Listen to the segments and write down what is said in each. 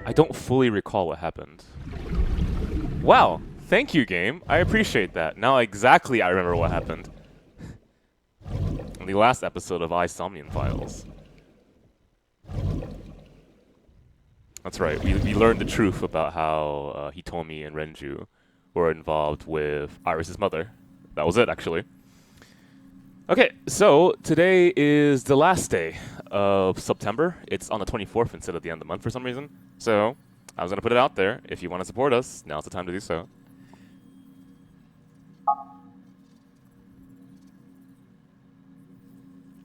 I don't fully recall what happened. Wow, thank you, game. I appreciate that. Now exactly I remember what happened. In the last episode of Somnium Files. That's right, we learned the truth about how Hitomi and Renju were involved with Iris' mother. That was it, actually. Okay, so today is the last day of September. It's on the 24th instead of the end of the month for some reason. So I was going to put it out there. If you want to support us, now's the time to do so.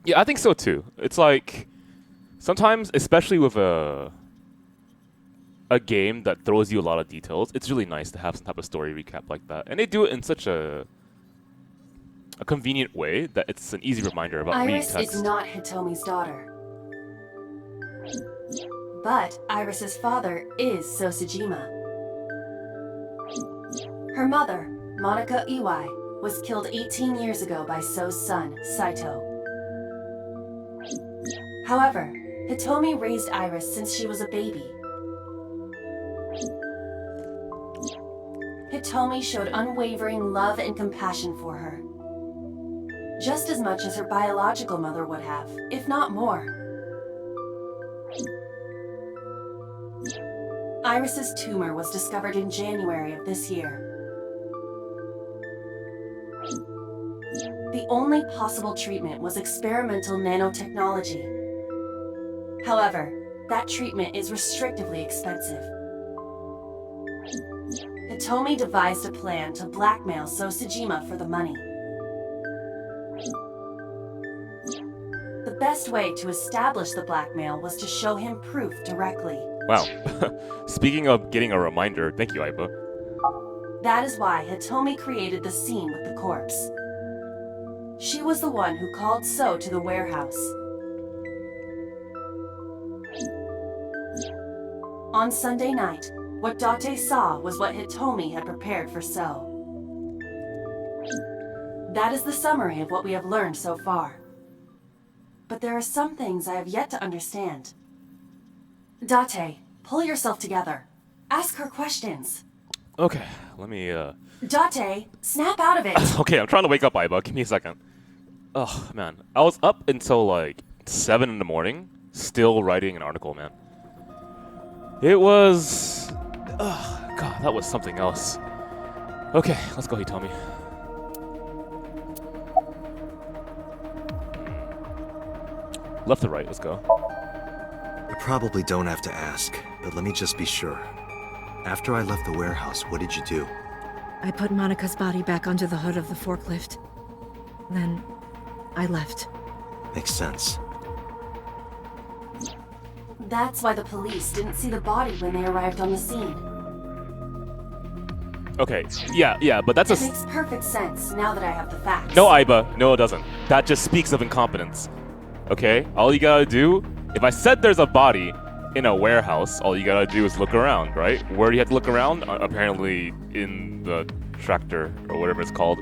Yeah, I think so too. It's like sometimes, especially with a game that throws you a lot of details, it's really nice to have some type of story recap like that. And they do it in such a convenient way that it's an easy reminder about reading text. Iris is not Hitomi's daughter. But Iris's father is Sosajima. Her mother, Monica Iwai, was killed 18 years ago by So's son, Saito. However, Hitomi raised Iris since she was a baby. Hitomi showed unwavering love and compassion for her, just as much as her biological mother would have, if not more. Iris's tumor was discovered in January of this year. The only possible treatment was experimental nanotechnology. However, that treatment is restrictively expensive. Hitomi devised a plan to blackmail Sosajima for the money. The best way to establish the blackmail was to show him proof directly. Wow. Speaking of getting a reminder, thank you, Aiba. That is why Hitomi created the scene with the corpse. She was the one who called So to the warehouse. On Sunday night, what Date saw was what Hitomi had prepared for So. That is the summary of what we have learned so far. But there are some things I have yet to understand. Date, pull yourself together. Ask her questions. Okay, let me Date, snap out of it. Okay, I'm trying to wake up, Aiba. Give me a second. Oh, man. I was up until like 7 in the morning, still writing an article, man. It was... God, that was something else. Okay, let's go, Hitomi. Left to right, let's go. I probably don't have to ask, but let me just be sure. After I left the warehouse, what did you do? I put Monica's body back onto the hood of the forklift. Then, I left. Makes sense. That's why the police didn't see the body when they arrived on the scene. Okay, yeah, but that's It makes perfect sense now that I have the facts. No, Aiba, no it doesn't. That just speaks of incompetence. Okay, all you gotta do, if I said there's a body in a warehouse, all you gotta do is look around, right? Where do you have to look around? Apparently in the tractor, or whatever it's called.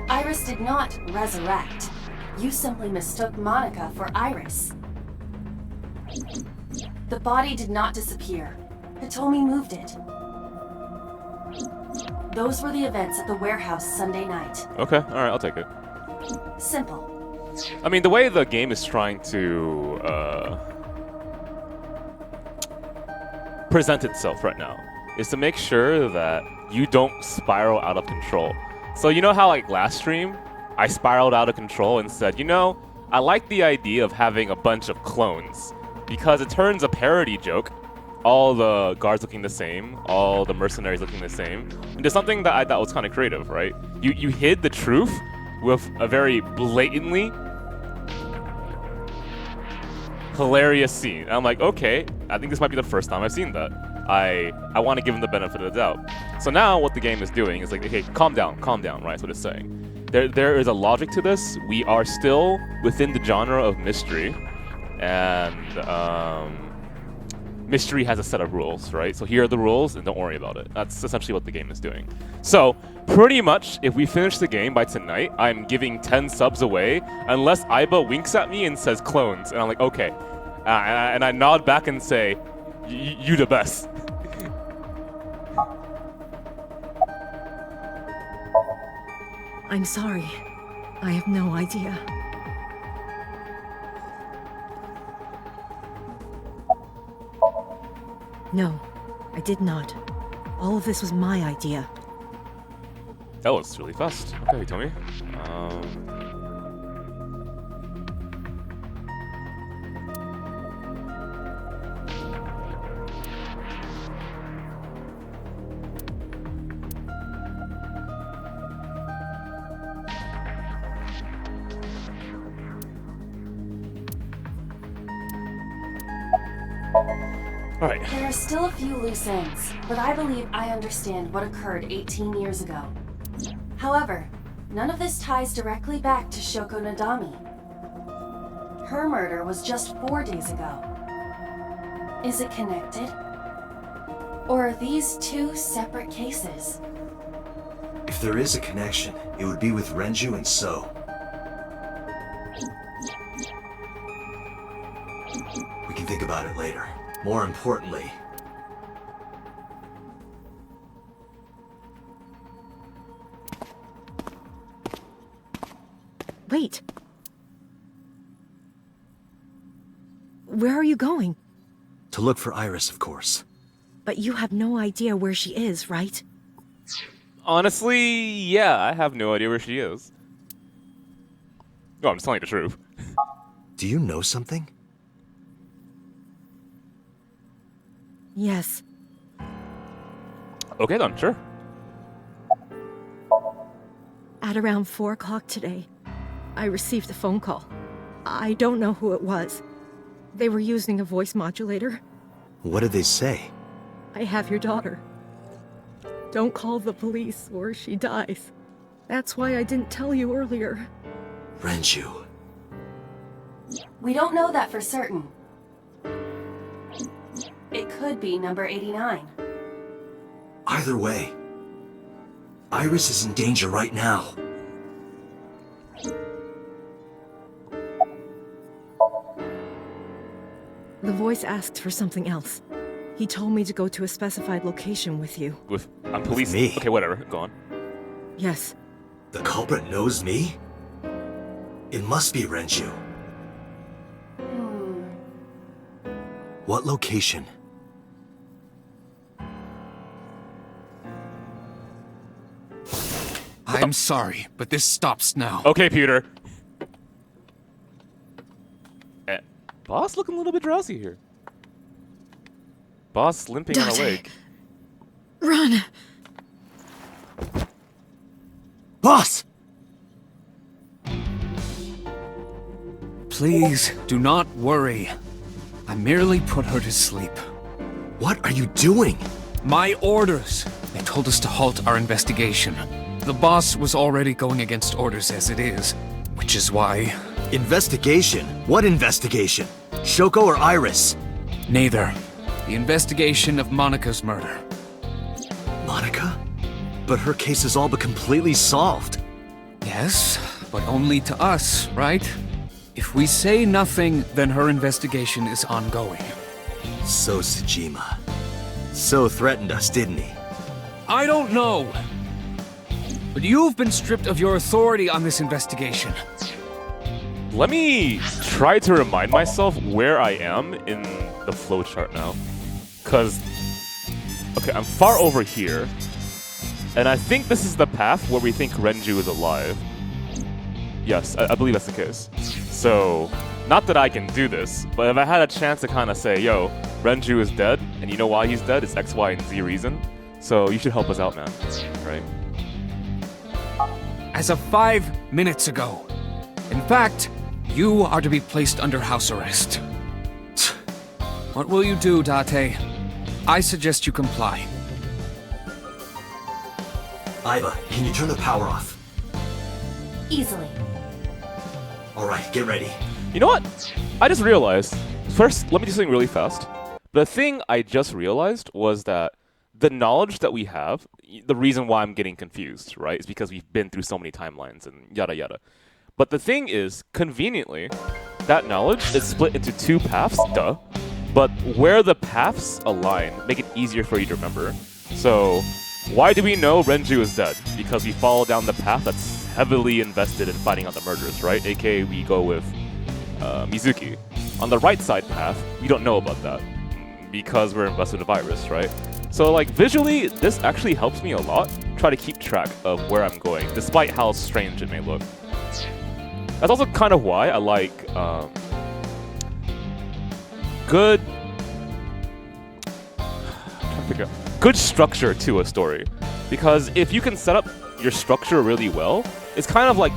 Iris did not resurrect. You simply mistook Monica for Iris. The body did not disappear. Hitomi moved it. Those were the events at the warehouse Sunday night. Okay, alright, I'll take it. Simple. I mean, the way the game is trying to present itself right now is to make sure that you don't spiral out of control. So you know how like last stream, I spiraled out of control and said, you know, I like the idea of having a bunch of clones because it turns a parody joke, all the guards looking the same, all the mercenaries looking the same, into something that I thought was kind of creative, right? You hid the truth with a very blatantly hilarious scene. And I'm like, okay, I think this might be the first time I've seen that. I want to give him the benefit of the doubt. So now what the game is doing is like, okay, calm down, right? That's what it's saying. There is a logic to this. We are still within the genre of mystery, and mystery has a set of rules, right? So here are the rules, and don't worry about it. That's essentially what the game is doing. So pretty much, if we finish the game by tonight, I'm giving 10 subs away, unless Aiba winks at me and says clones, and I'm like, okay. And I nod back and say, you the best. I'm sorry. I have no idea. No, I did not. All of this was my idea. That was really fast. Okay, tell me. All right. There are still a few loose ends, but I believe I understand what occurred 18 years ago. However, none of this ties directly back to Shoko Nadami. Her murder was just 4 days ago. Is it connected? Or are these two separate cases? If there is a connection, it would be with Renju and So. We can think about it later. More importantly, Wait. Where are you going? to look for Iris, of course. But you have no idea where she is, right? Honestly, yeah, I have no idea where she is. Oh, I'm just telling you the truth. Do you know something? Yes. Okay then, sure. At around 4 o'clock today, I received a phone call. I don't know who it was. They were using a voice modulator. What did they say? I have your daughter. Don't call the police or she dies. That's why I didn't tell you earlier. Renju. We don't know that for certain. It could be number 89. Either way, Iris is in danger right now. The voice asked for something else. He told me to go to a specified location with you. I'm police. me? Okay, whatever. Go on. Yes. The culprit knows me? It must be Renju. What location? I'm sorry, but this stops now. Okay, Peter. Boss looking a little bit drowsy here. Boss limping on a leg. Run! Boss! Please, do not worry. I merely put her to sleep. What are you doing? My orders! They told us to halt our investigation. The boss was already going against orders as it is, which is why... Investigation? What investigation? Shoko or Iris? Neither. The investigation of Monika's murder. Monica? But her case is all but completely solved. Yes, but only to us, right? If we say nothing, then her investigation is ongoing. So Sejima. So threatened us, didn't he? I don't know. But you've been stripped of your authority on this investigation. Let me try to remind myself where I am in the flowchart now. Because, okay, I'm far over here. And I think this is the path where we think Renju is alive. Yes, I believe that's the case. So, not that I can do this, but if I had a chance to kind of say, yo, Renju is dead, and you know why he's dead? It's X, Y, and Z reason. So you should help us out, man. Right? As of 5 minutes ago. In fact, you are to be placed under house arrest. What will you do, Date? I suggest you comply. Iva, can you turn the power off? Easily. Alright, get ready. You know what? I just realized. First, let me do something really fast. The thing I just realized was that the knowledge that we have, the reason why I'm getting confused, right, is because we've been through so many timelines and yada yada. But the thing is, conveniently, that knowledge is split into two paths, duh. But where the paths align make it easier for you to remember. So, why do we know Renju is dead? Because we follow down the path that's heavily invested in finding out the murders, right? AKA we go with Mizuki. On the right side path, we don't know about that because we're invested in a virus, right? So like visually, this actually helps me a lot try to keep track of where I'm going, despite how strange it may look. That's also kind of why I like good structure to a story. Because if you can set up your structure really well, it's kind of like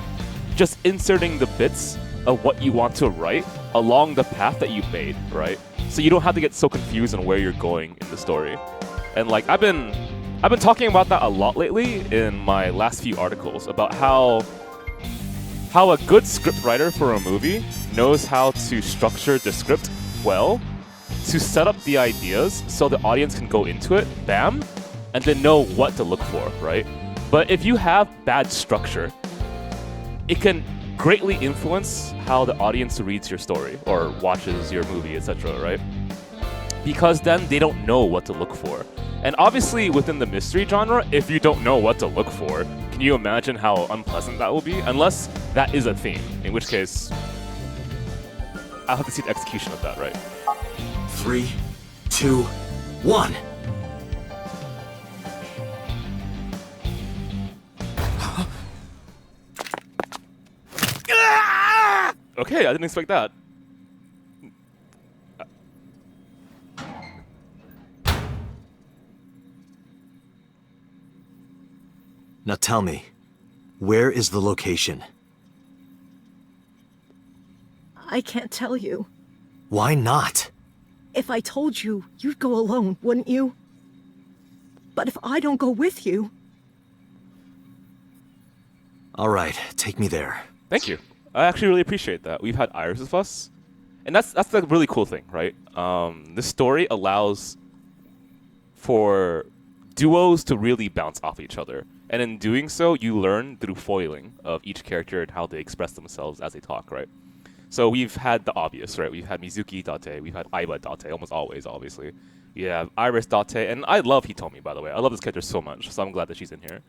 just inserting the bits of what you want to write along the path that you made, right? So you don't have to get so confused on where you're going in the story. And like I've been talking about that a lot lately in my last few articles about how a good script writer for a movie knows how to structure the script well to set up the ideas so the audience can go into it, bam, and then know what to look for, right? But if you have bad structure, it can greatly influence how the audience reads your story or watches your movie, etc., right? Because then they don't know what to look for. And obviously within the mystery genre, if you don't know what to look for, can you imagine how unpleasant that will be? Unless that is a theme, in which case I'll have to see the execution of that, right? 3, 2, 1. Okay, I didn't expect that. Now tell me, where is the location? I can't tell you. Why not? If I told you, you'd go alone, wouldn't you? But if I don't go with you... All right, take me there. Thank you. I actually really appreciate that. We've had Iris with us, and that's the really cool thing, right? This story allows for duos to really bounce off each other, and in doing so, you learn through foiling of each character and how they express themselves as they talk, right? So we've had the obvious, right? We've had Mizuki Date, we've had Aiba Date, almost always, obviously. We have Iris Date, and I love Hitomi, by the way. I love this character so much, so I'm glad that she's in here.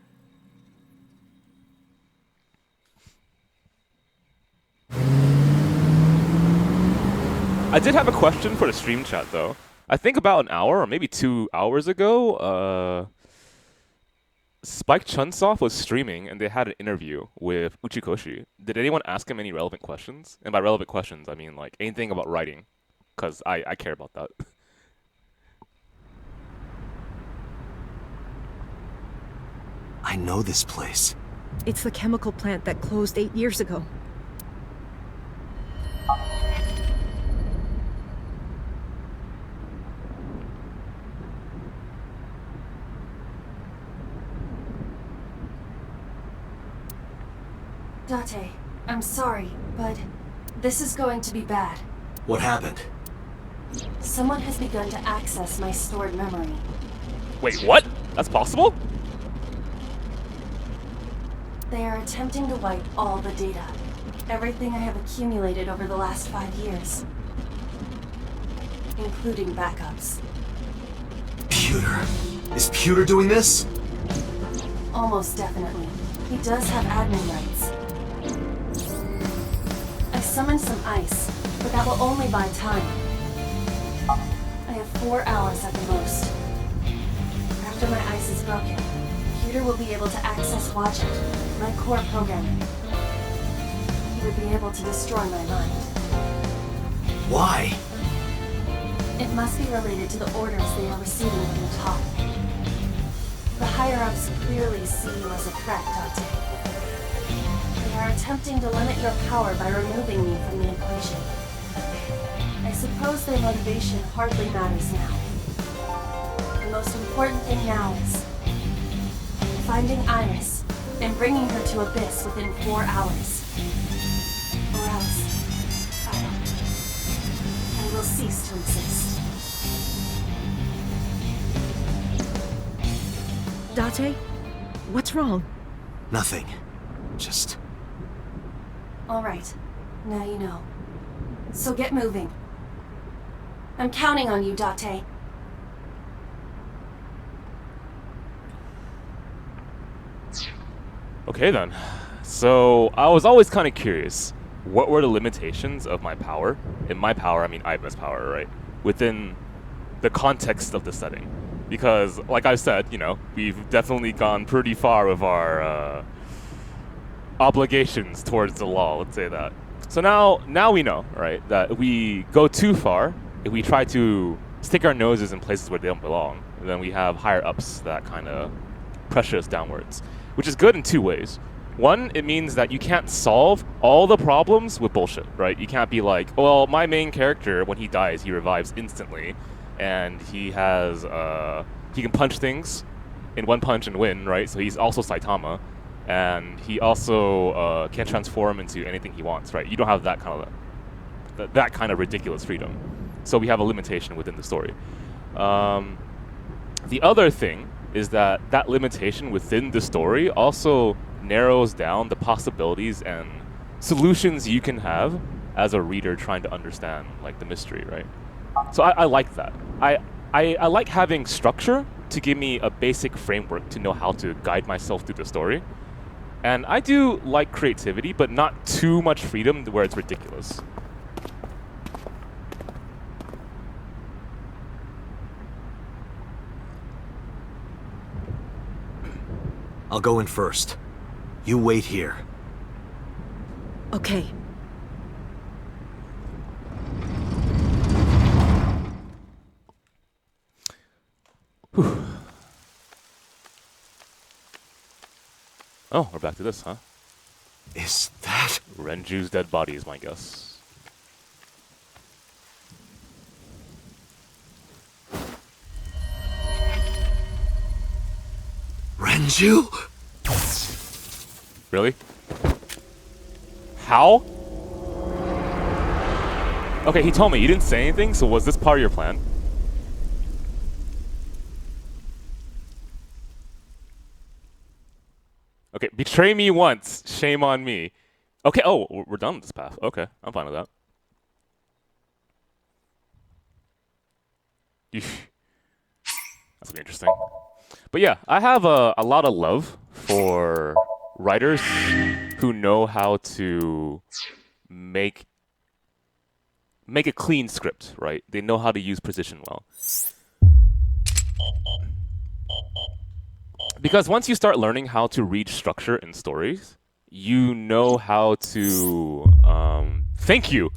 I did have a question for the stream chat, though. I think about an hour or maybe 2 hours ago, Spike Chunsoft was streaming and they had an interview with Uchikoshi. Did anyone ask him any relevant questions? And by relevant questions, I mean like anything about writing, because I care about that. I know this place. It's the chemical plant that closed 8 years ago. Date, I'm sorry, but this is going to be bad. What happened? Someone has begun to access my stored memory. Wait, what? That's possible? They are attempting to wipe all the data. Everything I have accumulated over the last 5 years. Including backups. Pewter. Is Pewter doing this? Almost definitely. He does have admin rights. I summoned some ice, but that will only buy time. I have 4 hours at the most. After my ice is broken, Pewter will be able to access Watch It, my core programming. He would be able to destroy my mind. Why? It must be related to the orders they are receiving from the top. The higher-ups clearly see you as a threat, Date. They are attempting to limit your power by removing me from the equation. I suppose their motivation hardly matters now. The most important thing now is finding Iris and bringing her to Abyss within 4 hours. Or else, I will cease to exist. Date? What's wrong? Nothing. Just... All right. Now you know. So get moving. I'm counting on you, Date. Okay then. So I was always kind of curious. What were the limitations of my power? In my power, I mean Ivan's power, right? Within the context of the setting. Because, like I said, you know, we've definitely gone pretty far with our obligations towards the law, let's say that. So now we know, right, that if we go too far, if we try to stick our noses in places where they don't belong, then we have higher ups that kind of pressure us downwards, which is good in two ways. One, it means that you can't solve all the problems with bullshit, right? You can't be like, well, my main character, when he dies, he revives instantly, and he has, he can punch things in one punch and win, right? So he's also Saitama, and he also can transform into anything he wants, right? You don't have that kind of ridiculous freedom. So we have a limitation within the story. The other thing is that limitation within the story also narrows down the possibilities and solutions you can have as a reader trying to understand like the mystery, right? So I like that. I like having structure to give me a basic framework to know how to guide myself through the story. And I do like creativity, but not too much freedom where it's ridiculous. I'll go in first. You wait here. Okay. Whew. Oh, we're back to this, huh? Is that... Renju's dead body is my guess. Renju? Really? How? Okay, he told me. You didn't say anything, so was this part of your plan? Okay, betray me once, shame on me. Okay, oh, we're done with this path. Okay, I'm fine with that. That's gonna be interesting. But yeah, I have a lot of love for writers who know how to make a clean script, right? They know how to use precision well. Because once you start learning how to read structure in stories, you know how to... thank you!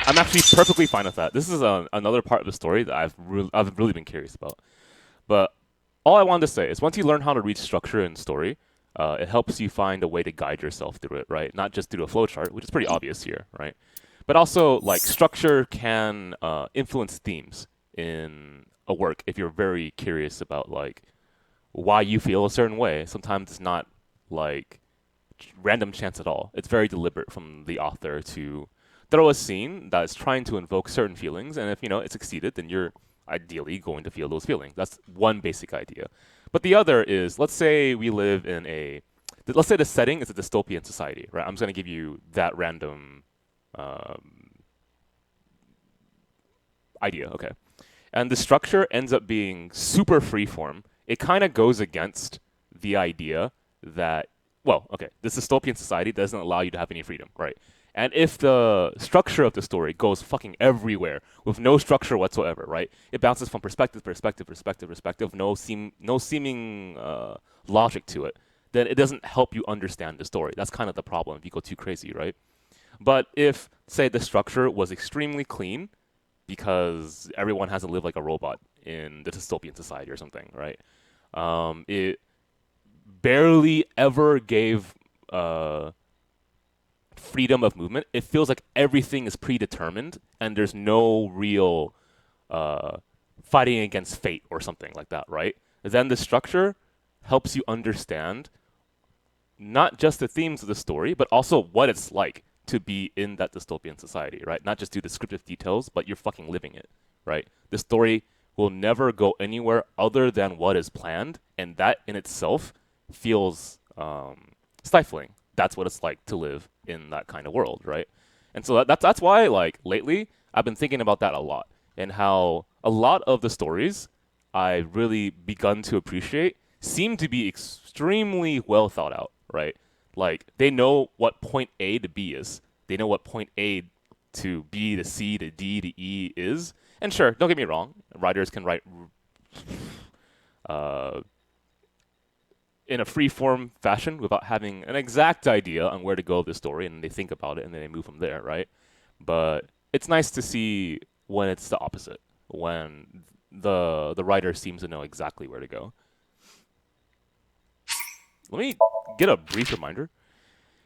I'm actually perfectly fine with that. This is another part of the story that I've really been curious about. But all I wanted to say is once you learn how to read structure in story, it helps you find a way to guide yourself through it, right? Not just through a flowchart, which is pretty obvious here, right? But also, like, structure can influence themes in a work if you're very curious about, like, why you feel a certain way. Sometimes it's not, like, random chance at all. It's very deliberate from the author to throw a scene that's trying to invoke certain feelings, and if, you know, it succeeded, then you're ideally going to feel those feelings. That's one basic idea. But the other is, let's say we live in let's say the setting is a dystopian society, right? I'm just going to give you that random idea, okay. And the structure ends up being super freeform. It kind of goes against the idea that, well, okay, this dystopian society doesn't allow you to have any freedom, right? And if the structure of the story goes fucking everywhere with no structure whatsoever, right? It bounces from perspective, no seeming logic to it, then it doesn't help you understand the story. That's kind of the problem if you go too crazy, right? But if, say, the structure was extremely clean because everyone has to live like a robot in the dystopian society or something, right? It barely ever gave freedom of movement. It feels like everything is predetermined and there's no real fighting against fate or something like that, right? Then the structure helps you understand not just the themes of the story, but also what it's like to be in that dystopian society, right? Not just do descriptive details, but you're fucking living it, right? The story will never go anywhere other than what is planned, and that in itself feels stifling that's what it's like to live in that kind of world, right? And so that's why, like, lately I've been thinking about that a lot, and how a lot of the stories I really begun to appreciate seem to be extremely well thought out, right? Like, they know what point A to B is. They know what point A to B to C to D to E is. And sure, don't get me wrong, writers can write in a free-form fashion without having an exact idea on where to go with the story, and they think about it and then they move from there, right? But it's nice to see when it's the opposite, when the writer seems to know exactly where to go. Let me get a brief reminder.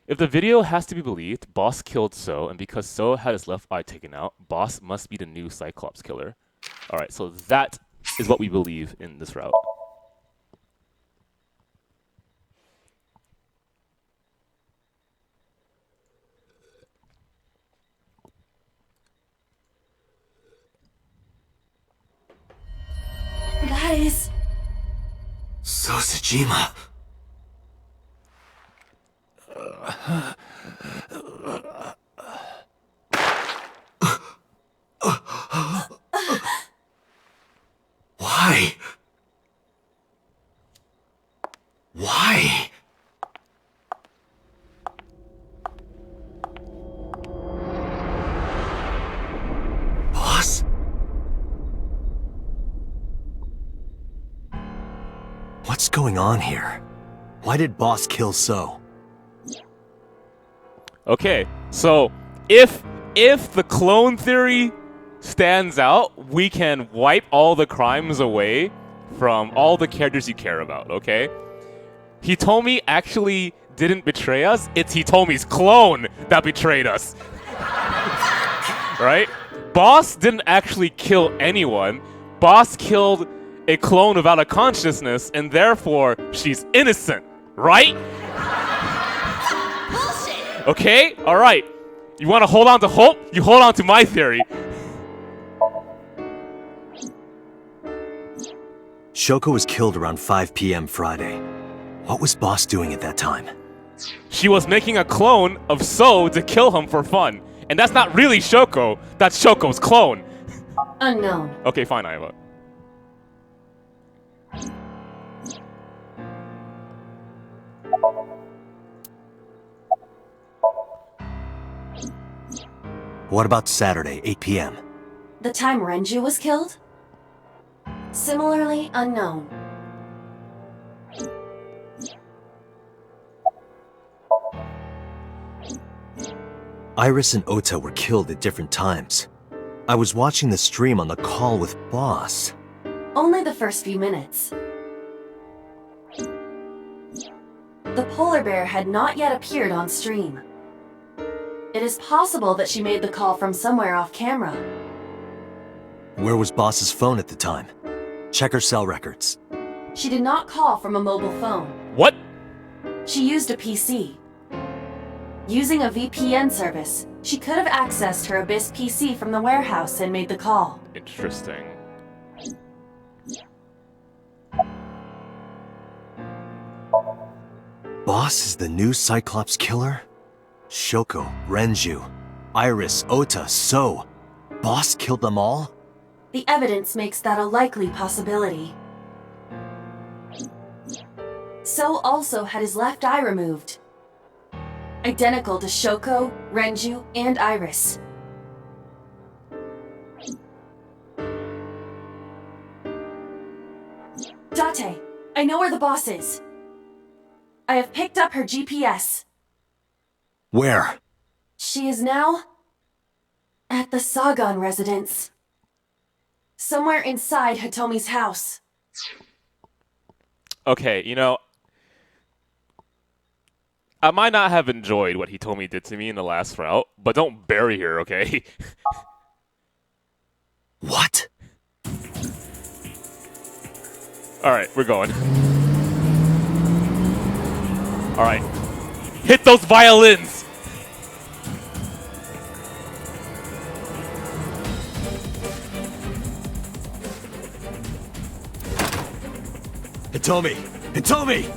If the video has to be believed, Boss killed So, and because So had his left eye taken out, Boss must be the new Cyclops killer. Alright, so that is what we believe in this route. Guys. Sosajima. Why? Why? Boss? What's going on here? Why did Boss kill So? Okay, so if the clone theory stands out, we can wipe all the crimes away from all the characters you care about, okay? Hitomi actually didn't betray us. It's Hitomi's clone that betrayed us. Right? Boss didn't actually kill anyone. Boss killed a clone without a consciousness, and therefore she's innocent, right? Bullshit! Okay? Alright. You want to hold on to hope? You hold on to my theory. Shoko was killed around 5 p.m. Friday. What was Boss doing at that time? She was making a clone of So to kill him for fun. And that's not really Shoko. That's Shoko's clone. Unknown. Okay, fine, Iva. What about Saturday, 8 p.m.? The time Renju was killed? Similarly unknown. Iris and Ota were killed at different times. I was watching the stream on the call with Boss. Only the first few minutes. The polar bear had not yet appeared on stream. It is possible that she made the call from somewhere off camera. Where was Boss's phone at the time? Check her cell records. She did not call from a mobile phone. What? She used a PC. Using a VPN service, she could have accessed her Abyss PC from the warehouse and made the call. Interesting. Boss is the new Cyclops killer? Shoko, Renju, Iris, Ota, So. Boss killed them all? The evidence makes that a likely possibility. So also had his left eye removed. Identical to Shoko, Renju, and Iris. Date, I know where the boss is. I have picked up her GPS. Where? She is now at the Sagan residence. Somewhere inside Hitomi's house. Okay, you know, I might not have enjoyed what Hitomi did to me in the last route, but don't bury her, okay? What? Alright, we're going. Alright. Hit those violins! Hitomi! Hitomi!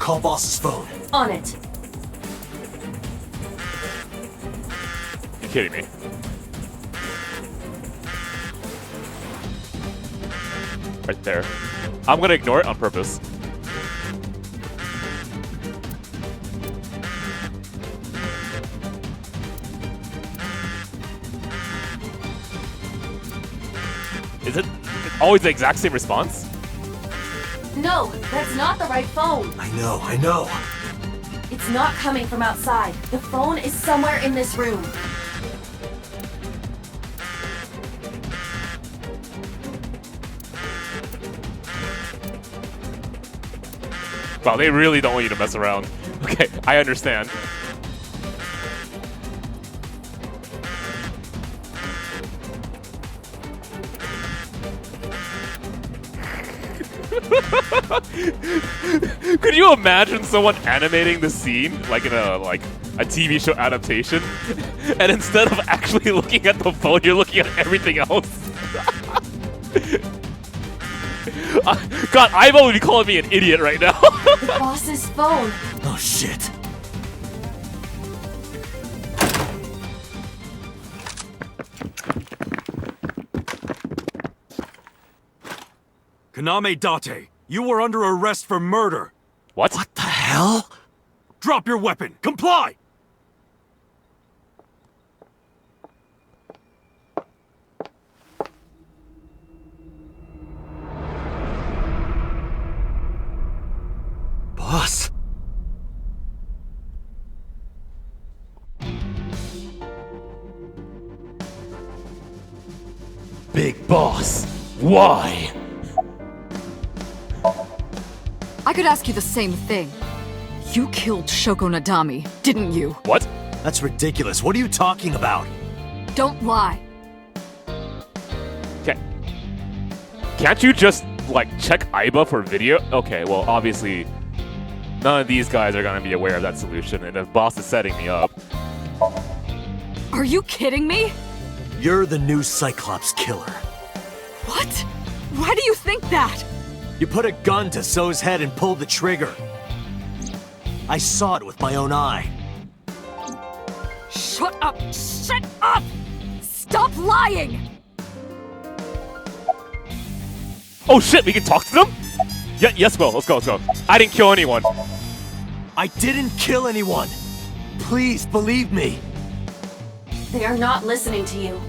call boss's phone. On it. You're kidding me. Right there. I'm gonna ignore it on purpose. Is it always the exact same response? No, that's not the right phone. I know. It's not coming from outside. The phone is somewhere in this room. Wow, they really don't want you to mess around. Okay, I understand. Could you imagine someone animating the scene like in a TV show adaptation, and instead of actually looking at the phone, you're looking at everything else? God, Ivo would be calling me an idiot right now. The boss's phone. Oh shit. Kaname Date, you were under arrest for murder. What? What the hell? Drop your weapon. Comply! Boss? Big boss. Why? I could ask you the same thing. You killed Shoko Nadami, didn't you? What? That's ridiculous. What are you talking about? Don't lie. Can't you just, like, check Aiba for video? Okay, well, obviously, none of these guys are gonna be aware of that solution, and if boss is setting me up... Are you kidding me? You're the new Cyclops killer. What? Why do you think that? You put a gun to So's head and pulled the trigger. I saw it with my own eye. Shut up! Shut up! Stop lying! Oh shit, we can talk to them? Yeah, yes, go. Let's go. I didn't kill anyone. I didn't kill anyone. Please believe me. They are not listening to you.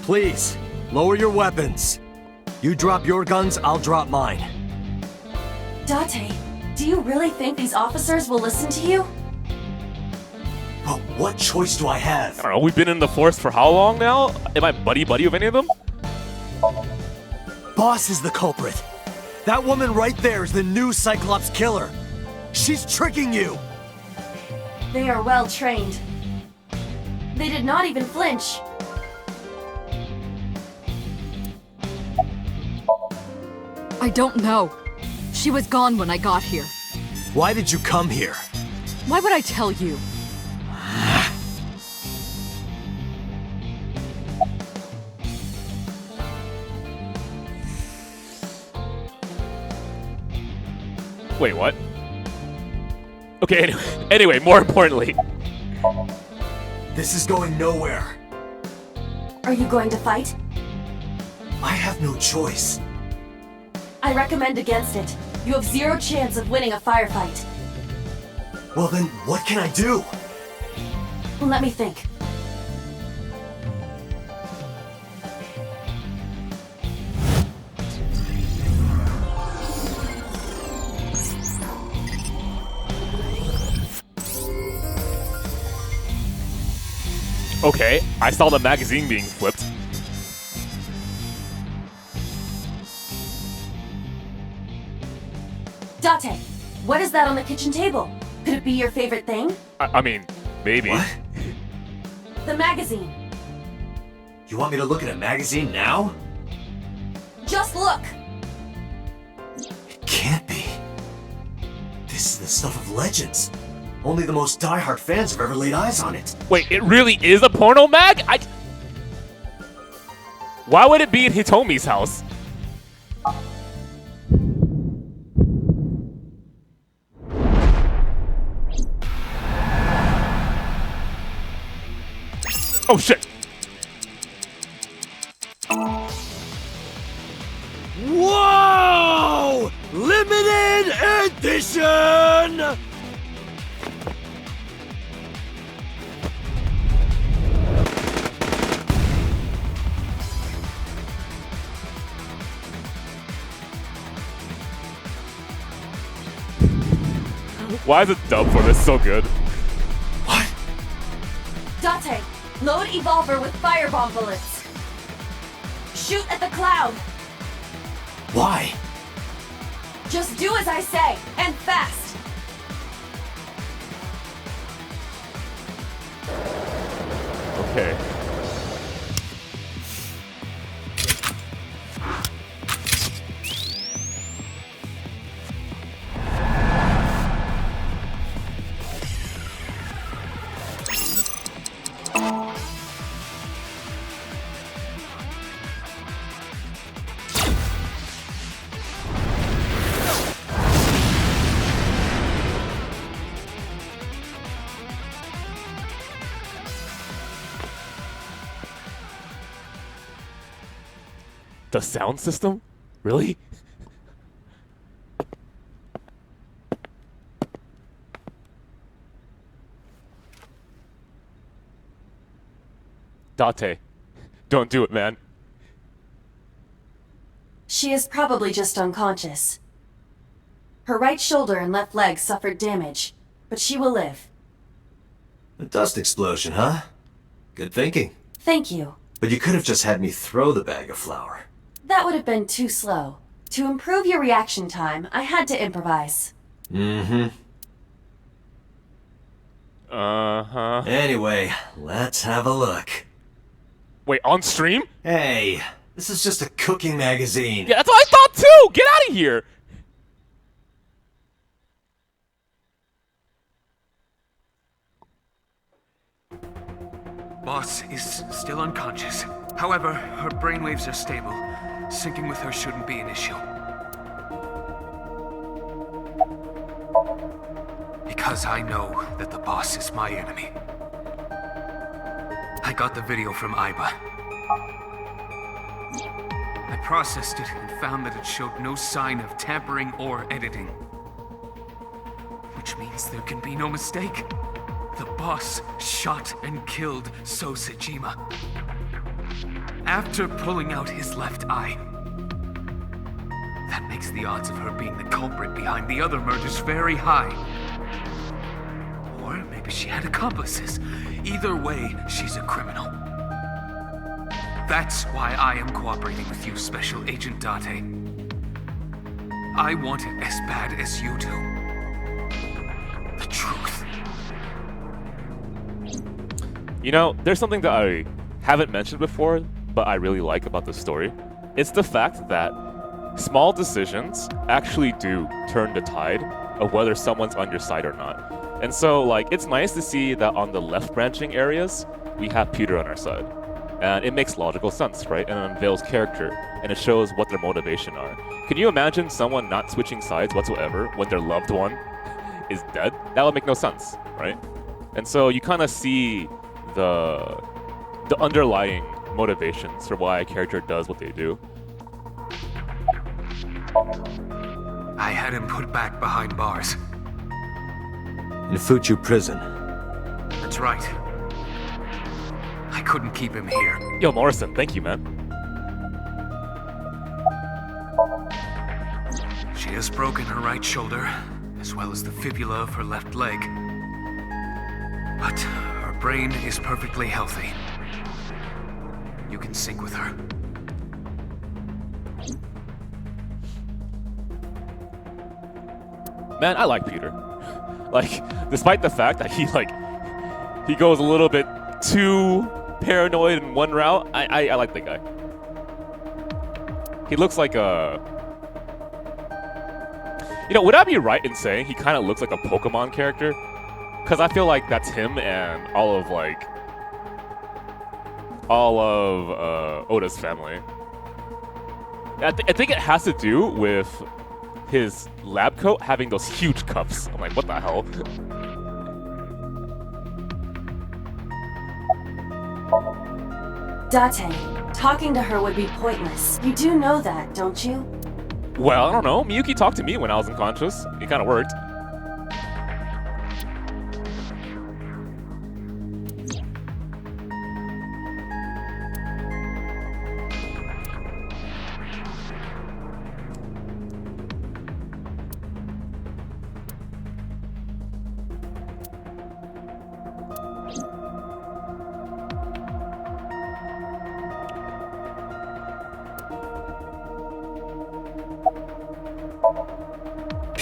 Please, lower your weapons. You drop your guns, I'll drop mine. Date, do you really think these officers will listen to you? But what choice do I have? I don't know, we've been in the force for how long now? Am I buddy-buddy with any of them? Boss is the culprit. That woman right there is the new Cyclops killer. She's tricking you. They are well trained. They did not even flinch. I don't know. She was gone when I got here. Why did you come here? Why would I tell you? Wait, what? Okay, anyway, more importantly. This is going nowhere. Are you going to fight? I have no choice. I recommend against it. You have zero chance of winning a firefight. Well then, what can I do? Let me think. Okay, I saw the magazine being flipped. Date, what is that on the kitchen table? Could it be your favorite thing? I mean, maybe. What? The magazine. You want me to look at a magazine now? Just look. It can't be. This is the stuff of legends. Only the most diehard fans have ever laid eyes on it. Wait, it really is a porno mag? Why would it be in Hitomi's house? Oh shit! Whoa! Limited edition! Why is the dub for this so good? What? Date, load Evolver with firebomb bullets. Shoot at the cloud. Why? Just do as I say, and fast. Okay. The sound system? Really? Date, don't do it, man. She is probably just unconscious. Her right shoulder and left leg suffered damage, but she will live. A dust explosion, huh? Good thinking. Thank you. But you could have just had me throw the bag of flour. That would have been too slow. To improve your reaction time, I had to improvise. Mm-hmm. Uh-huh. Anyway, let's have a look. Wait, on stream? Hey, this is just a cooking magazine. Yeah, that's what I thought too! Get out of here! Boss is still unconscious. However, her brainwaves are stable. Syncing with her shouldn't be an issue. Because I know that the boss is my enemy. I got the video from Aiba. I processed it and found that it showed no sign of tampering or editing. Which means there can be no mistake. The boss shot and killed So Sejima after pulling out his left eye. That makes the odds of her being the culprit behind the other murders very high. Or maybe she had accomplices. Either way, she's a criminal. That's why I am cooperating with you, Special Agent Date. I want it as bad as you do. The truth. You know, there's something that I haven't mentioned before, but I really like about this story. It's the fact that small decisions actually do turn the tide of whether someone's on your side or not. And so, like, it's nice to see that on the left branching areas, we have Peter on our side. And it makes logical sense, right? And it unveils character, and it shows what their motivation are. Can you imagine someone not switching sides whatsoever when their loved one is dead? That would make no sense, right? And so you kind of see the underlying motivations for why a character does what they do. I had him put back behind bars. In Fuchu prison. That's right. I couldn't keep him here. Yo, Morrison, thank you, man. She has broken her right shoulder, as well as the fibula of her left leg. But her brain is perfectly healthy. You can sync with her. Man, I like Peter. Like, despite the fact that he goes a little bit too paranoid in one route, I like the guy. He looks like a... You know, would I be right in saying he kind of looks like a Pokemon character? Because I feel like that's him and all of Oda's family. I think it has to do with his lab coat having those huge cuffs. I'm like, what the hell? Date, talking to her would be pointless. You do know that, don't you? Well, I don't know. Miyuki talked to me when I was unconscious. It kind of worked.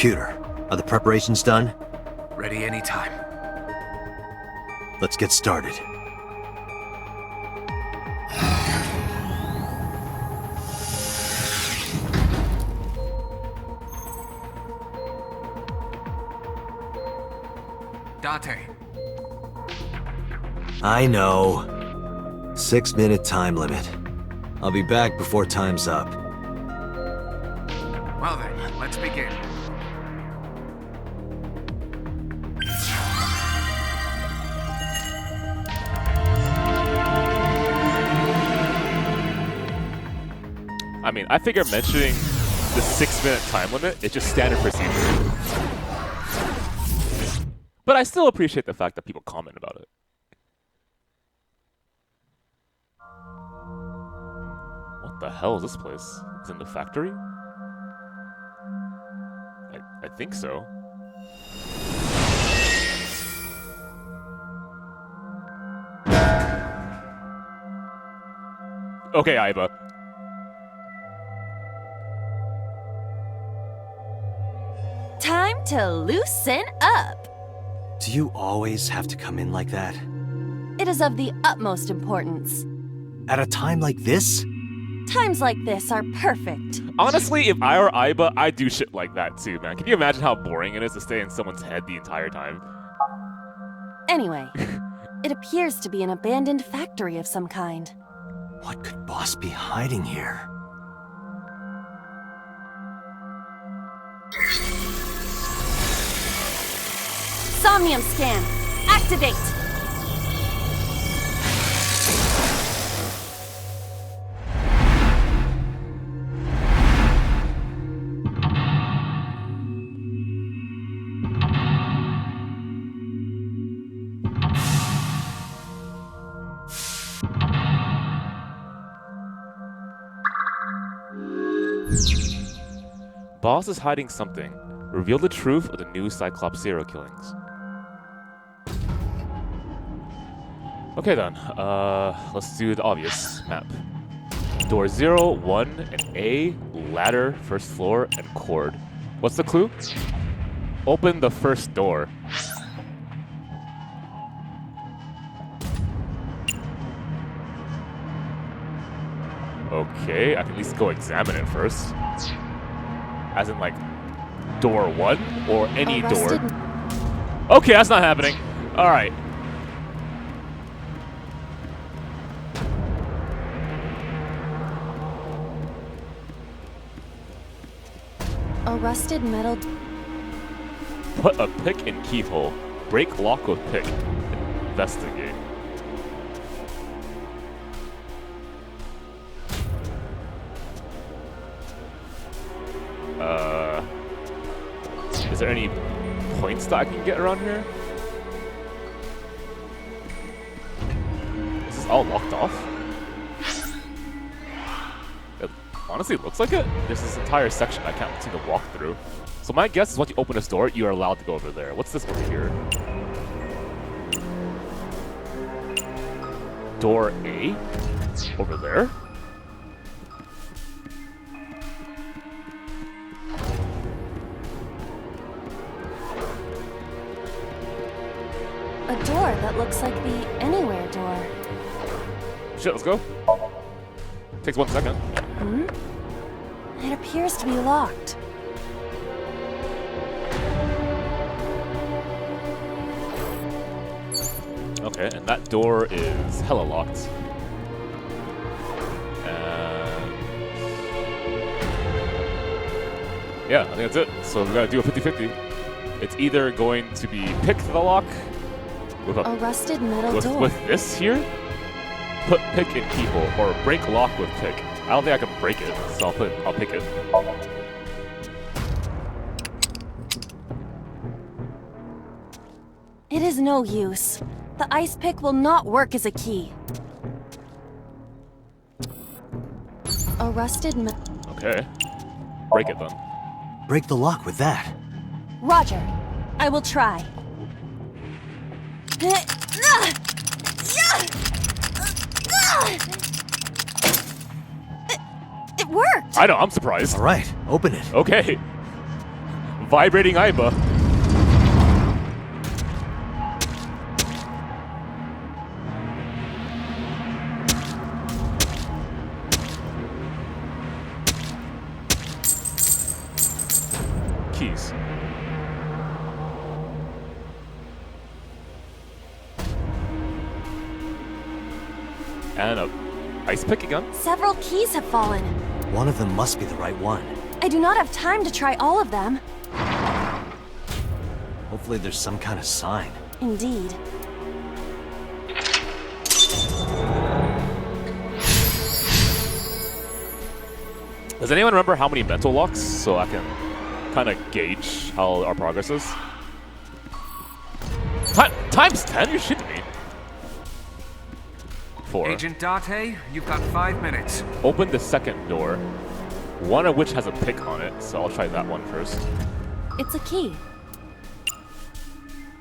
Computer, are the preparations done? Ready anytime. Let's get started. Date. I know. 6-minute time limit. I'll be back before time's up. Well then, let's begin. I mean, I figure mentioning the 6-minute time limit is just standard procedure. But I still appreciate the fact that people comment about it. What the hell is this place? Is it in the factory? I think so. Okay, Aiba. Time to loosen up. Do you always have to come in like that? It is of the utmost importance. At a time like this? Times like this are perfect. Honestly, if I were Aiba, I'd do shit like that too, man. Can you imagine how boring it is to stay in someone's head the entire time? Anyway, it appears to be an abandoned factory of some kind. What could Boss be hiding here? Somnium scan, activate! Boss is hiding something. Reveal the truth of the new Cyclops serial killings. Okay then, let's do the obvious map. Door 0, 1, and A, ladder, first floor, and cord. What's the clue? Open the first door. Okay, I can at least go examine it first. As in, like, door 1 or any door. Okay, that's not happening. Alright. A rusted metal... Put a pick in keyhole. Break lock with pick. Investigate. Is there any points that I can get around here? This is all locked off? It honestly looks like it. There's this entire section I can't seem to walk through. So my guess is once you open this door, you are allowed to go over there. What's this over here? Door A? Over there? A door that looks like the anywhere door. Shit, let's go. Takes 1 second. It appears to be locked. Okay, and that door is hella locked. Yeah, I think that's it. So we gotta do a 50-50. It's either going to be pick the lock with A rusted metal door. with this here, put pick in keyhole or break lock with pick. I don't think I can break it, so I'll pick it. It is no use. The ice pick will not work as a key. A rusted Okay. Break it then. Break the lock with that. Roger. I will try. It worked! I know, I'm surprised. All right, open it. Okay. Vibrating Aiba. Keys. And a ice pick again? Several keys have fallen. One of them must be the right one. I do not have time to try all of them. Hopefully there's some kind of sign. Indeed. Does anyone remember how many mental locks so I can kind of gauge how our progress is? Times 10? You're shitting me. 4. Agent Date, you've got 5 minutes. Open the second door, one of which has a pick on it, so I'll try that one first. It's a key.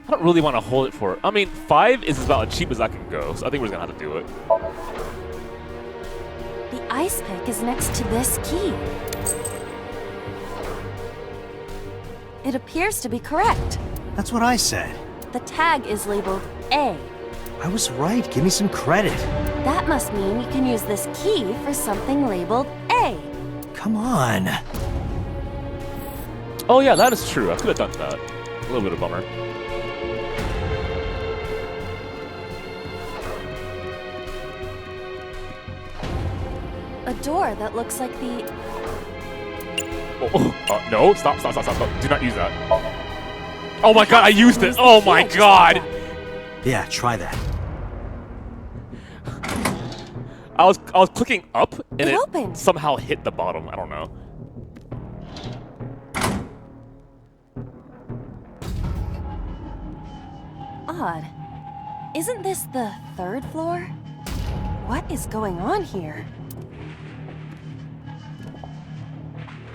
I don't really want to hold it for... I mean, 5 is about as cheap as I can go, so I think we're going to have to do it. The ice pick is next to this key. It appears to be correct. That's what I said. The tag is labeled A. I was right. Give me some credit. That must mean you can use this key for something labeled A. Come on. Oh yeah, that is true. I could have done that. A little bit of a bummer. A door that looks like the... No, stop. Do not use that. Oh my god, I used it! Oh my god! Yeah, try that. I was clicking up and It it opened. somehow hit the bottom. I don't know. Odd. Isn't this the 3rd floor? What is going on here?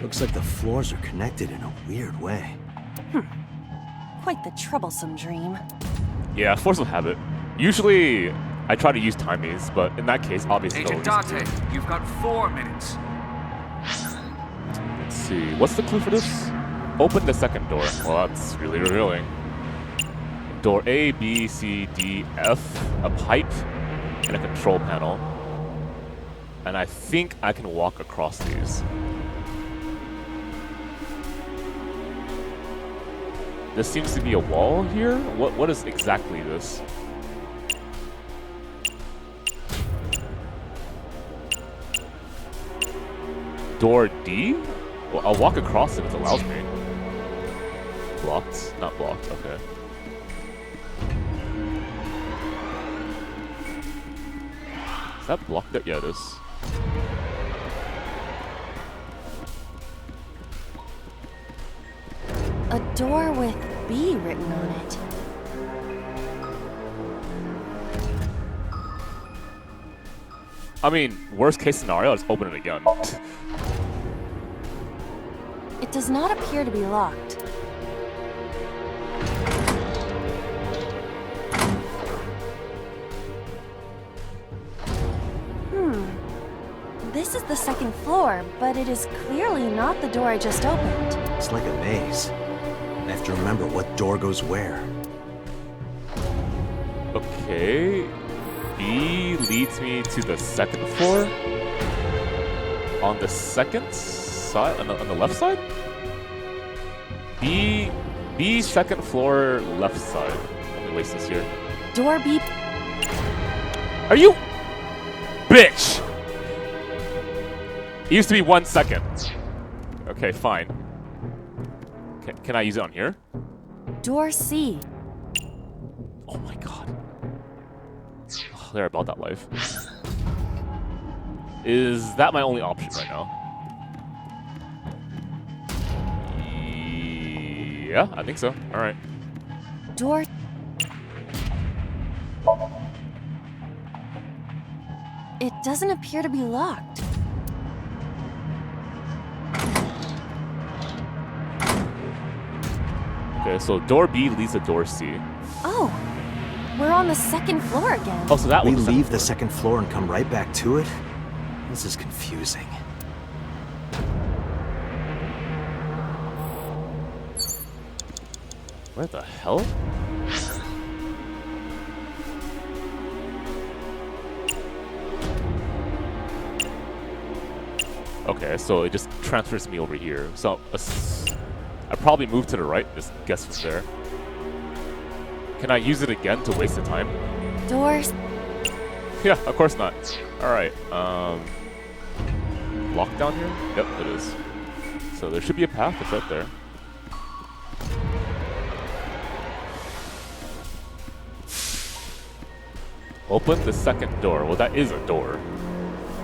Looks like the floors are connected in a weird way. Quite the troublesome dream. Yeah, force of habit. Usually, I try to use timies, but in that case, obviously Agent no reason Date, to. you've got 4 minutes. Let's see. What's the clue for this? Open the second door. Well, that's really revealing. Door A, B, C, D, F, a pipe, and a control panel. And I think I can walk across these. This seems to be a wall here? What is exactly this? Door D? Well, I'll walk across if it allows me. Blocked? Not blocked, okay. Is that blocked? Yeah, it is. A door with B written on it. I mean, worst case scenario, I'll just open it again. It does not appear to be locked. This is the 2nd floor, but it is clearly not the door I just opened. It's like a maze. I have to remember what door goes where. Okay. B leads me to the 2nd floor. On the 2nd side? On the left side? B 2nd floor left side. Let me waste this here. Door B. Are you? Bitch! It used to be 1 second. Okay, fine. Can I use it on here? Door C. Oh my god. Oh, they're about that life. Is that my only option right now? Yeah, I think so. All right. Door. It doesn't appear to be locked. Okay, so door B leads to door C. Oh, we're on the second floor again. Oh, so that We was leave the second floor and come right back to it? This is confusing. Where the hell? Okay, so it just transfers me over here. So I probably move to the right. Just guess from there. Can I use it again to waste the time? Doors. Yeah, of course not. All right. Lock down here? Yep, it is. So there should be a path. It's right there. Open the second door. Well, that is a door.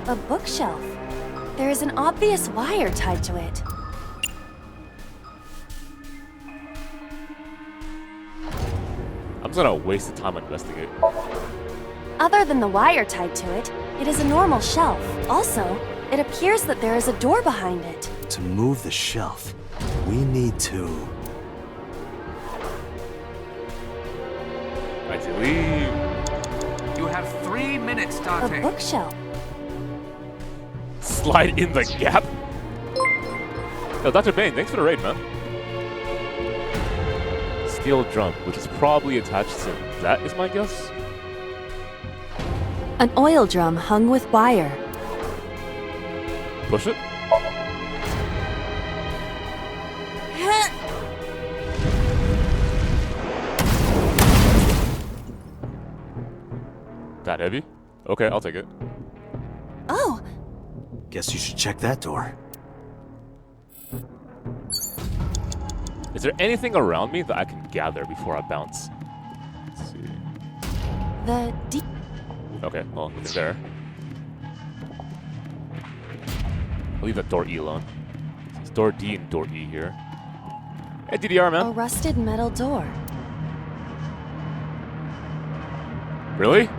A bookshelf. There is an obvious wire tied to it. I'm just gonna waste the time and investigate. Other than the wire tied to it, it is a normal shelf. Also, it appears that there is a door behind it. To move the shelf, we need to... Ideally... You have 3 minutes, A Date. bookshelf. Slide in the gap? Yo, Dr. Bane, thanks for the raid, man. Steel drum, which is probably attached to that, is my guess? An oil drum hung with wire. Push it? That heavy? Okay, I'll take it. Oh, Guess you should check that door. Is there anything around me that I can gather before I bounce? Let's see. the Okay, well, nothing there. I'll leave that door E alone. It's door D and door E here. Hey, DDR, a man. rusted metal door. Really?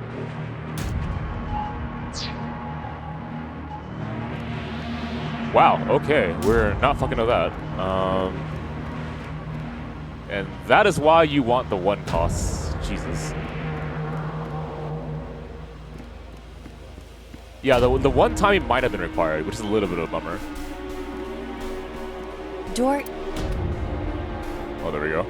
Wow, okay. We're not fucking with that. And that is why you want the one cost. Jesus. Yeah, the one time it might have been required, which is a little bit of a bummer. Door. Oh, there we go.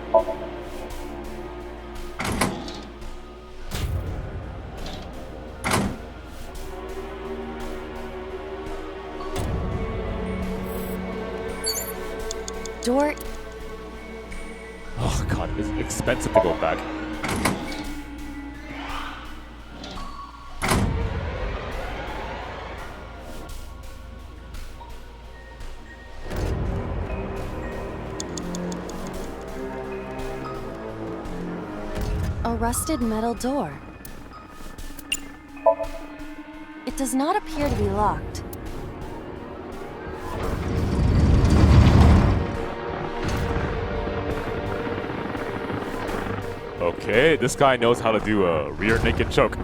Door. Oh god, it's expensive to go back. A rusted metal door. It does not appear to be locked. Okay, this guy knows how to do a rear naked choke.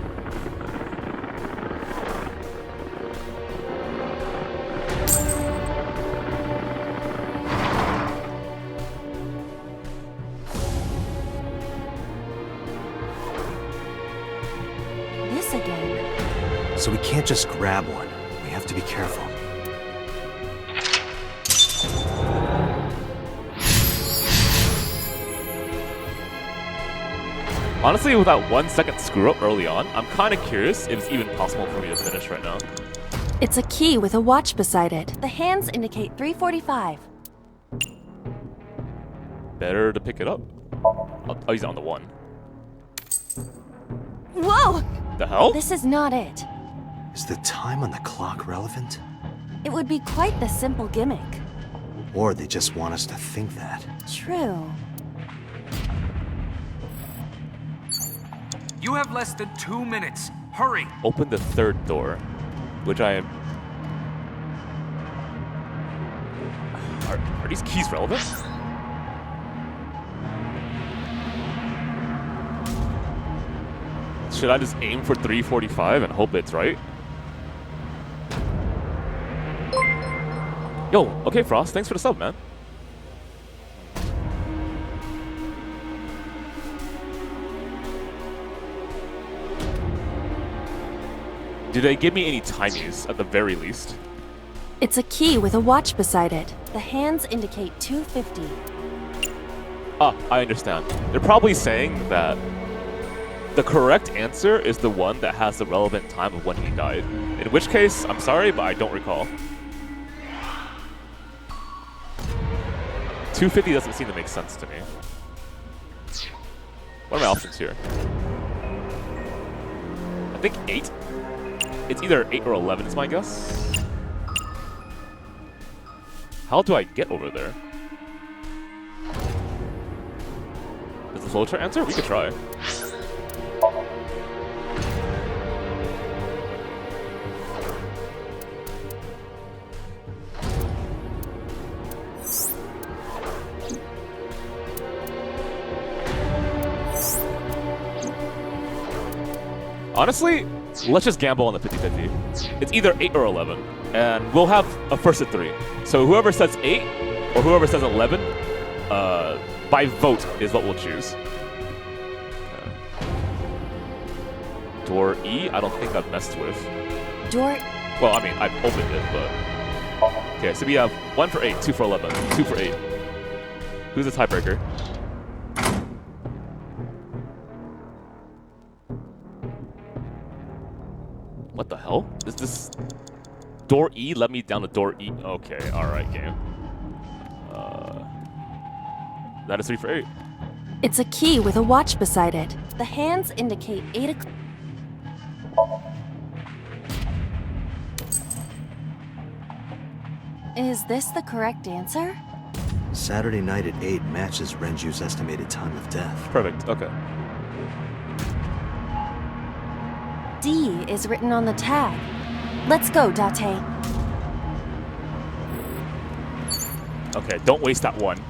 This again. So we can't just grab one. We have to be careful. Honestly, with that 1 second screw up early on, I'm kind of curious if it's even possible for me to finish right now. It's a key with a watch beside it. The hands indicate 3:45. Better to pick it up. I'll use it on the 1. Whoa! The hell? This is not it. Is the time on the clock relevant? It would be quite the simple gimmick. Or they just want us to think that. True. You have less than 2 minutes. Hurry! Open the third door, which I am Are these keys relevant? Should I just aim for 345 and hope it's right? Yo, okay, Frost, thanks for the sub, man. Did they give me any timies at the very least? It's a key with a watch beside it. The hands indicate 2:50. Ah, I understand. They're probably saying that the correct answer is the one that has the relevant time of when he died. In which case, I'm sorry, but I don't recall. 250 doesn't seem to make sense to me. What are my options here? I think 8. It's either 8 or 11 is my guess. How do I get over there? Is the flowchart answer? We could try. Honestly, let's just gamble on the 50-50. It's either 8 or 11, and we'll have a first at 3. So whoever says 8 or whoever says 11, by vote is what we'll choose. Door E, I don't think I've messed with. Door. Well, I mean, I've opened it, but... Okay, so we have 1 for 8, 2 for 11, 2 for 8. Who's the tiebreaker? What the hell? Is this... Door E led me down to door E? Okay, alright, game. That is 3 for 8. It's a key with a watch beside it. The hands indicate 8 o'clock. Is this the correct answer? Saturday night at 8 matches Renju's estimated time of death. Perfect, okay. D is written on the tag. Let's go, Date. Okay, don't waste that one.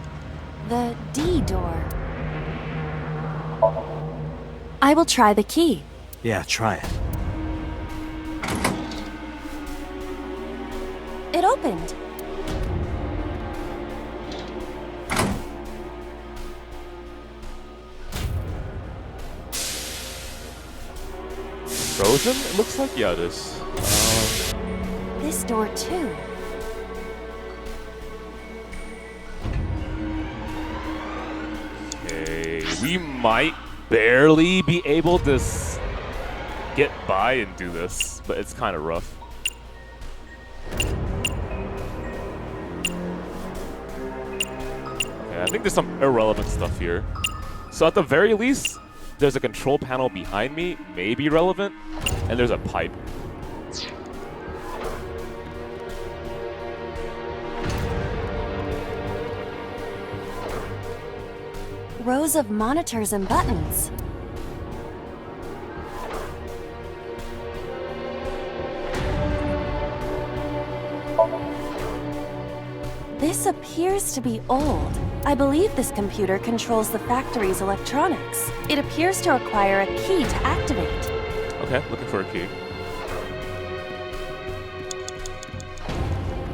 The D door. I will try the key. Yeah, try it. It opened. Frozen? It looks like, yeah, it is. This door too. Okay, we might barely be able to get by and do this, but it's kind of rough. Okay, I think there's some irrelevant stuff here. So at the very least, there's a control panel behind me, maybe relevant, and there's a pipe. Rows of monitors and buttons. This appears to be old. I believe this computer controls the factory's electronics. It appears to require a key to activate. Okay, looking for a key.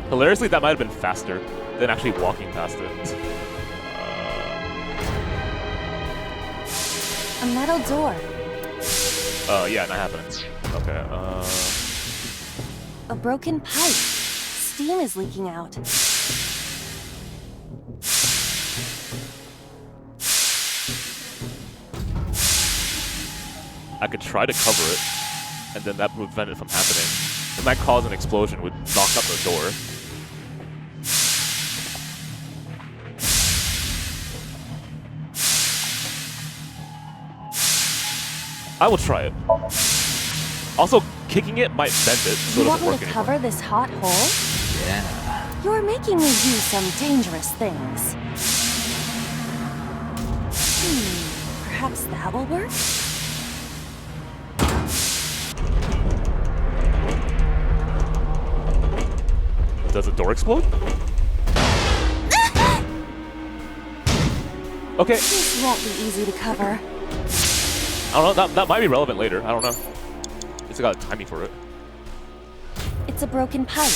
Hilariously, that might have been faster than actually walking past it. A metal door. Yeah, not happening. Okay, A broken pipe. Steam is leaking out. I could try to cover it, and then that would prevent it from happening. It might cause an explosion, would knock out the door. I will try it. Also, kicking it might bend it, so You it want doesn't me work to anymore. cover this hot hole? Yeah. You're making me do some dangerous things. Perhaps that will work? Does the door explode? Okay. This won't be easy to cover. I don't know. That might be relevant later. I don't know. It's got timing for it. It's a broken pipe.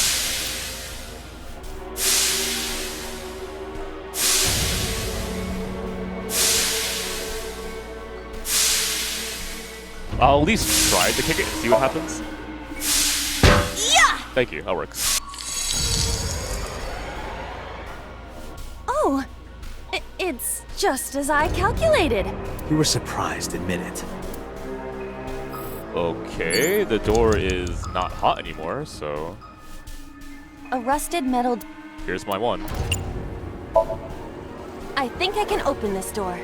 I'll at least try to kick it and see what happens. Yeah! Thank you. That works. Oh, it's just as I calculated. We were surprised, admit it. Okay, the door is not hot anymore, so A rusted metal. here's my one. I think I can open this door.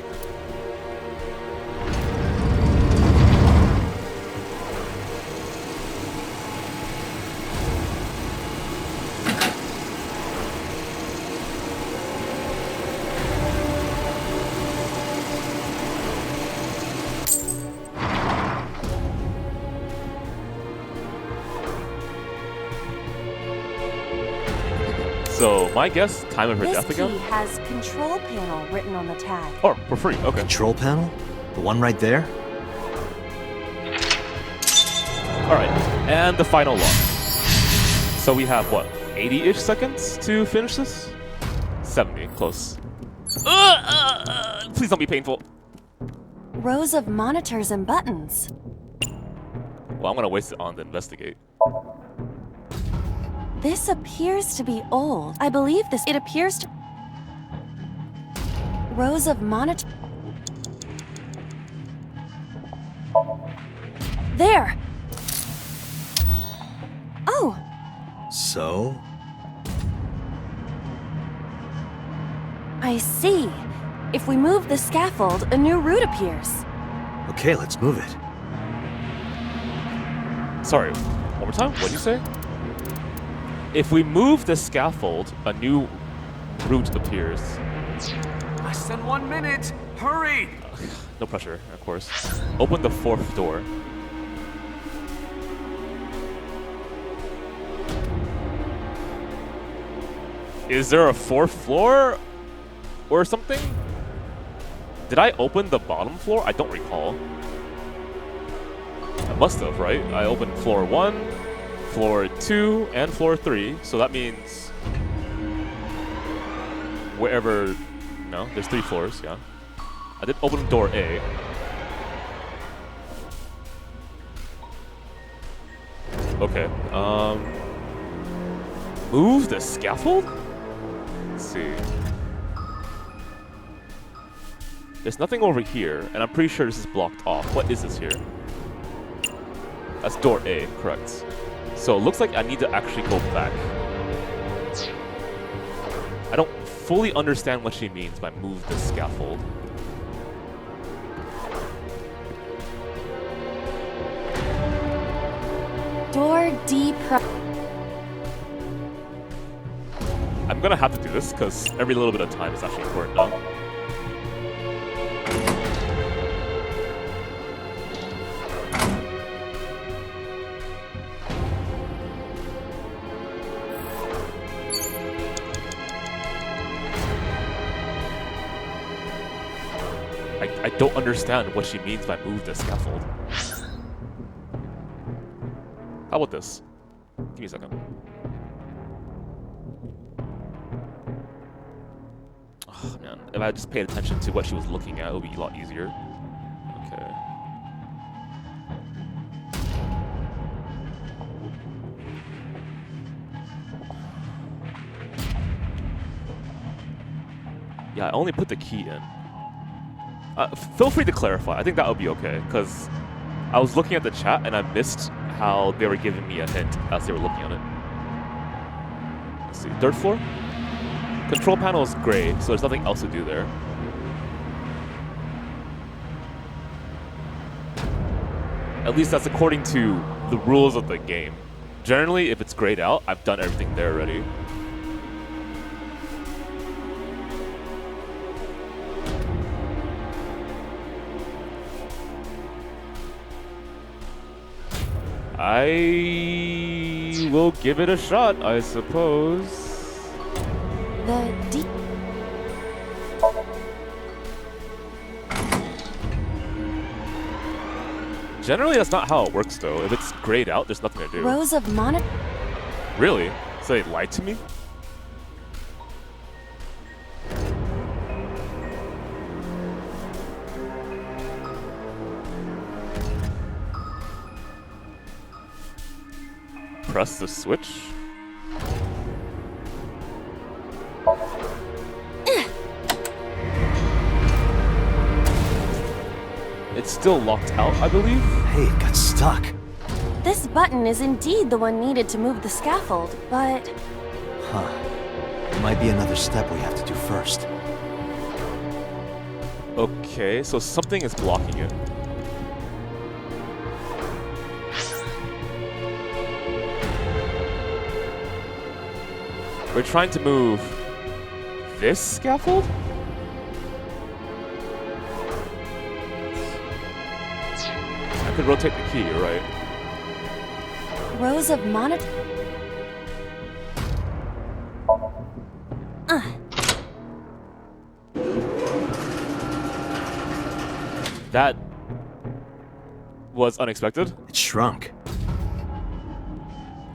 So my guess, time of her This death key again? has control panel written on the tag. Oh, for free. Okay. Control panel? The one right there? All right, and the final lock. So we have what, 80-ish seconds to finish this? 70, close. Please don't be painful. Rows of monitors and buttons. Well, I'm gonna waste it on the investigate. This appears to be old. I believe this. It appears to. Rows of monitor. There! Oh! So? I see. If we move the scaffold, a new route appears. Okay, let's move it. Sorry, one more time? What did you say? If we move the scaffold, a new route appears. Less than 1 minute. Hurry! No pressure, of course. Open the 4th door. Is there a 4th floor or something? Did I open the bottom floor? I don't recall. I must have, right? I opened floor 1, floor 2, and floor 3, so that means wherever. No, there's 3 floors, yeah. I did open door A. Okay, move the scaffold? Let's see. There's nothing over here, and I'm pretty sure this is blocked off. What is this here? That's door A, correct. So it looks like I need to actually go back. I don't fully understand what she means by move the scaffold. Door D. I'm gonna have to do this because every little bit of time is actually important now. I don't understand what she means by move the scaffold. How about this? Give me a second. Oh man, if I just paid attention to what she was looking at, it would be a lot easier. Okay. Yeah, I only put the key in. Feel free to clarify. I think that would be okay, because I was looking at the chat and I missed how they were giving me a hint as they were looking at it. Let's see, 3rd floor? Control panel is gray, so there's nothing else to do there. At least that's according to the rules of the game. Generally, if it's grayed out, I've done everything there already. I will give it a shot, I suppose. The D. Generally, that's not how it works, though. If it's grayed out, there's nothing to do. Rows of monitor. Really? So they lied to me? Press the switch. It's still locked out, I believe. Hey, it got stuck. This button is indeed the one needed to move the scaffold, but Huh. There might be another step we have to do first. Okay, so something is blocking it. We're trying to move this scaffold? I could rotate the key, you're right. rows of monitor. That was unexpected. It shrunk.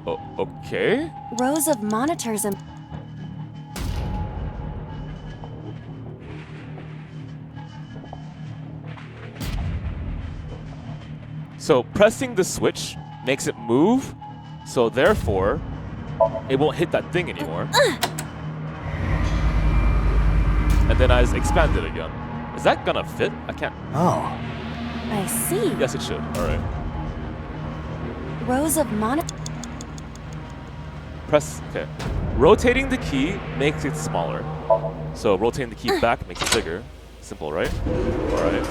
Oh, okay. Rows of monitors and So pressing the switch makes it move, so therefore it won't hit that thing anymore. And then I just expand it again. Is that gonna fit? I can't. Oh. I see. Yes, it should. All right. Rows of monitor. Press. Okay. Rotating the key makes it smaller. So rotating the key back makes it bigger. Simple, right? All right.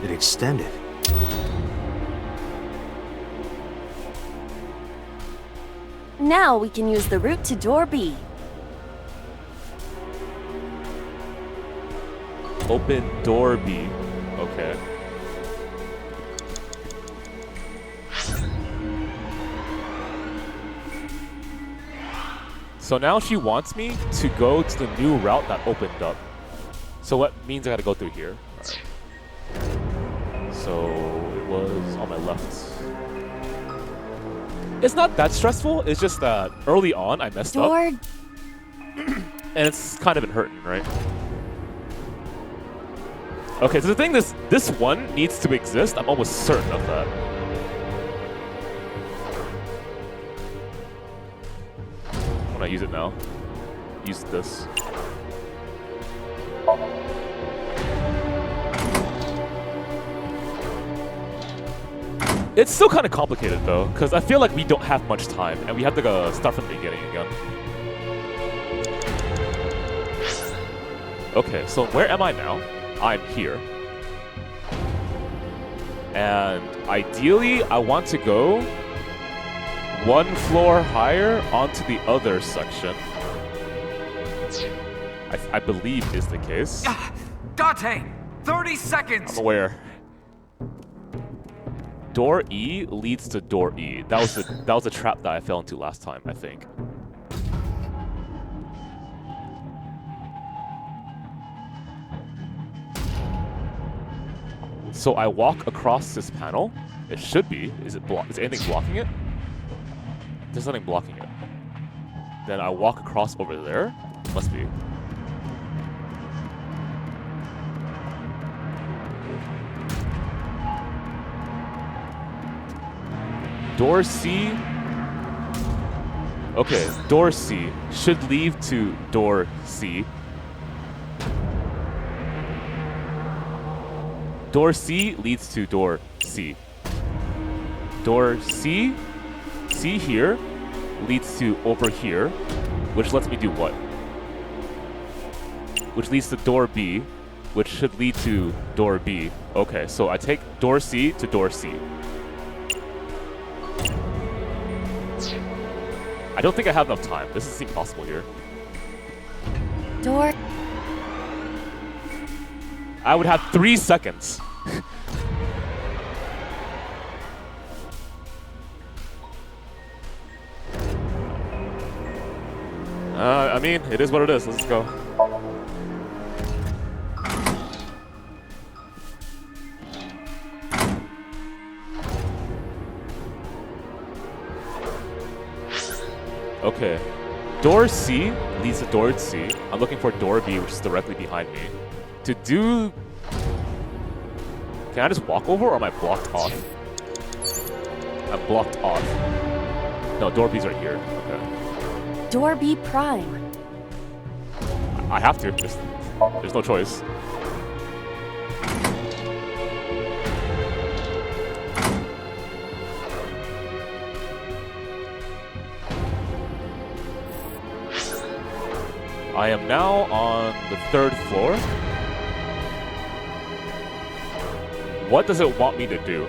It extended. Now we can use the route to door B. Open door B. Okay. So now she wants me to go to the new route that opened up. So what means I gotta go through here. Alright. So it was on my left. It's not that stressful, it's just that early on I messed up. Door. And it's kind of been hurting, right? Okay, so the thing is, this one needs to exist. I'm almost certain of that. I'm gonna use it now. Use this. It's still kind of complicated though, because I feel like we don't have much time, and we have to go start from the beginning again. Okay, so where am I now? I'm here. And ideally, I want to go one floor higher onto the other section. I believe is the case. Dante, 30 seconds! I'm aware. Door E leads to door E. That was the trap that I fell into last time, I think. So I walk across this panel. It should be. Is anything blocking it? There's nothing blocking it. Then I walk across over there. Must be. Door C. Okay, door C should lead to door C. Door C leads to door C. Door C here, leads to over here, which lets me do what? Which leads to door B, which should lead to door B. Okay, so I take door C to door C. I don't think I have enough time. This is impossible here. Door. I would have 3 seconds. I mean, it is what it is. Let's go. Okay. Door C leads to door C. I'm looking for door B, which is directly behind me. To do... Can I just walk over or am I blocked off? I'm blocked off. No, door B's right here. Okay. Door B prime. I have to. There's no choice. I am now on the 3rd floor. What does it want me to do?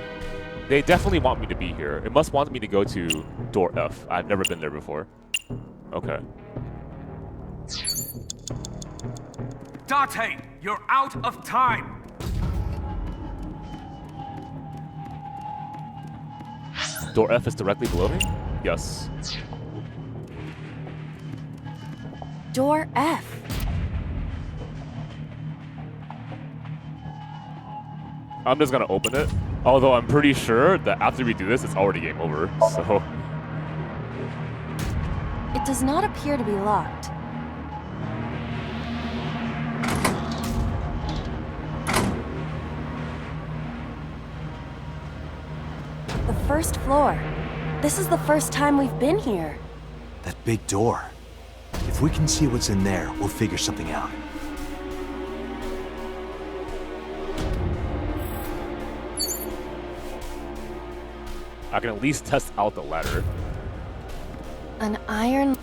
They definitely want me to be here. It must want me to go to door F. I've never been there before. Okay. Date, you're out of time. Door F is directly below me? Yes. Door F. I'm just gonna open it. Although I'm pretty sure that after we do this, it's already game over. So It does not appear to be locked. The first floor. This is the first time we've been here. That big door. If we can see what's in there, we'll figure something out. I can at least test out the ladder. An iron...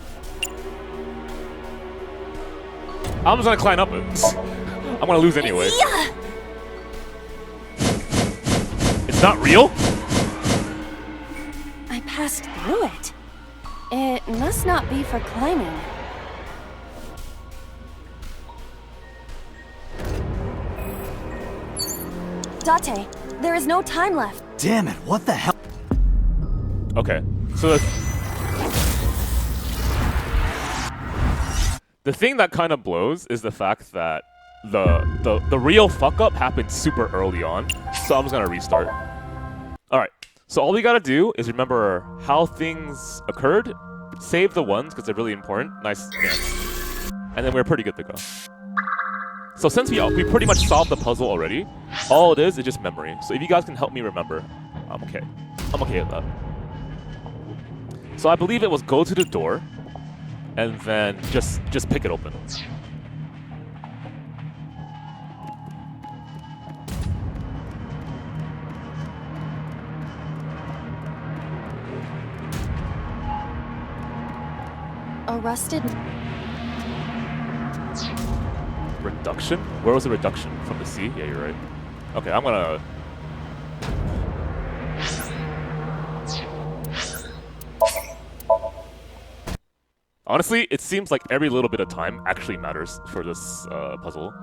I'm just gonna climb up it. I'm gonna lose anyway. Yeah! It's not real? I passed through it. It must not be for climbing. Date, there is no time left. Damn it, what the hell? Okay, so the thing that kind of blows is the fact that the real fuck up happened super early on, so I'm just gonna restart. All right, so all we gotta do is remember how things occurred, save the ones because they're really important. Nice dance, and then we're pretty good to go. So since we pretty much solved the puzzle already, all it is just memory. So if you guys can help me remember, I'm okay. I'm okay with that. So I believe it was go to the door, and then just pick it open. A rusted... Reduction? Where was the reduction? From the C? Yeah, you're right. Okay, I'm gonna... Honestly, it seems like every little bit of time actually matters for this puzzle.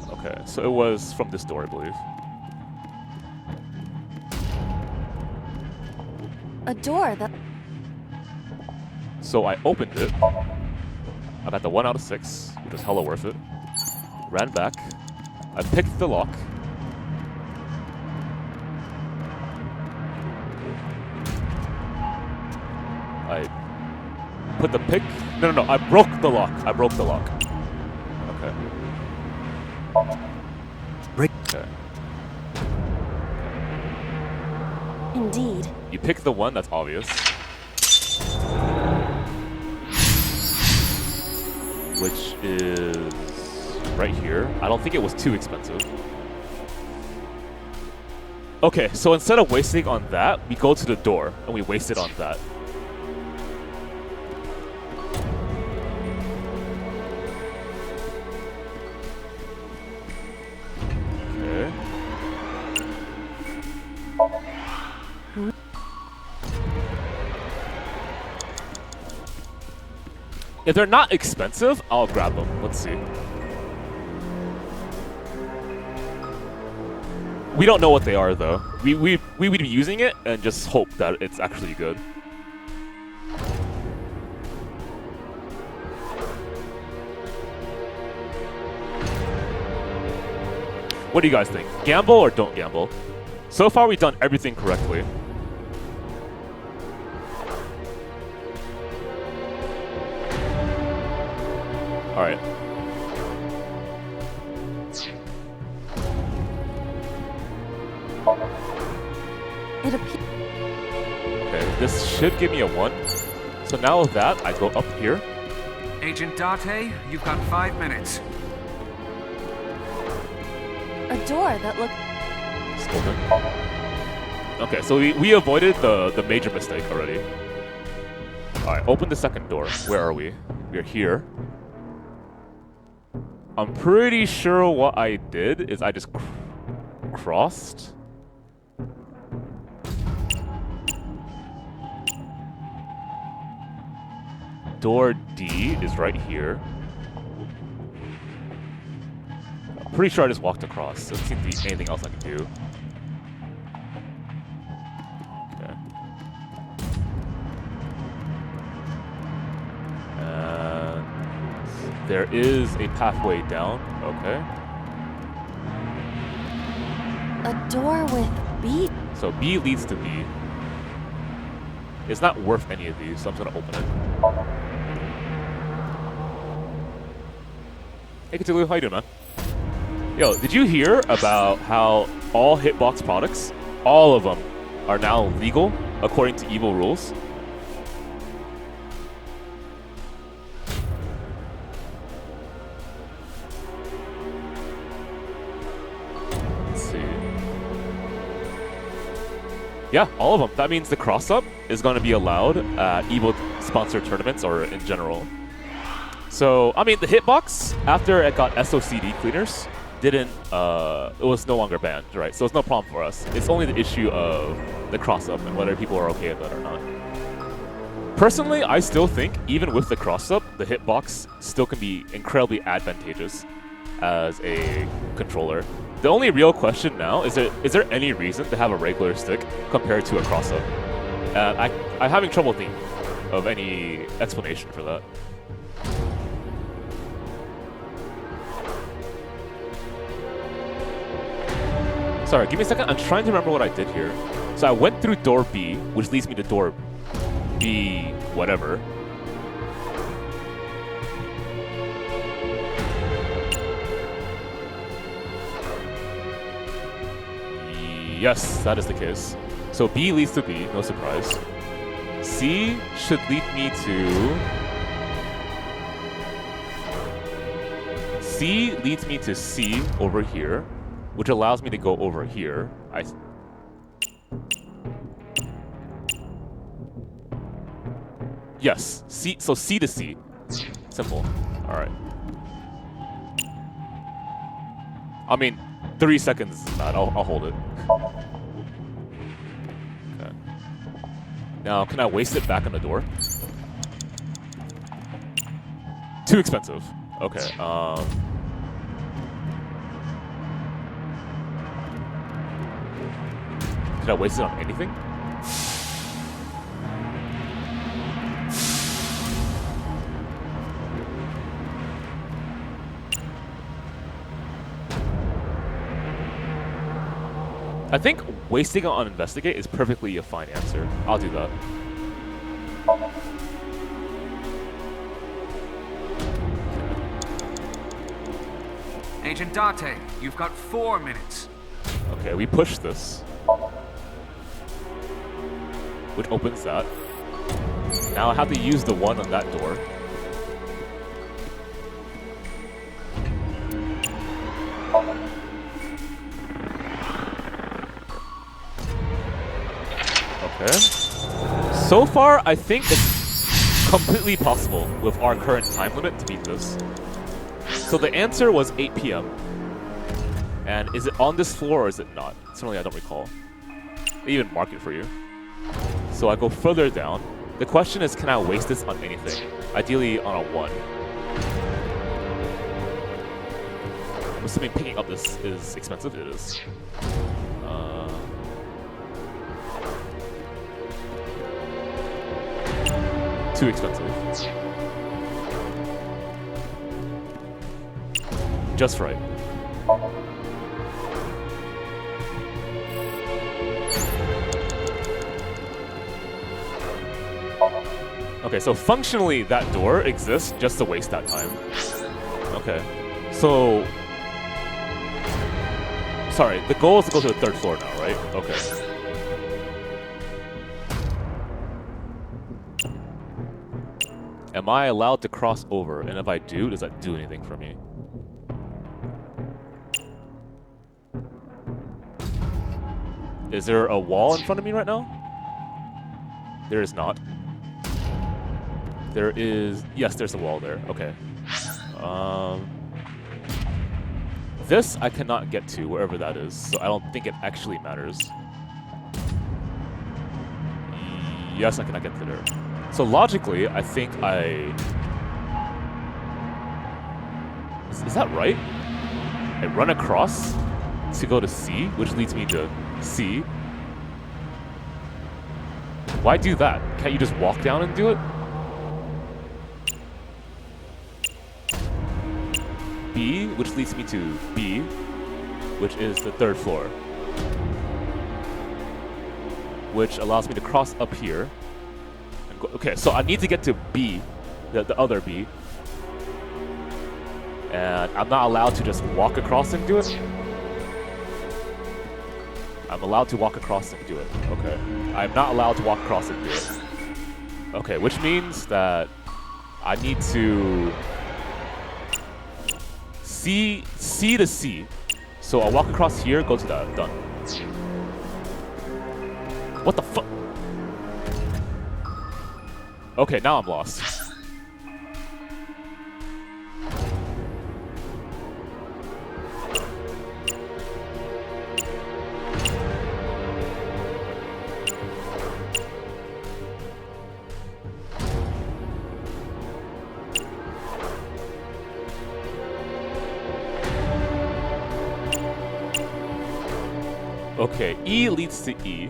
Okay, so it was from this door, I believe. A door that... So I opened it. I got the 1 out of 6, which was hella worth it. Ran back. I picked the lock. I put the pick. No, I broke the lock. I broke the lock. Okay. Break. Okay. Indeed. You pick the one that's obvious. Which is right here. I don't think it was too expensive. Okay, so instead of wasting on that, we go to the door and we waste it on that. Okay. If they're not expensive, I'll grab them. Let's see. We don't know what they are, though. We would be using it and just hope that it's actually good. What do you guys think? Gamble or don't gamble? So far, we've done everything correctly. All right. It appears. Okay, this should give me a 1. So now with that, I go up here. Agent Date, you've got 5 minutes. A door that looked. It's open. Okay, so we avoided the major mistake already. Alright, open the second door. Where are we? We're here. I'm pretty sure what I did is I just crossed. Door D is right here. I'm pretty sure I just walked across. Doesn't seem to be anything else I can do. Okay. And there is a pathway down. Okay. A door with B. So B leads to B. It's not worth any of these, so I'm just gonna open it. Hey, Cthulhu, how you doing, man? Yo, did you hear about how all Hitbox products, all of them, are now legal according to evil rules? Let's see. Yeah, all of them. That means the cross-up is going to be allowed at evil-sponsored tournaments or in general. So, I mean, the Hitbox, after it got SOCD cleaners, it was no longer banned, right? So it's no problem for us. It's only the issue of the cross-up and whether people are okay with that or not. Personally, I still think, even with the cross-up, the Hitbox still can be incredibly advantageous as a controller. The only real question now is there any reason to have a regular stick compared to a cross-up? I'm having trouble thinking of any explanation for that. Sorry, give me a second. I'm trying to remember what I did here. So I went through door B, which leads me to door B, whatever. Yes, that is the case. So B leads to B, no surprise. C should lead me to... C leads me to C over here, which allows me to go over here. Yes, C. So C to C. Simple. All right. I mean, 3 seconds is not. I'll hold it. Okay. Now, can I waste it back on the door? Too expensive. Okay. Did I waste it on anything? I think wasting it on Investigate is perfectly a fine answer. I'll do that. Agent Date, you've got 4 minutes. Okay, we push this, which opens that. Now I have to use the one on that door. Okay. So far, I think it's completely possible with our current time limit to beat this. So the answer was 8 p.m. And is it on this floor or is it not? Certainly I don't recall. They even mark it for you. So I go further down. The question is, can I waste this on anything? Ideally on a 1. I'm assuming picking up this is expensive. It is. Too expensive. Just right. Okay, so functionally that door exists just to waste that time. Okay. So... Sorry, the goal is to go to the 3rd floor now, right? Okay. Am I allowed to cross over? And if I do, does that do anything for me? Is there a wall in front of me right now? There is not. There is... Yes, there's a wall there. Okay. This I cannot get to, wherever that is, so I don't think it actually matters. Yes, I cannot get to there. So logically, I think I... Is that right? I run across to go to C, which leads me to C. Why do that? Can't you just walk down and do it? B, which leads me to B, which is the 3rd floor. Which allows me to cross up here. And go, okay, so I need to get to B, the other B. And I'm not allowed to just walk across and do it. I'm allowed to walk across and do it. Okay. I'm not allowed to walk across and do it. Okay, which means that I need to... C to C. So I'll walk across here, go to that. Done. What the fuck? Okay, now I'm lost. Okay, E leads to E.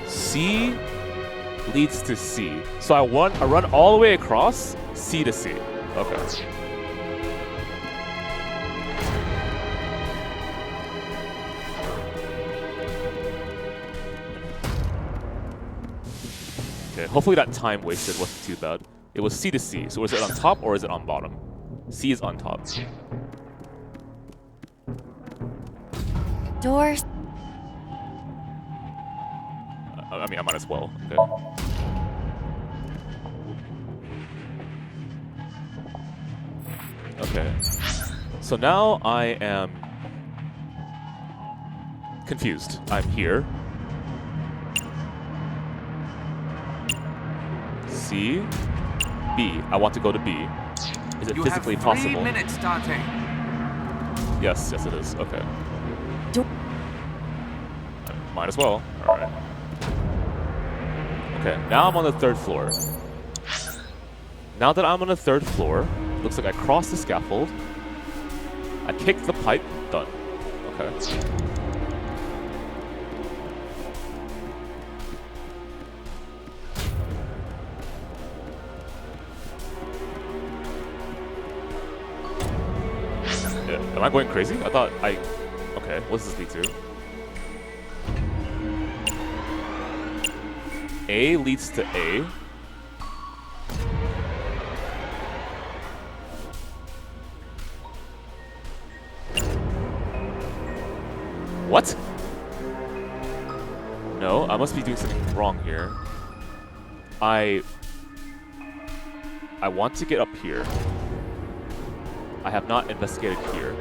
C leads to C. So I run all the way across C to C. Okay. Okay, hopefully that time wasted wasn't too bad. It was C to C, so is it on top or is it on bottom? C is on top. Doors. I mean, I might as well. Okay. Okay. So now I am confused. I'm here. C. B. I want to go to B. Is it physically possible? You have 3 minutes, Dante. Yes, yes it is. Okay. Might as well. Alright. Okay, now I'm on the 3rd floor. Now that I'm on the 3rd floor, looks like I cross the scaffold. I kick the pipe. Done. Okay. Am I going crazy? I thought I... Okay, what does this lead to? A leads to A. What? No, I must be doing something wrong here. I want to get up here. I have not investigated here.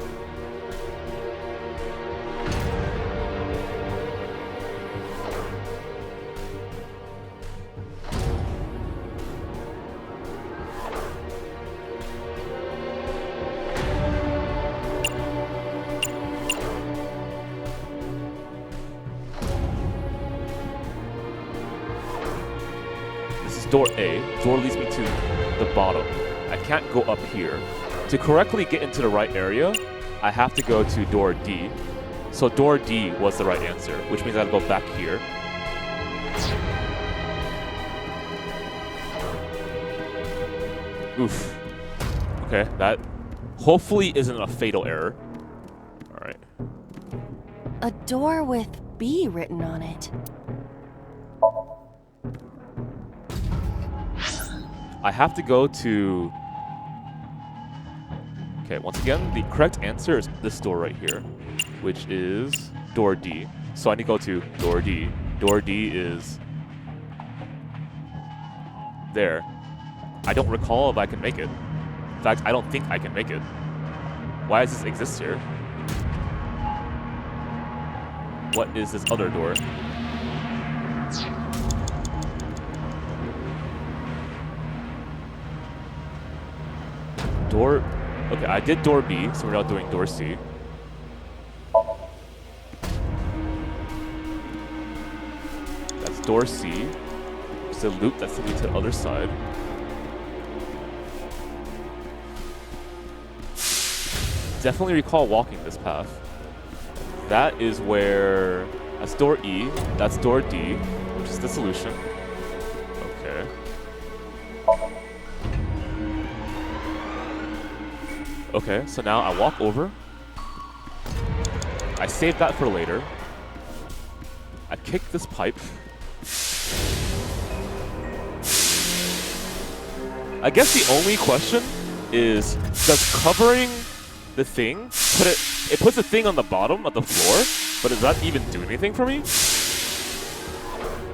This is door A. Door leads me to the bottom. I can't go up here. To correctly get into the right area, I have to go to door D. So door D was the right answer, which means I have to go back here. Oof. Okay, that hopefully isn't a fatal error. Alright. A door with B written on it. I have to go to... Okay, once again, the correct answer is this door right here, which is door D. So I need to go to door D. Door D is there. I don't recall if I can make it. In fact, I don't think I can make it. Why does this exist here? What is this other door? Door... Okay, I did door B, so we're now doing door C. That's door C. It's a loop that's leading to the other side. Definitely recall walking this path. That is where... That's door E, that's door D, which is the solution. Okay. Okay, so now I walk over. I save that for later. I kick this pipe. I guess the only question is, does covering the thing it puts the thing on the bottom of the floor, but does that even do anything for me?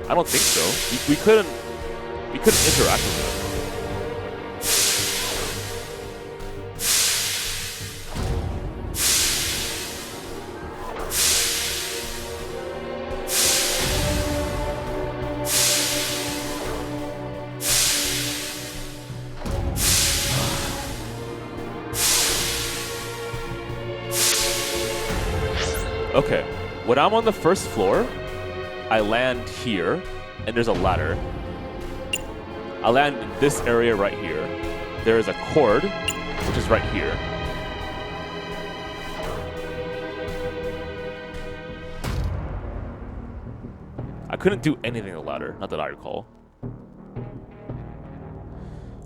I don't think so. We couldn't interact with it. Okay, when I'm on the first floor, I land here, and there's a ladder. I land in this area right here. There is a cord, which is right here. I couldn't do anything on the ladder, not that I recall.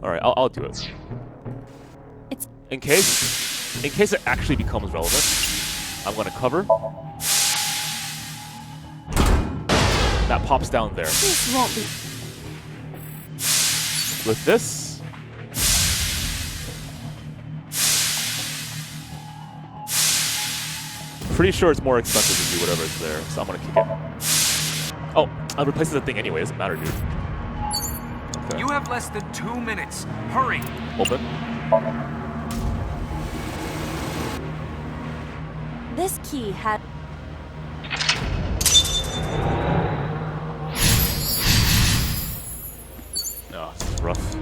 All right, I'll do it. In case it actually becomes relevant, I'm gonna cover. That pops down there. This won't be. With this, pretty sure it's more expensive to do whatever is there, so I'm gonna kick it. Oh, I'll replace the thing anyway. Doesn't matter, dude. Okay. You have less than 2 minutes. Hurry. Open. This key had. Oh, this is rough.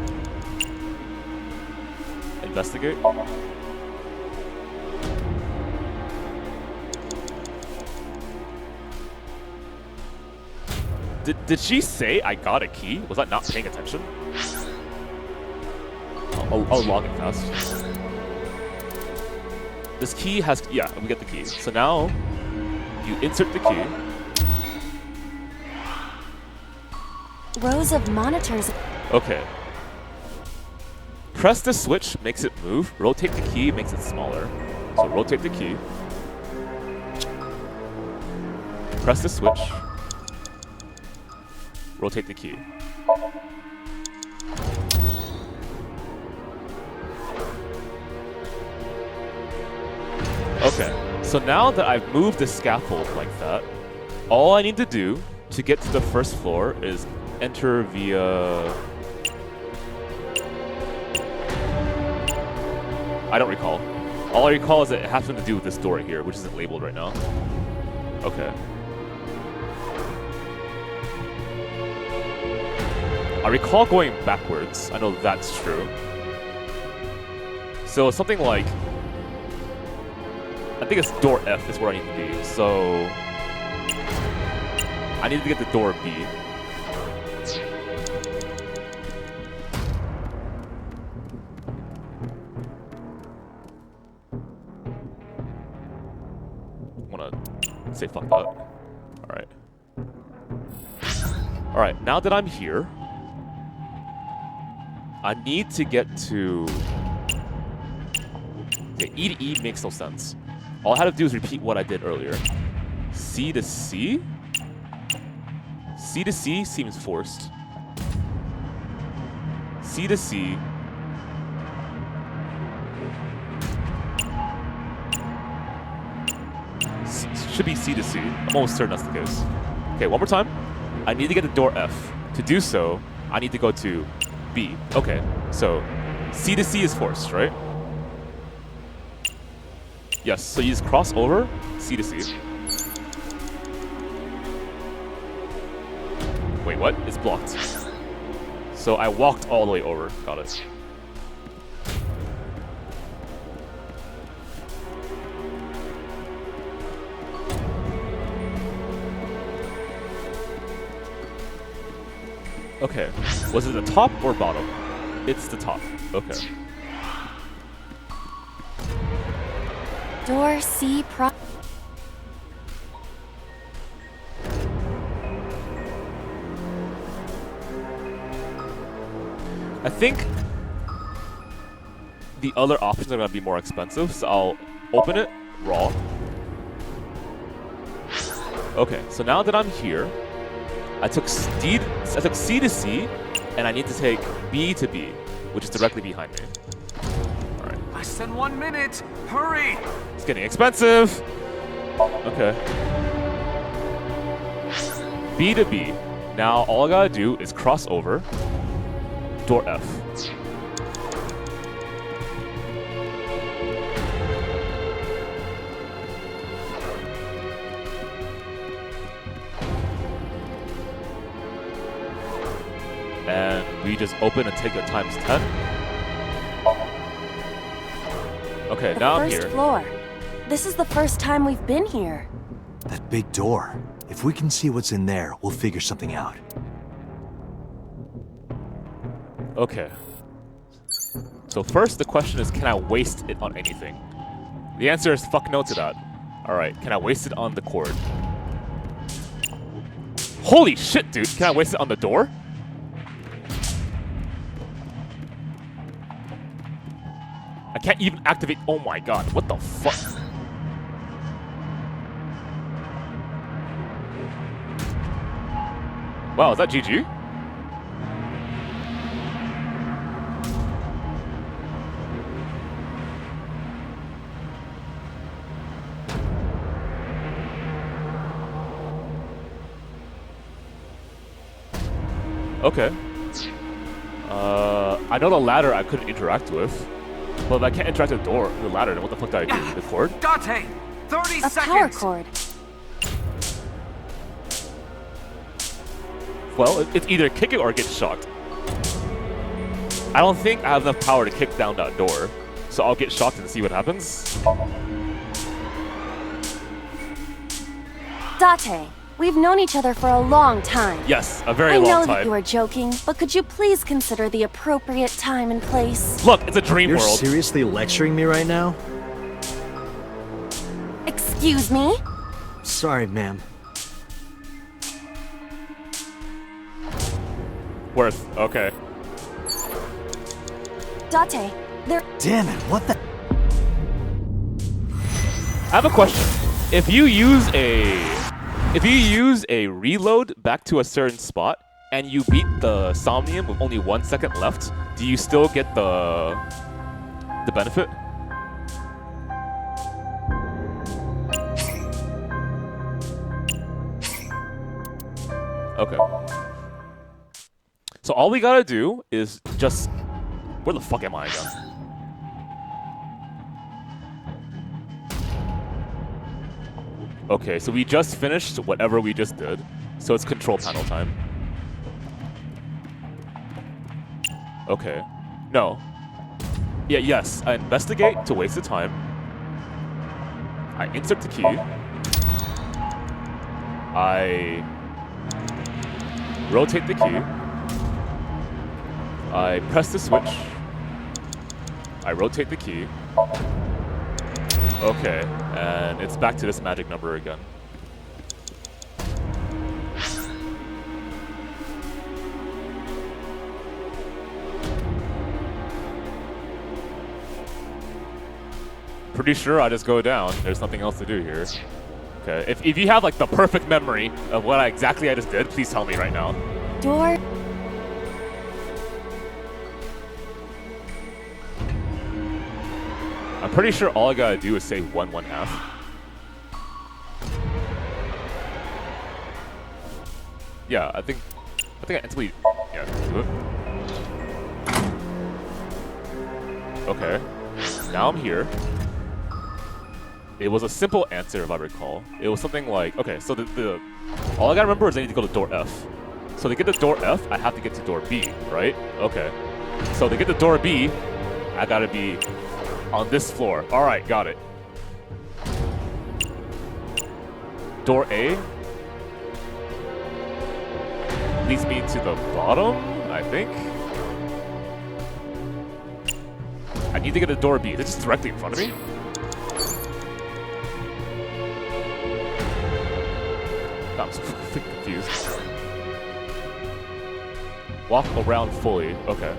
Investigate. Did she say I got a key? Was I not paying attention? I'll log it fast. This key has... Yeah, we get the key. So now, you insert the key. Rows of monitors. Okay. Press the switch, makes it move. Rotate the key, makes it smaller. So rotate the key. Press the switch. Rotate the key. Okay, so now that I've moved the scaffold like that, all I need to do to get to the first floor is enter via... I don't recall. All I recall is that it has something to do with this door here, which isn't labeled right now. Okay. I recall going backwards. I know that's true. So something like... I think it's door F is where I need to be. So... I need to get the door B. I wanna say fuck that. Alright. Alright, now that I'm here, I need to get to... Okay, E to E makes no sense. All I had to do is repeat what I did earlier. C to C? C to C seems forced. C to C. Should be C to C. I'm almost certain that's the case. Okay, one more time. I need to get the door F. To do so, I need to go to B. Okay, so C to C is forced, right? Yes, so you just cross over C to C. Wait, what? It's blocked. So I walked all the way over. Got it. Okay, was it the top or bottom? It's the top. Okay. Door C pro. I think the other options are going to be more expensive, so I'll open it raw. Okay, so now that I'm here, I took C to C, and I need to take B to B, which is directly behind me. All right. Less than 1 minute. Hurry! It's getting expensive. Okay. B to B. Now all I gotta do is cross over. Door F. And we just open and take it times 10. Okay, The now I'm first here. floor. This is the first time we've been here. That big door. If we can see what's in there, we'll figure something out. Okay. So first, the question is, can I waste it on anything? The answer is fuck no to that. Alright, can I waste it on the cord? Holy shit, dude! Can I waste it on the door? I can't even activate. Oh my god, what the fuck? Wow, is that GG? Okay. I know the ladder I couldn't interact with. Well, if I can't interact with the ladder, then what the fuck do I do? The cord? Date! 30 A seconds! power cord. Well, it's either kick it or get shocked. I don't think I have enough power to kick down that door, so I'll get shocked and see what happens. Date, we've known each other for a long time. Yes, a very I know long that time. you are joking, but could you please consider the appropriate time and place? Look, it's a dream You're world. seriously lecturing me right now? Excuse me? Sorry, ma'am. Worth. Okay. Date, there. Damn it, what the? I have a question. If you use a reload back to a certain spot and you beat the Somnium with only 1 second left, do you still get the benefit? Okay. So all we gotta do is just... Where the fuck am I again? Okay, so we just finished whatever we just did. So it's control panel time. Okay. No. Yeah, yes. I investigate to waste the time. I insert the key. I rotate the key. I press the switch. I rotate the key. Okay, and it's back to this magic number again. Pretty sure I just go down. There's nothing else to do here. Okay. If you have like the perfect memory of what exactly I just did, please tell me right now. Door. I'm pretty sure all I gotta do is say 1-1F. Yeah, I think I instantly do it. Okay. Now I'm here. It was a simple answer if I recall. It was something like, okay, so the all I gotta remember is I need to go to door F. So to get to door F, I have to get to door B, right? Okay. So to get to door B, I gotta be on this floor. Alright, got it. Door A leads me to the bottom, I think. I need to get to door B. Is it just directly in front of me? I'm so freaking confused. Walk around fully. Okay.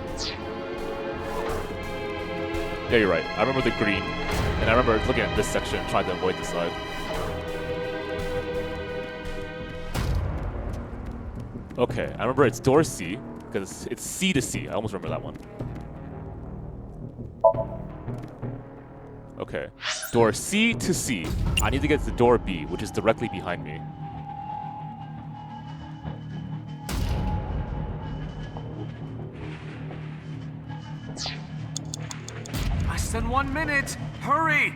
Yeah, you're right. I remember the green, and I remember looking at this section and trying to avoid the side. Okay, I remember it's door C, because it's C to C. I almost remember that one. Okay, door C to C. I need to get to door B, which is directly behind me. Less than 1 minute! Hurry!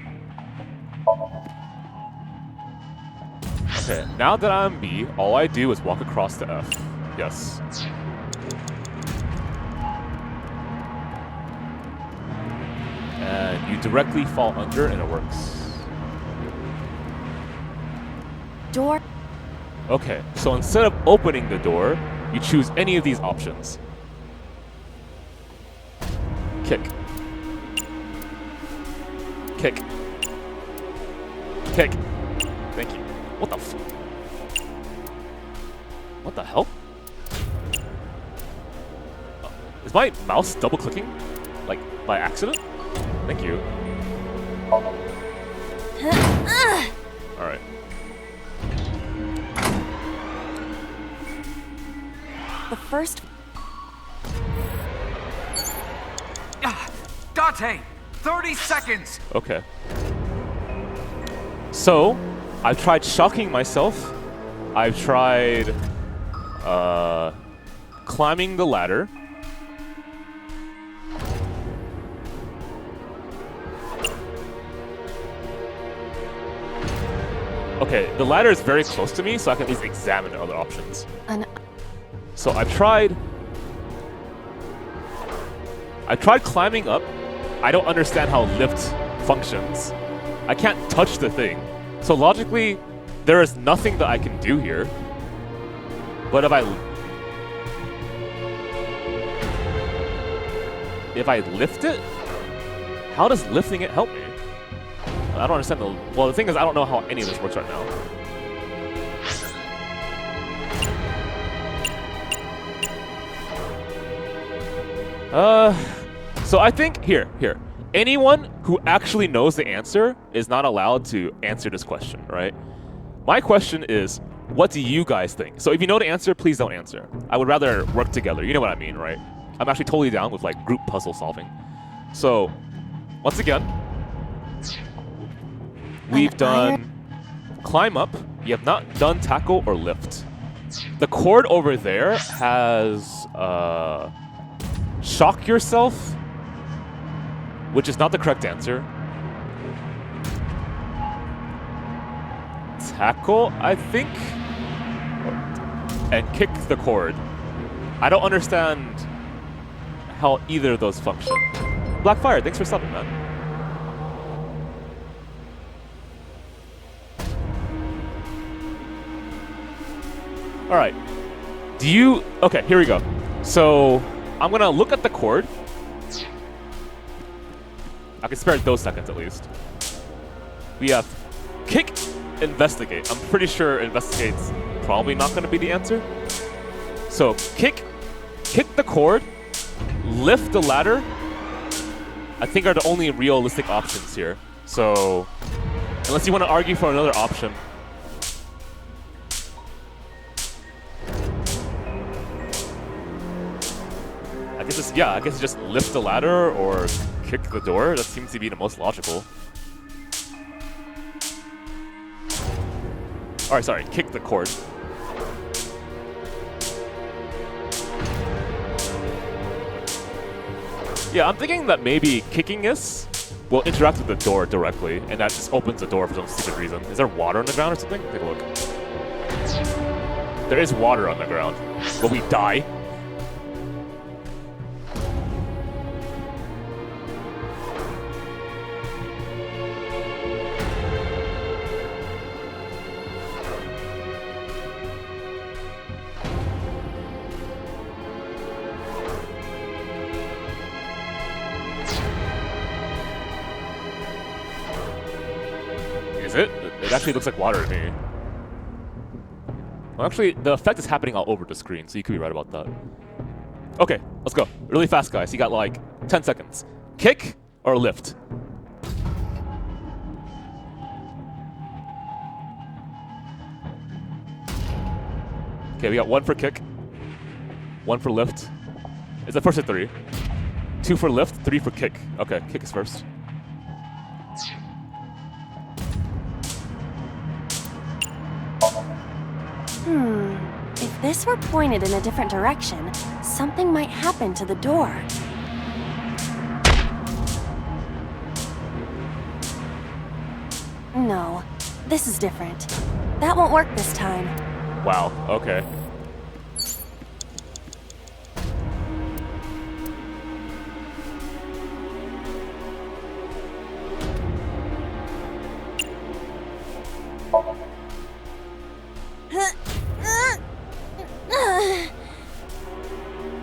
Okay, now that I'm B, all I do is walk across to F. Yes. And you directly fall under and it works. Door. Okay, so instead of opening the door, you choose any of these options. Kick. Kick. Kick. Thank you. What the f- What the hell? Is my mouse double clicking? Like, by accident? Thank you. Alright. The first. Dante! 30 seconds! Okay. So, I've tried shocking myself. I've tried climbing the ladder. Okay, the ladder is very close to me, so I can at least examine other options. So I've tried climbing up. I don't understand how lift functions. I can't touch the thing. So logically, there is nothing that I can do here. But if I lift it, how does lifting it help me? I don't understand well, the thing is I don't know how any of this works right now. So I think, here. Anyone who actually knows the answer is not allowed to answer this question, right? My question is, what do you guys think? So if you know the answer, please don't answer. I would rather work together. You know what I mean, right? I'm actually totally down with like group puzzle solving. So, once again, we've done climb up. You have not done tackle or lift. The cord over there has shock yourself, which is not the correct answer. Tackle, I think, and kick the cord. I don't understand how either of those function. Blackfire, thanks for subbing, man. All right. Okay, here we go. So I'm gonna look at the cord. I can spare those seconds at least. We have kick, investigate. I'm pretty sure investigate's probably not gonna be the answer. So kick the cord, lift the ladder, I think are the only realistic options here. So unless you want to argue for another option, I guess it's, yeah, I guess just lift the ladder or kick the door. That seems to be the most logical. Alright, sorry, kick the cord. Yeah, I'm thinking that maybe kicking this will interact with the door directly, and that just opens the door for some stupid reason. Is there water on the ground or something? Take a look. There is water on the ground. Will we die? Is it? It actually looks like water to me. Well, actually, the effect is happening all over the screen, so you could be right about that. Okay, let's go. Really fast, guys. You got like 10 seconds. Kick or lift? Okay, we got 1 for kick, 1 for lift. It's the first of 3. 2 for lift, 3 for kick. Okay, kick is first. If this were pointed in a different direction, something might happen to the door. No, this is different. That won't work this time. Wow, okay.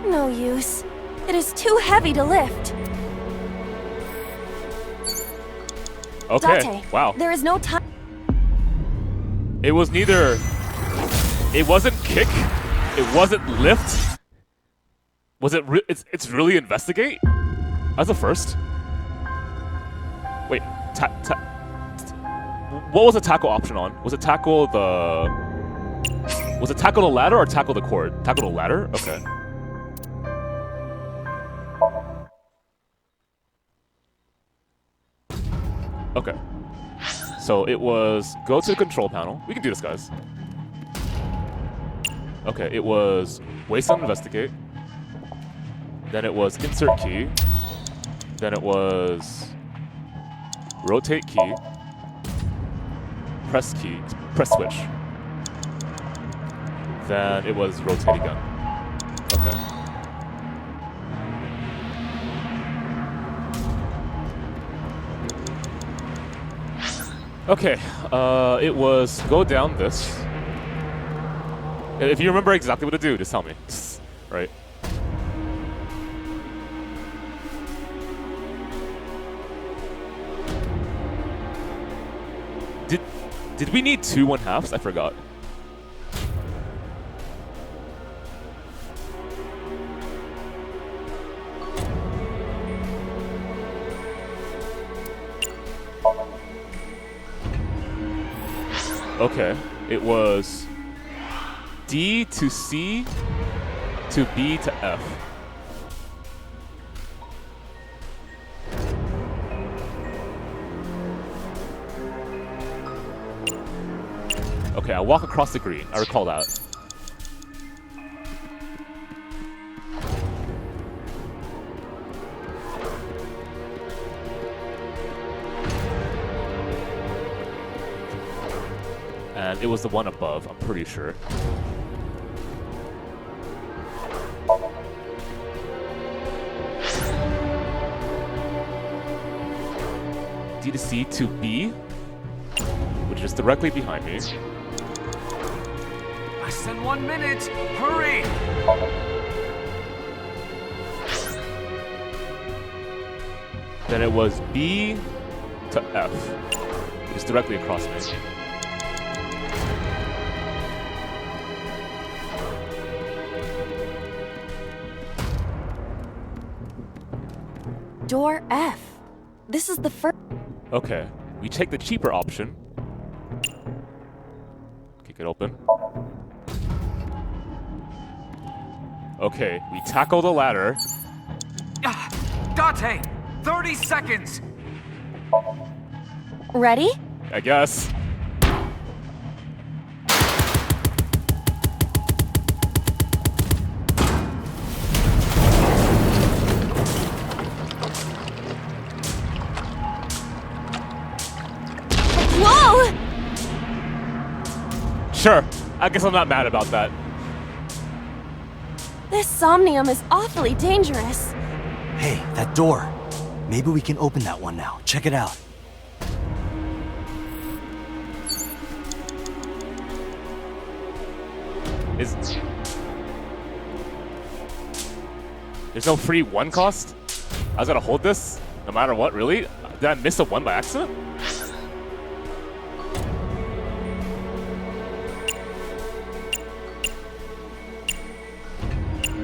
No use. It is too heavy to lift. Okay, Date, wow. there is no time. It was neither... It wasn't kick. It wasn't lift. Was it it's really investigate? That's the first. Wait, what was the tackle option on? Was it tackle the... Was it tackle the ladder or tackle the cord? Tackle the ladder? Okay. Okay. So it was go to the control panel. We can do this, guys. Okay, it was waste on investigate. Then it was insert key. Then it was rotate key. Press key. Press switch. Then it was rotate again. Okay. Okay, it was go down this. If you remember exactly what to do, just tell me. Right. Did we need 2 1/2s? I forgot. Okay, it was D to C to B to F. Okay, I walk across the green. I recall that. And it was the one above, I'm pretty sure. D to C to B, which is directly behind me. Less than 1 minute! Hurry! Then it was B to F, which is directly across me. Door F. This is the first. Okay, we take the cheaper option. Kick it open. Okay, we tackle the ladder. Tate, 30 seconds! Ready? I guess. Whoa! Sure. I guess I'm not mad about that. This Somnium is awfully dangerous. Hey, that door. Maybe we can open that one now. Check it out. There's no free one cost? I was gonna hold this no matter what, really? Did I miss a one by accident?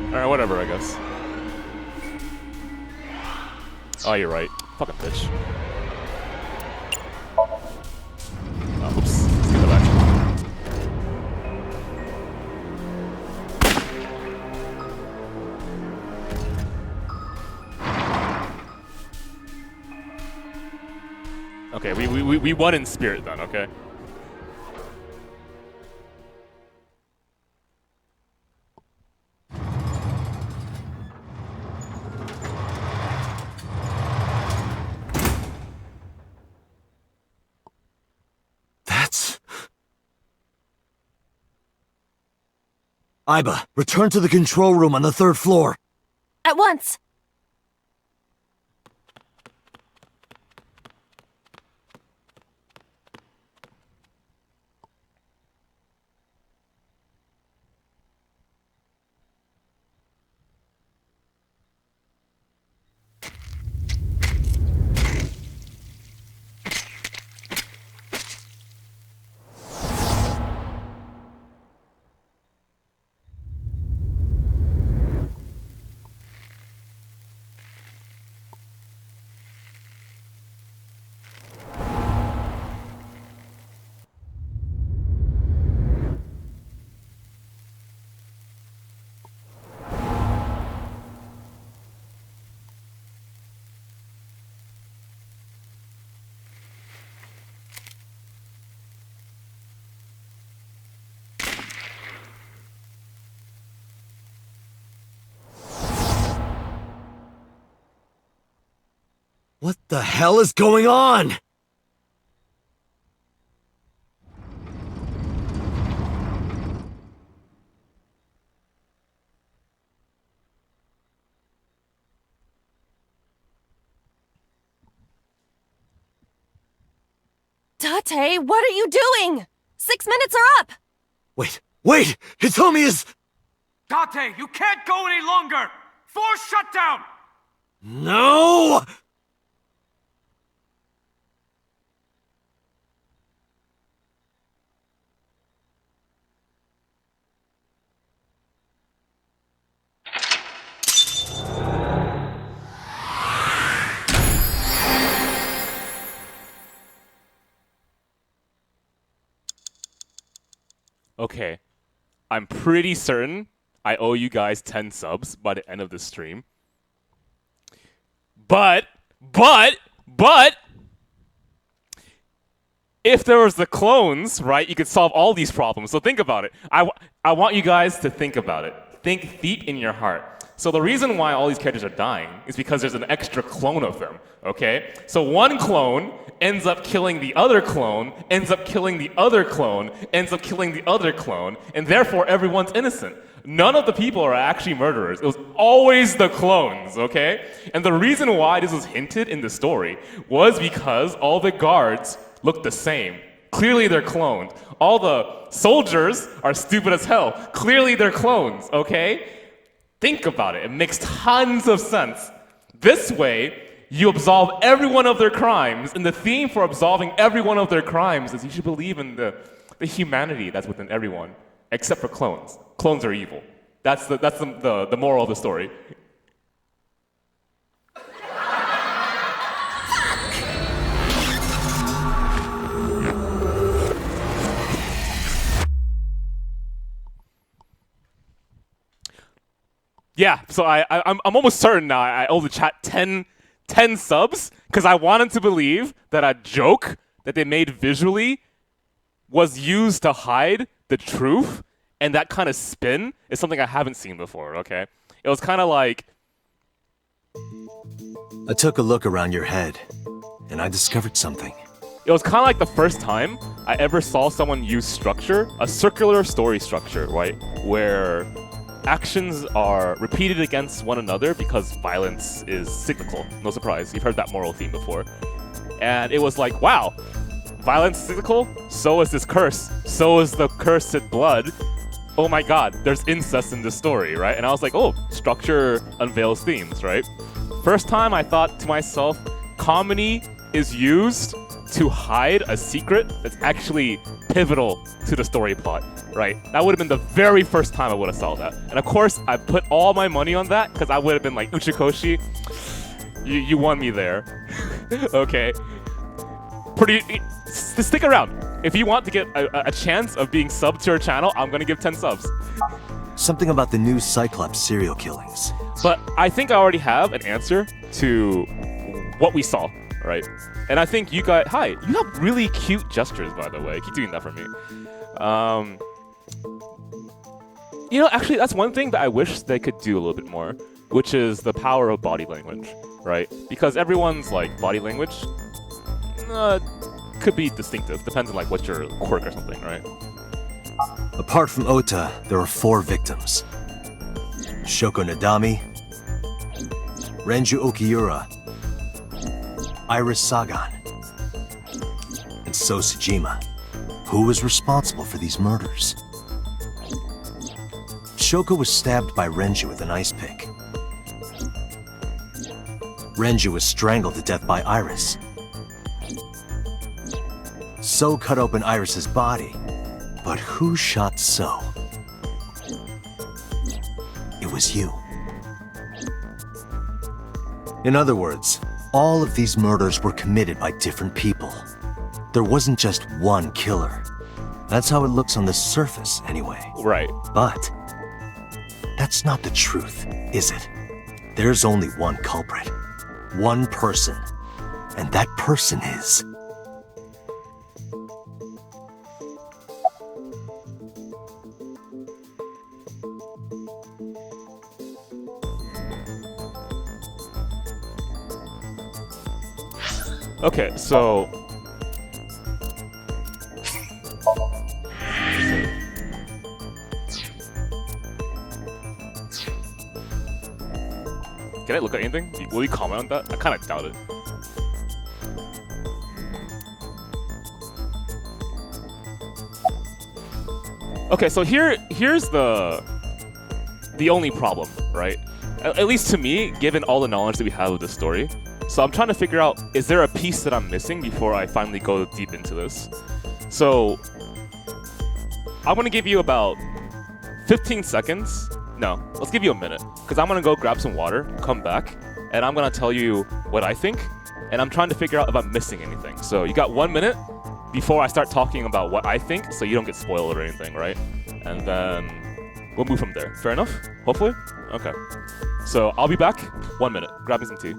Alright, whatever, I guess. Oh, you're right. Fucking bitch. Oh, oops. Let's get that back. Okay, we won in spirit then, okay? That's... Aiba, return to the control room on the 3rd floor. At once! What the hell is going on? Tate, what are you doing? 6 minutes are up! Wait! Hitomi is... Tate, you can't go any longer! Force shutdown! No! Okay. I'm pretty certain I owe you guys 10 subs by the end of this stream. But if there was the clones, right, you could solve all these problems. So think about it. I want you guys to think about it. Think deep in your heart. So the reason why all these characters are dying is because there's an extra clone of them, okay? So one clone ends up killing the other clone, ends up killing the other clone, ends up killing the other clone, and therefore everyone's innocent. None of the people are actually murderers. It was always the clones, okay? And the reason why this was hinted in the story was because all the guards look the same. Clearly they're cloned. All the soldiers are stupid as hell. Clearly they're clones, okay? Think about it. It makes tons of sense. This way, you absolve everyone of their crimes, and the theme for absolving every one of their crimes is you should believe in the humanity that's within everyone, except for clones. Clones are evil. That's the moral of the story. Yeah, so I'm almost certain now I owe the chat 10 10 subs because I wanted to believe that a joke that they made visually was used to hide the truth, and that kind of spin is something I haven't seen before, okay? It was kind of like... I took a look around your head, and I discovered something. It was kind of like the first time I ever saw someone use structure, a circular story structure, right? Where actions are repeated against one another because violence is cyclical. No surprise, you've heard that moral theme before. And it was like, wow, violence is cyclical, so is this curse. So is the cursed blood. Oh my god, there's incest in this story, right? And I was like, oh, structure unveils themes, right? First time I thought to myself, comedy is used to hide a secret that's actually pivotal to the story plot, right? That would have been the very first time I would have saw that. And of course, I put all my money on that because I would have been like, Uchikoshi, you won me there. Okay. Stick around. If you want to get a chance of being subbed to your channel, I'm gonna give 10 subs. Something about the new Cyclops serial killings. But I think I already have an answer to what we saw, right? And I think you guys... Hi, you have really cute gestures, by the way. Keep doing that for me. You know, actually, that's one thing that I wish they could do a little bit more, which is the power of body language, right? Because everyone's, like, body language could be distinctive. Depends on, like, what's your quirk or something, right? Apart from Ota, there are 4 victims. Shoko Nadami, Renju Okiura, Iris Sagan, and So Tsujima. Who was responsible for these murders? Shoko was stabbed by Renju with an ice pick. Renju was strangled to death by Iris. So cut open Iris's body. But who shot So? It was you. In other words, all of these murders were committed by different people. There wasn't just one killer. That's how it looks on the surface, anyway. Right. But that's not the truth, is it? There's only one culprit. One person. And that person is... Okay, so... Can I look at anything? Will you comment on that? I kind of doubt it. Okay, so here's the only problem, right? At least to me, given all the knowledge that we have of this story. So I'm trying to figure out, is there a piece that I'm missing before I finally go deep into this? So I'm gonna give you about 15 seconds. No, let's give you a minute, because I'm gonna go grab some water, come back, and I'm gonna tell you what I think, and I'm trying to figure out if I'm missing anything. So you got 1 minute before I start talking about what I think, so you don't get spoiled or anything, right? And then we'll move from there. Fair enough? Hopefully? Okay. So I'll be back. 1 minute. Grab me some tea.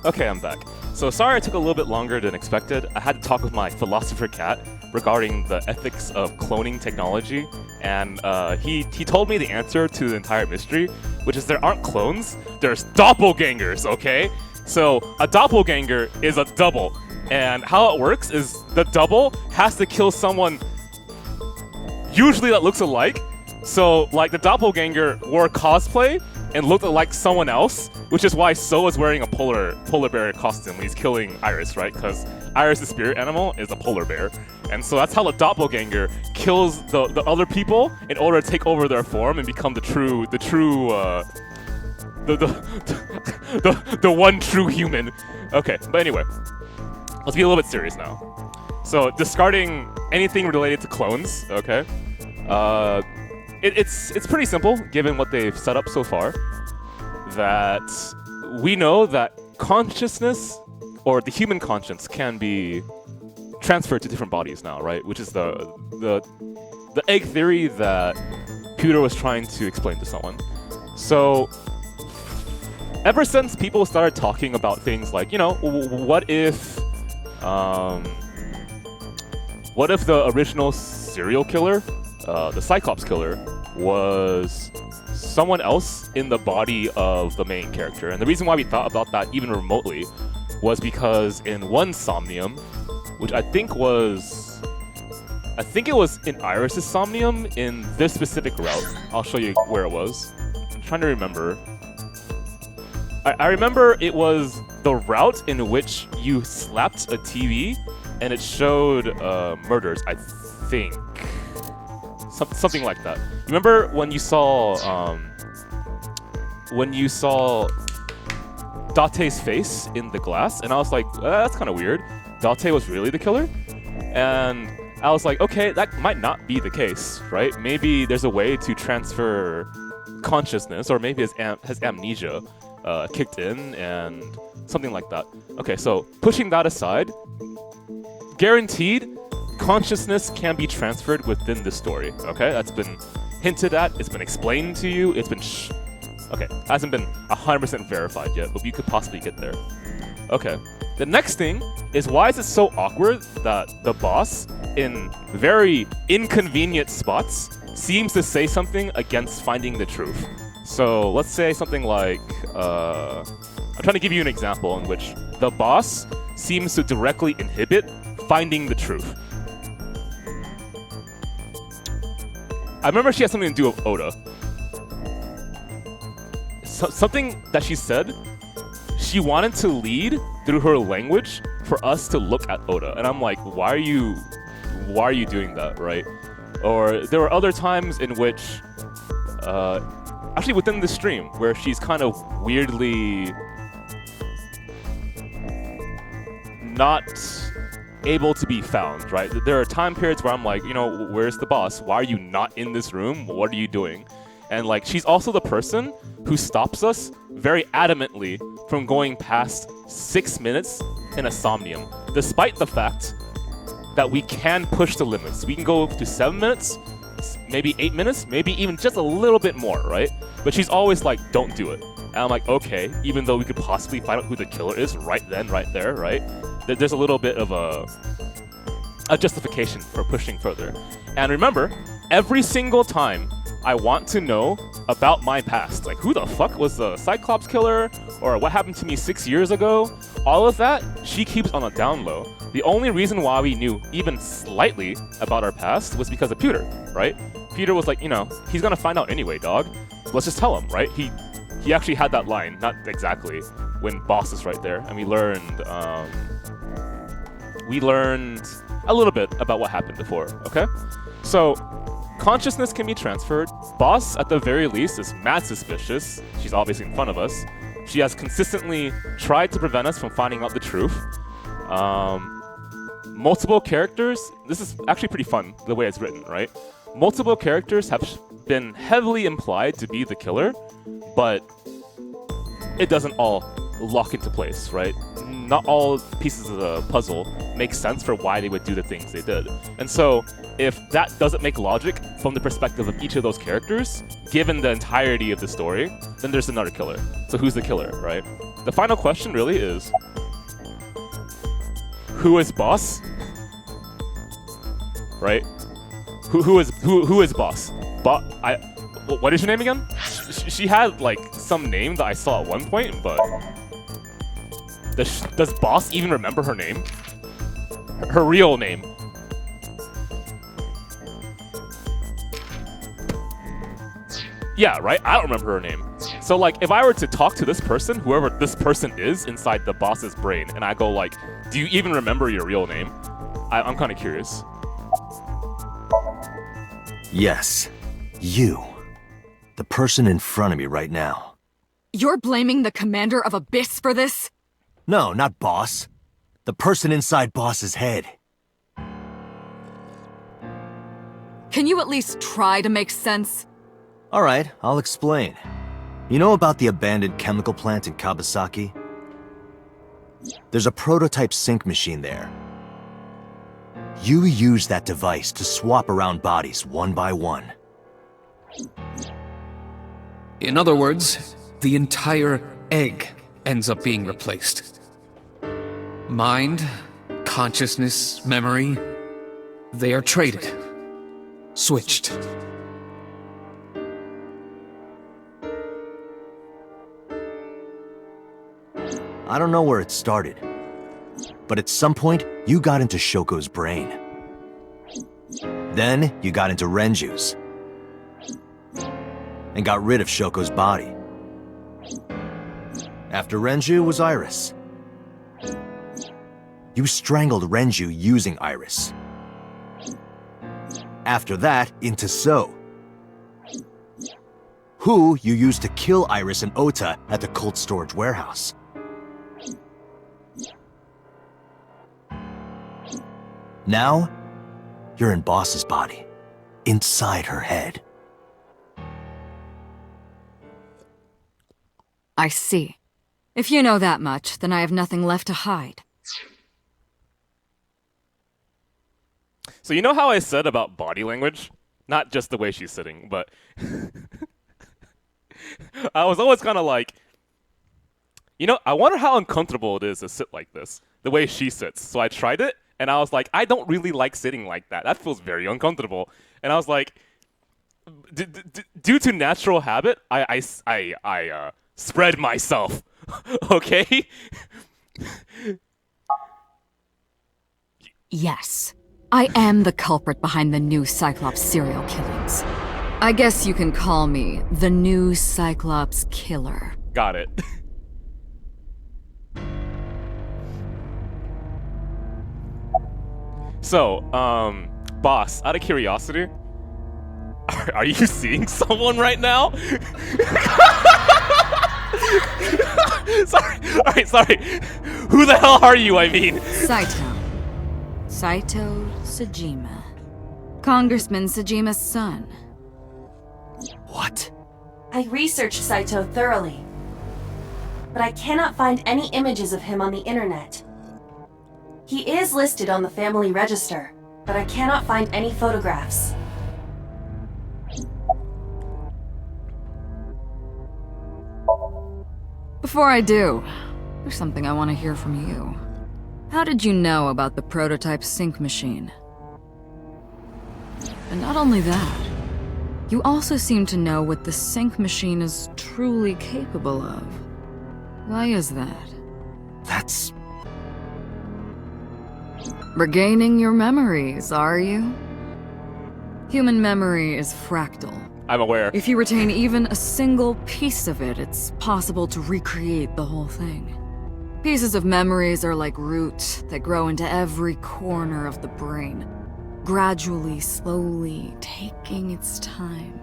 Okay, I'm back. So sorry I took a little bit longer than expected. I had to talk with my philosopher cat regarding the ethics of cloning technology, and he told me the answer to the entire mystery, which is there aren't clones, there's doppelgangers, okay? So a doppelganger is a double, and how it works is the double has to kill someone usually that looks alike. So like the doppelganger wore cosplay and looked like someone else, which is why So is wearing a polar bear costume when he's killing Iris, right? Because Iris' spirit animal is a polar bear, and so that's how the doppelganger kills the other people in order to take over their form and become the one true human. Okay, but anyway, let's be a little bit serious now. So discarding anything related to clones, okay? It's pretty simple given what they've set up so far. That we know that consciousness or the human conscience can be transferred to different bodies now, right? Which is the egg theory that Pewter was trying to explain to someone. So ever since people started talking about things like, you know, what if the original serial killer, the Cyclops killer, was someone else in the body of the main character? And the reason why we thought about that even remotely was because in one Somnium, which I think it was in Iris' Somnium in this specific route. I'll show you where it was. I'm trying to remember. I remember it was the route in which you slapped a TV and it showed murders, I think. Something like that. Remember when you saw Date's face in the glass, and I was like, that's kind of weird. Date was really the killer? And I was like, okay, that might not be the case, right? Maybe there's a way to transfer consciousness, or maybe has amnesia kicked in, and something like that. Okay, so pushing that aside, guaranteed consciousness can be transferred within this story, okay? That's been hinted at, it's been explained to you, it's been okay, hasn't been 100% verified yet, but we could possibly get there. Okay, the next thing is, why is it so awkward that the boss, in very inconvenient spots, seems to say something against finding the truth? So let's say something like, I'm trying to give you an example in which the boss seems to directly inhibit finding the truth. I remember she had something to do with Oda. Something that she said, she wanted to lead through her language for us to look at Oda. And I'm like, why are you doing that, right? Or there were other times in which, actually within the stream, where she's kind of weirdly not able to be found, right? There are time periods where I'm like, you know, where's the boss? Why are you not in this room? What are you doing? And like, she's also the person who stops us very adamantly from going past 6 minutes in a Somnium, despite the fact that we can push the limits. We can go to 7 minutes, maybe 8 minutes, maybe even just a little bit more, right? But she's always like, don't do it. And I'm like, okay, even though we could possibly find out who the killer is right then, right there, right? There's a little bit of a justification for pushing further. And remember, every single time I want to know about my past, like who the fuck was the Cyclops killer, or what happened to me 6 years ago, all of that, she keeps on a down low. The only reason why we knew even slightly about our past was because of Pewter, right? Pewter was like, you know, he's gonna find out anyway, dog. Let's just tell him, right? He actually had that line, not exactly, when Boss is right there, and we learned a little bit about what happened before, okay? So, consciousness can be transferred. Boss, at the very least, is mad suspicious. She's obviously in front of us. She has consistently tried to prevent us from finding out the truth. Multiple characters, this is actually pretty fun, the way it's written, right? Multiple characters have been heavily implied to be the killer, but it doesn't all lock into place, right? Not all pieces of the puzzle make sense for why they would do the things they did. And so, if that doesn't make logic from the perspective of each of those characters, given the entirety of the story, then there's another killer. So who's the killer, right? The final question really is, who is boss? Right? Who is boss? What is your name again? She had like some name that I saw at one point, but does boss even remember her name? Her real name? Yeah, right? I don't remember her name. So like, if I were to talk to this person, whoever this person is inside the boss's brain, and I go like, do you even remember your real name? I'm kind of curious. Yes, you. The person in front of me right now. You're blaming the commander of Abyss for this? No, not boss. The person inside boss's head. Can you at least try to make sense? Alright, I'll explain. You know about the abandoned chemical plant in Kawasaki? There's a prototype sync machine there. You use that device to swap around bodies one by one. In other words, the entire egg ends up being replaced. Mind, consciousness, memory, they are traded. Switched. I don't know where it started, but at some point, you got into Shoko's brain. Then, you got into Renju's. And got rid of Shoko's body. After Renju was Iris. You strangled Renju using Iris. After that, into So. Who you used to kill Iris and Ota at the cold storage warehouse. Now, you're in Boss's body, inside her head. I see. If you know that much, then I have nothing left to hide. So you know how I said about body language? Not just the way she's sitting, but I was always kind of like, you know, I wonder how uncomfortable it is to sit like this, the way she sits. So I tried it, and I was like, I don't really like sitting like that. That feels very uncomfortable. And I was like, due to natural habit, I spread myself. Okay? Yes. I am the culprit behind the new Cyclops serial killings. I guess you can call me the new Cyclops killer. Got it. So, boss, out of curiosity, are you seeing someone right now? Sorry. Who the hell are you, I mean? Saito Sejima. Congressman Sejima's son. What? I researched Saito thoroughly, but I cannot find any images of him on the internet. He is listed on the family register, but I cannot find any photographs. Before I do, there's something I want to hear from you. How did you know about the prototype sync machine? And not only that, you also seem to know what the sync machine is truly capable of. Why is that? That's... Regaining your memories, are you? Human memory is fractal. I'm aware. If you retain even a single piece of it, it's possible to recreate the whole thing. Pieces of memories are like roots that grow into every corner of the brain, gradually, slowly, taking its time.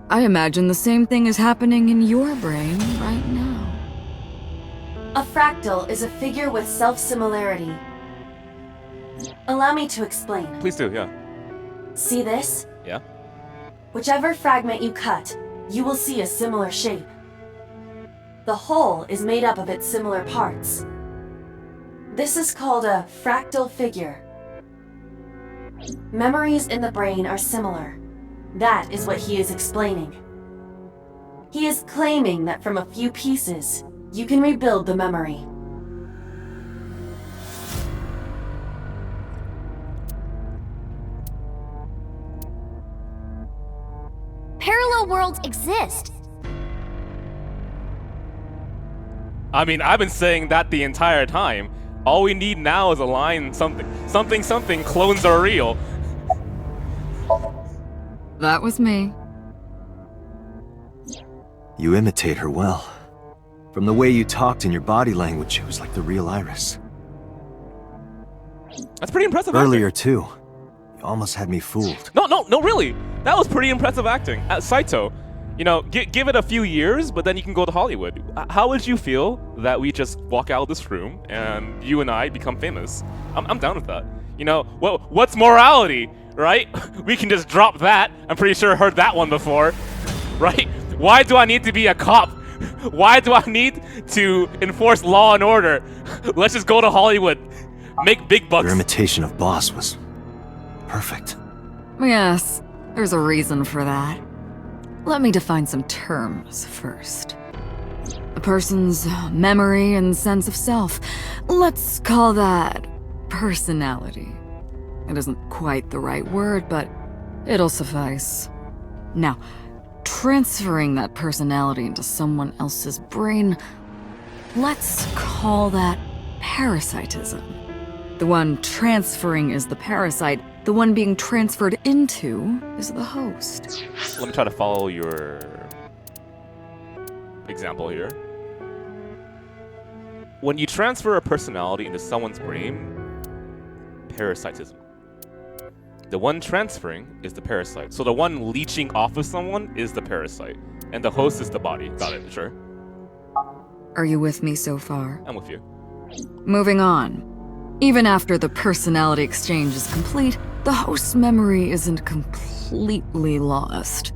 I imagine the same thing is happening in your brain right now. A fractal is a figure with self-similarity. Allow me to explain. Please do, yeah. See this? Yeah? Whichever fragment you cut, you will see a similar shape. The whole is made up of its similar parts. This is called a fractal figure. Memories in the brain are similar. That is what he is explaining. He is claiming that from a few pieces, You can rebuild the memory. Parallel worlds exist. I mean, I've been saying that the entire time. All we need now is a line something. Something, clones are real. That was me. You imitate her well. From the way you talked and your body language, it was like the real Iris. That's pretty impressive Earlier, acting. too. You almost had me fooled. No, really. That was pretty impressive acting. Saito, you know, give it a few years, but then you can go to Hollywood. How would you feel that we just walk out of this room and you and I become famous? I'm down with that. You know, what's morality, right? We can just drop that. I'm pretty sure I heard that one before, right? Why do I need to be a cop? Why do I need to enforce law and order? Let's just go to Hollywood, make big bucks. Your imitation of Boss was perfect. Yes, there's a reason for that. Let me define some terms first. A person's memory and sense of self. Let's call that personality. It isn't quite the right word, but it'll suffice. Now, transferring that personality into someone else's brain, let's call that parasitism. The one transferring is the parasite. The one being transferred into is the host. Let me try to follow your example here. When you transfer a personality into someone's brain, parasitism. The one transferring is the parasite. So the one leeching off of someone is the parasite. And the host is the body. Got it, sure. Are you with me so far? I'm with you. Moving on. Even after the personality exchange is complete, the host's memory isn't completely lost.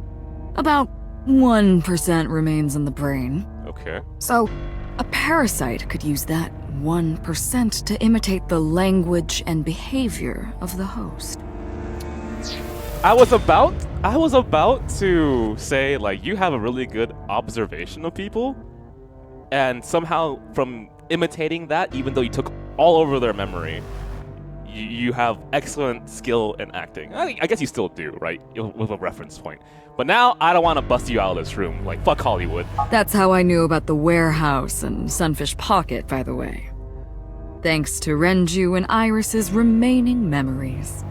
About 1% remains in the brain. Okay. So, a parasite could use that 1% to imitate the language and behavior of the host. I was about to say, like, you have a really good observation of people, and somehow from imitating that, even though you took all over their memory, you have excellent skill in acting. I guess you still do, right? With a reference point. But now, I don't want to bust you out of this room. Like, fuck Hollywood. That's how I knew about the warehouse and Sunfish Pocket, by the way. Thanks to Renju and Iris's remaining memories.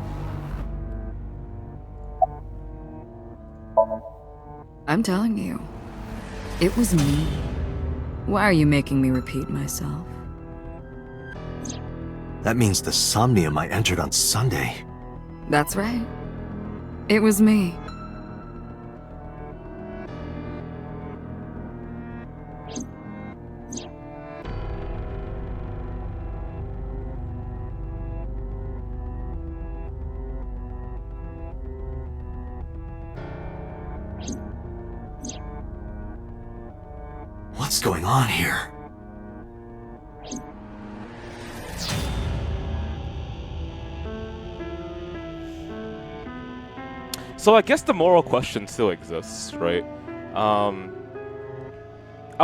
I'm telling you, it was me. Why are you making me repeat myself? That means the Somnium I entered on Sunday. That's right. It was me. What's going on here? So I guess the moral question still exists, right? I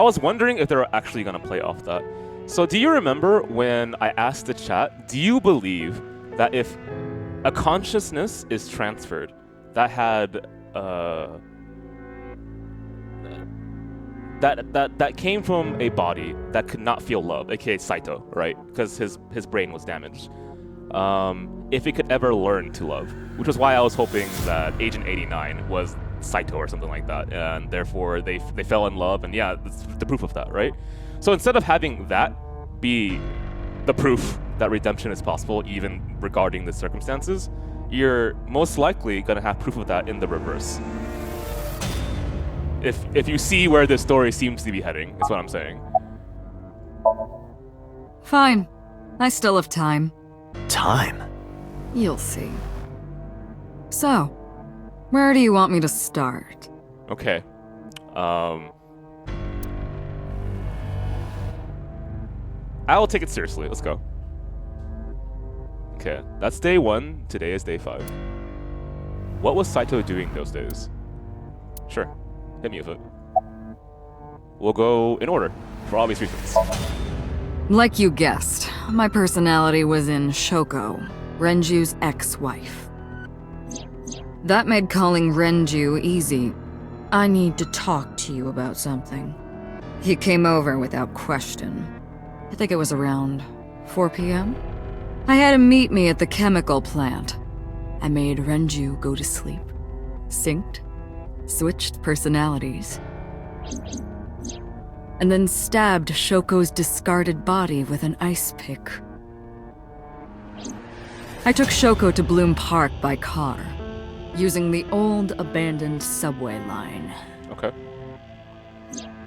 was wondering if they were actually going to play off that. So do you remember when I asked the chat, do you believe that if a consciousness is transferred that had that came from a body that could not feel love, aka Saito, right? Because his brain was damaged. If it could ever learn to love, which was why I was hoping that Agent 89 was Saito or something like that, and therefore they fell in love, and yeah, that's the proof of that, right? So instead of having that be the proof that redemption is possible, even regarding the circumstances, you're most likely gonna have proof of that in the reverse. If you see where this story seems to be heading, is what I'm saying. Fine. I still have time. Time? You'll see. So, where do you want me to start? Okay. I will take it seriously. Let's go. Okay, that's day 1. Today is day 5. What was Saito doing those days? Sure. Hit me with it. We'll go in order. for obvious reasons. Like you guessed, my personality was in Shoko, Renju's ex-wife. That made calling Renju easy. I need to talk to you about something. He came over without question. I think it was around 4 p.m. I had him meet me at the chemical plant. I made Renju go to sleep. Synced, switched personalities, and then stabbed Shoko's discarded body with an ice pick. I took Shoko to Bloom Park by car, using the old abandoned subway line. Okay.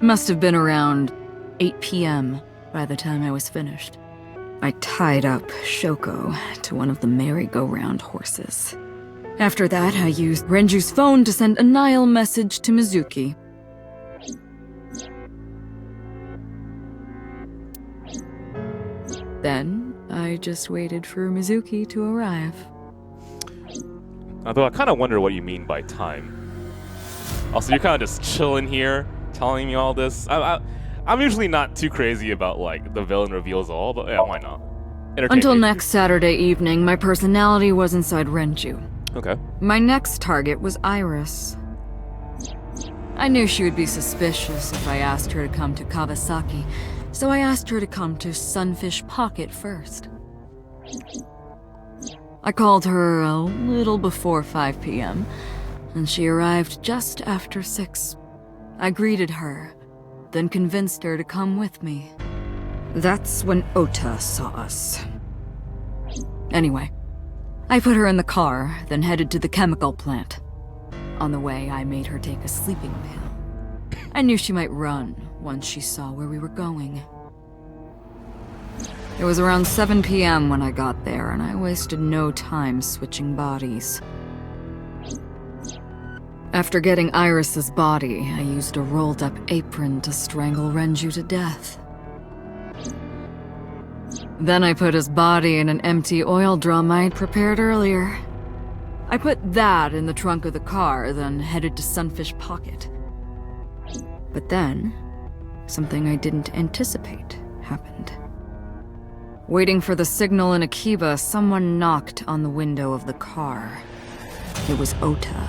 Must have been around 8 p.m. by the time I was finished. I tied up Shoko to one of the merry-go-round horses. After that, I used Renju's phone to send a Nile message to Mizuki. Then, I just waited for Mizuki to arrive. Although I kind of wonder what you mean by time. Also, you're kind of just chilling here, telling me all this. I'm usually not too crazy about, like, the villain reveals all, but yeah, why not? Entertain Until me. next Saturday evening, my personality was inside Renju. Okay. My next target was Iris. I knew she would be suspicious if I asked her to come to Kawasaki, so I asked her to come to Sunfish Pocket first. I called her a little before 5 p.m., and she arrived just after 6. I greeted her, then convinced her to come with me. That's when Ota saw us. Anyway, I put her in the car, then headed to the chemical plant. On the way, I made her take a sleeping pill. I knew she might run once she saw where we were going. It was around 7 p.m. when I got there, and I wasted no time switching bodies. After getting Iris's body, I used a rolled-up apron to strangle Renju to death. Then I put his body in an empty oil drum I had prepared earlier. I put that in the trunk of the car, then headed to Sunfish Pocket. But then, something I didn't anticipate happened. Waiting for the signal in Akiba, someone knocked on the window of the car. It was Ota.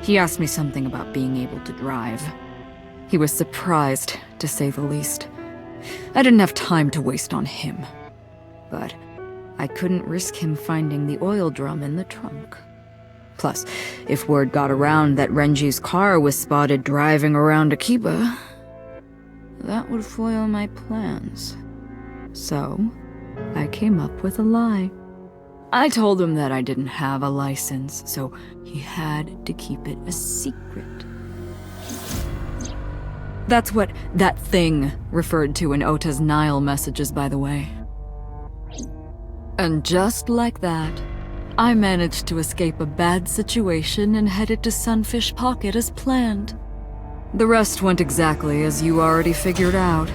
He asked me something about being able to drive. He was surprised, to say the least. I didn't have time to waste on him. But I couldn't risk him finding the oil drum in the trunk. Plus, if word got around that Renji's car was spotted driving around Akiba, that would foil my plans. So, I came up with a lie. I told him that I didn't have a license, so he had to keep it a secret. That's what that thing referred to in Ota's Nile messages, by the way. And just like that, I managed to escape a bad situation and headed to Sunfish Pocket as planned. The rest went exactly as you already figured out.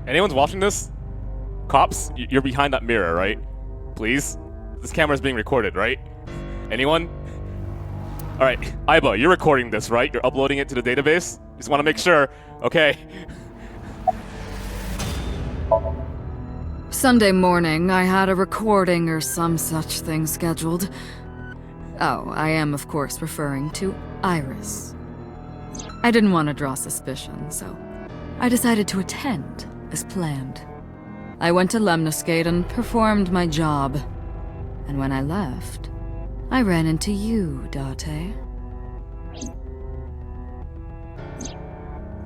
Anyone's watching this? Cops, you're behind that mirror, right? Please? This camera's being recorded, right? Anyone? Alright, Aiba, you're recording this, right? You're uploading it to the database? Just want to make sure. Okay. Sunday morning, I had a recording or some such thing scheduled. Oh, I am, of course, referring to Iris. I didn't want to draw suspicion, so I decided to attend as planned. I went to Lemniscate and performed my job. And when I left, I ran into you, Date.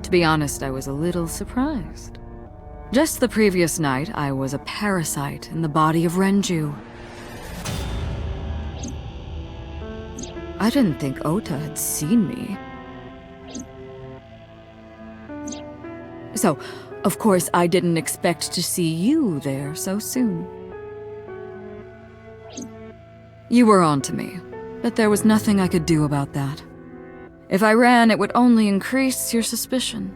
To be honest, I was a little surprised. Just the previous night, I was a parasite in the body of Renju. I didn't think Ota had seen me. So, of course, I didn't expect to see you there so soon. You were on to me, but there was nothing I could do about that. If I ran, it would only increase your suspicion.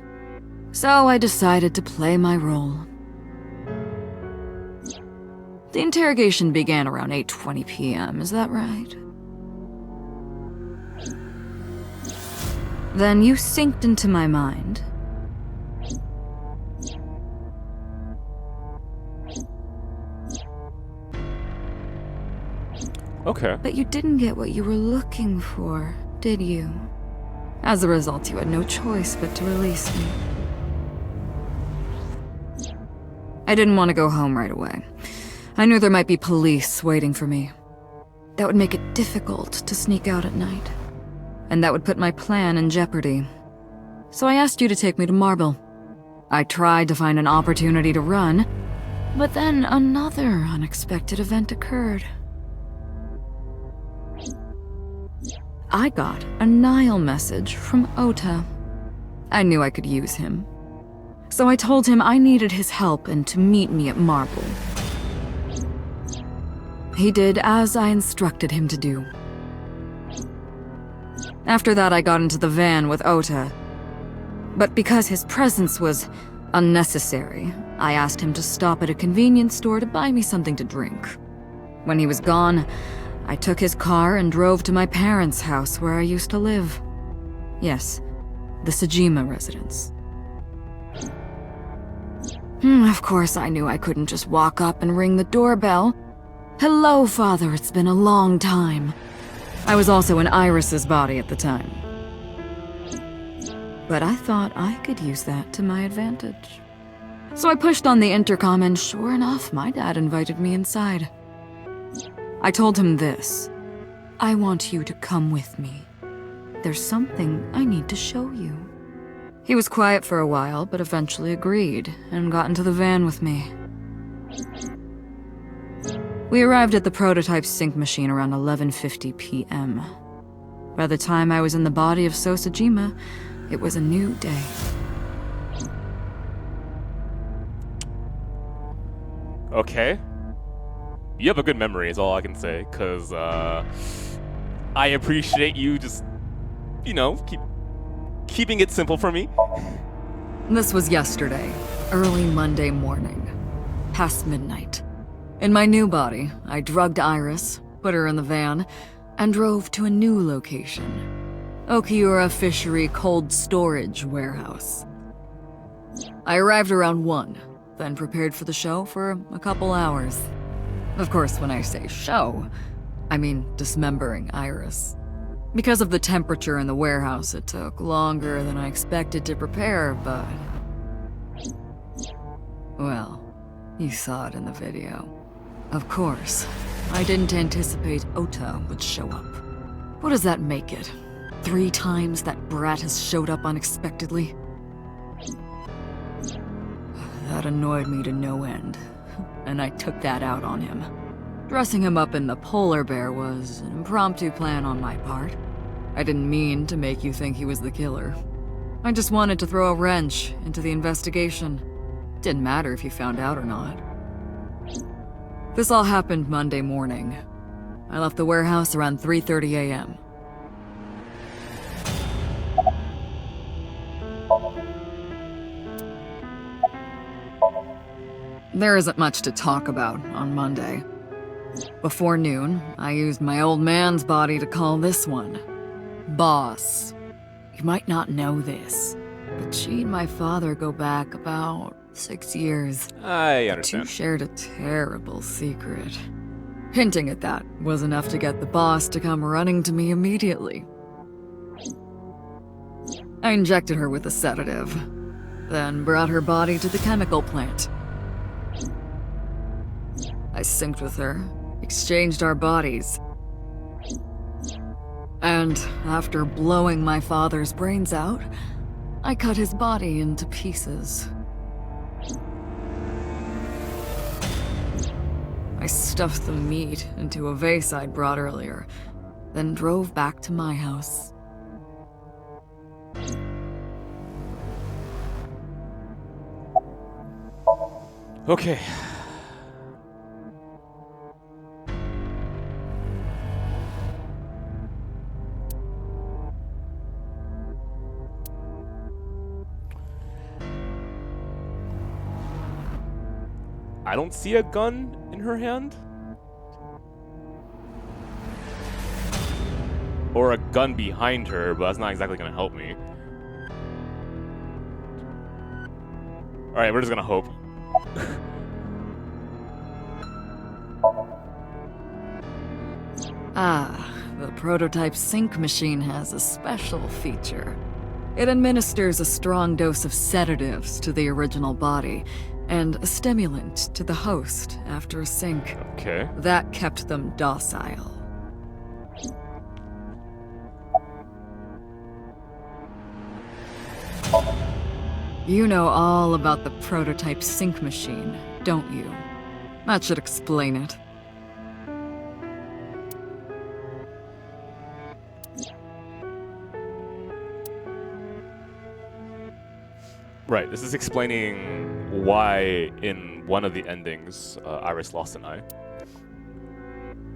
So I decided to play my role. The interrogation began around 8:20 p.m., is that right? Then you synced into my mind. Okay. But you didn't get what you were looking for, did you? As a result, you had no choice but to release me. I didn't want to go home right away. I knew there might be police waiting for me. That would make it difficult to sneak out at night. And that would put my plan in jeopardy. So I asked you to take me to Marble. I tried to find an opportunity to run, but then another unexpected event occurred. I got a Nile message from Ota. I knew I could use him. So I told him I needed his help and to meet me at Marble. He did as I instructed him to do. After that, I got into the van with Ota. But because his presence was unnecessary, I asked him to stop at a convenience store to buy me something to drink. When he was gone, I took his car and drove to my parents' house where I used to live. Yes, the Sejima residence. Of course, I knew I couldn't just walk up and ring the doorbell. Hello, Father, it's been a long time. I was also in Iris's body at the time. But I thought I could use that to my advantage. So I pushed on the intercom and sure enough, my dad invited me inside. I told him this. I want you to come with me. There's something I need to show you. He was quiet for a while, but eventually agreed and got into the van with me. We arrived at the prototype sync machine around 11:50 p.m. By the time I was in the body of Sosajima, it was a new day. Okay. You have a good memory is all I can say, because I appreciate you just, you know, keeping it simple for me. This was yesterday, early Monday morning, past midnight. In my new body, I drugged Iris, put her in the van, and drove to a new location. Okiura Fishery Cold Storage Warehouse. I arrived around 1, then prepared for the show for a couple hours. Of course, when I say show, I mean dismembering Iris. Because of the temperature in the warehouse, it took longer than I expected to prepare, but... well, you saw it in the video. Of course, I didn't anticipate Ota would show up. What does that make it? 3 times that brat has showed up unexpectedly? That annoyed me to no end, and I took that out on him. Dressing him up in the polar bear was an impromptu plan on my part. I didn't mean to make you think he was the killer. I just wanted to throw a wrench into the investigation. Didn't matter if you found out or not. This all happened Monday morning. I left the warehouse around 3:30 a.m. There isn't much to talk about on Monday. Before noon, I used my old man's body to call this one Boss. You might not know this, but she and my father go back about 6 years. I The understand. two shared a terrible secret. Hinting at that was enough to get the boss to come running to me immediately. I injected her with a sedative, then brought her body to the chemical plant. I synced with her, exchanged our bodies, and after blowing my father's brains out, I cut his body into pieces. I stuffed the meat into a vase I'd brought earlier, then drove back to my house. Okay. I don't see a gun in her hand. Or a gun behind her, but that's not exactly gonna help me. Alright, we're just gonna hope. The prototype sync machine has a special feature. It administers a strong dose of sedatives to the original body, and a stimulant to the host after a sync. Okay. That kept them docile. You know all about the prototype sync machine, don't you? That should explain it. Right, this is explaining why in one of the endings, Iris lost an eye.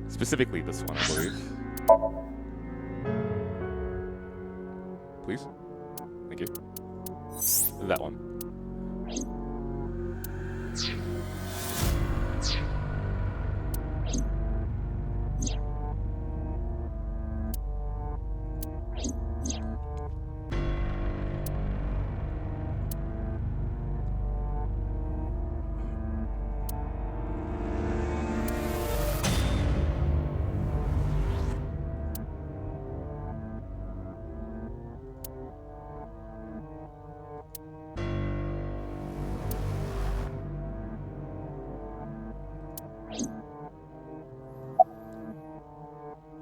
Specifically this one, I believe. Please? Thank you. That one.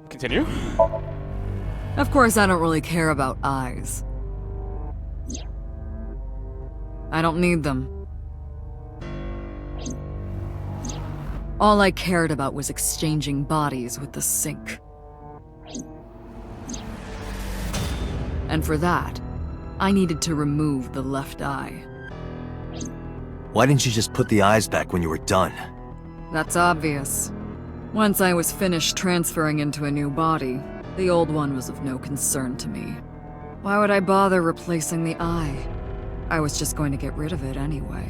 Continue. Of course, I don't really care about eyes. I don't need them. All I cared about was exchanging bodies with the sync. And for that, I needed to remove the left eye. Why didn't you just put the eyes back when you were done? That's obvious. Once I was finished transferring into a new body, the old one was of no concern to me. Why would I bother replacing the eye? I was just going to get rid of it anyway.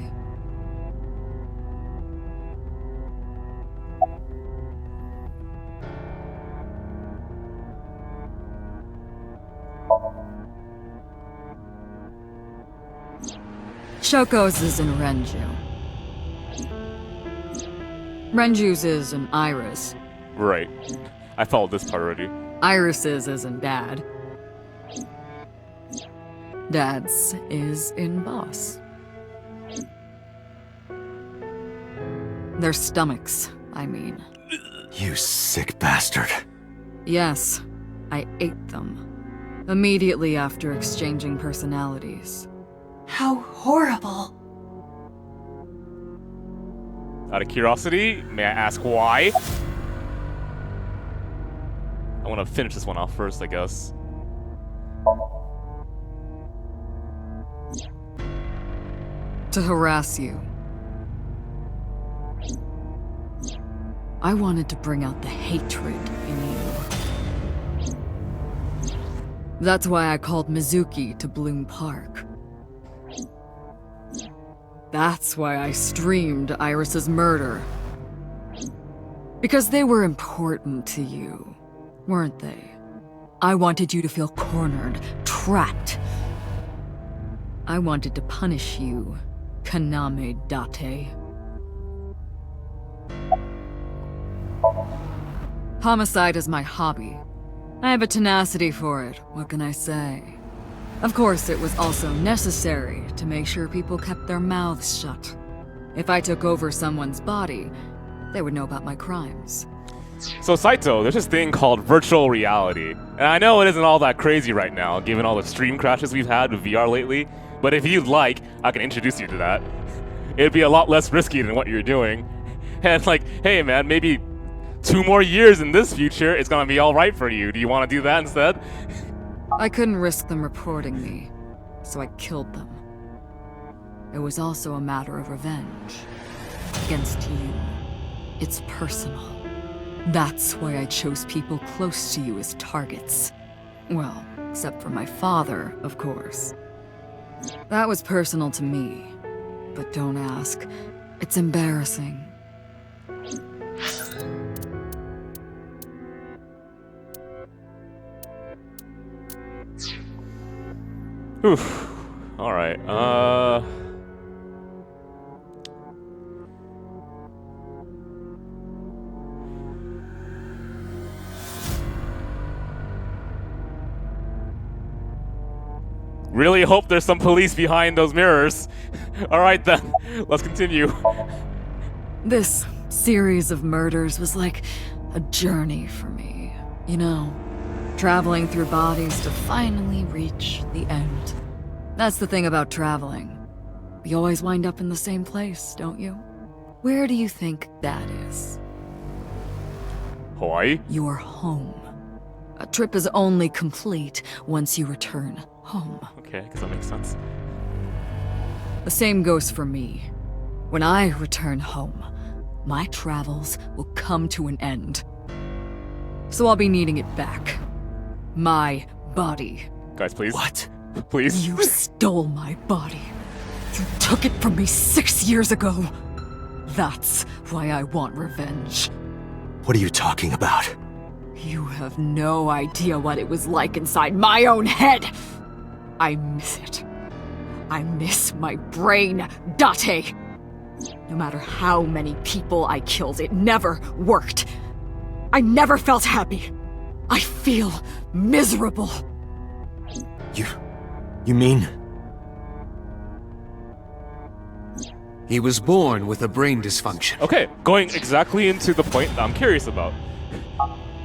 Shoko's is in Renju. Renju's is in Iris. Right. I followed this part already. Iris's is in Dad. Dad's is in Boss. Their stomachs, I mean. You sick bastard. Yes, I ate them. Immediately after exchanging personalities. How horrible. Out of curiosity, may I ask why? I want to finish this one off first, I guess. To harass you. I wanted to bring out the hatred in you. That's why I called Mizuki to Bloom Park. That's why I streamed Iris's murder. Because they were important to you, weren't they? I wanted you to feel cornered, trapped. I wanted to punish you, Kaname Date. Homicide is my hobby. I have a tenacity for it, what can I say? Of course, it was also necessary to make sure people kept their mouths shut. If I took over someone's body, they would know about my crimes. So Saito, there's this thing called virtual reality. And I know it isn't all that crazy right now, given all the stream crashes we've had with VR lately, but if you'd like, I can introduce you to that. It'd be a lot less risky than what you're doing. And like, hey man, maybe 2 more years in this future, it's gonna be alright for you. Do you wanna do that instead? I couldn't risk them reporting me, so I killed them. It was also a matter of revenge. Against you. It's personal. That's why I chose people close to you as targets. Well, except for my father, of course. That was personal to me. But don't ask, It's embarrassing. Oof. All right. Really hope there's some police behind those mirrors. All right then, let's continue. This series of murders was like a journey for me. You know, traveling through bodies to finally reach the end. That's the thing about traveling. We always wind up in the same place, don't you? Where do you think that is? Hawaii? Your home. A trip is only complete once you return home. Okay, I guess that makes sense. The same goes for me. When I return home, my travels will come to an end. So I'll be needing it back. My body. Guys, please. What? Please. You stole my body. You took it from me 6 years ago. That's why I want revenge. What are you talking about? You have no idea what it was like inside my own head. I miss it. I miss my brain, Date. No matter how many people I killed, it never worked. I never felt happy. I feel miserable. You mean? He was born with a brain dysfunction. Okay, going exactly into the point that I'm curious about.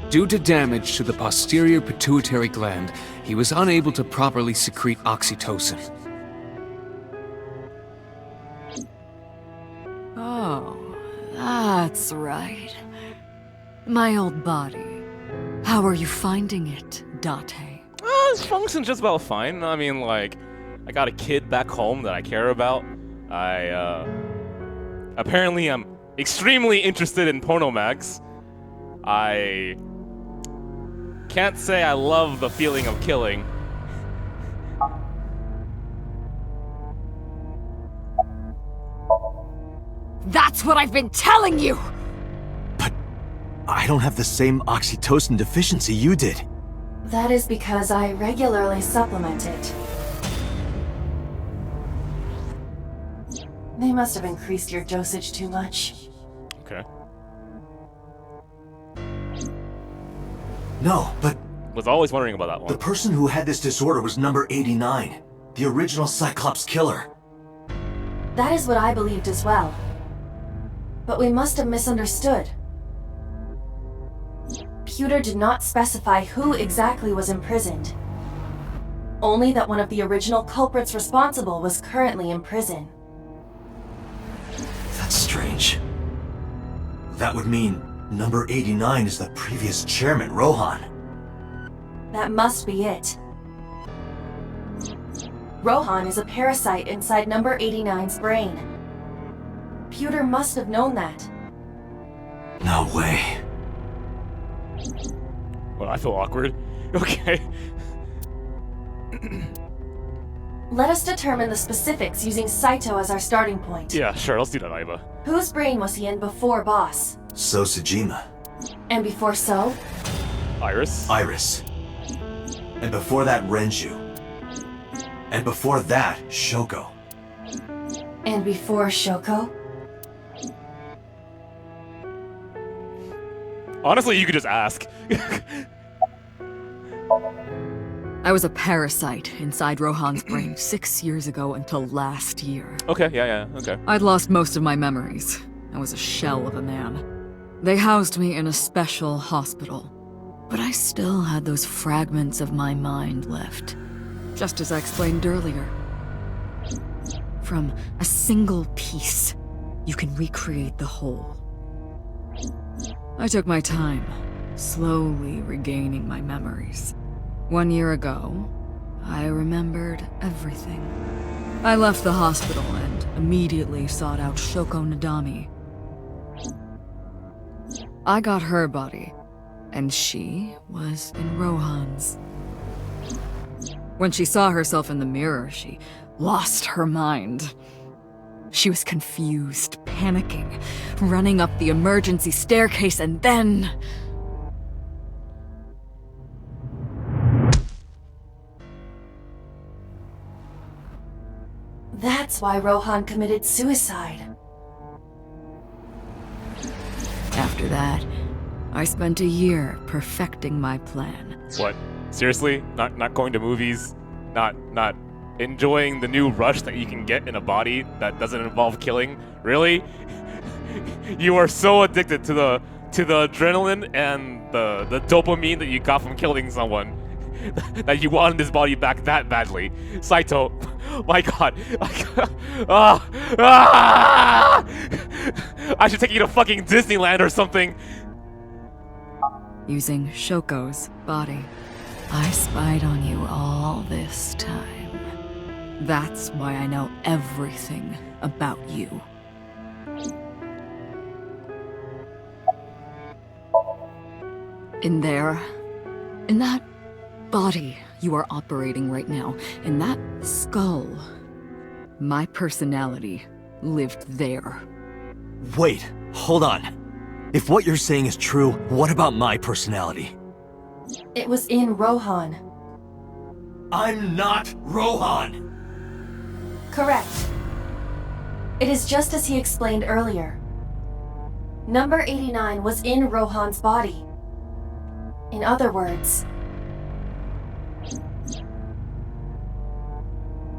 Due to damage to the posterior pituitary gland, he was unable to properly secrete oxytocin. Oh, that's right. My old body. How are you finding it, Date? It functions just about fine. I mean, like, I got a kid back home that I care about. Apparently I'm extremely interested in porno mags. I can't say I love the feeling of killing. That's what I've been telling you! But I don't have the same oxytocin deficiency you did. That is because I regularly supplement it. They must have increased your dosage too much. Okay. No, but Was always wondering about that the one. person who had this disorder was number 89, the original Cyclops killer. That is what I believed as well. But we must have misunderstood. Pewter did not specify who exactly was imprisoned. Only that one of the original culprits responsible was currently in prison. That's strange. That would mean number 89 is the previous chairman, Rohan. That must be it. Rohan is a parasite inside number 89's brain. Pewter must have known that. No way. Well, I feel awkward. Okay. Let us determine the specifics using Saito as our starting point. Yeah, sure, let's do that, Aiba. Whose brain was he in before Boss? So Sejima. And before So? Iris? Iris. And before that, Renju. And before that, Shoko. And before Shoko? Honestly, you could just ask. I was a parasite inside Rohan's brain 6 years ago until last year. Okay, yeah, okay. I'd lost most of my memories. I was a shell of a man. They housed me in a special hospital. But I still had those fragments of my mind left. Just as I explained earlier. From a single piece, you can recreate the whole. I took my time, slowly regaining my memories. 1 year ago, I remembered everything. I left the hospital and immediately sought out Shoko Nadami. I got her body, and she was in Rohan's. When she saw herself in the mirror, she lost her mind. She was confused, panicking, running up the emergency staircase, and then... That's why Rohan committed suicide. After that, I spent a year perfecting my plan. What? Seriously? Not going to movies? Not enjoying the new rush that you can get in a body that doesn't involve killing? Really? You are so addicted to the adrenaline and the dopamine that you got from killing someone that you wanted this body back that badly. Saito, my god. I should take you to fucking Disneyland or something. Using Shoko's body, I spied on you all this time. That's why I know everything about you. In there, in that body you are operating right now, in that skull, my personality lived there. Wait, hold on. If what you're saying is true, what about my personality? It was in Rohan. I'm not Rohan! Correct. It is just as he explained earlier. Number 89 was in Rohan's body. In other words...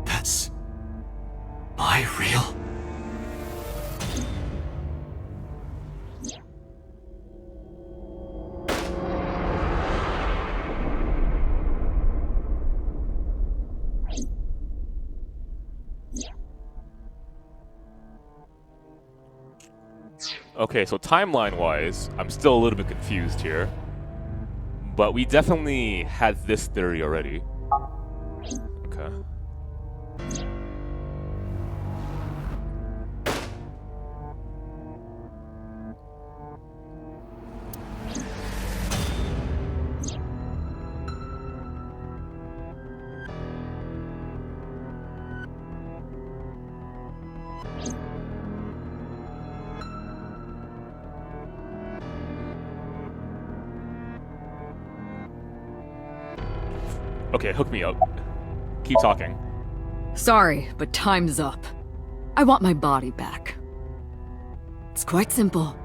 That's... my real... Okay, so timeline-wise, I'm still a little bit confused here. But we definitely had this theory already. Okay. Okay, hook me up. Keep talking. Sorry, but time's up. I want my body back. It's quite simple.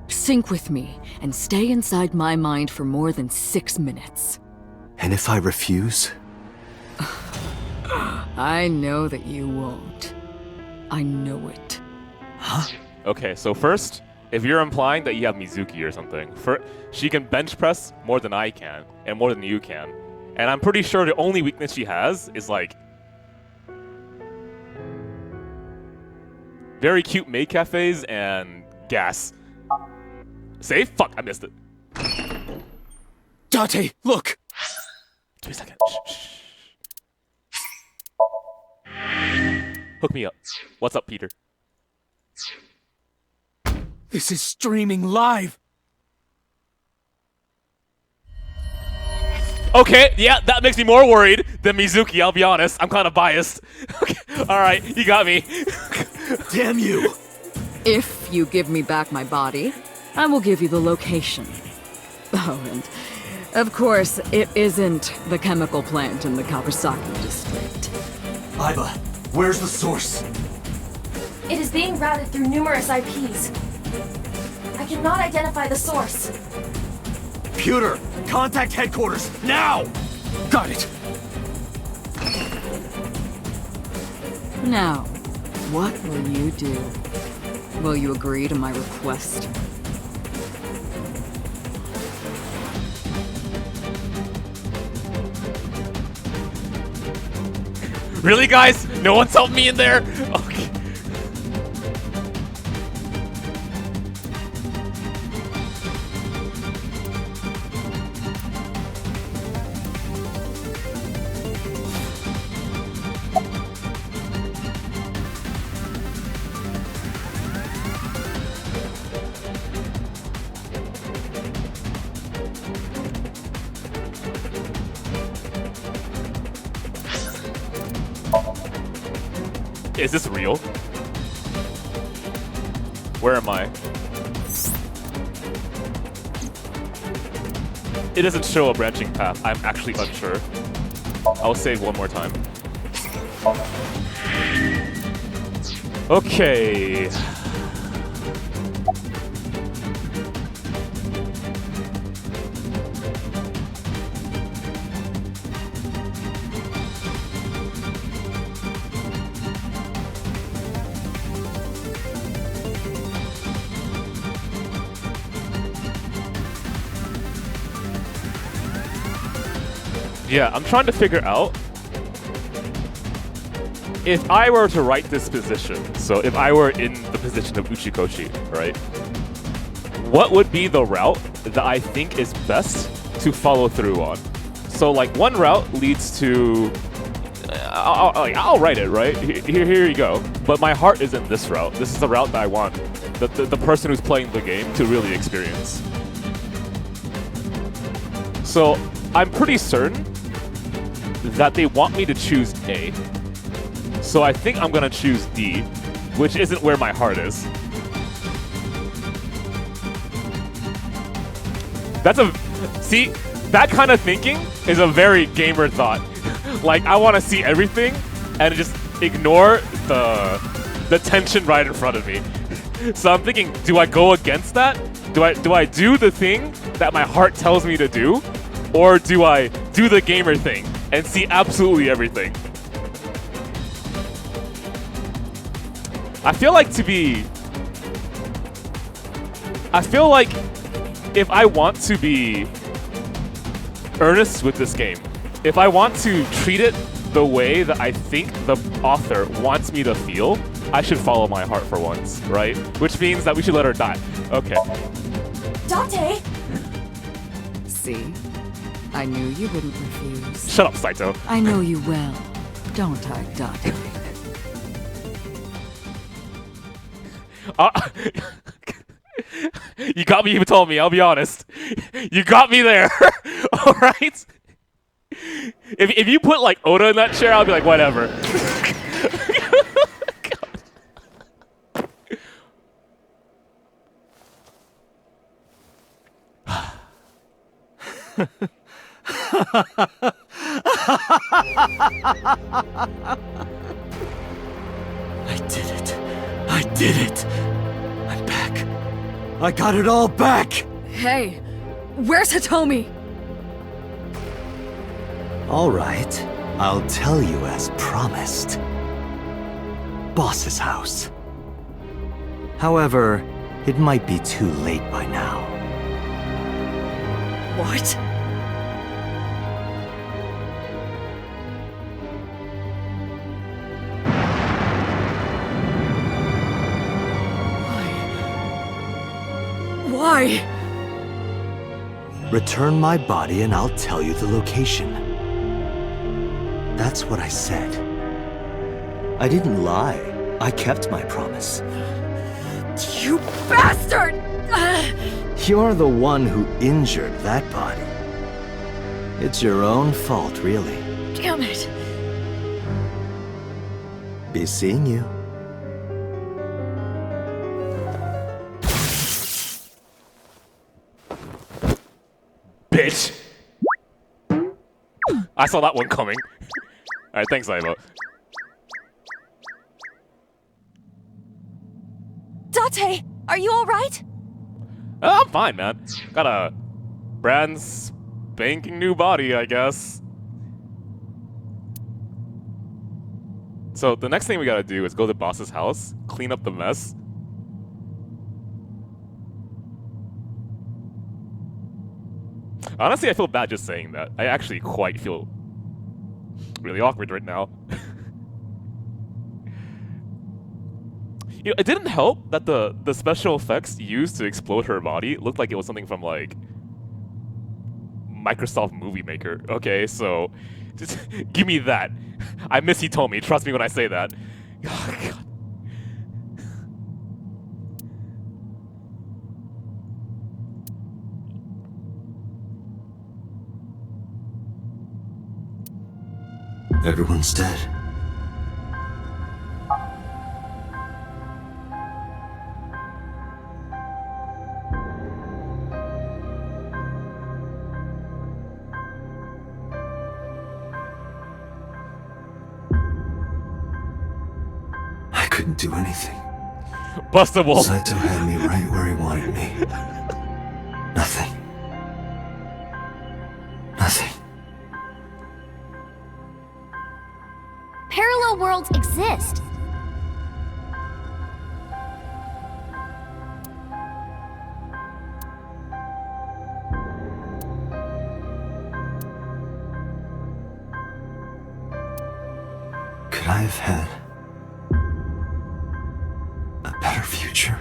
Sync with me and stay inside my mind for more than 6 minutes. And if I refuse? I know that you won't. I know it. Huh? Okay, so first, if you're implying that you have Mizuki or something, she can bench press more than I can, and more than you can. And I'm pretty sure the only weakness she has is, like, very cute maid cafes and gas. Save? Fuck, I missed it. Date, look! Give me a second. Shh. Hook me up. What's up, Peter? This is streaming live! Okay, yeah, that makes me more worried than Mizuki, I'll be honest. I'm kind of biased. Okay, alright, you got me. Damn you! If you give me back my body, I will give you the location. Oh, and of course, it isn't the chemical plant in the Kawasaki district. Iba, where's the source? It is being routed through numerous IPs. I cannot identify the source. Pewter, contact headquarters, now! Got it! Now, what will you do? Will you agree to my request? Really, guys? No one's helped me in there? Okay. Is this real? Where am I? It doesn't show a branching path. I'm actually unsure. I'll save one more time. Okay. Yeah, I'm trying to figure out if I were to write this position, so if I were in the position of Uchikoshi, right? What would be the route that I think is best to follow through on? So like one route leads to, I'll write it, right? Here you go. But my heart isn't this route. This is the route that I want the person who's playing the game to really experience. So I'm pretty certain that they want me to choose A. So I think I'm gonna choose D, which isn't where my heart is. See, that kind of thinking is a very gamer thought. Like, I want to see everything and just ignore the tension right in front of me. So I'm thinking, do I go against that? Do I do the thing that my heart tells me to do? Or do I do the gamer thing and see absolutely everything? I feel like if I want to be earnest with this game, if I want to treat it the way that I think the author wants me to feel, I should follow my heart for once, right? Which means that we should let her die. Okay. Date! See? I knew you wouldn't refuse. Shut up, Saito. I know you well, don't I, Date? You got me, you told me, I'll be honest. You got me there. Alright? If you put like Oda in that chair, I'll be like, whatever. I did it. I did it. I'm back. I got it all back. Hey, where's Hitomi? All right. I'll tell you as promised. Boss's house. However, it might be too late by now. What? Why? Return my body and I'll tell you the location. That's what I said. I didn't lie. I kept my promise. You bastard! You're the one who injured that body. It's your own fault, really. Damn it! Be seeing you. Bitch! I saw that one coming. Alright, thanks, Ivo. Date, are you alright? Oh, I'm fine, man. Got a brand spanking new body, I guess. So the next thing we gotta do is go to the boss's house, clean up the mess. Honestly, I feel bad just saying that. I actually quite feel really awkward right now. You know, it didn't help that the special effects used to explode her body looked like it was something from like Microsoft Movie Maker. Okay, so just give me that. I miss Hitomi. Trust me when I say that. Oh, God. Everyone's dead. couldn't do anything. Bustable. Saito had me right where he wanted me. Nothing. Nothing. Parallel worlds exist. Could I have had a better future?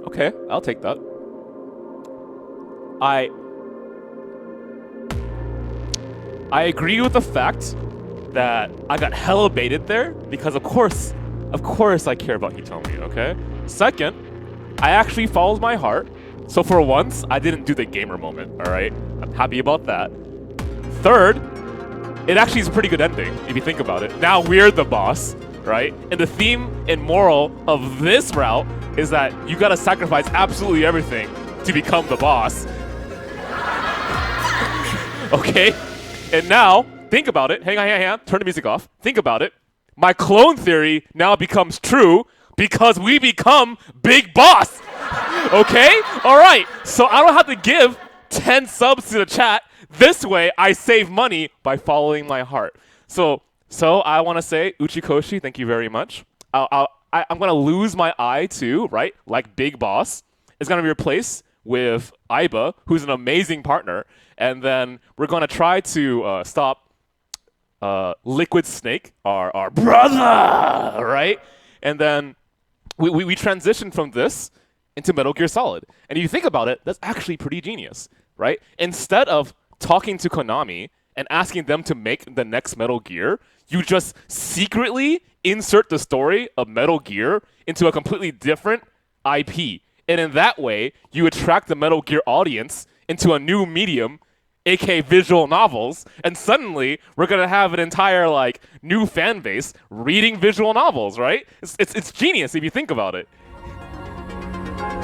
Okay, I'll take that. I agree with the fact that I got hella baited there because of course I care about Hitomi, okay? Second, I actually followed my heart. So for once, I didn't do the gamer moment, alright? I'm happy about that. Third, it actually is a pretty good ending, if you think about it. Now we're the boss, right? And the theme and moral of this route is that you gotta sacrifice absolutely everything to become the boss. Okay? And now, think about it. Hang on. Turn the music off. Think about it. My clone theory now becomes true because we become Big Boss. Okay? Alright. So I don't have to give 10 subs to the chat. This way, I save money by following my heart. So I want to say, Uchikoshi, thank you very much. I'm going to lose my eye too, right? Like Big Boss. It's going to be replaced with Aiba, who's an amazing partner. And then we're going to try to stop Liquid Snake, our brother, right? And then we transition from this into Metal Gear Solid. And if you think about it, that's actually pretty genius, right? Instead of talking to Konami and asking them to make the next Metal Gear, you just secretly insert the story of Metal Gear into a completely different IP. And in that way, you attract the Metal Gear audience into a new medium, aka visual novels, and suddenly we're gonna have an entire like new fan base reading visual novels, right? It's genius if you think about it.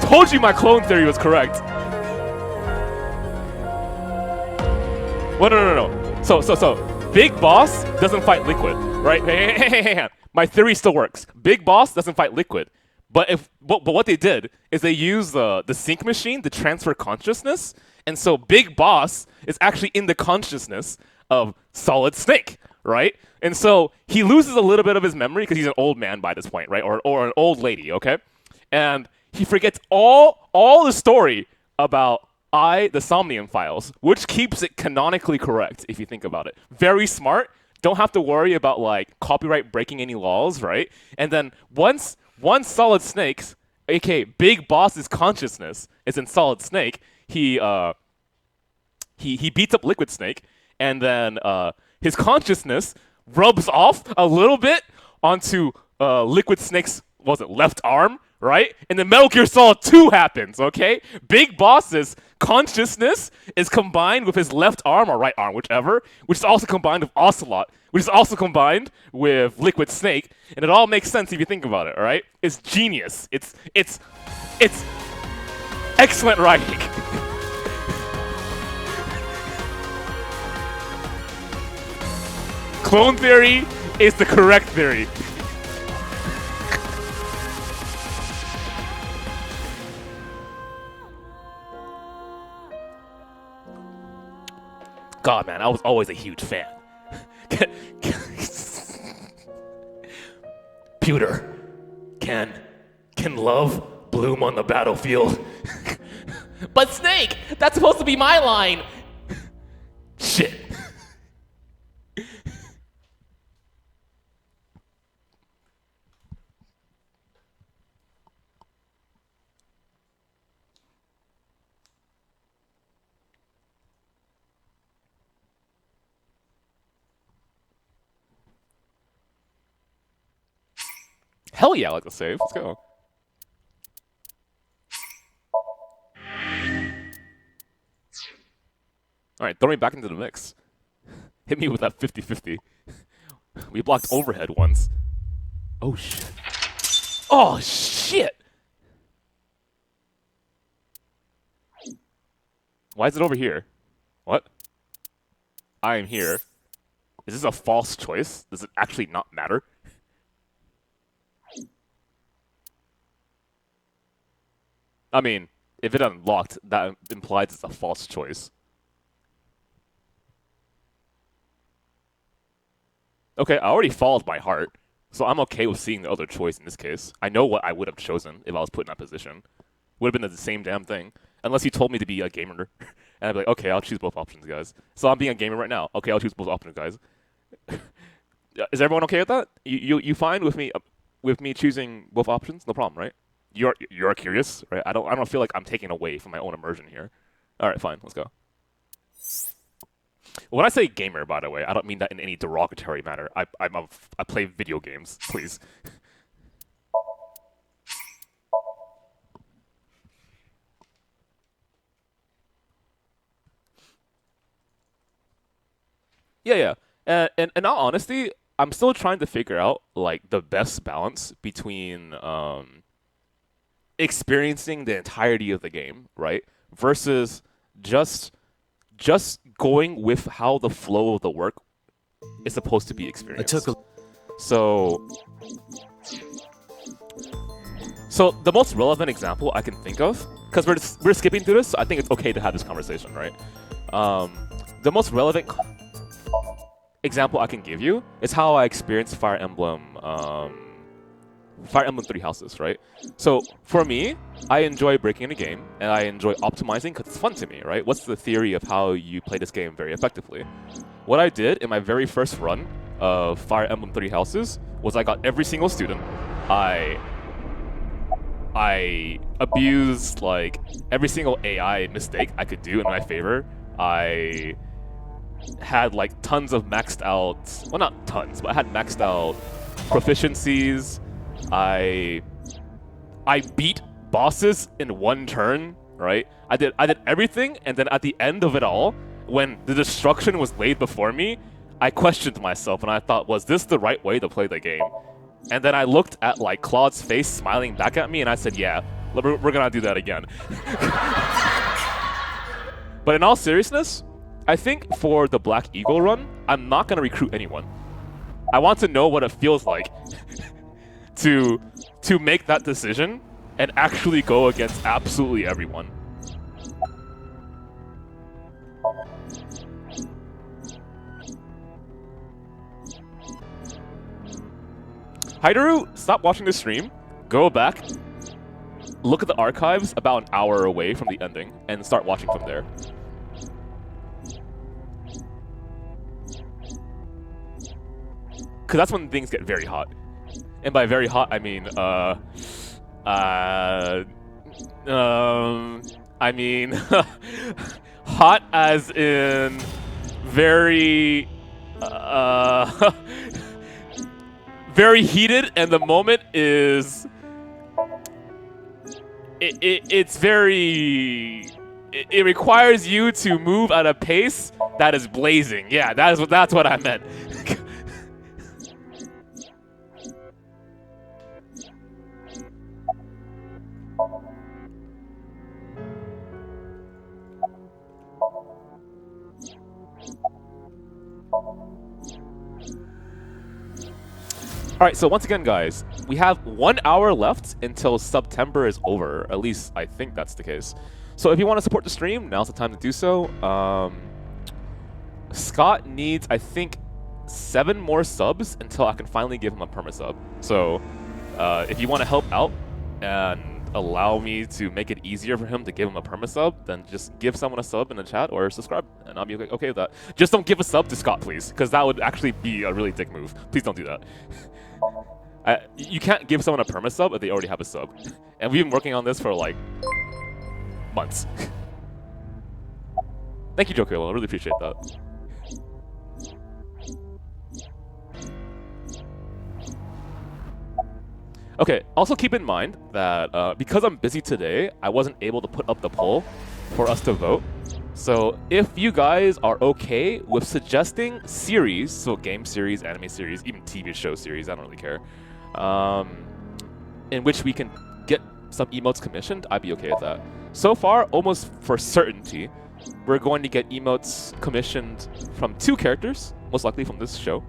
Told you my clone theory was correct. Well, no. So Big Boss doesn't fight Liquid, right? Hey. My theory still works. Big Boss doesn't fight Liquid. But what they did is they used the sync machine to transfer consciousness, and so Big Boss is actually in the consciousness of Solid Snake, right? And so he loses a little bit of his memory because he's an old man by this point, right? Or an old lady, okay? And he forgets all the story about the Somnium files, which keeps it canonically correct if you think about it. Very smart. Don't have to worry about like copyright breaking any laws, right? And then once Solid Snake's, aka Big Boss's consciousness is in Solid Snake, he beats up Liquid Snake, and then his consciousness rubs off a little bit onto Liquid Snake's left arm, right? And then Metal Gear Solid 2 happens, okay? Big Boss's consciousness is combined with his left arm or right arm, whichever, which is also combined with Ocelot, which is also combined with Liquid Snake, and it all makes sense if you think about it, all right? It's genius. It's excellent writing. Clone theory is the correct theory. God, man, I was always a huge fan. Pewter, can love bloom on the battlefield? But Snake, that's supposed to be my line. Shit. Hell yeah, I like the save. Let's go. Alright, throw me back into the mix. Hit me with that 50-50. We blocked overhead once. Oh shit. Oh shit! Why is it over here? What? I am here. Is this a false choice? Does it actually not matter? I mean, if it unlocked, that implies it's a false choice. Okay, I already followed my heart, so I'm okay with seeing the other choice in this case. I know what I would have chosen if I was put in that position. Would have been the same damn thing. Unless you told me to be a gamer. And I'd be like, okay, I'll choose both options, guys. So I'm being a gamer right now. Okay, I'll choose both options, guys. Is everyone okay with that? You fine with me choosing both options? No problem, right? You're curious, right? I don't feel like I'm taking away from my own immersion here. All right, fine, let's go. When I say gamer, by the way, I don't mean that in any derogatory manner. I play video games, please. Yeah. And in all honesty, I'm still trying to figure out like the best balance between experiencing the entirety of the game, right, versus just going with how the flow of the work is supposed to be experienced. So the most relevant example I can think of, because we're skipping through this, so I think it's okay to have this conversation, right? The most relevant example I can give you is how I experienced Fire Emblem Three Houses, right? So for me, I enjoy breaking in a game, and I enjoy optimizing because it's fun to me, right? What's the theory of how you play this game very effectively? What I did in my very first run of Fire Emblem Three Houses was I got every single student. I abused like every single AI mistake I could do in my favor. I had like tons of maxed out, well, not tons, but I had maxed out proficiencies. I beat bosses in one turn, right? I did everything, and then at the end of it all, when the destruction was laid before me, I questioned myself and I thought, was this the right way to play the game? And then I looked at like Claude's face smiling back at me and I said, yeah, we're gonna do that again. But in all seriousness, I think for the Black Eagle run, I'm not gonna recruit anyone. I want to know what it feels like to make that decision and actually go against absolutely everyone. Haidaru, stop watching the stream, go back, look at the archives about an hour away from the ending, and start watching from there. Because that's when things get very hot. And by very hot, I mean, hot as in very, very heated, and the moment is, it's very, it requires you to move at a pace that is blazing. Yeah, that's what I meant. Alright, so once again, guys, we have 1 hour left until September is over. At least, I think that's the case. So if you want to support the stream, now's the time to do so. Scott needs, I think, 7 more subs until I can finally give him a perma-sub. So if you want to help out and allow me to make it easier for him to give him a perma-sub, then just give someone a sub in the chat or subscribe, and I'll be okay with that. Just don't give a sub to Scott, please, because that would actually be a really dick move. Please don't do that. You can't give someone a perma-sub if they already have a sub. And we've been working on this for, like, months. Thank you, Jokilo. I really appreciate that. Okay, also keep in mind that because I'm busy today, I wasn't able to put up the poll for us to vote. So if you guys are okay with suggesting series, so game series, anime series, even TV show series, I don't really care, in which we can get some emotes commissioned, I'd be okay with that. So far, almost for certainty, we're going to get emotes commissioned from 2 characters, most likely from this show.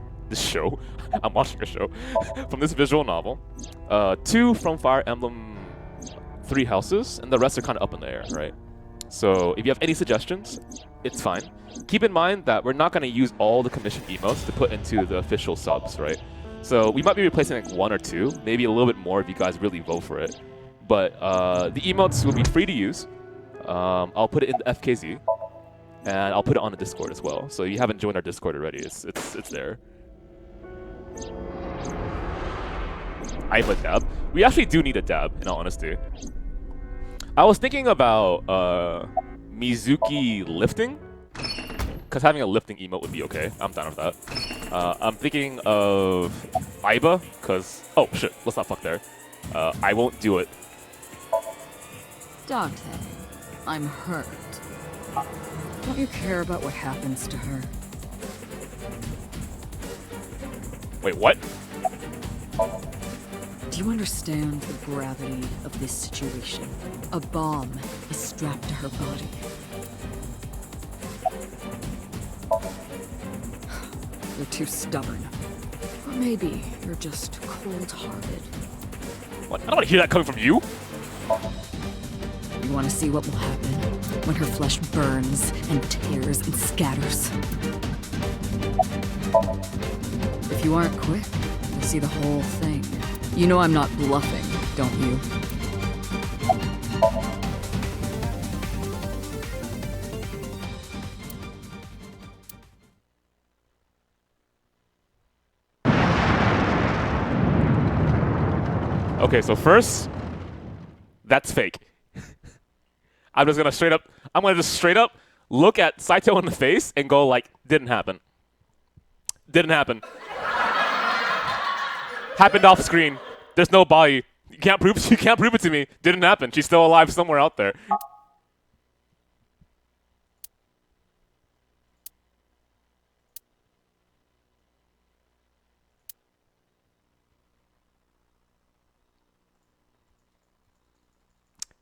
I'm watching a show. From this visual novel. 2 from Fire Emblem 3 Houses, and the rest are kind of up in the air, right? So if you have any suggestions, it's fine. Keep in mind that we're not going to use all the commissioned emotes to put into the official subs, right? So we might be replacing like 1 or 2, maybe a little bit more if you guys really vote for it. But the emotes will be free to use. I'll put it in the FKZ, and I'll put it on the Discord as well. So if you haven't joined our Discord already, it's there. I have a dab. We actually do need a dab, in all honesty. I was thinking about Mizuki lifting, because having a lifting emote would be okay. I'm down with that. I'm thinking of Aiba, because... Oh, shit. Let's not fuck there. I won't do it. Dante, I'm hurt. Don't you care about what happens to her? Wait, what? Do you understand the gravity of this situation? A bomb is strapped to her body. You're too stubborn. Or maybe you're just cold-hearted. What? I don't want to hear that coming from you. You want to see what will happen when her flesh burns and tears and scatters. If you aren't quick, you'll see the whole thing. You know I'm not bluffing, don't you? Okay, so first, that's fake. I'm just gonna straight up look at Saito in the face and go like, didn't happen. Didn't happen. Happened off screen. There's no body. You can't prove it to me. Didn't happen. She's still alive somewhere out there.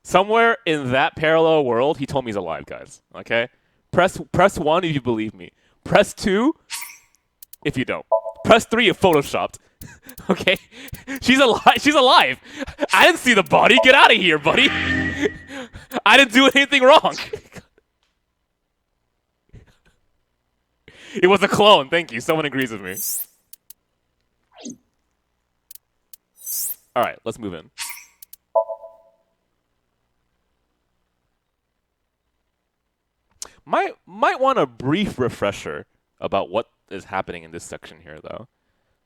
Somewhere in that parallel world, he told me he's alive, guys. Okay? Press 1 if you believe me. Press 2 if you don't. Press 3 if photoshopped. Okay? She's alive. She's alive. I didn't see the body. Get out of here, buddy. I didn't do anything wrong. It was a clone. Thank you. Someone agrees with me. All right, let's move in. Might want a brief refresher about what is happening in this section here, though.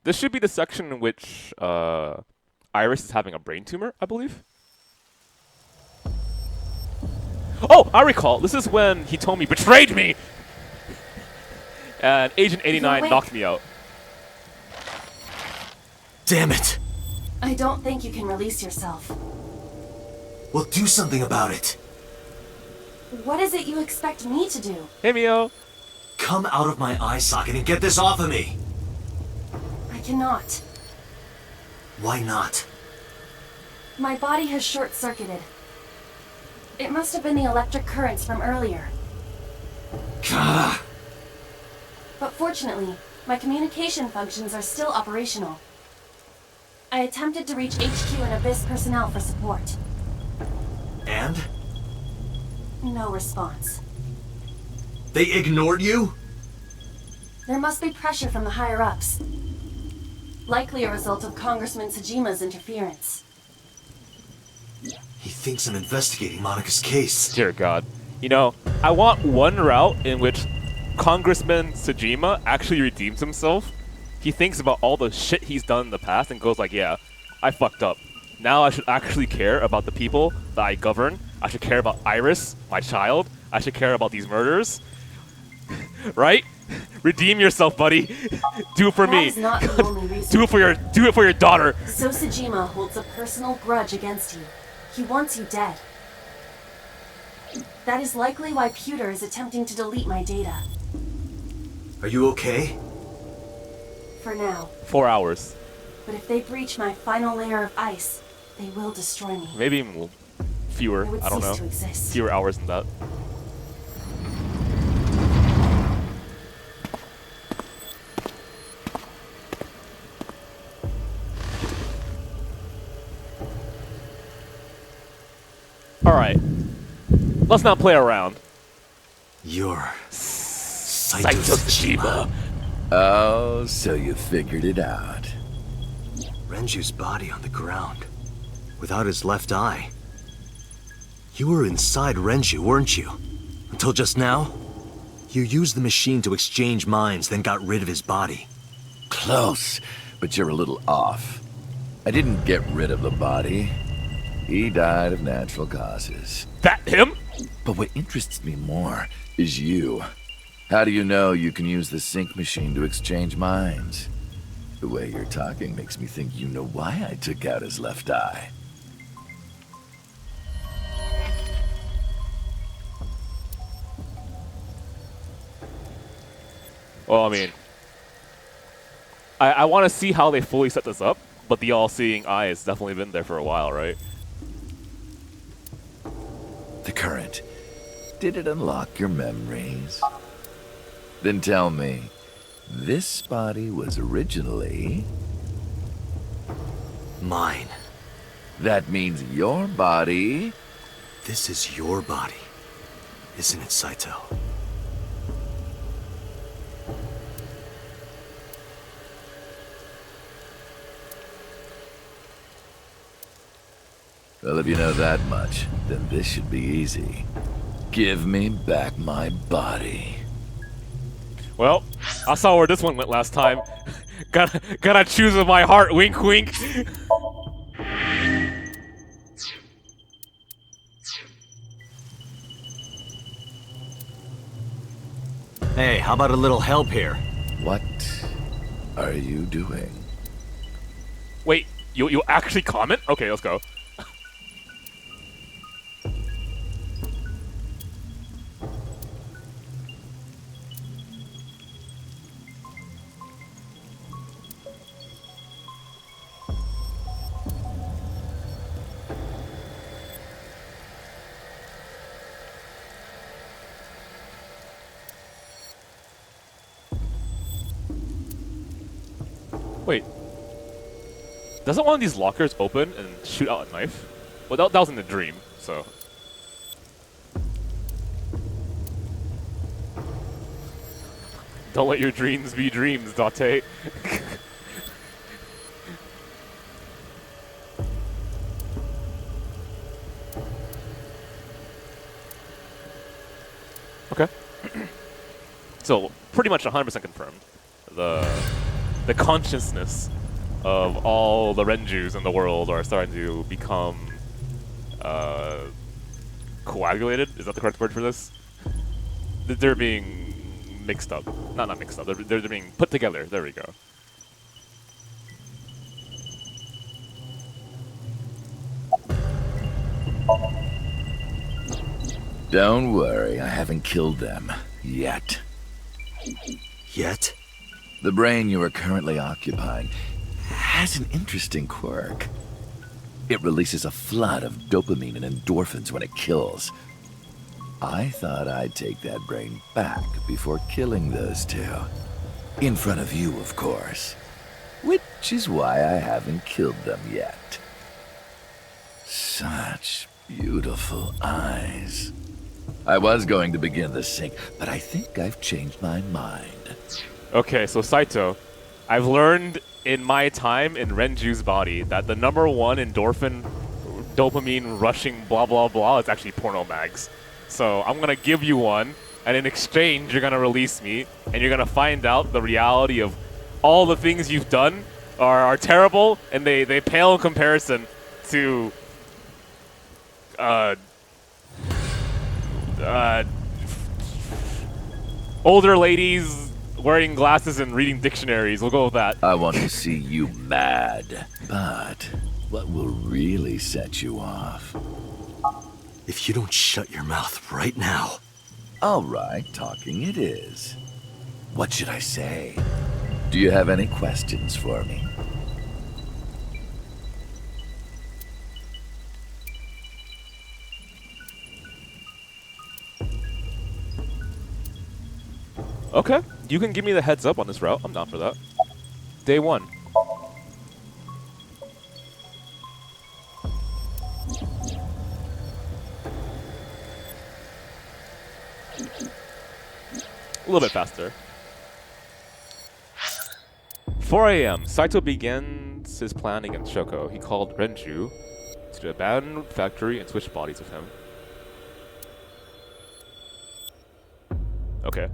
This should be the section in which Iris is having a brain tumor, I believe. Oh, I recall. This is when he told me, betrayed me! And Agent 89 knocked me out. Damn it! I don't think you can release yourself. Well, do something about it. What is it you expect me to do? Hey, Mio. Come out of my eye socket and get this off of me! I cannot. Why not? My body has short-circuited. It must have been the electric currents from earlier. Gah! But fortunately, my communication functions are still operational. I attempted to reach HQ and Abyss personnel for support. And? No response. They ignored you? There must be pressure from the higher-ups. Likely a result of Congressman Tsujima's interference. He thinks I'm investigating Monika's case. Dear God. You know, I want one route in which Congressman Tsujima actually redeems himself. He thinks about all the shit he's done in the past and goes like, yeah, I fucked up. Now I should actually care about the people that I govern. I should care about Iris, my child. I should care about these murders. Right? Redeem yourself, buddy. Do it for me. That is not the only reason. Do it for your daughter. So Tsujima holds a personal grudge against you. He wants you dead. That is likely why Pewter is attempting to delete my data. Are you okay? For now. 4 hours. But if they breach my final layer of ice, they will destroy me. Maybe even fewer. I would I don't know. cease to exist. Fewer hours than that. Alright. Let's not play around. You're... Saito Tsushima. Oh, so you figured it out. Renju's body on the ground. Without his left eye. You were inside Renju, weren't you? Until just now? You used the machine to exchange minds, then got rid of his body. Close, but you're a little off. I didn't get rid of the body. He died of natural causes. That him? But what interests me more is you. How do you know you can use the sync machine to exchange minds? The way you're talking makes me think you know why I took out his left eye. Well, I mean, I want to see how they fully set this up, but the all-seeing eye has definitely been there for a while, right? The current. Did it unlock your memories? Then tell me, this body was originally... Mine. That means your body... This is your body, isn't it, Saito? Well, if you know that much, then this should be easy. Give me back my body. Well, I saw where this one went last time. gotta choose with my heart, wink wink. Hey, how about a little help here? What are you doing? Wait, you actually comment? Okay, let's go. Wait. Doesn't one of these lockers open and shoot out a knife? Well, that was in the dream, so... Don't let your dreams be dreams, Date. Okay. So, pretty much 100% confirmed. The consciousness of all the Renjus in the world are starting to become coagulated. Is that the correct word for this? They're being mixed up. Not mixed up. They're being put together. There we go. Don't worry, I haven't killed them. Yet. Yet? The brain you are currently occupying has an interesting quirk. It releases a flood of dopamine and endorphins when it kills. I thought I'd take that brain back before killing those two. In front of you, of course. Which is why I haven't killed them yet. Such beautiful eyes. I was going to begin the sync, but I think I've changed my mind. Okay, so Saito, I've learned in my time in Renju's body that the #1 endorphin, dopamine rushing blah blah blah is actually porno mags. So I'm gonna give you one, and in exchange you're gonna release me, and you're gonna find out the reality of all the things you've done are terrible, and they pale in comparison to older ladies wearing glasses and reading dictionaries. We'll go with that. I want to see you mad. But what will really set you off? If you don't shut your mouth right now. All right, talking it is. What should I say? Do you have any questions for me? Okay, you can give me the heads up on this route. I'm down for that. Day 1. A little bit faster. 4 a.m. Saito begins his plan against Shoko. He called Renju to the abandoned factory and switched bodies with him. Okay.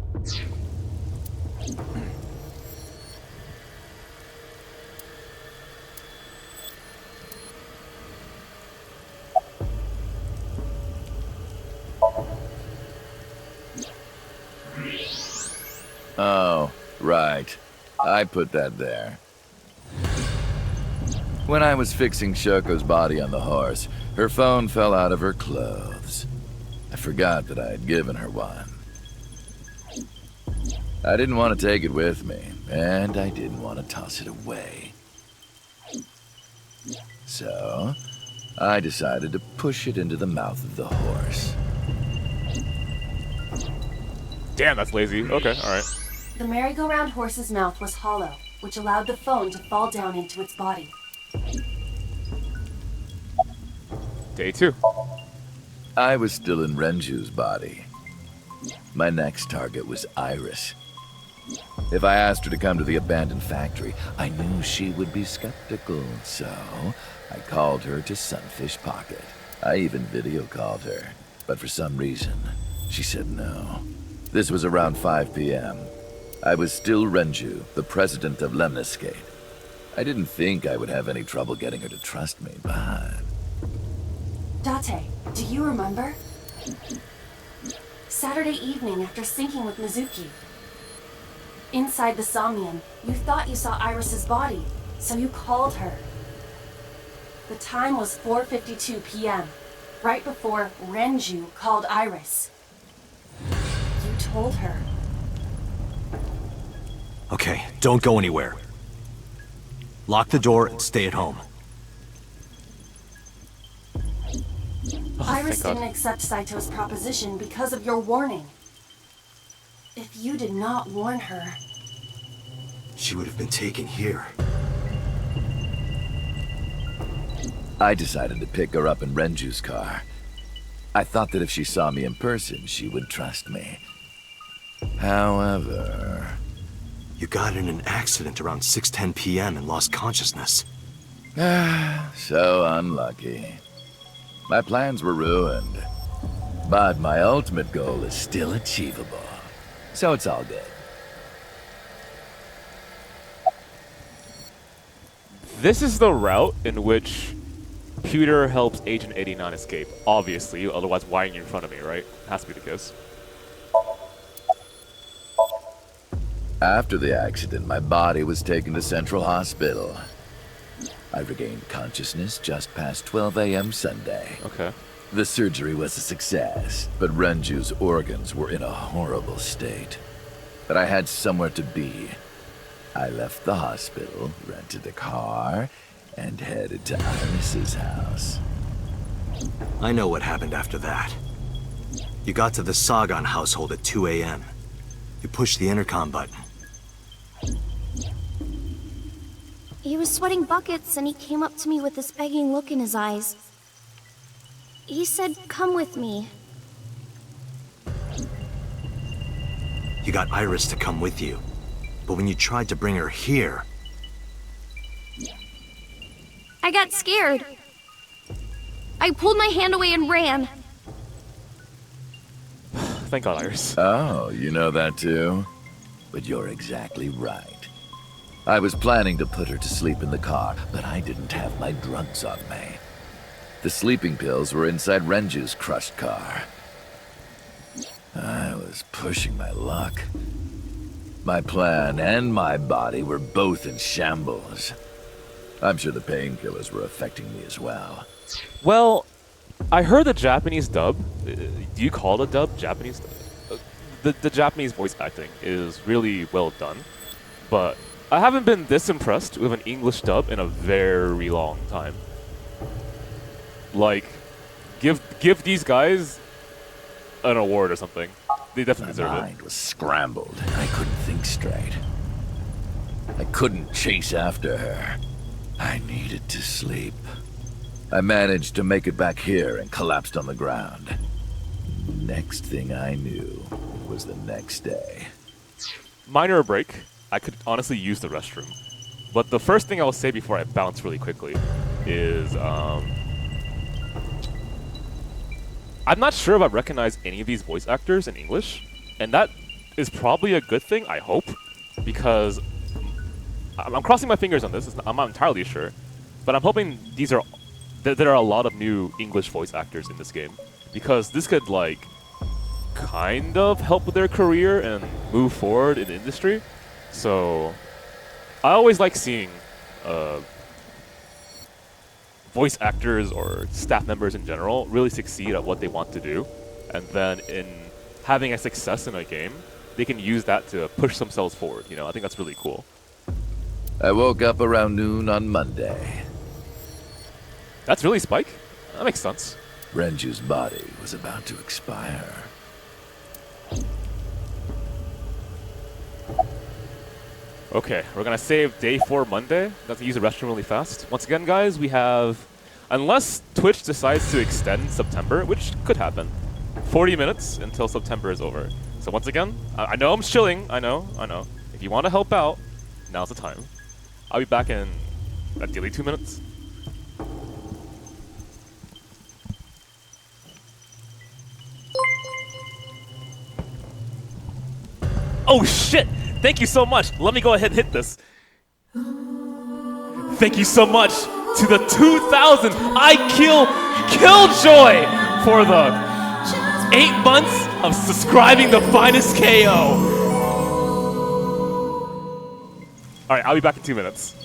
Oh, right. I put that there. When I was fixing Shoko's body on the horse, her phone fell out of her clothes. I forgot that I had given her one. I didn't want to take it with me, and I didn't want to toss it away. So, I decided to push it into the mouth of the horse. Damn, that's lazy. Okay, alright. The merry-go-round horse's mouth was hollow, which allowed the phone to fall down into its body. Day 2. I was still in Renju's body. My next target was Iris. If I asked her to come to the abandoned factory, I knew she would be skeptical, so I called her to Sunfish Pocket. I even video called her, but for some reason, she said no. This was around 5 p.m. I was still Renju, the president of Lemniscate. I didn't think I would have any trouble getting her to trust me, but... Date, do you remember? Saturday evening after syncing with Mizuki. Inside the Somnium, you thought you saw Iris's body, so you called her. The time was 4:52 p.m., right before Renju called Iris. You told her. Okay, don't go anywhere. Lock the door and stay at home. Iris thank God. didn't accept Saito's proposition because of your warning. If you did not warn her... She would have been taken here. I decided to pick her up in Renju's car. I thought that if she saw me in person, she would trust me. However... You got in an accident around 6:10 p.m. and lost consciousness. So unlucky. My plans were ruined. But my ultimate goal is still achievable. So it's all good. This is the route in which Peter helps Agent 89 escape. Obviously, otherwise why are you in front of me, right? Has to be the case. After the accident, my body was taken to Central Hospital. I regained consciousness just past 12 a.m. Sunday. Okay. The surgery was a success, but Renju's organs were in a horrible state. But I had somewhere to be. I left the hospital, rented a car, and headed to Iris's house. I know what happened after that. You got to the Sagan household at 2 a.m. You pushed the intercom button. He was sweating buckets and he came up to me with this begging look in his eyes. He said, "Come with me." You got Iris to come with you. But when you tried to bring her here... I got scared. I pulled my hand away and ran. Thank God, Iris. Oh, you know that too? But you're exactly right. I was planning to put her to sleep in the car, but I didn't have my drugs on me. The sleeping pills were inside Renju's crushed car. I was pushing my luck. My plan and my body were both in shambles. I'm sure the painkillers were affecting me as well. Well, I heard the Japanese dub. Do you call it a dub? Japanese? The Japanese voice acting is really well done, but I haven't been this impressed with an English dub in a very long time. Like, give these guys an award or something. They definitely deserve My it. mind was scrambled, and I couldn't think straight. I couldn't chase after her. I needed to sleep. I managed to make it back here and collapsed on the ground. Next thing I knew was the next day. minor break. I could honestly use the restroom. But the first thing I'll say before I bounce really quickly is I'm not sure if I recognize any of these voice actors in English, and that is probably a good thing, I hope, because I'm crossing my fingers on this. I'm not entirely sure, but I'm hoping there are a lot of new English voice actors in this game, because this could like kind of help with their career and move forward in the industry. So I always like seeing voice actors or staff members in general really succeed at what they want to do, and then in having a success in a game, they can use that to push themselves forward. You know, I think that's really cool. I woke up around noon on Monday. That's really Spike? That makes sense. Renju's body was about to expire. Okay, we're gonna save day 4 Monday. Let's use the restroom really fast. Once again, guys, we have, unless Twitch decides to extend September, which could happen, 40 minutes until September is over. So once again, I know I'm chilling. I know. If you want to help out, now's the time. I'll be back in ideally 2 minutes. Oh shit! Thank you so much. Let me go ahead and hit this. Thank you so much to the 2,000 Killjoy for the 8 months of subscribing to FinestKO. All right, I'll be back in 2 minutes.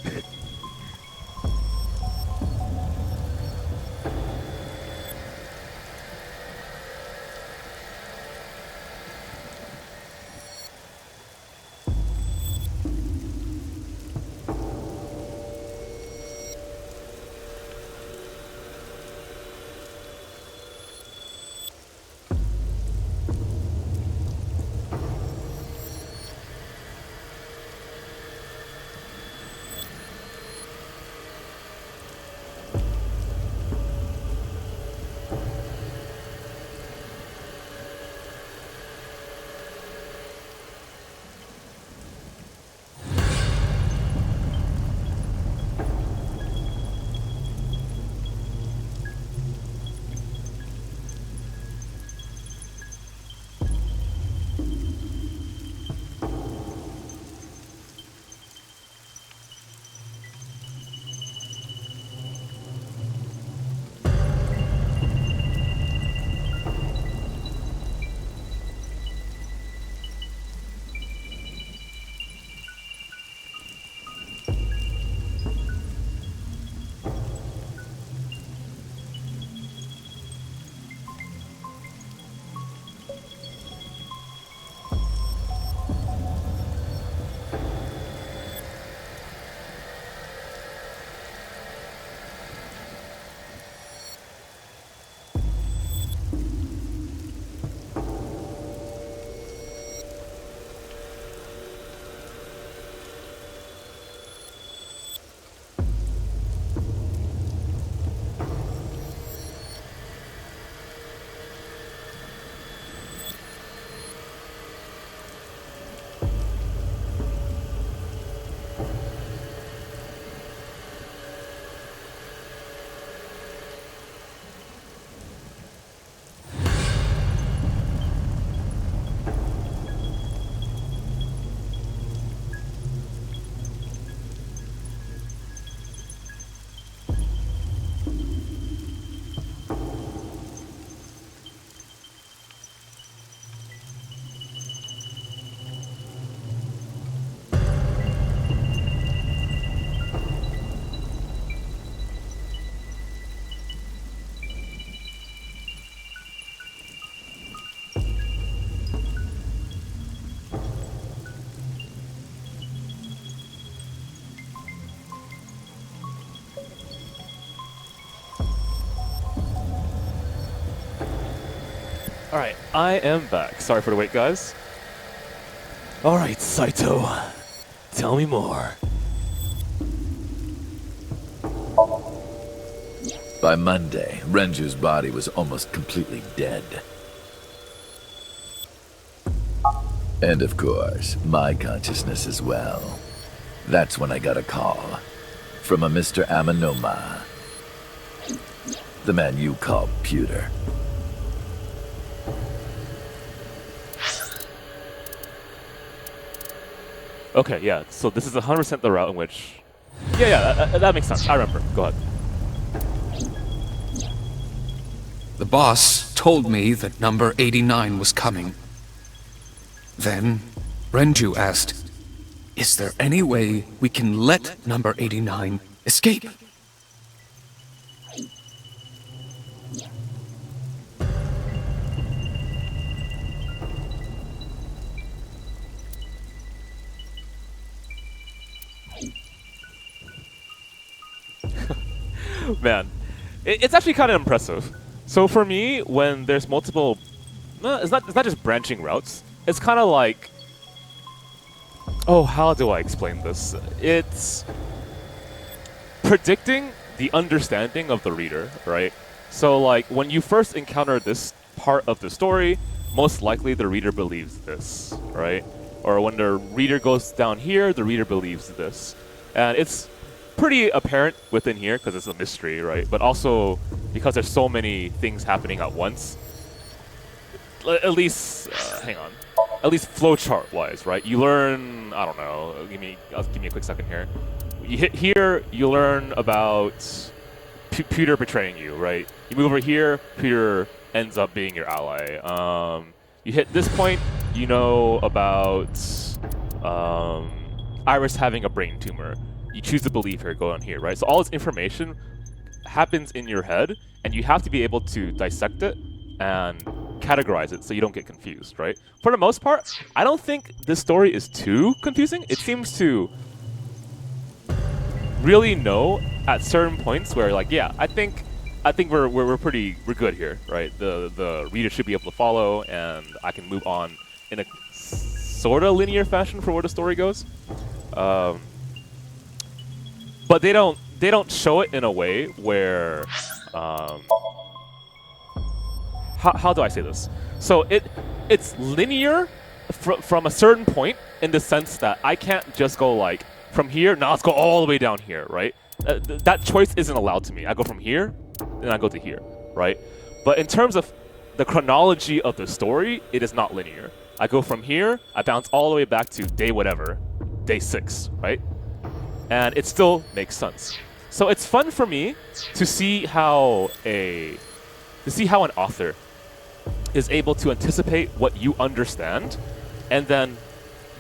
Alright, I am back. Sorry for the wait, guys. Alright, Saito. Tell me more. By Monday, Renju's body was almost completely dead. And of course, my consciousness as well. That's when I got a call from a Mr. Amanoma. The man you call Pewter. Okay, yeah. So this is 100% the route in which... Yeah, that makes sense. I remember. Go ahead. The boss told me that number 89 was coming. Then, Renju asked, "Is there any way we can let number 89 escape?" Man, it's actually kind of impressive. So for me, when there's multiple... it's not just branching routes. It's kind of like... Oh, how do I explain this? It's predicting the understanding of the reader, right? So like, when you first encounter this part of the story, most likely the reader believes this, right? Or when the reader goes down here, the reader believes this. And it's pretty apparent within here because it's a mystery, right? But also because there's so many things happening at once. At least, hang on. At least flowchart wise, right? You learn, I don't know. Give me a quick second here. You hit here, you learn about Peter betraying you, right? You move over here, Peter ends up being your ally. You hit this point, you know about Iris having a brain tumor. You choose to believe her, go on here, right? So all this information happens in your head, and you have to be able to dissect it and categorize it so you don't get confused, right? For the most part, I don't think this story is too confusing. It seems to really know at certain points where, like, yeah, I think we're good here, right? The reader should be able to follow, and I can move on in a sort of linear fashion for where the story goes. But they don't show it in a way where how do I say this? So it's linear from a certain point in the sense that I can't just go like from here, now let's go all the way down here, right? That choice isn't allowed to me. I go from here, then I go to here, right? But in terms of the chronology of the story, it is not linear. I go from here, I bounce all the way back to day whatever, day 6, right? And it still makes sense. So it's fun for me to see how an author is able to anticipate what you understand, and then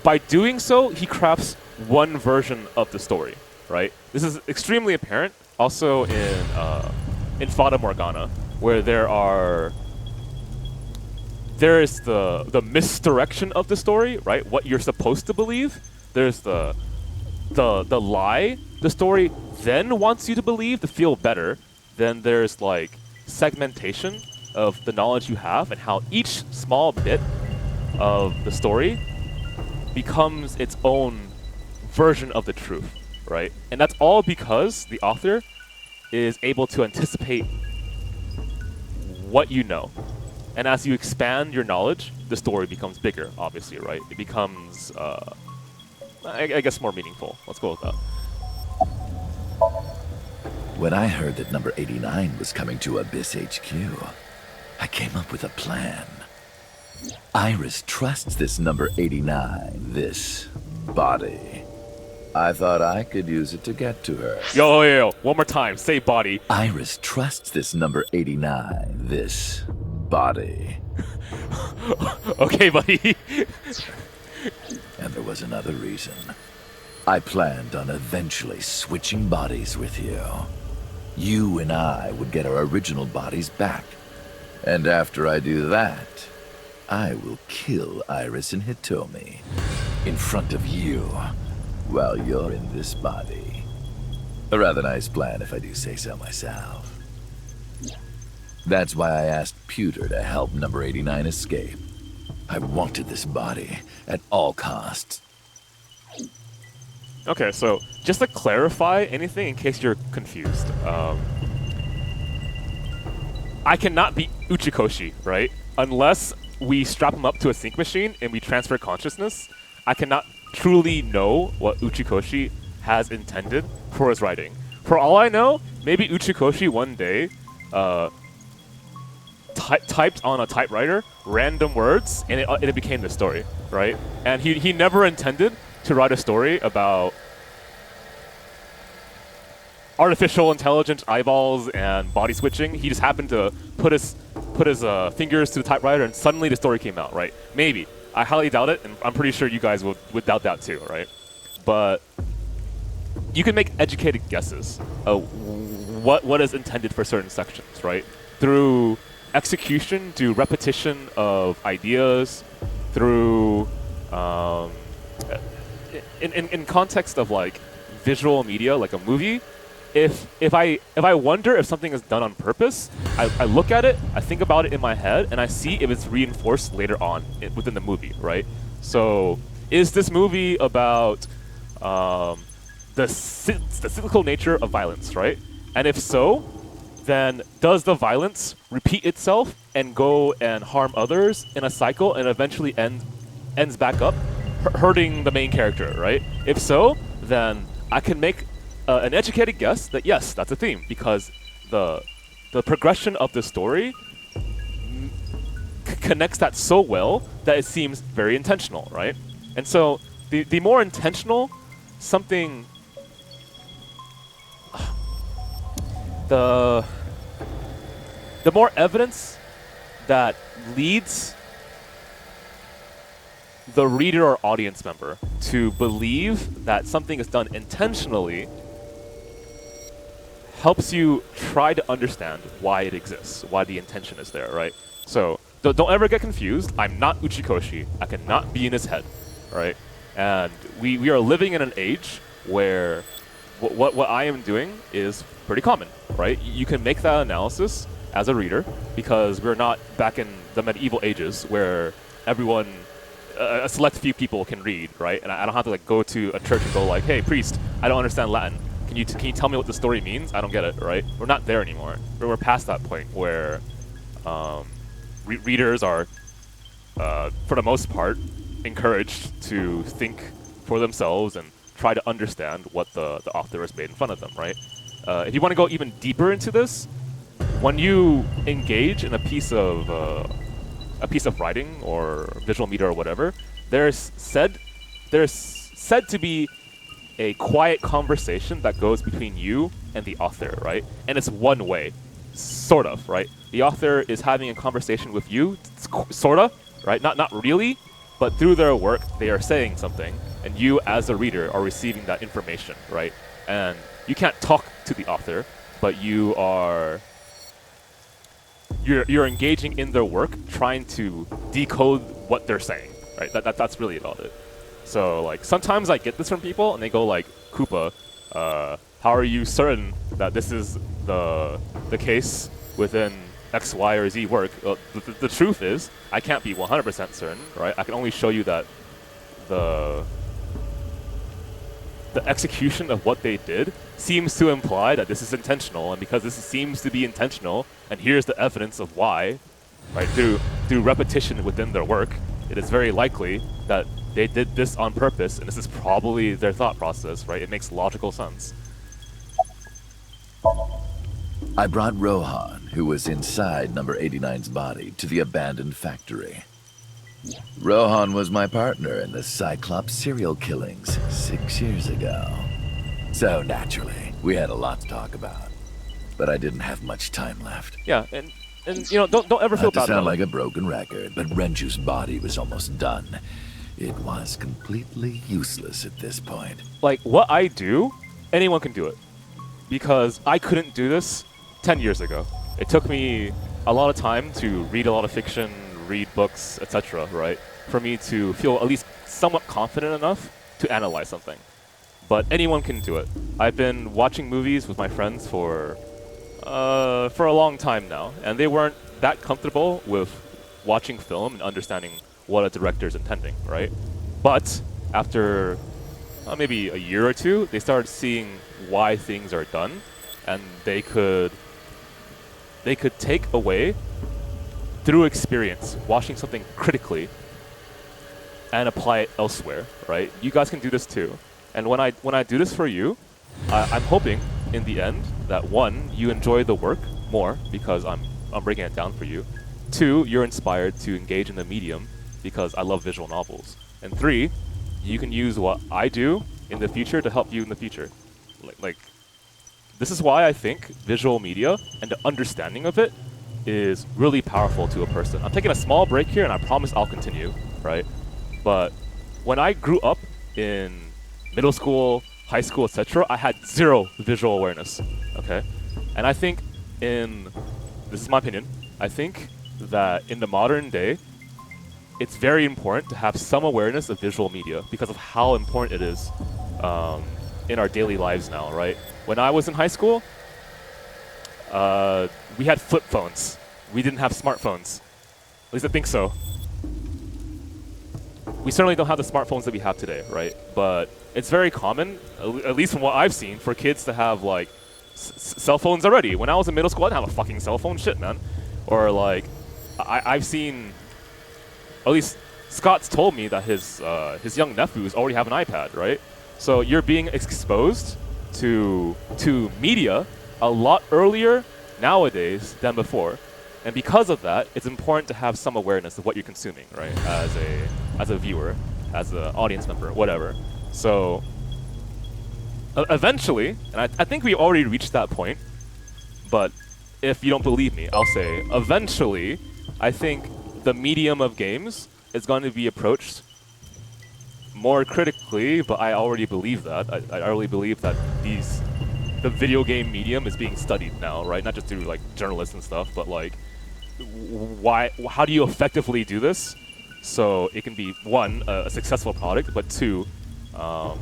by doing so, he crafts one version of the story, right? This is extremely apparent also in Fata Morgana, where there is the misdirection of the story, right? What you're supposed to believe. There's the lie the story then wants you to believe to feel better. Then there's like segmentation of the knowledge you have and how each small bit of the story becomes its own version of the truth, right? And that's all because the author is able to anticipate what you know. And as you expand your knowledge, the story becomes bigger, obviously, right? It becomes I guess more meaningful. Let's go with that. When I heard that number 89 was coming to Abyss HQ, I came up with a plan. Iris trusts this number 89, this body. I thought I could use it to get to her. Yo. One more time. Say body. Iris trusts this number 89, this body. Okay, buddy. And there was another reason. I planned on eventually switching bodies with you. You and I would get our original bodies back. And after I do that, I will kill Iris and Hitomi in front of you while you're in this body. A rather nice plan if I do say so myself. That's why I asked Pewter to help number 89 escape. I wanted this body at all costs. Okay, so just to clarify anything in case you're confused, I cannot beat Uchikoshi, right? Unless we strap him up to a sync machine and we transfer consciousness, I cannot truly know what Uchikoshi has intended for his writing. For all I know, maybe Uchikoshi one day typed on a typewriter random words and it became the story, right? And he never intended to write a story about artificial intelligence eyeballs and body switching. He just happened to put his fingers to the typewriter and suddenly the story came out, right? Maybe. I highly doubt it, and I'm pretty sure you guys would doubt that too, right? But you can make educated guesses of what is intended for certain sections, right? Through execution, through repetition of ideas, through in context of like visual media, like a movie. If I wonder if something is done on purpose, I look at it, I think about it in my head, and I see if it's reinforced later on within the movie, right? So, is this movie about the cyclical nature of violence, right? And if so, then does the violence repeat itself and go and harm others in a cycle and eventually ends back up hurting the main character, right? If so, then I can make an educated guess that yes, that's a theme, because the progression of the story connects that so well that it seems very intentional, right? And so the more intentional something, the more evidence that leads the reader or audience member to believe that something is done intentionally helps you try to understand why it exists, why the intention is there, right? So don't ever get confused. I'm not Uchikoshi. I cannot be in his head, right? And we are living in an age where what I am doing is pretty common, right? You can make that analysis as a reader because we're not back in the medieval ages where everyone, a select few people can read, right? And I don't have to like go to a church and go like, hey, priest, I don't understand Latin. Can you tell me what the story means? I don't get it, right? We're not there anymore. We're past that point where readers are, for the most part, encouraged to think for themselves and try to understand what the author has made in front of them, right? If you want to go even deeper into this, when you engage in a piece of writing or visual media or whatever, there's said to be a quiet conversation that goes between you and the author, right? And it's one way, sort of, right? The author is having a conversation with you, sort of, right? Not really, but through their work, they are saying something, and you as a reader are receiving that information, right? And you can't talk to the author, but you're engaging in their work, trying to decode what they're saying, right? That's really about it. So like sometimes I get this from people and they go like, Koopa, how are you certain that this is the case within X, Y, or Z work? The truth is I can't be 100% certain, right? I can only show you that the execution of what they did seems to imply that this is intentional, and because this seems to be intentional, and here's the evidence of why, right? Through repetition within their work, it is very likely that they did this on purpose, and this is probably their thought process, right? It makes logical sense. I brought Rohan, who was inside number 89's body, to the abandoned factory. Rohan was my partner in the Cyclops serial killings 6 years ago. So naturally, we had a lot to talk about. But I didn't have much time left. Yeah, and you know, don't ever feel bad Not to sound about like it. a broken record, but Renju's body was almost done. It was completely useless at this point. Like, what I do, anyone can do it. Because I couldn't do this 10 years ago. It took me a lot of time to read a lot of fiction, read books, etc., right? For me to feel at least somewhat confident enough to analyze something. But anyone can do it. I've been watching movies with my friends for a long time now, and they weren't that comfortable with watching film and understanding what a director's intending, right? But after maybe a year or two, they started seeing why things are done, and they could take away through experience, watching something critically, and apply it elsewhere, right? You guys can do this too. And when I do this for you, I'm hoping in the end that 1, you enjoy the work more because I'm breaking it down for you. 2, you're inspired to engage in the medium because I love visual novels. And 3, you can use what I do in the future to help you in the future. Like this is why I think visual media and the understanding of it is really powerful to a person. I'm taking a small break here and I promise I'll continue, right? But when I grew up in middle school, high school, etc., I had 0 visual awareness, okay? And I think this is my opinion, I think that in the modern day, it's very important to have some awareness of visual media because of how important it is in our daily lives now, right? When I was in high school, we had flip phones. We didn't have smartphones. At least I think so. We certainly don't have the smartphones that we have today, right? But it's very common, at least from what I've seen, for kids to have like cell phones already. When I was in middle school, I didn't have a fucking cell phone, shit, man. Or like, I've seen, at least Scott's told me that his young nephews already have an iPad, right? So you're being exposed to media a lot earlier nowadays than before. And because of that, it's important to have some awareness of what you're consuming, right? As a viewer, as an audience member, whatever. So eventually, and I think we already reached that point, but if you don't believe me, I'll say eventually, I think the medium of games is going to be approached more critically, but I already believe that. I already believe that the video game medium is being studied now, right? Not just through like journalists and stuff, but like how do you effectively do this so it can be 1, a successful product, but 2, an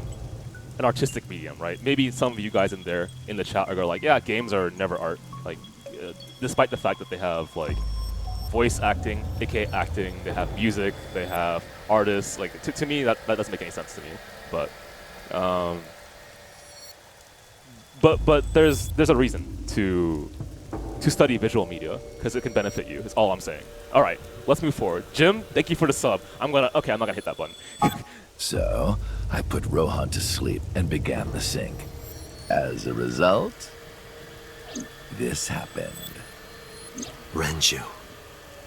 artistic medium, right? Maybe some of you guys in the chat are like, yeah, games are never art, like despite the fact that they have like voice acting, aka acting, they have music, they have artists. Like to me that doesn't make any sense to me, but there's a reason to study visual media because it can benefit you. Is all I'm saying. All right, let's move forward. Jim, thank you for the sub. I'm not gonna hit that button. So, I put Rohan to sleep and began the sync. As a result, this happened. Renju.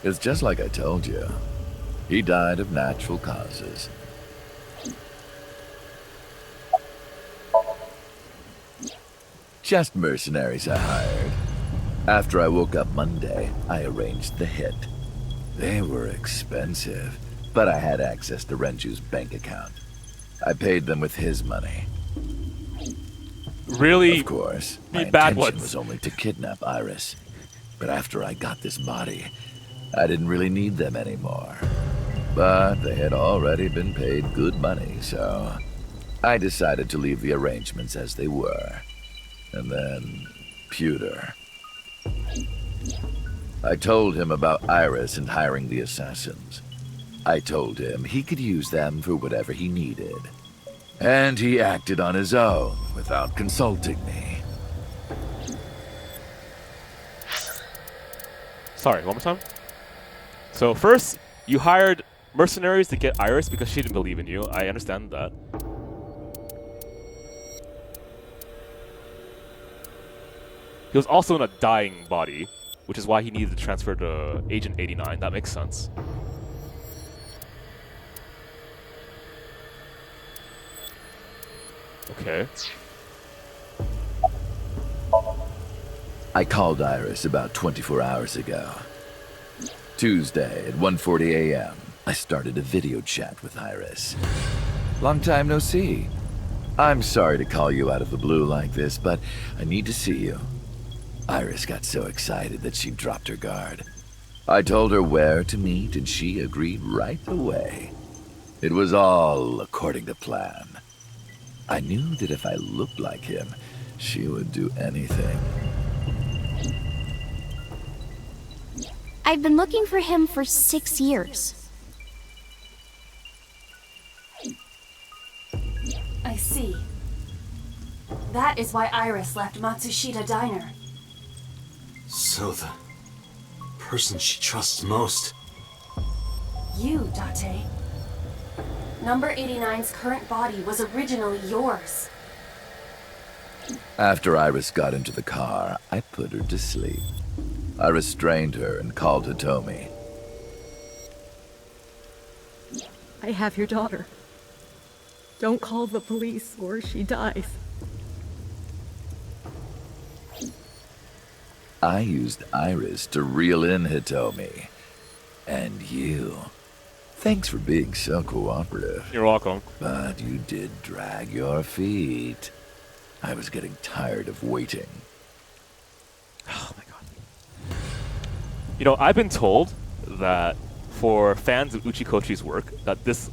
It's just like I told you. He died of natural causes. Just mercenaries I hired. After I woke up Monday, I arranged the hit. They were expensive, but I had access to Renju's bank account. I paid them with his money. Really? Of course, my bad intention ones. was only to kidnap Iris. But after I got this body, I didn't really need them anymore. But they had already been paid good money, so I decided to leave the arrangements as they were. And then, Pewter. I told him about Iris and hiring the assassins. I told him he could use them for whatever he needed. And he acted on his own without consulting me. Sorry, one more time. So first, you hired mercenaries to get Iris because she didn't believe in you. I understand that. He was also in a dying body, which is why he needed to transfer to Agent 89. That makes sense. Okay. I called Iris about 24 hours ago. Tuesday at 1:40 a.m., I started a video chat with Iris. Long time no see. I'm sorry to call you out of the blue like this, but I need to see you. Iris got so excited that she dropped her guard. I told her where to meet, and she agreed right away. It was all according to plan. I knew that if I looked like him, she would do anything. I've been looking for him for 6 years. I see. That is why Iris left Matsushita Diner. So the person she trusts most. You, Date. Number 89's current body was originally yours. After Iris got into the car, I put her to sleep. I restrained her and called Hitomi. I have your daughter. Don't call the police or she dies. I used Iris to reel in Hitomi. And you. Thanks for being so cooperative. You're welcome. But you did drag your feet. I was getting tired of waiting. Oh my god. You know, I've been told that for fans of Uchikochi's work, that this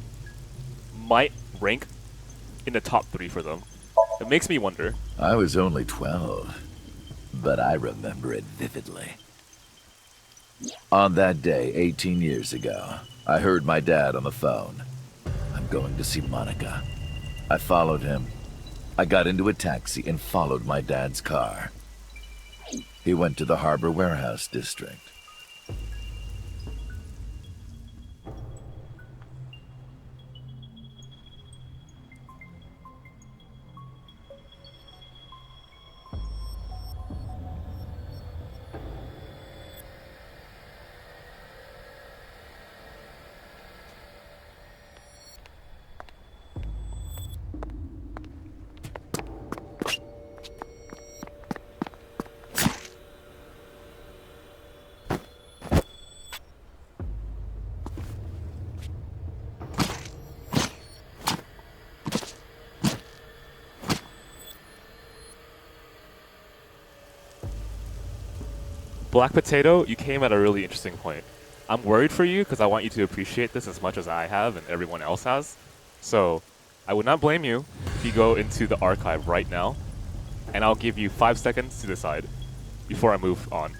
might rank in the top 3 for them. It makes me wonder. I was only 12, but I remember it vividly. On that day, 18 years ago, I heard my dad on the phone. I'm going to see Monica. I followed him. I got into a taxi and followed my dad's car. He went to the Harbor Warehouse District. Black Potato, you came at a really interesting point. I'm worried for you because I want you to appreciate this as much as I have and everyone else has. So I would not blame you if you go into the archive right now, and I'll give you 5 seconds to decide before I move on.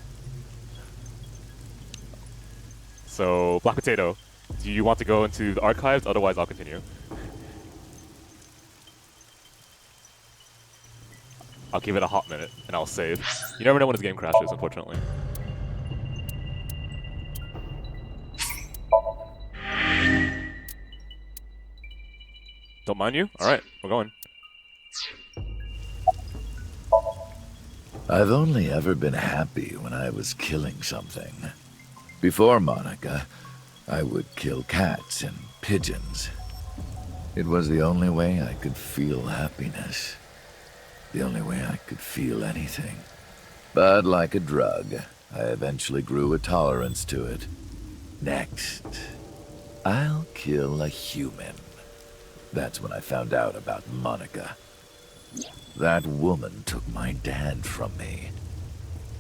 So, Black Potato, do you want to go into the archives? Otherwise, I'll continue. I'll give it a hot minute, and I'll save. You never know when this game crashes, unfortunately. Don't mind you? Alright, we're going. I've only ever been happy when I was killing something. Before Monica, I would kill cats and pigeons. It was the only way I could feel happiness. The only way I could feel anything. But like a drug, I eventually grew a tolerance to it. Next, I'll kill a human. That's when I found out about Monica. That woman took my dad from me.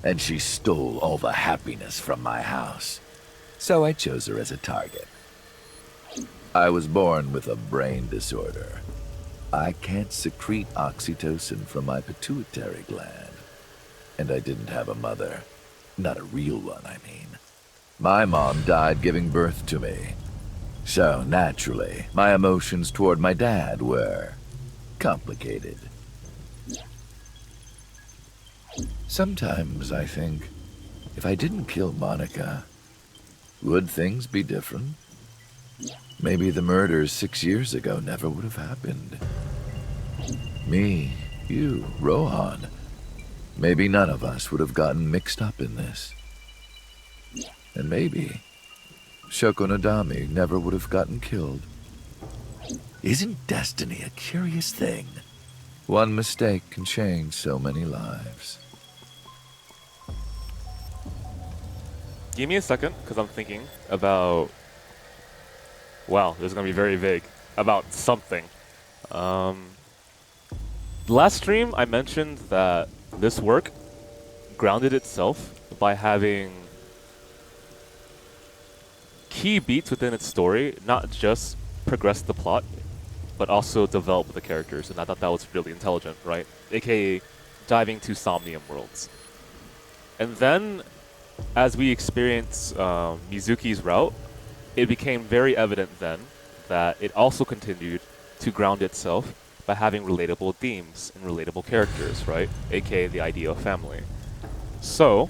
And she stole all the happiness from my house. So I chose her as a target. I was born with a brain disorder. I can't secrete oxytocin from my pituitary gland. And I didn't have a mother. Not a real one, I mean. My mom died giving birth to me. So, naturally, my emotions toward my dad were complicated. Sometimes I think, if I didn't kill Monica, would things be different? Maybe the murders 6 years ago never would have happened. Me, you, Rohan. Maybe none of us would have gotten mixed up in this. And maybe Shoko Nadami never would have gotten killed. Isn't destiny a curious thing? One mistake can change so many lives. Give me a second, because I'm thinking about... Wow, this is going to be very vague. About something. Last stream, I mentioned that this work grounded itself by having key beats within its story, not just progress the plot, but also develop the characters, and I thought that was really intelligent, right? AKA diving to Somnium worlds. And then, as we experience Mizuki's route, it became very evident then that it also continued to ground itself by having relatable themes and relatable characters, right? AKA the idea of family. So,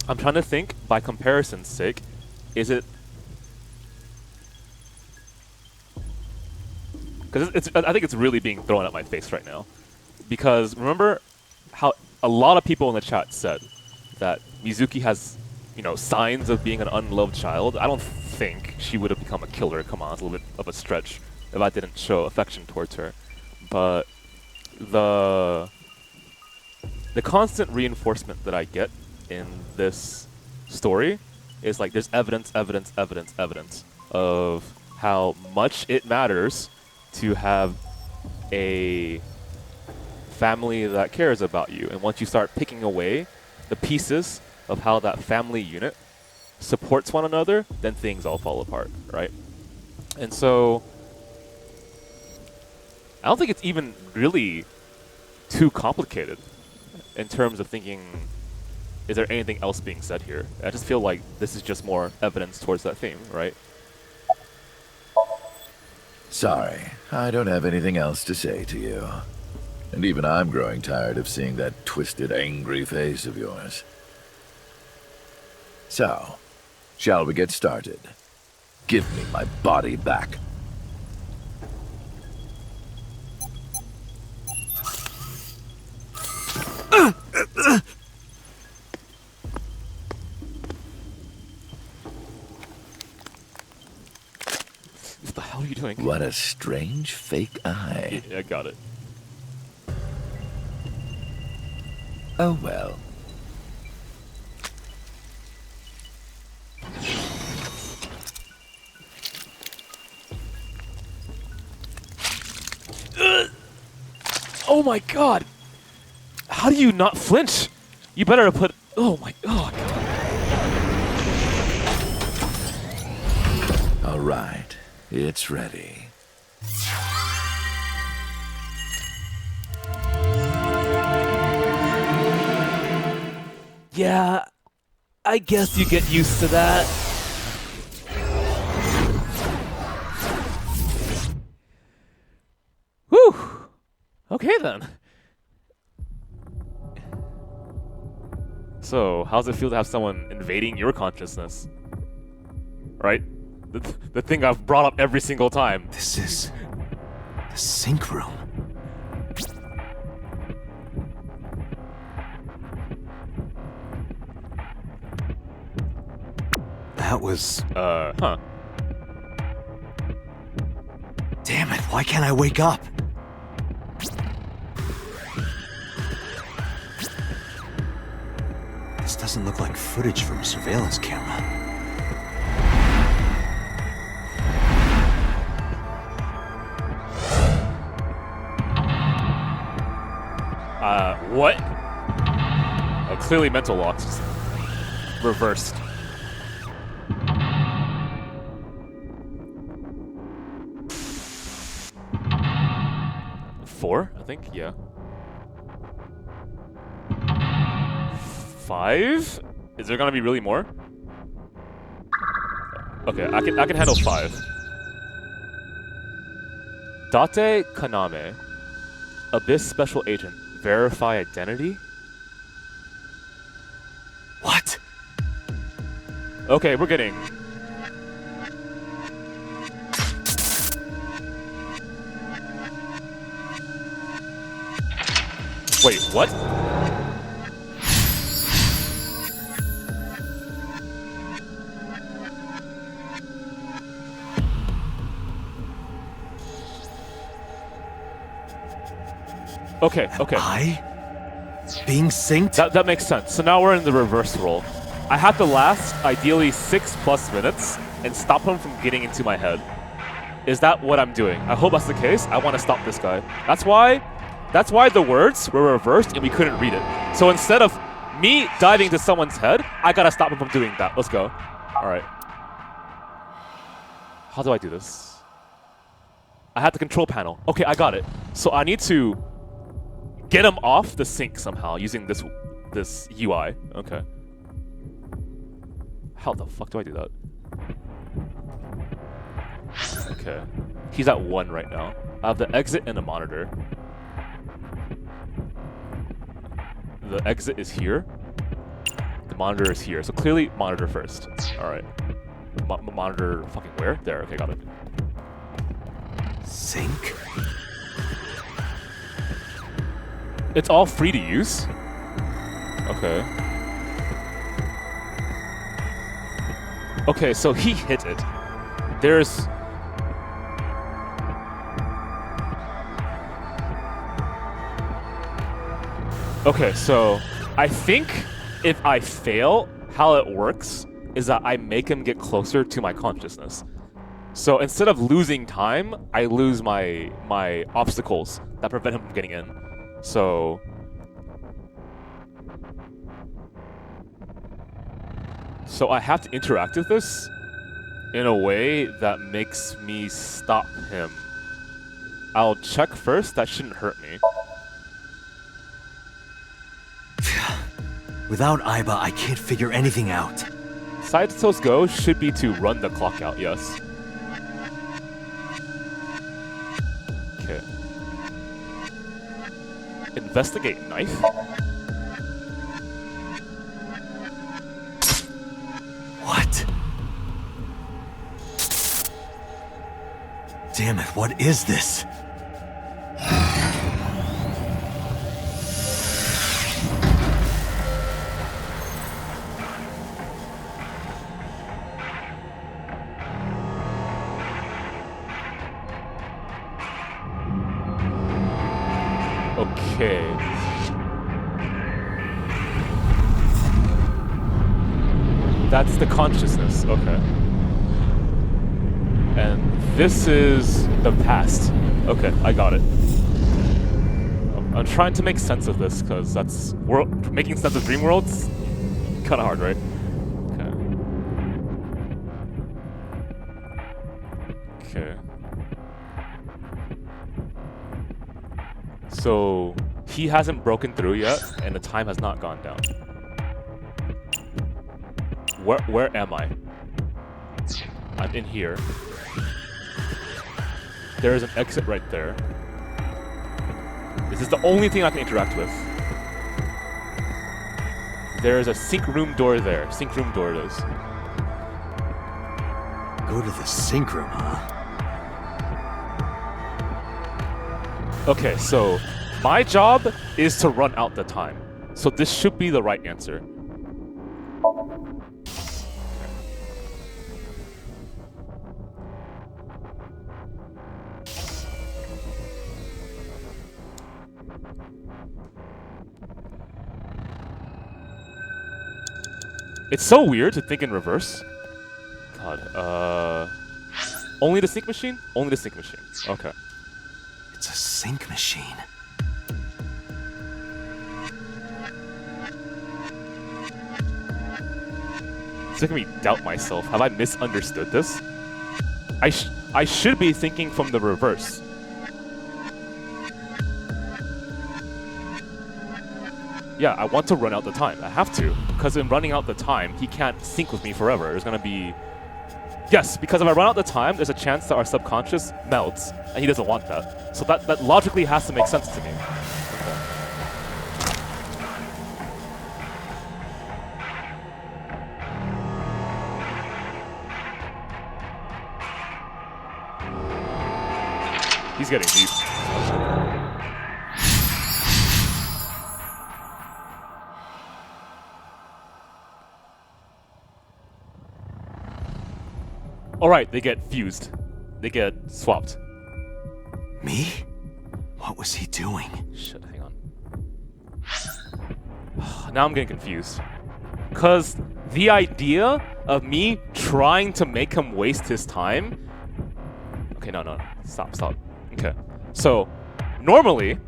I'm trying to think, by comparison's sake, is it... Because I think it's really being thrown at my face right now. Because remember how a lot of people in the chat said that Mizuki has, you know, signs of being an unloved child. I don't think she would have become a killer. Come on, it's a little bit of a stretch if I didn't show affection towards her. But the constant reinforcement that I get in this story is like there's evidence of how much it matters to have a family that cares about you. And once you start picking away the pieces of how that family unit supports one another, then things all fall apart, right? And so I don't think it's even really too complicated in terms of thinking, is there anything else being said here? I just feel like this is just more evidence towards that theme, right? Sorry, I don't have anything else to say to you. And even I'm growing tired of seeing that twisted, angry face of yours. So, shall we get started? Give me my body back. What the hell are you doing? What a strange fake eye. Yeah, I got it. Oh well. Oh my god! How do you not flinch? You better have put... Oh my... Oh god. All right, it's ready. Yeah, I guess you get used to that. Whew! Okay then. So, how's it feel to have someone invading your consciousness? Right? The thing I've brought up every single time. This is the sync room. That was... huh. Damn it, why can't I wake up? This doesn't look like footage from a surveillance camera. What? Oh, clearly mental locks. Reversed. Four, I think, yeah. 5? Is there gonna be really more? Okay, I can handle 5. Date Kaname, Abyss Special Agent, verify identity? What? Okay, we're getting... Wait, what? Okay, okay. Being synced? That makes sense. So now we're in the reverse role. I have to last, ideally, 6+ minutes and stop him from getting into my head. Is that what I'm doing? I hope that's the case. I want to stop this guy. That's why the words were reversed and we couldn't read it. So instead of me diving into someone's head, I gotta stop him from doing that. Let's go. All right. How do I do this? I have the control panel. Okay, I got it. So I need to get him off the sync somehow using this UI. Okay. How the fuck do I do that? Okay. He's at 1 right now. I have the exit and a monitor. The exit is here. the monitor is here. So clearly monitor first. All right. Monitor fucking where? There. Okay, got it. Sink? It's all free to use? Okay. Okay, so he hit it. There's... Okay, so I think if I fail, how it works is that I make him get closer to my consciousness. So instead of losing time, I lose my obstacles that prevent him from getting in. So I have to interact with this in a way that makes me stop him. I'll check first, that shouldn't hurt me. Without Aiba, I can't figure anything out. Sideto's go should be to run the clock out, yes. Okay. Investigate knife? What? Damn it, what is this? Okay. That's the consciousness, okay. And this is the past. Okay, I got it. I'm trying to make sense of this, because that's... making sense of dream worlds? Kinda hard, right? Okay. So, he hasn't broken through yet, and the time has not gone down. Where am I? I'm in here. There is an exit right there. This is the only thing I can interact with. There is a sink room door there. Sink room door it is. Go to the sink room, huh? Okay, so my job is to run out the time. So this should be the right answer. It's so weird to think in reverse. God, only the sink machine? Only the sink machine. Okay. It's a sink machine. It's making me doubt myself. Have I misunderstood this? I should be thinking from the reverse. Yeah, I want to run out the time. I have to. Because in running out the time, he can't sync with me forever. There's gonna be... Yes, because if I run out the time, there's a chance that our subconscious melts, and he doesn't want that. So that logically has to make sense to me. Okay. He's getting deep. Alright, they get fused. They get swapped. Me? What was he doing? Shit, hang on. Now I'm getting confused. Because the idea of me trying to make him waste his time... Okay, no. Stop. Okay. So, normally,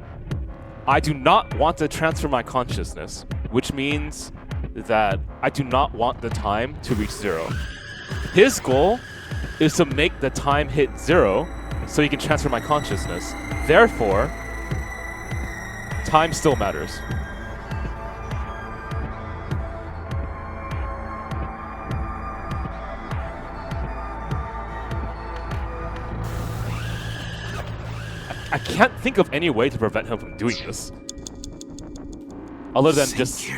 I do not want to transfer my consciousness, which means that I do not want the time to reach 0. His goal is to make the time hit 0 so he can transfer my consciousness. Therefore, time still matters. I can't think of any way to prevent him from doing this. Other than just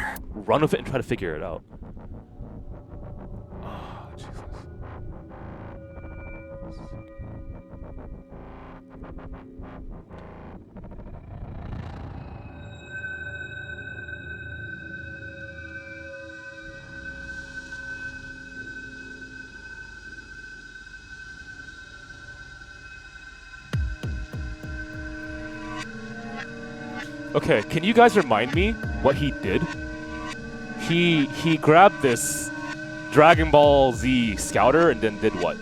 run with it and try to figure it out. Oh, Jesus. Okay, can you guys remind me what he did? He grabbed this Dragon Ball Z Scouter and then did what?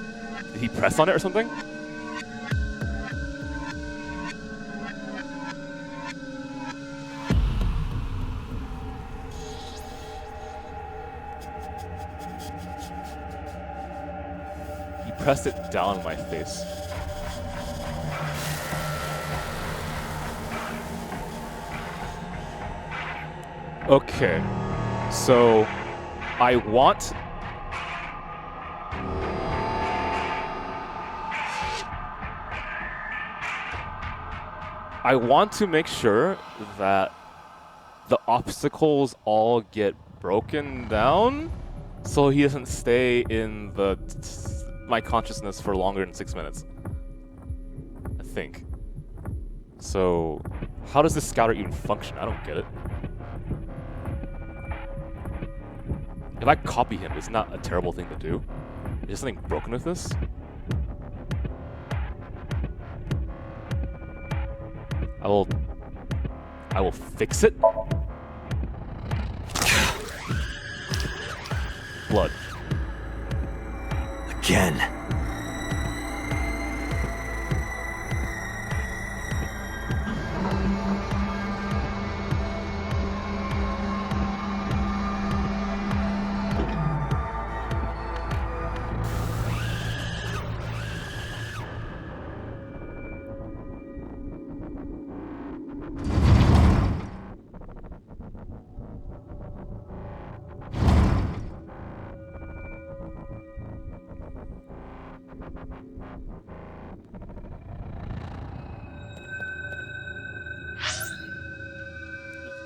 Did he press on it or something? He pressed it down my face. Okay, so I want to make sure that the obstacles all get broken down so he doesn't stay in my consciousness for longer than 6 minutes. I think. So how does this scouter even function? I don't get it. If I copy him, it's not a terrible thing to do. Is there something broken with this? I will fix it. Blood. Again.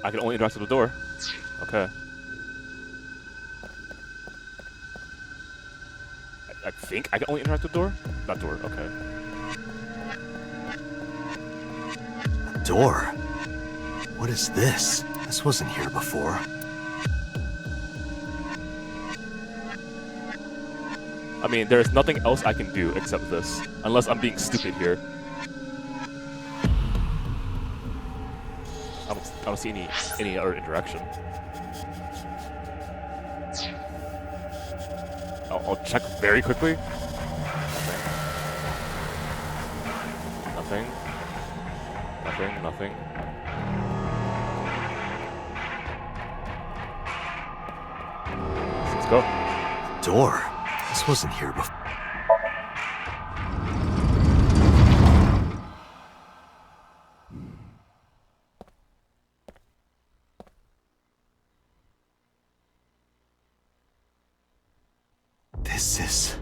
I can only interact with the door. Okay. I think I can only interact with the door? That door, okay. A door? What is this? This wasn't here before. I mean, there's nothing else I can do except this. Unless I'm being stupid here. I don't see any other interaction. I'll check very quickly. Nothing. Nothing. Nothing. Let's go. Door? This wasn't here before. This is...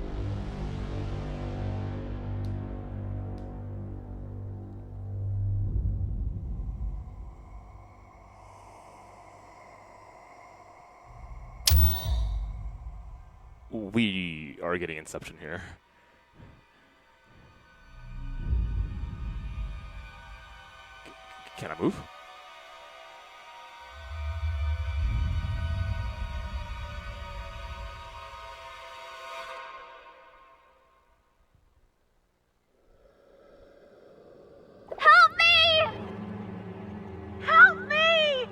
We are getting Inception here. Can I move? Help me! Help me!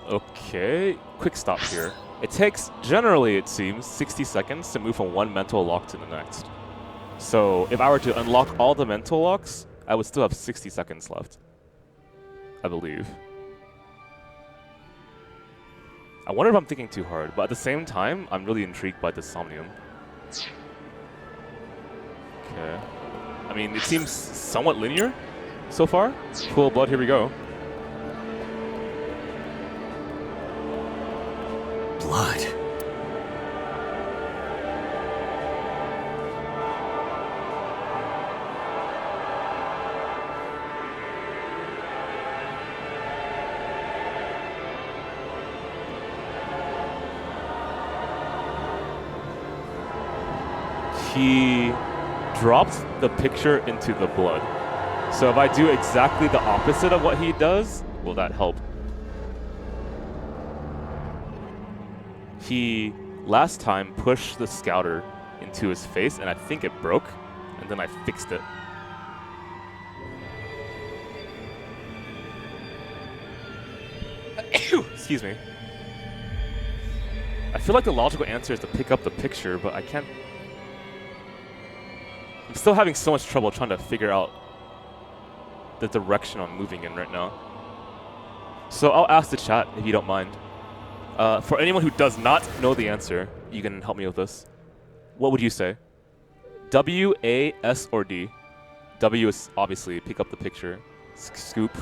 Okay, quick stop here. It takes, generally it seems, 60 seconds to move from one mental lock to the next. So if I were to unlock all the mental locks, I would still have 60 seconds left, I believe. I wonder if I'm thinking too hard, but at the same time, I'm really intrigued by this Somnium. Okay. I mean, it seems somewhat linear. so far. Pool of blood, here we go. Blood. He drops the picture into the blood. So if I do exactly the opposite of what he does, will that help? He last time pushed the scouter into his face and I think it broke, and then I fixed it. Excuse me. I feel like the logical answer is to pick up the picture, but I can't. I'm still having so much trouble trying to figure out the direction I'm moving in right now. So I'll ask the chat if you don't mind. For anyone who does not know the answer, you can help me with this. What would you say? W, A, S, or D? W is obviously pick up the picture, scoop,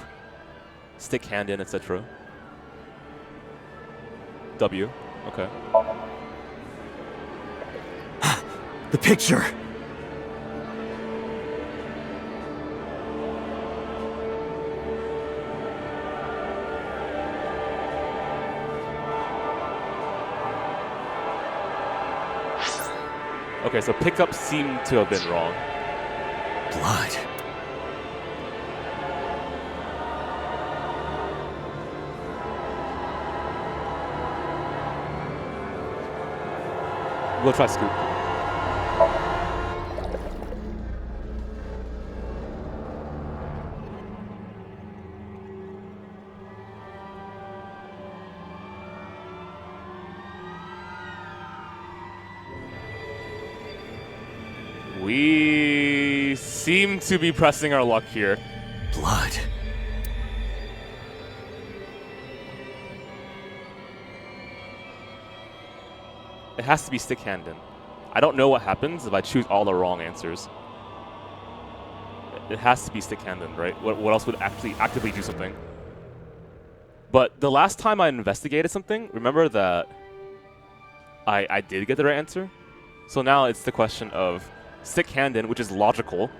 stick hand in, etc. W. Okay. The picture! Okay, so pickup seemed to have been wrong. Blood. We'll try scoop. We seem to be pressing our luck here. Blood. It has to be stick hand in. I don't know what happens if I choose all the wrong answers. It has to be stick hand in, right? What else would actually actively do something? But the last time I investigated something, remember that I did get the right answer? So now it's the question of stick hand in, which is logical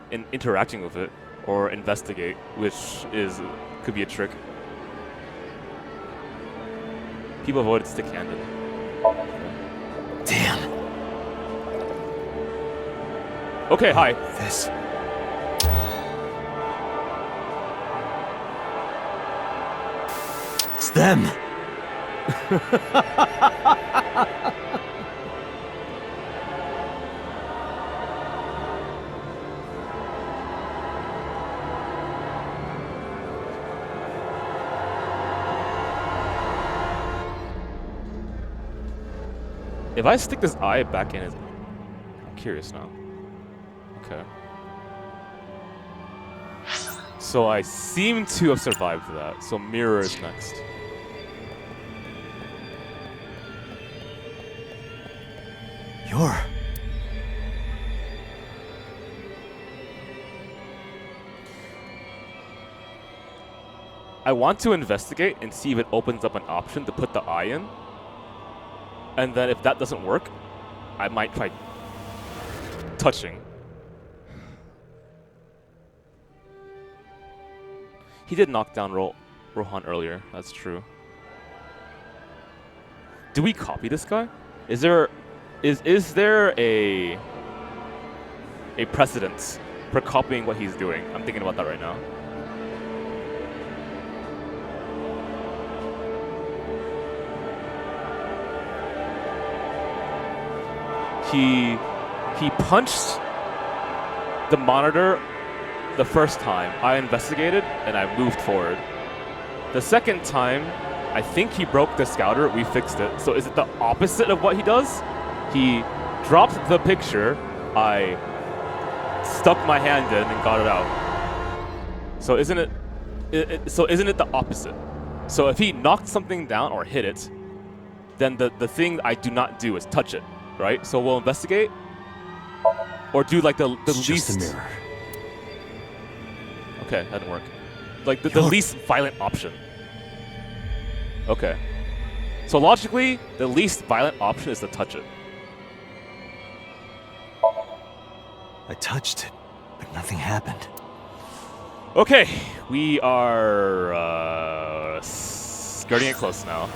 in interacting with it, or investigate, which could be a trick. People avoided stick hand in. Damn. Okay, hi. This. It's them. If I stick this eye back in, I'm curious now. Okay. So I seem to have survived that. So mirror is next. You're... I want to investigate and see if it opens up an option to put the eye in. And then if that doesn't work, I might try touching. He did knock down Rohan earlier, that's true. Do we copy this guy? Is there a precedence for copying what he's doing? I'm thinking about that right now. He punched the monitor the first time. I investigated and I moved forward. The second time, I think he broke the scouter. We fixed it. So is it the opposite of what he does? He dropped the picture. I stuck my hand in and got it out. So isn't it the opposite? So if he knocked something down or hit it, then the thing I do not do is touch it. Right? So we'll investigate, or do like the it's least. just a mirror. Okay, that didn't work. Like the least violent option. Okay. So logically, the least violent option is to touch it. I touched it, but nothing happened. Okay, we are skirting it close now.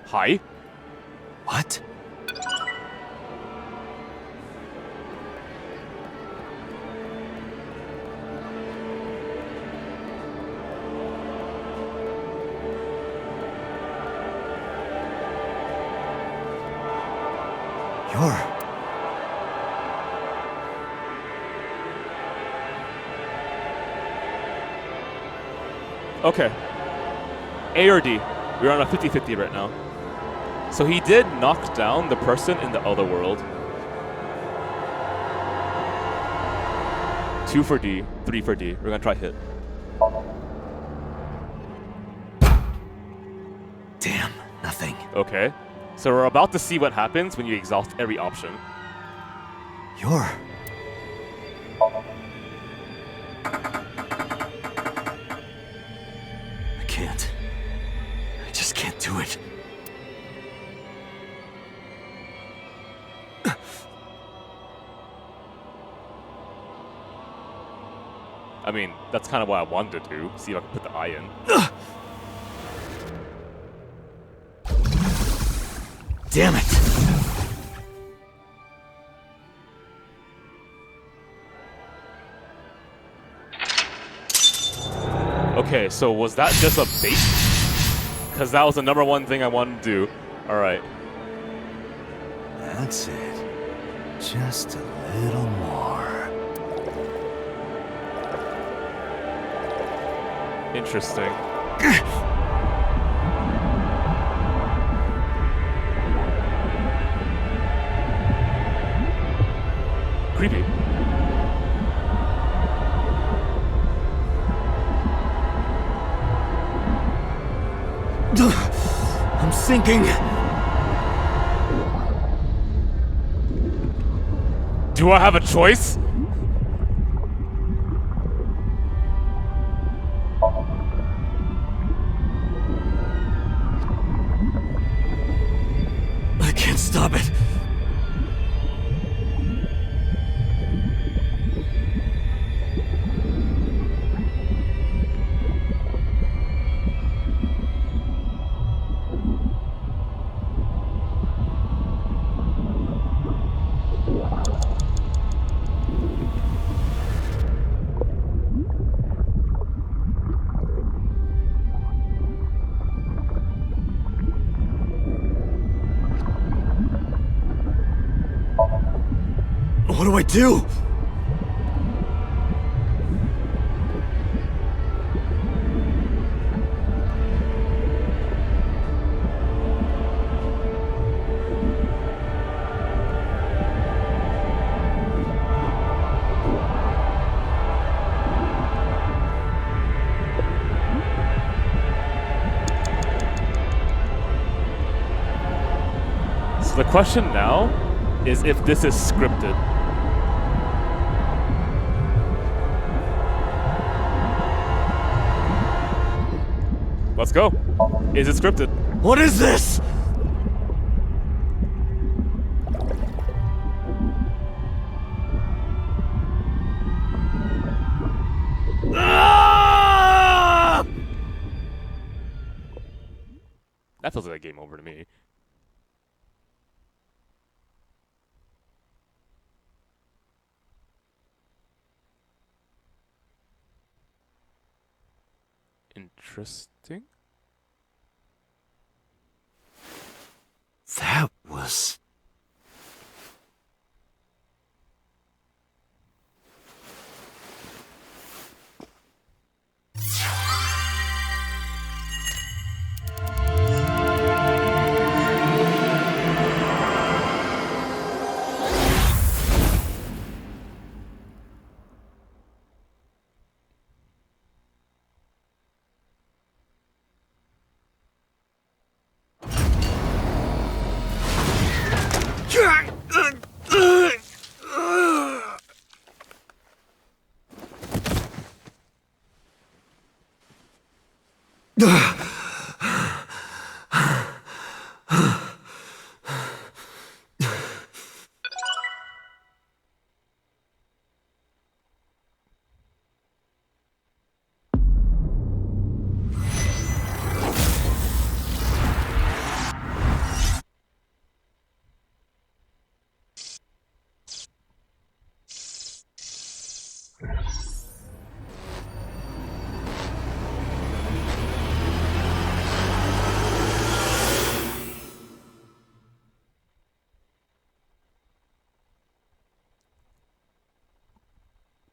Hi? What? You're... Okay. A or D. We're on a 50-50 right now. So he did knock down the person in the other world. 2 for D, 3 for D. We're gonna try hit. Damn, nothing. Okay. So we're about to see what happens when you exhaust every option. You're... I can't. I just can't do it. I mean, that's kind of what I wanted to do. See if I can put the eye in. Damn it! Okay, so was that just a bait? Because that was the #1 thing I wanted to do. Alright. That's it. Just a little more. Interesting. Creepy. I'm sinking. Do I have a choice? I can't stop it. What do I do? So the question now is if this is scripted. Let's go. Is it scripted? What is this? Ah! That feels like a game over to me. Interesting. That was...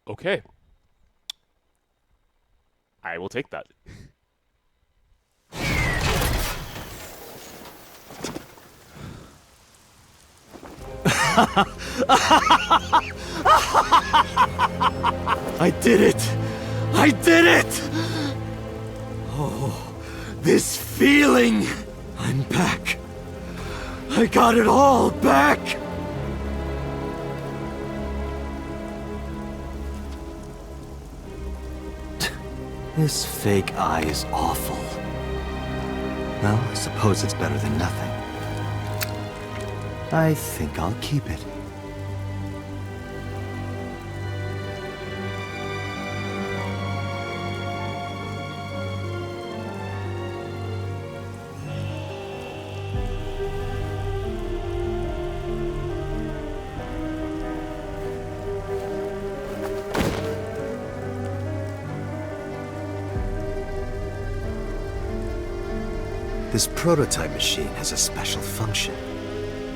Okay. I will take that. I did it! I did it! Oh, this feeling! I'm back. I got it all back! This fake eye is awful. Well, I suppose it's better than nothing. I think I'll keep it. This prototype machine has a special function.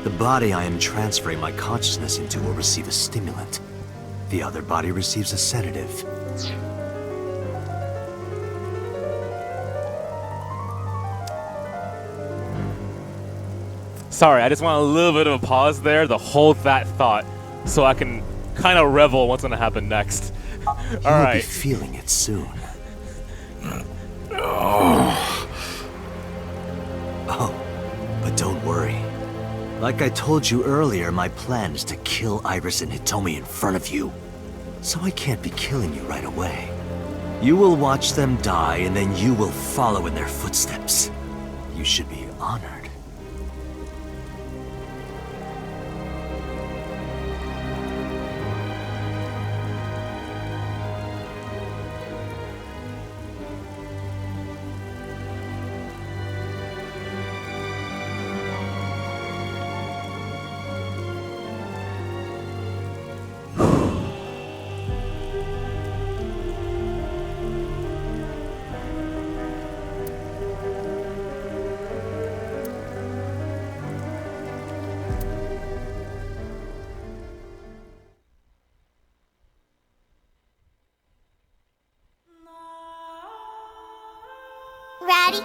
The body I am transferring my consciousness into will receive a stimulant. The other body receives a sedative. Sorry, I just want a little bit of a pause there to hold that thought so I can kind of revel what's going to happen next. All right. You'll be feeling it soon. Oh, but don't worry. Like I told you earlier, my plan is to kill Iris and Hitomi in front of you. So I can't be killing you right away. You will watch them die, and then you will follow in their footsteps. You should be honored. Ratty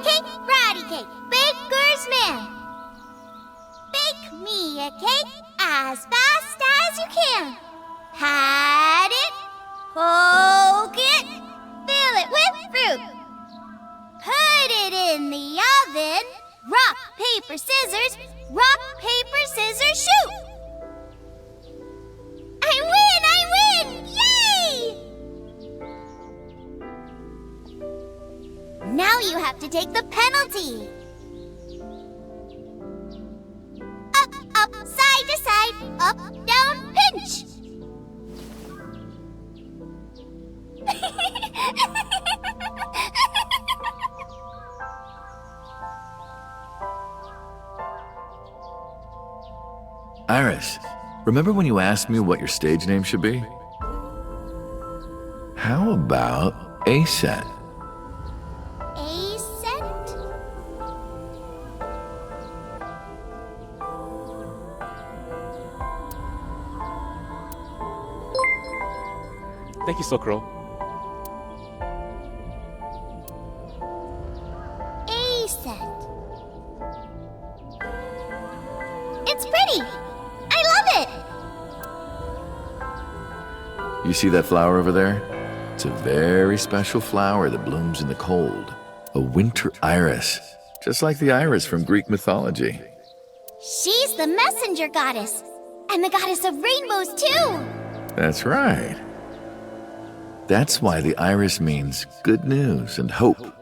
cake, baker's man. Bake me a cake as fast as you can. Pat it, poke it, fill it with fruit. Put it in the oven. Rock, paper, scissors, shoot. I win! Yay! Now you have to take the penalty. Up, side to side, up, down, pinch. Iris, remember when you asked me what your stage name should be? How about A-Set? Thank you, Sokro. A-Set. It's pretty. I love it. You see that flower over there? It's a very special flower that blooms in the cold. A winter iris, just like the iris from Greek mythology. She's the messenger goddess, and the goddess of rainbows too. That's right. That's why the iris means good news and hope.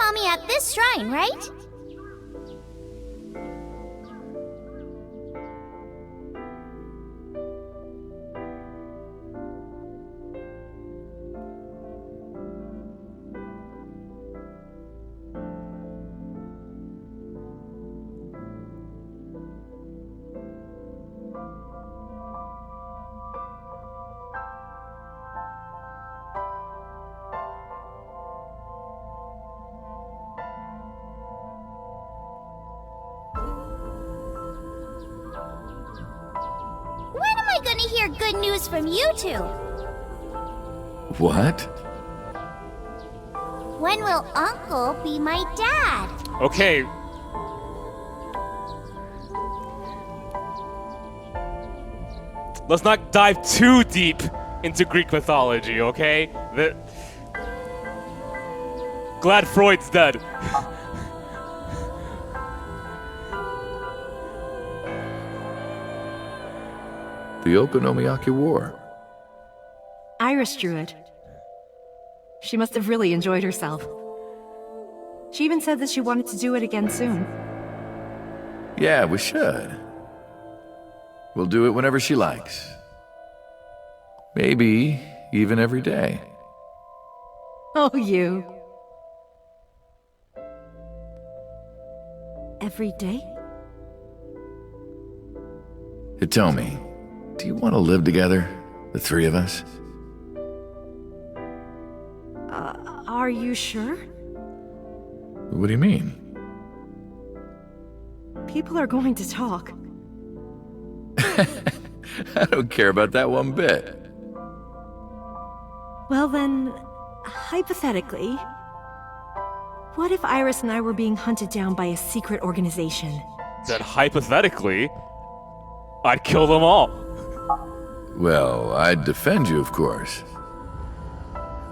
mommy at this shrine, right? When am I gonna hear good news from you two? What? When will Uncle be my dad? Okay. Let's not dive too deep into Greek mythology, okay? Glad Freud's dead. The Okonomiyaki War. Iris drew it. She must have really enjoyed herself. She even said that she wanted to do it again soon. Yeah, we should. We'll do it whenever she likes. Maybe even every day. Oh, you. Every day? Hitomi, do you want to live together? The three of us? Are you sure? What do you mean? People are going to talk. I don't care about that one bit. Well then, hypothetically, what if Iris and I were being hunted down by a secret organization? Then hypothetically, I'd kill them all. Well, I'd defend you, of course.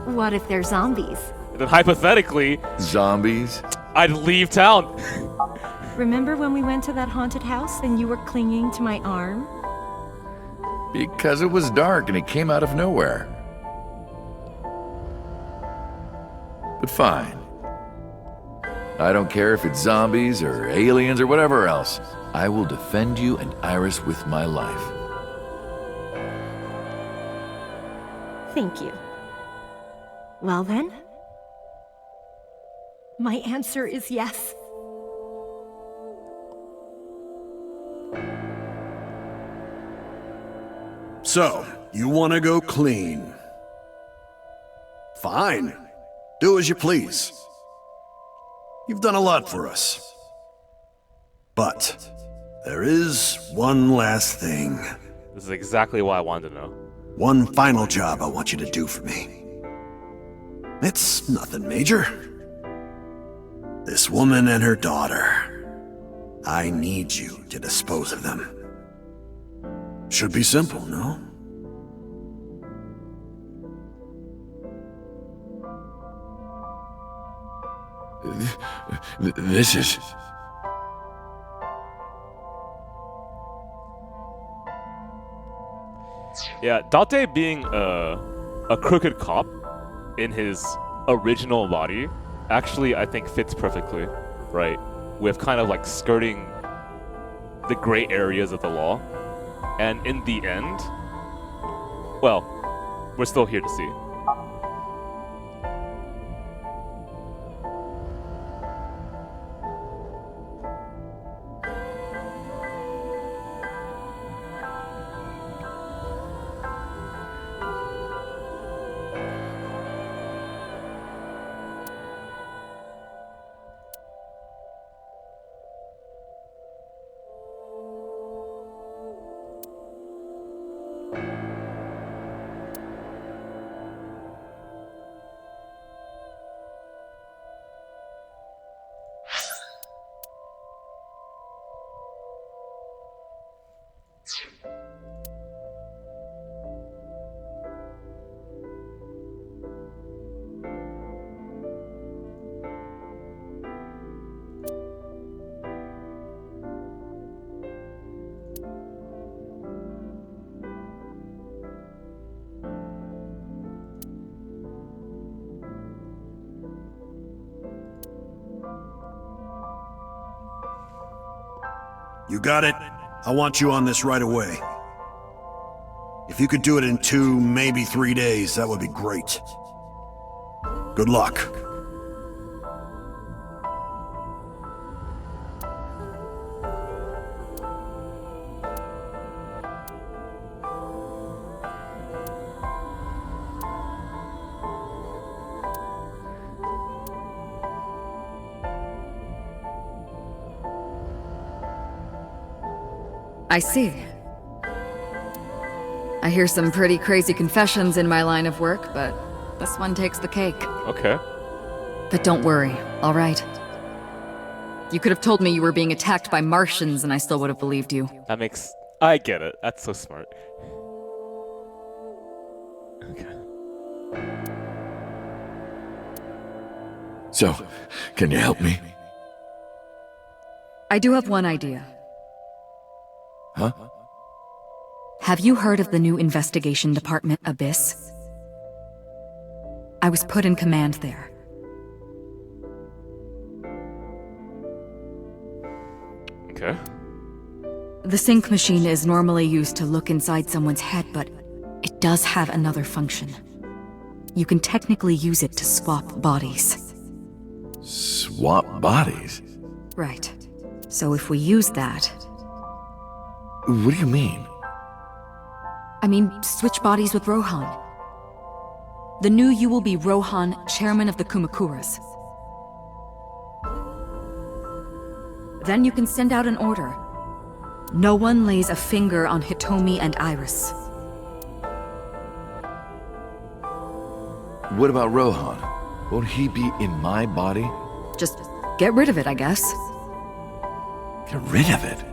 What if they're zombies? Then hypothetically, Zombies? I'd leave town. Remember when we went to that haunted house and you were clinging to my arm? Because it was dark and it came out of nowhere. But fine. I don't care if it's zombies or aliens or whatever else. I will defend you and Iris with my life. Thank you. Well then, my answer is yes. So, you want to go clean? Fine. Do as you please. You've done a lot for us. But there is one last thing. This is exactly what I wanted to know. One final job I want you to do for me. It's nothing major. This woman and her daughter. I need you to dispose of them. Should be simple, no? This is... Yeah, Date being a crooked cop in his original body actually, I think, fits perfectly, right? With kind of like skirting the gray areas of the law. And in the end, well, we're still here to see. You got it? I want you on this right away. If you could do it in 2, maybe 3 days, that would be great. Good luck. I see. I hear some pretty crazy confessions in my line of work, but this one takes the cake. Okay. But don't worry, all right? You could have told me you were being attacked by Martians and I still would have believed you. That makes... I get it. That's so smart. Okay. So, can you help me? I do have one idea. Huh? Have you heard of the new investigation department, Abyss? I was put in command there. Okay. The sync machine is normally used to look inside someone's head, but it does have another function. You can technically use it to swap bodies. Swap bodies? Right. So if we use that... What do you mean? I mean, switch bodies with Rohan. The new you will be Rohan, chairman of the Kumakuras. Then you can send out an order. No one lays a finger on Hitomi and Iris. What about Rohan? Won't he be in my body? Just get rid of it, I guess. Get rid of it?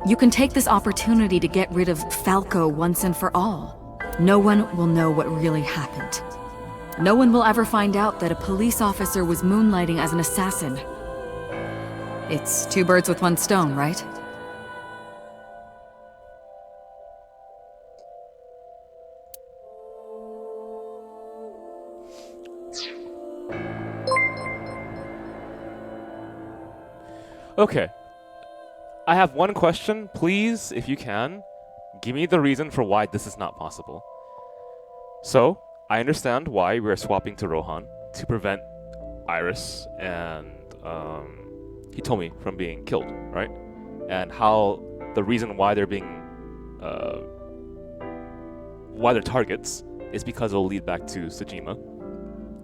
You can take this opportunity to get rid of FinestKO once and for all. No one will know what really happened. No one will ever find out that a police officer was moonlighting as an assassin. It's 2 birds with 1 stone, right? Okay. I have one question. Please, if you can, give me the reason for why this is not possible. So, I understand why we're swapping to Rohan to prevent Iris and Hitomi from being killed, right? And how the reason why they're being why they're targets is because it'll lead back to Tsujima,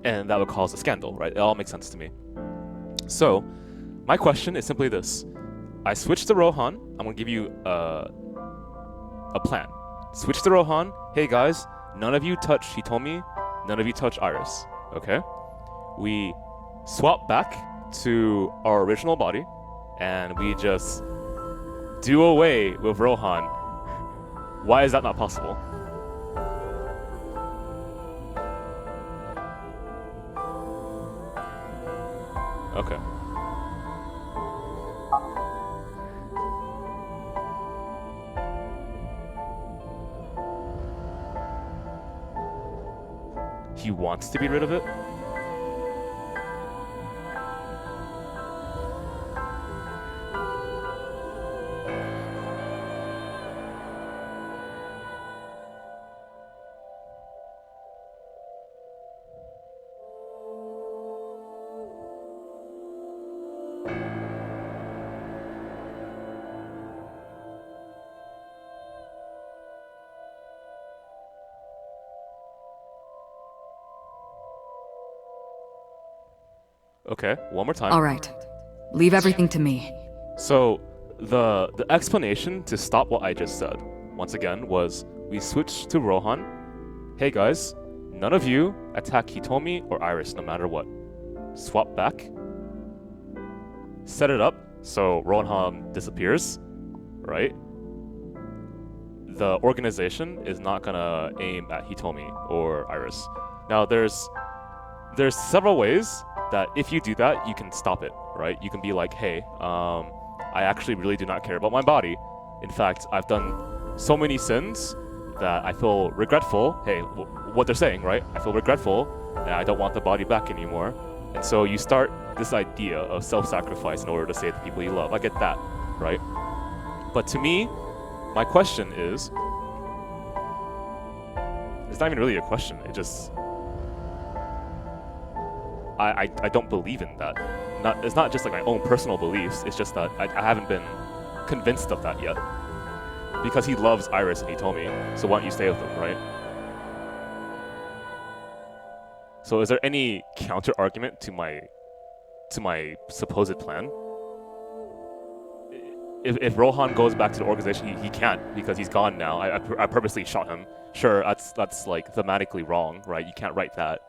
and that would cause a scandal, right? It all makes sense to me. So, my question is simply this. I switch to Rohan. I'm gonna give you a plan. Switch to Rohan. Hey guys, none of you touch Hitomi. None of you touch Iris. Okay? We swap back to our original body, and we just do away with Rohan. Why is that not possible? Okay. He wants to be rid of it? Okay, one more time. All right. Leave everything to me. So, the explanation to stop what I just said, once again, was we switched to Rohan. Hey guys, none of you attack Hitomi or Iris no matter what. Swap back. Set it up so Rohan disappears, right? The organization is not gonna aim at Hitomi or Iris. Now, there's several ways that if you do that, you can stop it, right? You can be like, hey, I actually really do not care about my body. In fact, I've done so many sins that I feel regretful. Hey, what they're saying, right? I feel regretful and I don't want the body back anymore. And so you start this idea of self-sacrifice in order to save the people you love. I get that, right? But to me, my question is, it's not even really a question. It just, I don't believe in that. It's not just like my own personal beliefs. It's just that I haven't been convinced of that yet. Because he loves Iris and he told me, so why don't you stay with him, right? So is there any counter argument to my supposed plan? If Rohan goes back to the organization, he can't because he's gone now. I purposely shot him. Sure, that's like thematically wrong, right? You can't write that.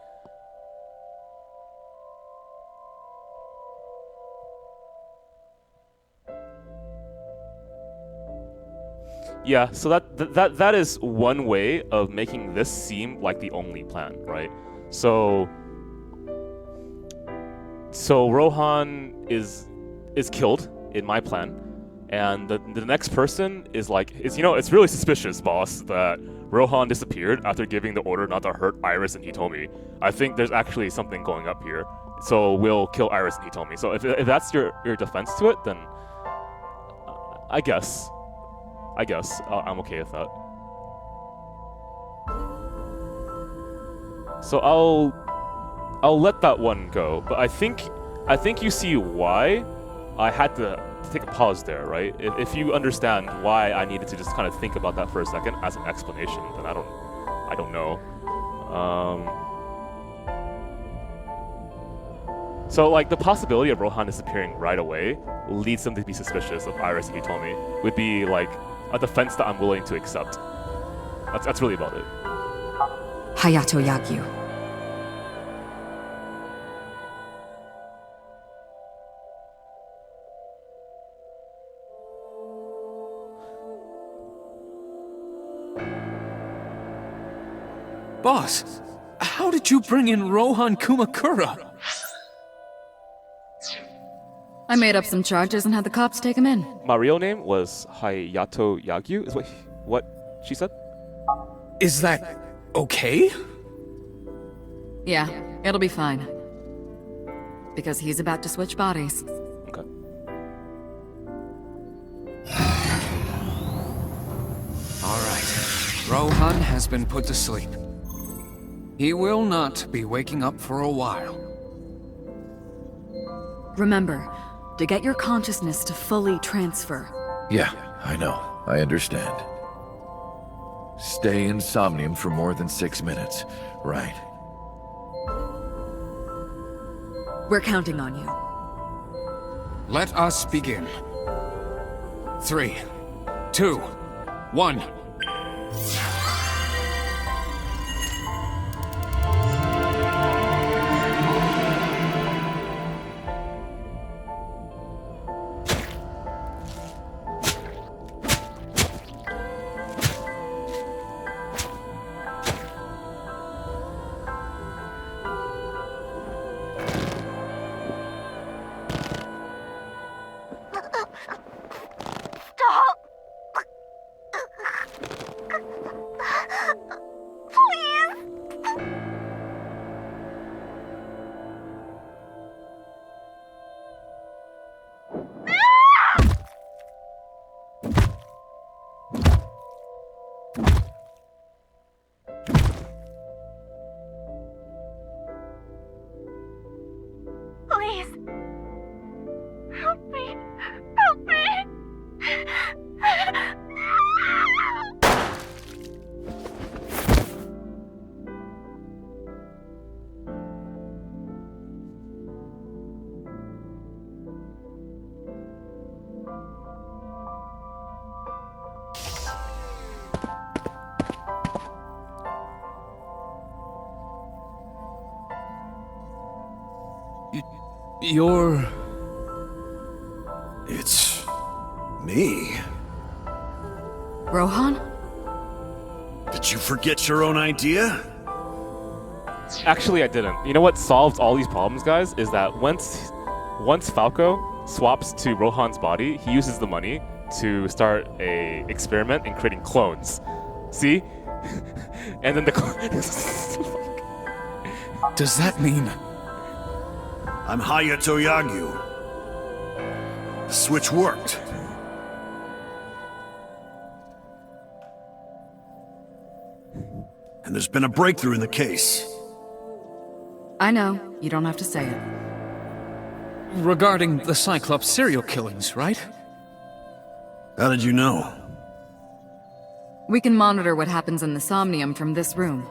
Yeah, so that is one way of making this seem like the only plan, right? So Rohan is killed in my plan, and the next person is like, it's really suspicious, boss, that Rohan disappeared after giving the order not to hurt Iris and Hitomi. I think there's actually something going up here, so we'll kill Iris and Hitomi. So if that's your defense to it, then I guess I'm okay with that. So I'll let that one go, but I think you see why I had to take a pause there, right? If you understand why I needed to just kind of think about that for a second as an explanation, then I don't know. So like the possibility of Rohan disappearing right away leads them to be suspicious of Iris and Hitomi would be like a defense that I'm willing to accept. That's really about it. Hayato Yagyu. Boss, how did you bring in Rohan Kumakura? I made up some charges and had the cops take him in. My real name was Hayato Yagyu, is what she said? Is that okay? Yeah, it'll be fine. Because he's about to switch bodies. Okay. Alright. Rohan has been put to sleep. He will not be waking up for a while. Remember, to get your consciousness to fully transfer. Yeah, I know. I understand. Stay in Somnium for more than 6 minutes, right? We're counting on you. Let us begin. 3, 2, 1. It's me. Rohan? Did you forget your own idea? Actually, I didn't. You know what solves all these problems, guys, is that once Falco swaps to Rohan's body, he uses the money to start a experiment in creating clones. See? And then the Does that mean I'm Hayato Yagyu. The switch worked. And there's been a breakthrough in the case. I know. You don't have to say it. Regarding the Cyclops serial killings, right? How did you know? We can monitor what happens in the Somnium from this room.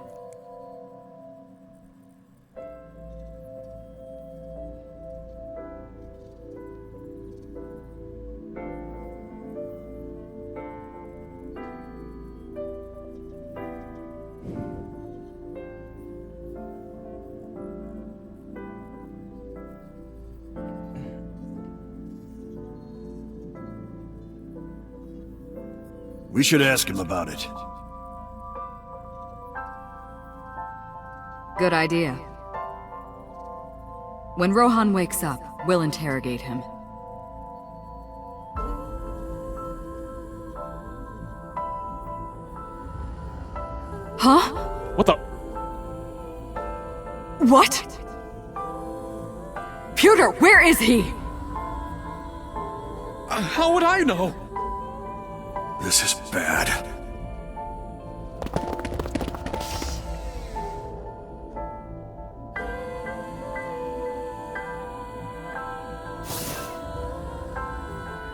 We should ask him about it. Good idea. When Rohan wakes up, we'll interrogate him. Huh? What the? What? Pewter, where is he? How would I know? This is bad.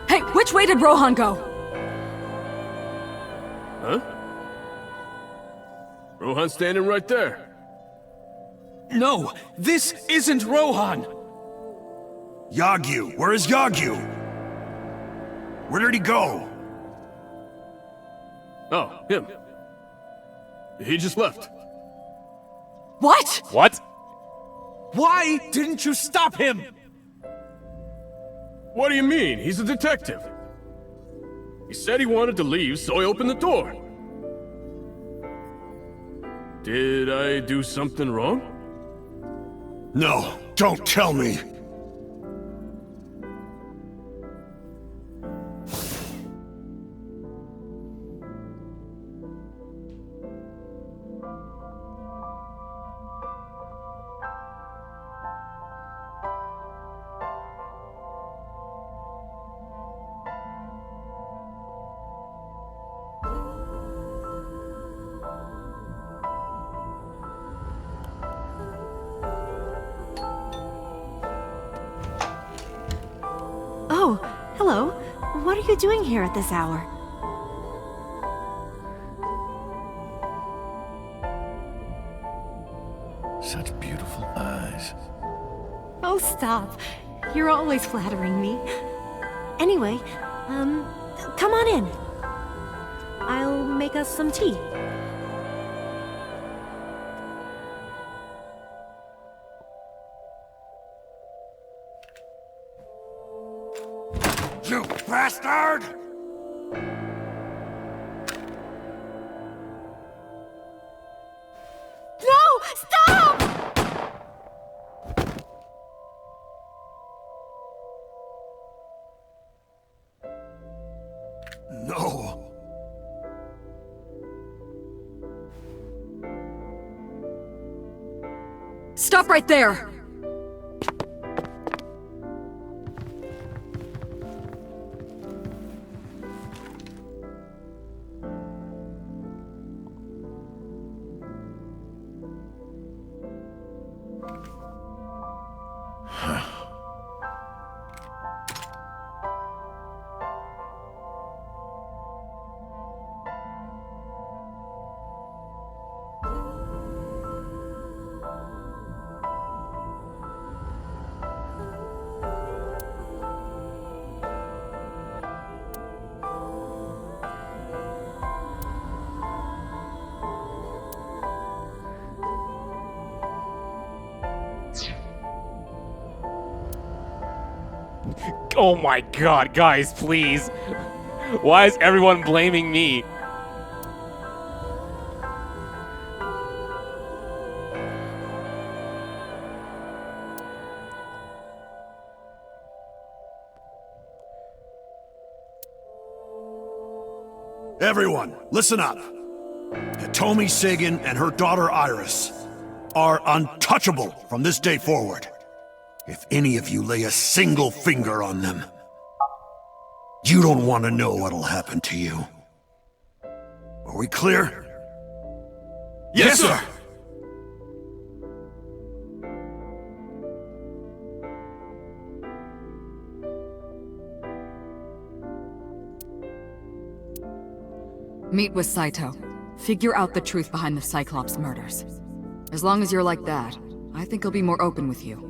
Hey, which way did Rohan go? Huh? Rohan's standing right there. No, this isn't Rohan! Yagyu! Where is Yagyu? Where did he go? Oh, him. He just left. What? What? Why didn't you stop him? What do you mean? He's a detective. He said he wanted to leave, so I opened the door. Did I do something wrong? No, don't tell me. Oh, hello. What are you doing here at this hour? Such beautiful eyes. Oh, stop. You're always flattering me. Anyway, come on in. I'll make us some tea. You bastard! No! Stop! No. Stop right there! Oh my god, guys, please. Why is everyone blaming me? Everyone, listen up. Hitomi Sagan and her daughter Iris are untouchable from this day forward. If any of you lay a single finger on them, you don't want to know what'll happen to you. Are we clear? Yes, sir! Meet with Saito. Figure out the truth behind the Cyclops murders. As long as you're like that, I think he'll be more open with you.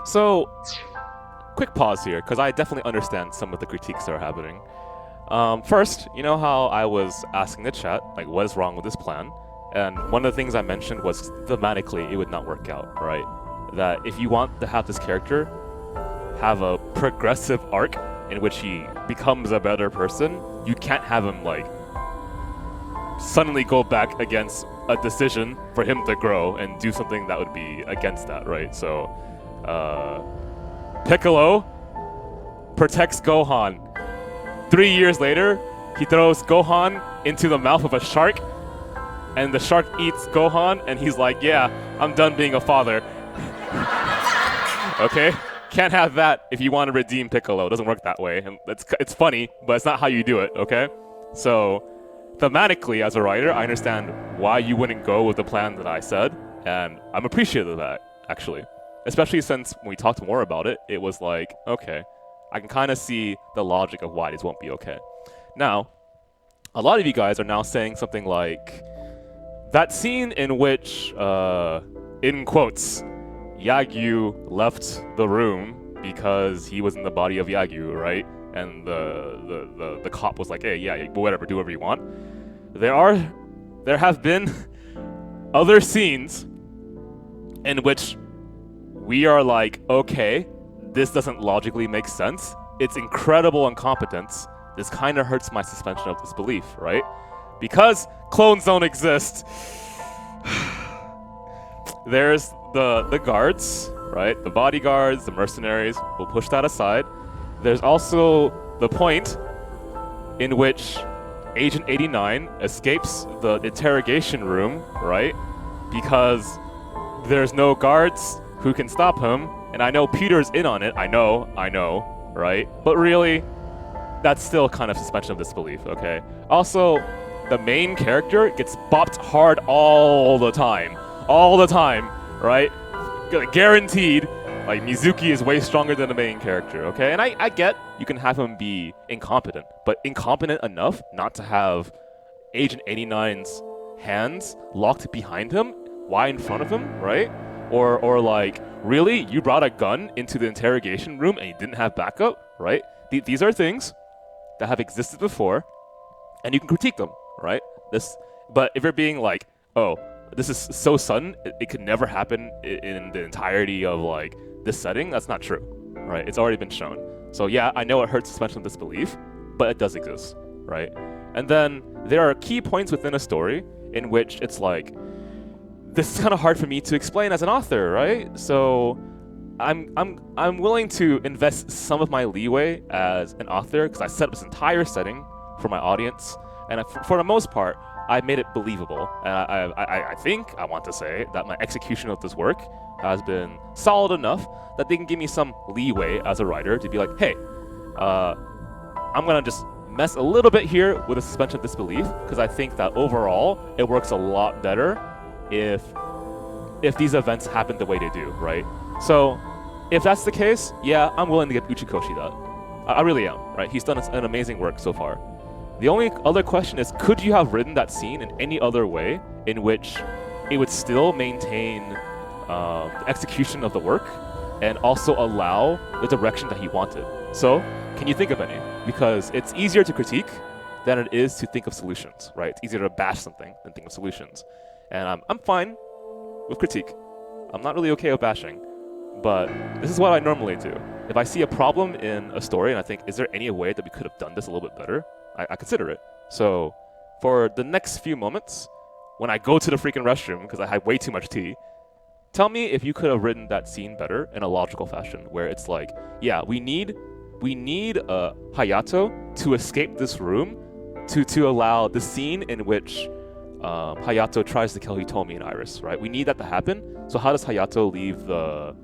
So, quick pause here, because I definitely understand some of the critiques that are happening. First, you know how I was asking the chat, like, what is wrong with this plan? And one of the things I mentioned was thematically it would not work out, right? That if you want to have this character have a progressive arc in which he becomes a better person, you can't have him, like, suddenly go back against a decision for him to grow and do something that would be against that, right? So, Piccolo protects Gohan. 3 years later, he throws Gohan into the mouth of a shark, and the shark eats Gohan, and he's like, yeah, I'm done being a father. Okay? Can't have that if you want to redeem Piccolo. It doesn't work that way. And it's funny, but it's not how you do it, okay? So, thematically, as a writer, I understand why you wouldn't go with the plan that I said, and I'm appreciative of that, actually. Especially since when we talked more about it, it was like, okay, I can kind of see the logic of why these won't be okay. Now, a lot of you guys are now saying something like, that scene in which, in quotes, Yagyu left the room because he was in the body of Yagyu, right? And the cop was like, hey, yeah, whatever, do whatever you want. There have been other scenes in which we are like, okay, this doesn't logically make sense. It's incredible incompetence. This kind of hurts my suspension of disbelief, right? Because clones don't exist. There's the guards, right? The bodyguards, the mercenaries. We'll push that aside. There's also the point in which Agent 89 escapes the interrogation room, right? Because there's no guards who can stop him. And I know Peter's in on it. I know, right? But really, that's still kind of suspension of disbelief, okay? Also, the main character gets bopped hard all the time, right? Guaranteed, like, Mizuki is way stronger than the main character, okay? And I get you can have him be incompetent, but incompetent enough not to have Agent 89's hands locked behind him, why in front of him, right? Or like, really? You brought a gun into the interrogation room and you didn't have backup, right? These are things that have existed before, and you can critique them, right? But if you're being like, oh, this is so sudden, it could never happen in the entirety of, like, this setting, that's not true, right? It's already been shown. So yeah, I know it hurts suspension of disbelief, but it does exist, right? And then there are key points within a story in which it's like, this is kind of hard for me to explain as an author, right? So I'm willing to invest some of my leeway as an author because I set up this entire setting for my audience, and for the most part, I made it believable. And I think, I want to say, that my execution of this work has been solid enough that they can give me some leeway as a writer to be like, hey, I'm gonna just mess a little bit here with a suspension of disbelief because I think that overall it works a lot better if these events happen the way they do, right? So if that's the case, yeah, I'm willing to give Uchikoshi that. I really am, right? He's done an amazing work so far. The only other question is, could you have written that scene in any other way in which it would still maintain the execution of the work and also allow the direction that he wanted? So, can you think of any? Because it's easier to critique than it is to think of solutions, right? It's easier to bash something than think of solutions. And I'm fine with critique. I'm not really okay with bashing, but this is what I normally do. If I see a problem in a story and I think, is there any way that we could have done this a little bit better? I consider it. So for the next few moments, when I go to the freaking restroom because I had way too much tea, tell me if you could have written that scene better in a logical fashion, where it's like, yeah, we need Hayato to escape this room to allow the scene in which Hayato tries to kill Hitomi and Iris, right? We need that to happen. So how does Hayato leave the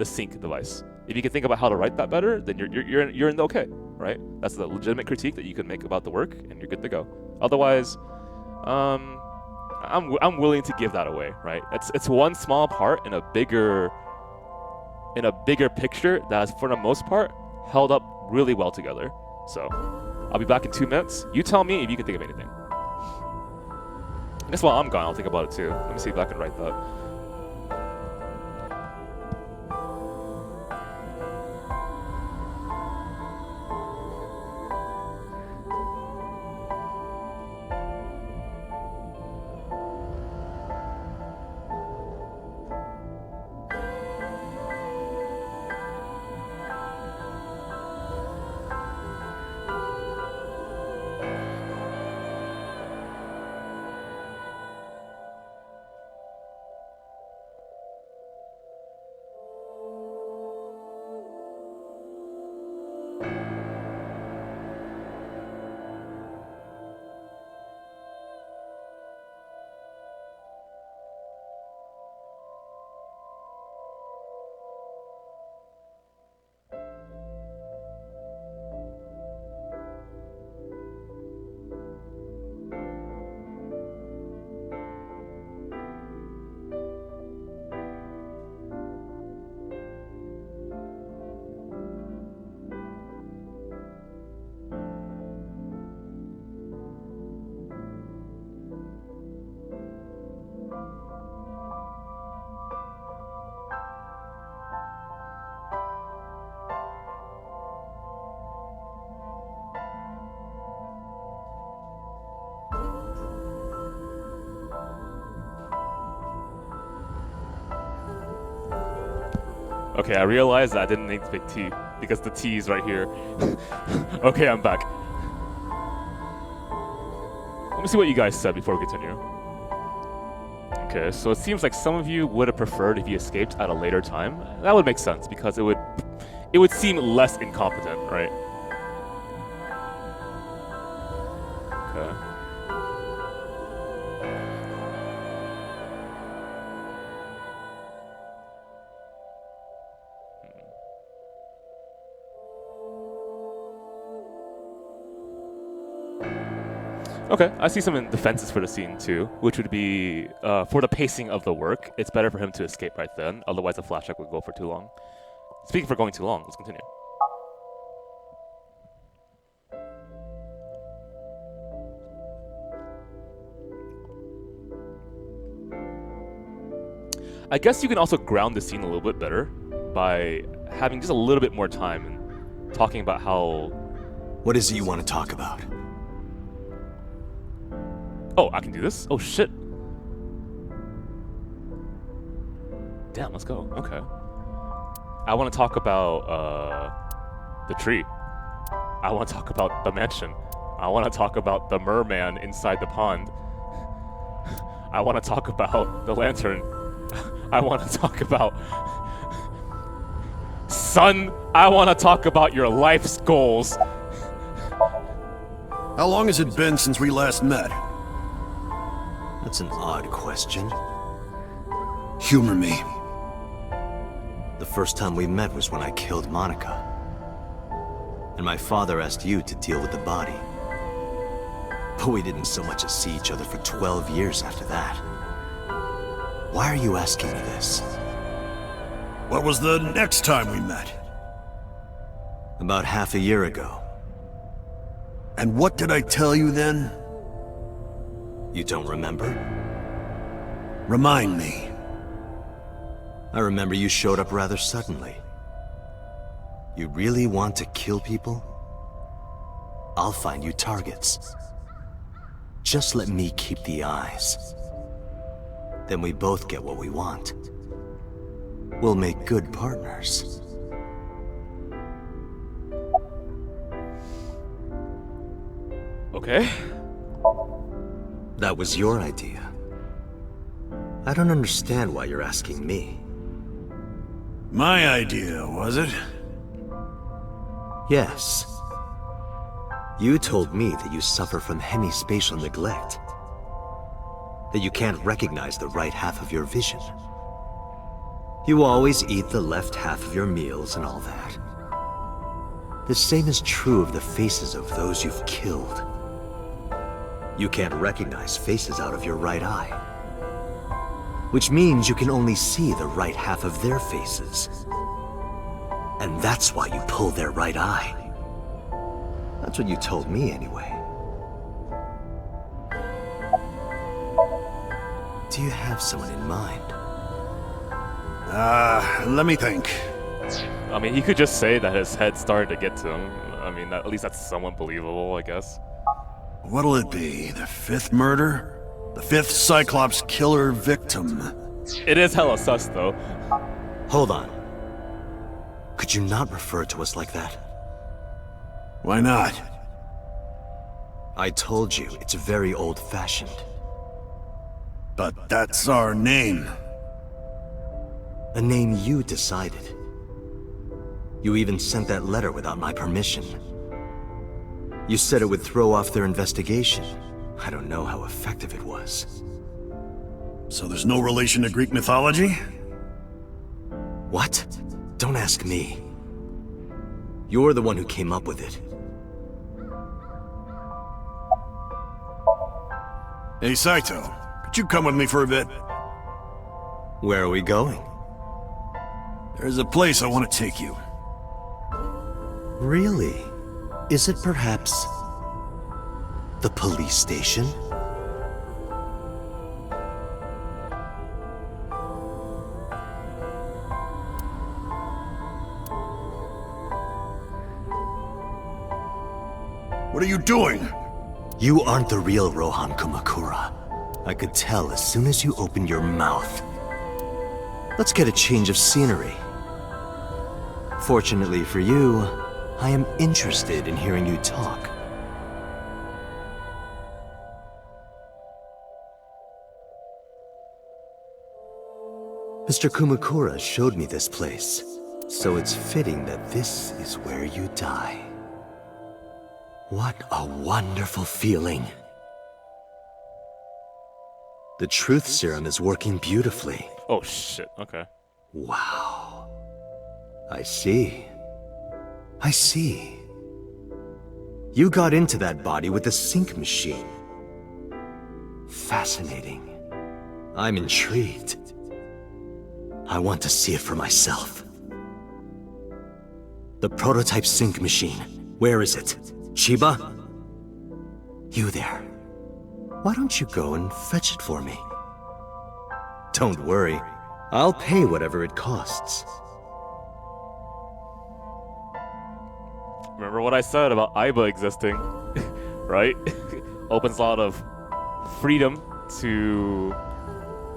sync device? If you can think about how to write that better, then you're in the okay, right? That's the legitimate critique that you can make about the work, and you're good to go. Otherwise, I'm willing to give that away, right? It's one small part in a bigger picture that has, for the most part, held up really well together. So I'll be back in 2 minutes. You tell me if you can think of anything. I guess while I'm gone, I'll think about it too. Let me see if I can write that. Okay, I realized that I didn't need the big T because the T is right here. Okay, I'm back. Let me see what you guys said before we continue. Okay, so it seems like some of you would have preferred if you escaped at a later time. That would make sense because it would seem less incompetent, right? Okay. Okay, I see some defenses for the scene too, which would be for the pacing of the work. It's better for him to escape right then, otherwise the flashback would go for too long. Speaking for going too long, let's continue. I guess you can also ground the scene a little bit better by having just a little bit more time and talking about how... What is it you want to talk about? Oh, I can do this? Oh, shit. Damn, let's go. Okay. I want to talk about the tree. I want to talk about the mansion. I want to talk about the merman inside the pond. I want to talk about the lantern. I want to talk about... Son, I want to talk about your life's goals. How long has it been since we last met? That's an odd question. Humor me. The first time we met was when I killed Monica. And my father asked you to deal with the body. But we didn't so much as see each other for 12 years after that. Why are you asking me this? What was the next time we met? About half a year ago. And what did I tell you then? You don't remember? Remind me. I remember you showed up rather suddenly. You really want to kill people? I'll find you targets. Just let me keep the eyes. Then we both get what we want. We'll make good partners. Okay. That was your idea. I don't understand why you're asking me. My idea, was it? Yes. You told me that you suffer from hemispatial neglect. that you can't recognize the right half of your vision. You always eat the left half of your meals and all that. The same is true of the faces of those you've killed. You can't recognize faces out of your right eye, which means you can only see the right half of their faces. And that's why you pull their right eye. That's what you told me anyway. Do you have someone in mind? Let me think. I mean, he could just say that his head started to get to him. I mean, at least that's somewhat believable, I guess. What'll it be? The 5th murder? The 5th Cyclops killer victim? It is hella sus, though. Hold on. Could you not refer to us like that? Why not? I told you, it's very old-fashioned. But that's our name. A name you decided. You even sent that letter without my permission. You said it would throw off their investigation. I don't know how effective it was. So there's no relation to Greek mythology? What? Don't ask me. You're the one who came up with it. Hey, Saito, could you come with me for a bit? Where are we going? There's a place I want to take you. Really? Is it perhaps the police station? What are you doing? You aren't the real Rohan Kumakura. I could tell as soon as you opened your mouth. Let's get a change of scenery. Fortunately for you, I am interested in hearing you talk. Mr. Kumakura showed me this place, so it's fitting that this is where you die. What a wonderful feeling. The truth serum is working beautifully. Oh shit, okay. Wow. I see. I see. You got into that body with the sync machine. Fascinating. I'm intrigued. I want to see it for myself. The prototype sync machine. Where is it? Chiba? You there. Why don't you go and fetch it for me? Don't worry. I'll pay whatever it costs. Remember what I said about Aiba existing, right? Opens a lot of freedom to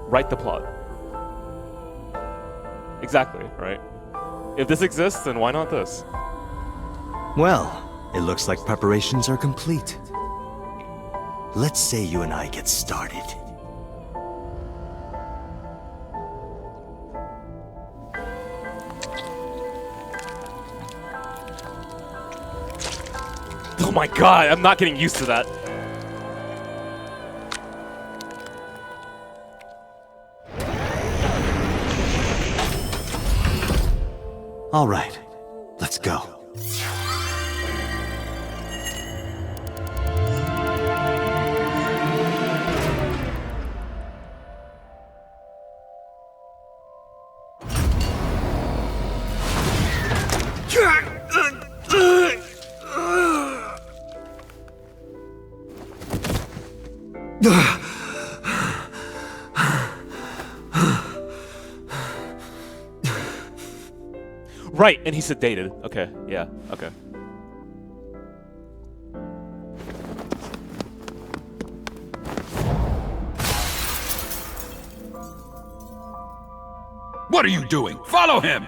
write the plot. Exactly, right? If this exists, then why not this? Well, it looks like preparations are complete. Let's say you and I get started. Oh my god, I'm not getting used to that. All right, let's go. Right, and he's sedated. Okay, yeah, okay. What are you doing? Follow him!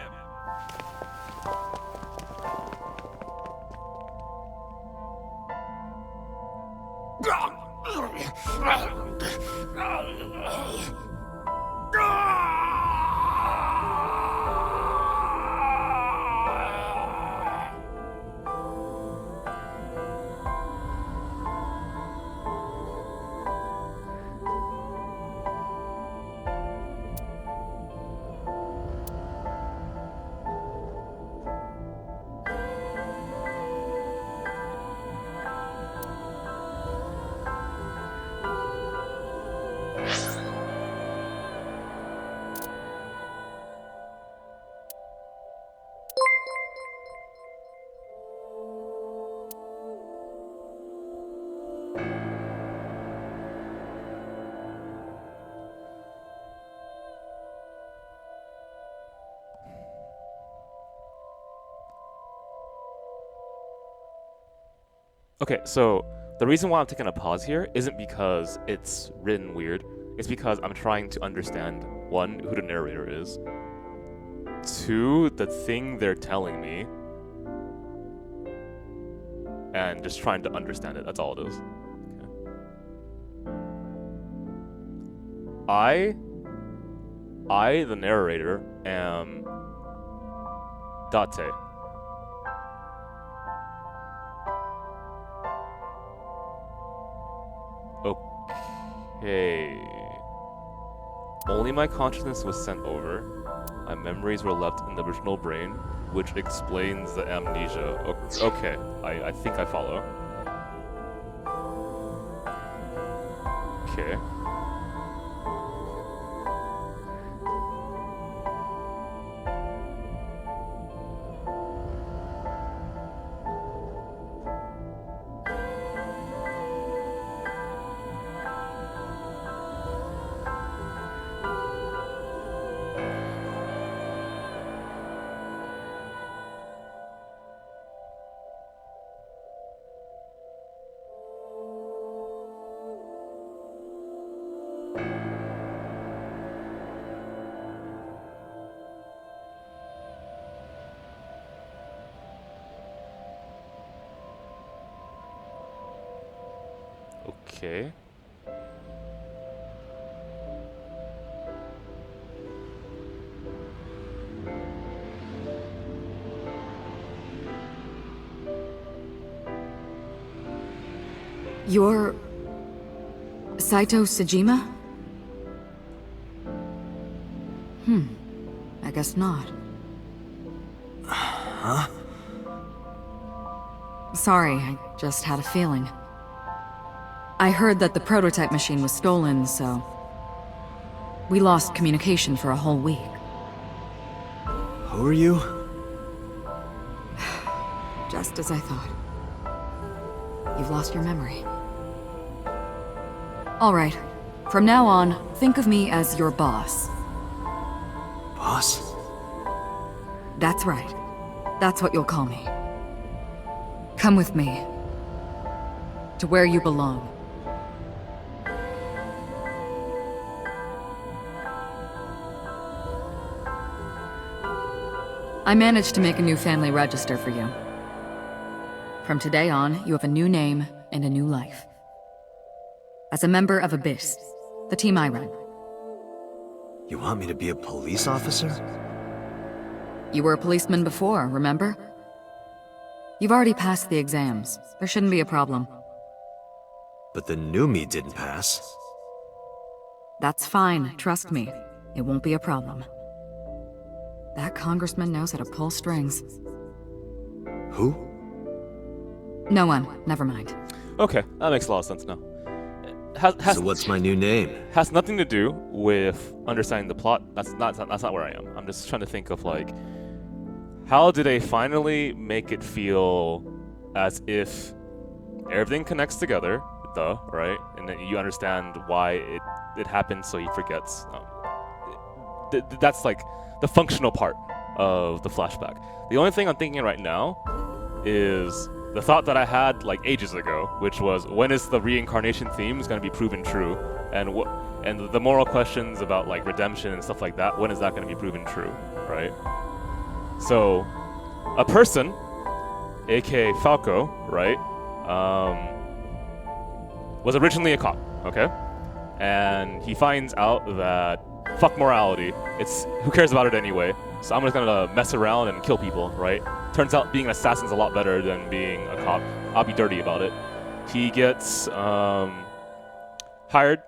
Okay, so the reason why I'm taking a pause here isn't because it's written weird. It's because I'm trying to understand, one, who the narrator is. Two, the thing they're telling me. And just trying to understand it. That's all it is. Okay. I, the narrator, am Date. Okay. Only my consciousness was sent over. My memories were left in the original brain, which explains the amnesia. Okay, I think I follow. Okay. Okay. You're... Saito Sejima? I guess not. Huh? Sorry, I just had a feeling. I heard that the prototype machine was stolen, so... we lost communication for a whole week. Who are you? Just as I thought. You've lost your memory. Alright. From now on, think of me as your boss. Boss? That's right. That's what you'll call me. Come with me. To where you belong. I managed to make a new family register for you. From today on, you have a new name and a new life. As a member of Abyss, the team I run. You want me to be a police officer? You were a policeman before, remember? You've already passed the exams. There shouldn't be a problem. But the new me didn't pass. That's fine, trust me. It won't be a problem. That congressman knows how to pull strings. Who? No one, never mind. Okay, that makes a lot of sense now. So what's my new name? Has nothing to do with understanding the plot. That's not where I am. I'm just trying to think of like, how do they finally make it feel as if everything connects together, right? And then you understand why it happened, so he forgets. That's like the functional part of the flashback. The only thing I'm thinking right now is the thought that I had like ages ago, which was, when is the reincarnation theme going to be proven true, and the moral questions about like redemption and stuff like that, when is that going to be proven true, right? So, a person, aka Falco, right, was originally a cop, okay, and he finds out that fuck morality, who cares about it anyway? So I'm just gonna mess around and kill people, right? Turns out being an assassin's a lot better than being a cop. I'll be dirty about it. He gets hired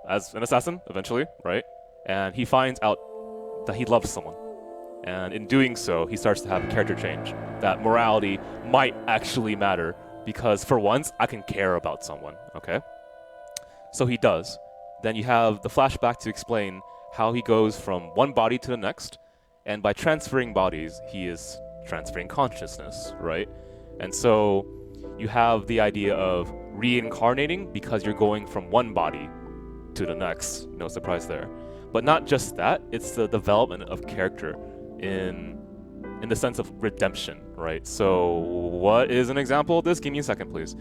as an assassin eventually, right? And he finds out that he loves someone. And in doing so, he starts to have a character change. That morality might actually matter, because for once, I can care about someone, okay? So he does. Then you have the flashback to explain how he goes from one body to the next, and by transferring bodies, he is transferring consciousness, right? And so you have the idea of reincarnating because you're going from one body to the next. No surprise there. But not just that, it's the development of character. in the sense of redemption, right? So what is an example of this? Give me a second, please.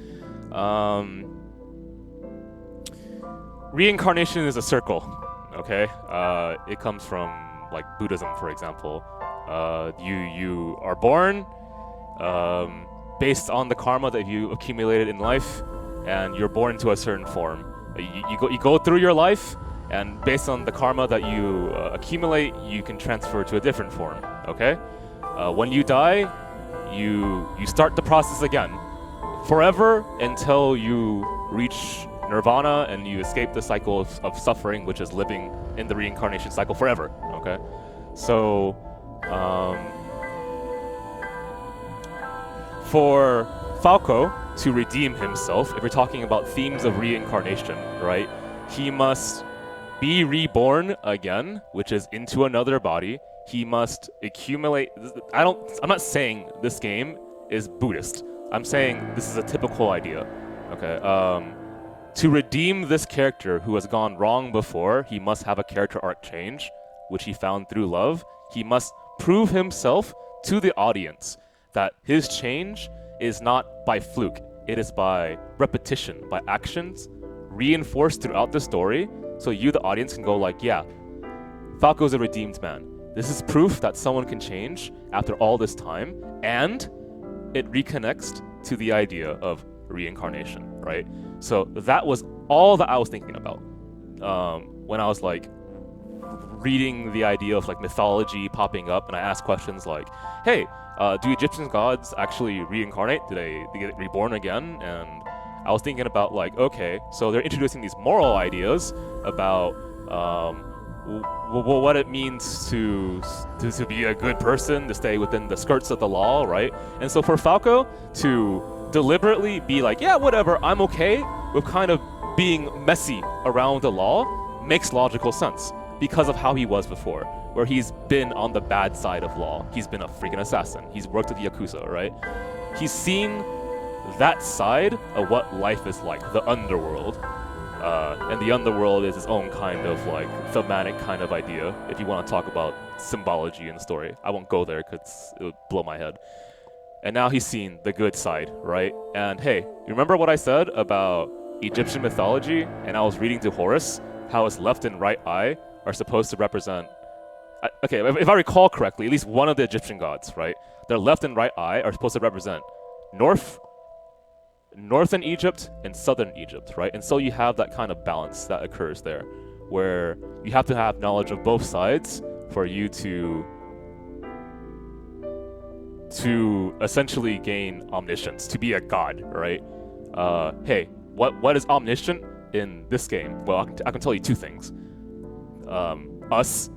Reincarnation is a circle, okay? It comes from like Buddhism, for example. You are born based on the karma that you accumulated in life, and you're born into a certain form. You go through your life, and based on the karma that you accumulate, you can transfer to a different form, okay? When you die, you start the process again, forever until you reach nirvana and you escape the cycle of suffering, which is living in the reincarnation cycle forever, okay? So, for FinestKO to redeem himself, if we're talking about themes of reincarnation, right, he must be reborn again, which is into another body. He must accumulate. I'm not saying this game is Buddhist. I'm saying this is a typical idea. Okay. To redeem this character who has gone wrong before, he must have a character arc change, which he found through love. He must prove himself to the audience that his change is not by fluke. It is by repetition, by actions, reinforced throughout the story, so you, the audience, can go like, yeah, FinestKO's a redeemed man. This is proof that someone can change after all this time, and it reconnects to the idea of reincarnation, right? So that was all that I was thinking about when I was like reading the idea of like mythology popping up, and I asked questions like, hey, do Egyptian gods actually reincarnate? Do they get reborn again? And I was thinking about like, okay, so they're introducing these moral ideas about what it means to be a good person, to stay within the skirts of the law, right? And so for FinestKO to deliberately be like, yeah, whatever, I'm okay with kind of being messy around the law makes logical sense because of how he was before, where he's been on the bad side of law. He's been a freaking assassin. He's worked with the Yakuza, right? He's seen that side of what life is like, the underworld. And the underworld is its own kind of like thematic kind of idea, if you want to talk about symbology in the story. I won't go there because it would blow my head. And now he's seen the good side, right? And hey, you remember what I said about Egyptian mythology? And I was reading to Horus how his left and right eye are supposed to represent... Okay, if I recall correctly, at least one of the Egyptian gods, right? Their left and right eye are supposed to represent northern Egypt and southern Egypt, right? And so you have that kind of balance that occurs there, where you have to have knowledge of both sides for you to essentially gain omniscience, to be a god, right? Hey, what is omniscient in this game? Well, I can tell you two things. Us,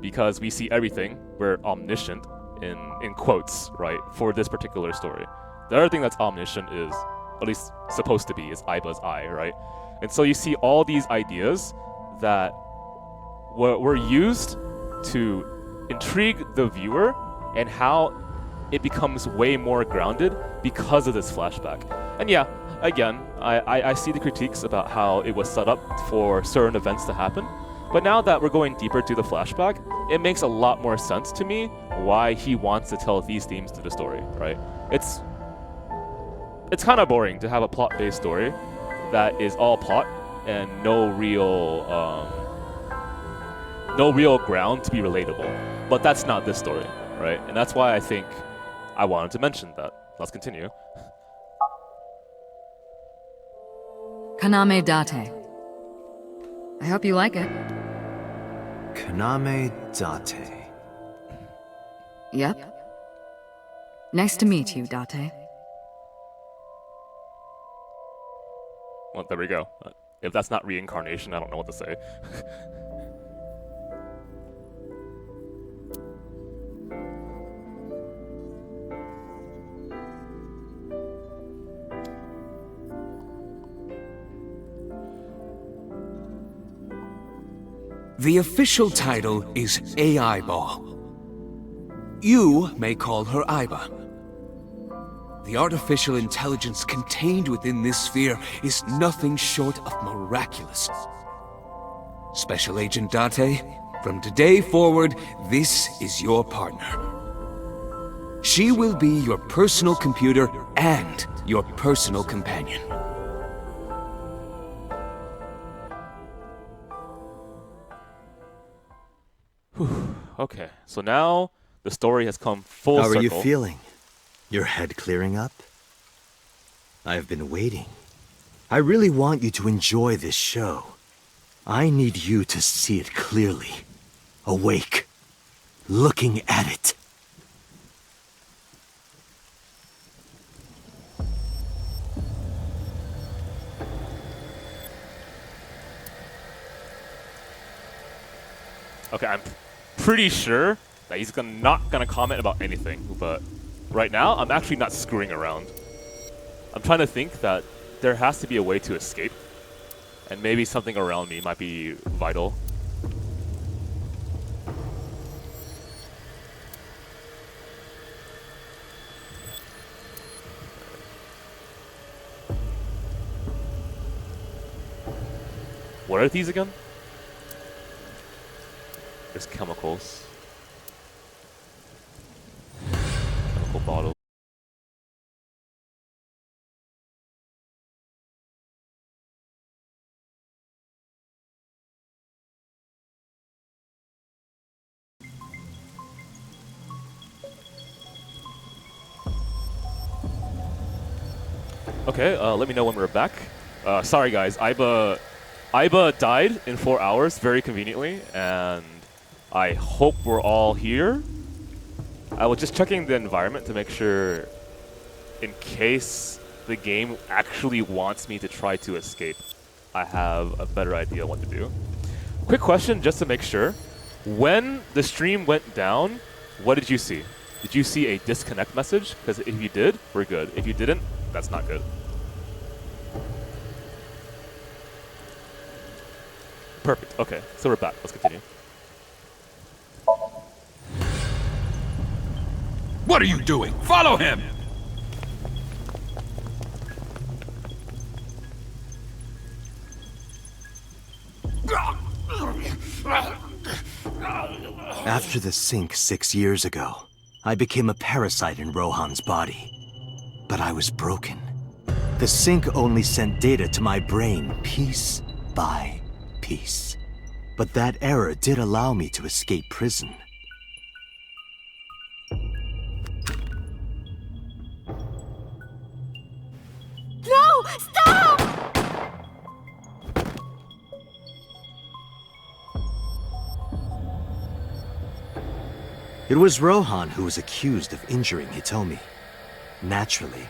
because we see everything, we're omniscient in quotes, right, for this particular story. The other thing that's omniscient is, at least supposed to be, is Aiba's eye, right? And so you see all these ideas that were used to intrigue the viewer, and how it becomes way more grounded because of this flashback. And yeah, again, I see the critiques about how it was set up for certain events to happen, but now that we're going deeper to the flashback, it makes a lot more sense to me why he wants to tell these themes to the story, right? It's kind of boring to have a plot-based story that is all plot and no real ground to be relatable. But that's not this story, right? And that's why I think I wanted to mention that. Let's continue. Kaname Date. I hope you like it. Kaname Date. Yep. Nice to meet you, Date. Well, there we go. If that's not reincarnation, I don't know what to say. The official title is AI Ball. You may call her Aiba. The artificial intelligence contained within this sphere is nothing short of miraculous. Special Agent Date, From today forward, this is your partner. She will be your personal computer and your personal companion. Okay, so now the story has come full circle. How are you feeling? Your head clearing up? I've been waiting. I really want you to enjoy this show. I need you to see it clearly. Awake. Looking at it. Okay, I'm pretty sure that he's not gonna comment about anything, but right now, I'm actually not screwing around. I'm trying to think that there has to be a way to escape, and maybe something around me might be vital. What are these again? There's chemicals. Chemical bottle. Okay, let me know when we're back. Sorry guys, Iba died in 4 hours, very conveniently, and I hope we're all here. I was just checking the environment to make sure, in case the game actually wants me to try to escape, I have a better idea what to do. Quick question, just to make sure. When the stream went down, what did you see? Did you see a disconnect message? Because if you did, we're good. If you didn't, that's not good. Perfect. Okay, so we're back. Let's continue. What are you doing? Follow him! After the sink 6 years ago, I became a parasite in Rohan's body. But I was broken. The sink only sent data to my brain piece by piece. But that error did allow me to escape prison. No! Stop! It was Rohan who was accused of injuring Hitomi. Naturally,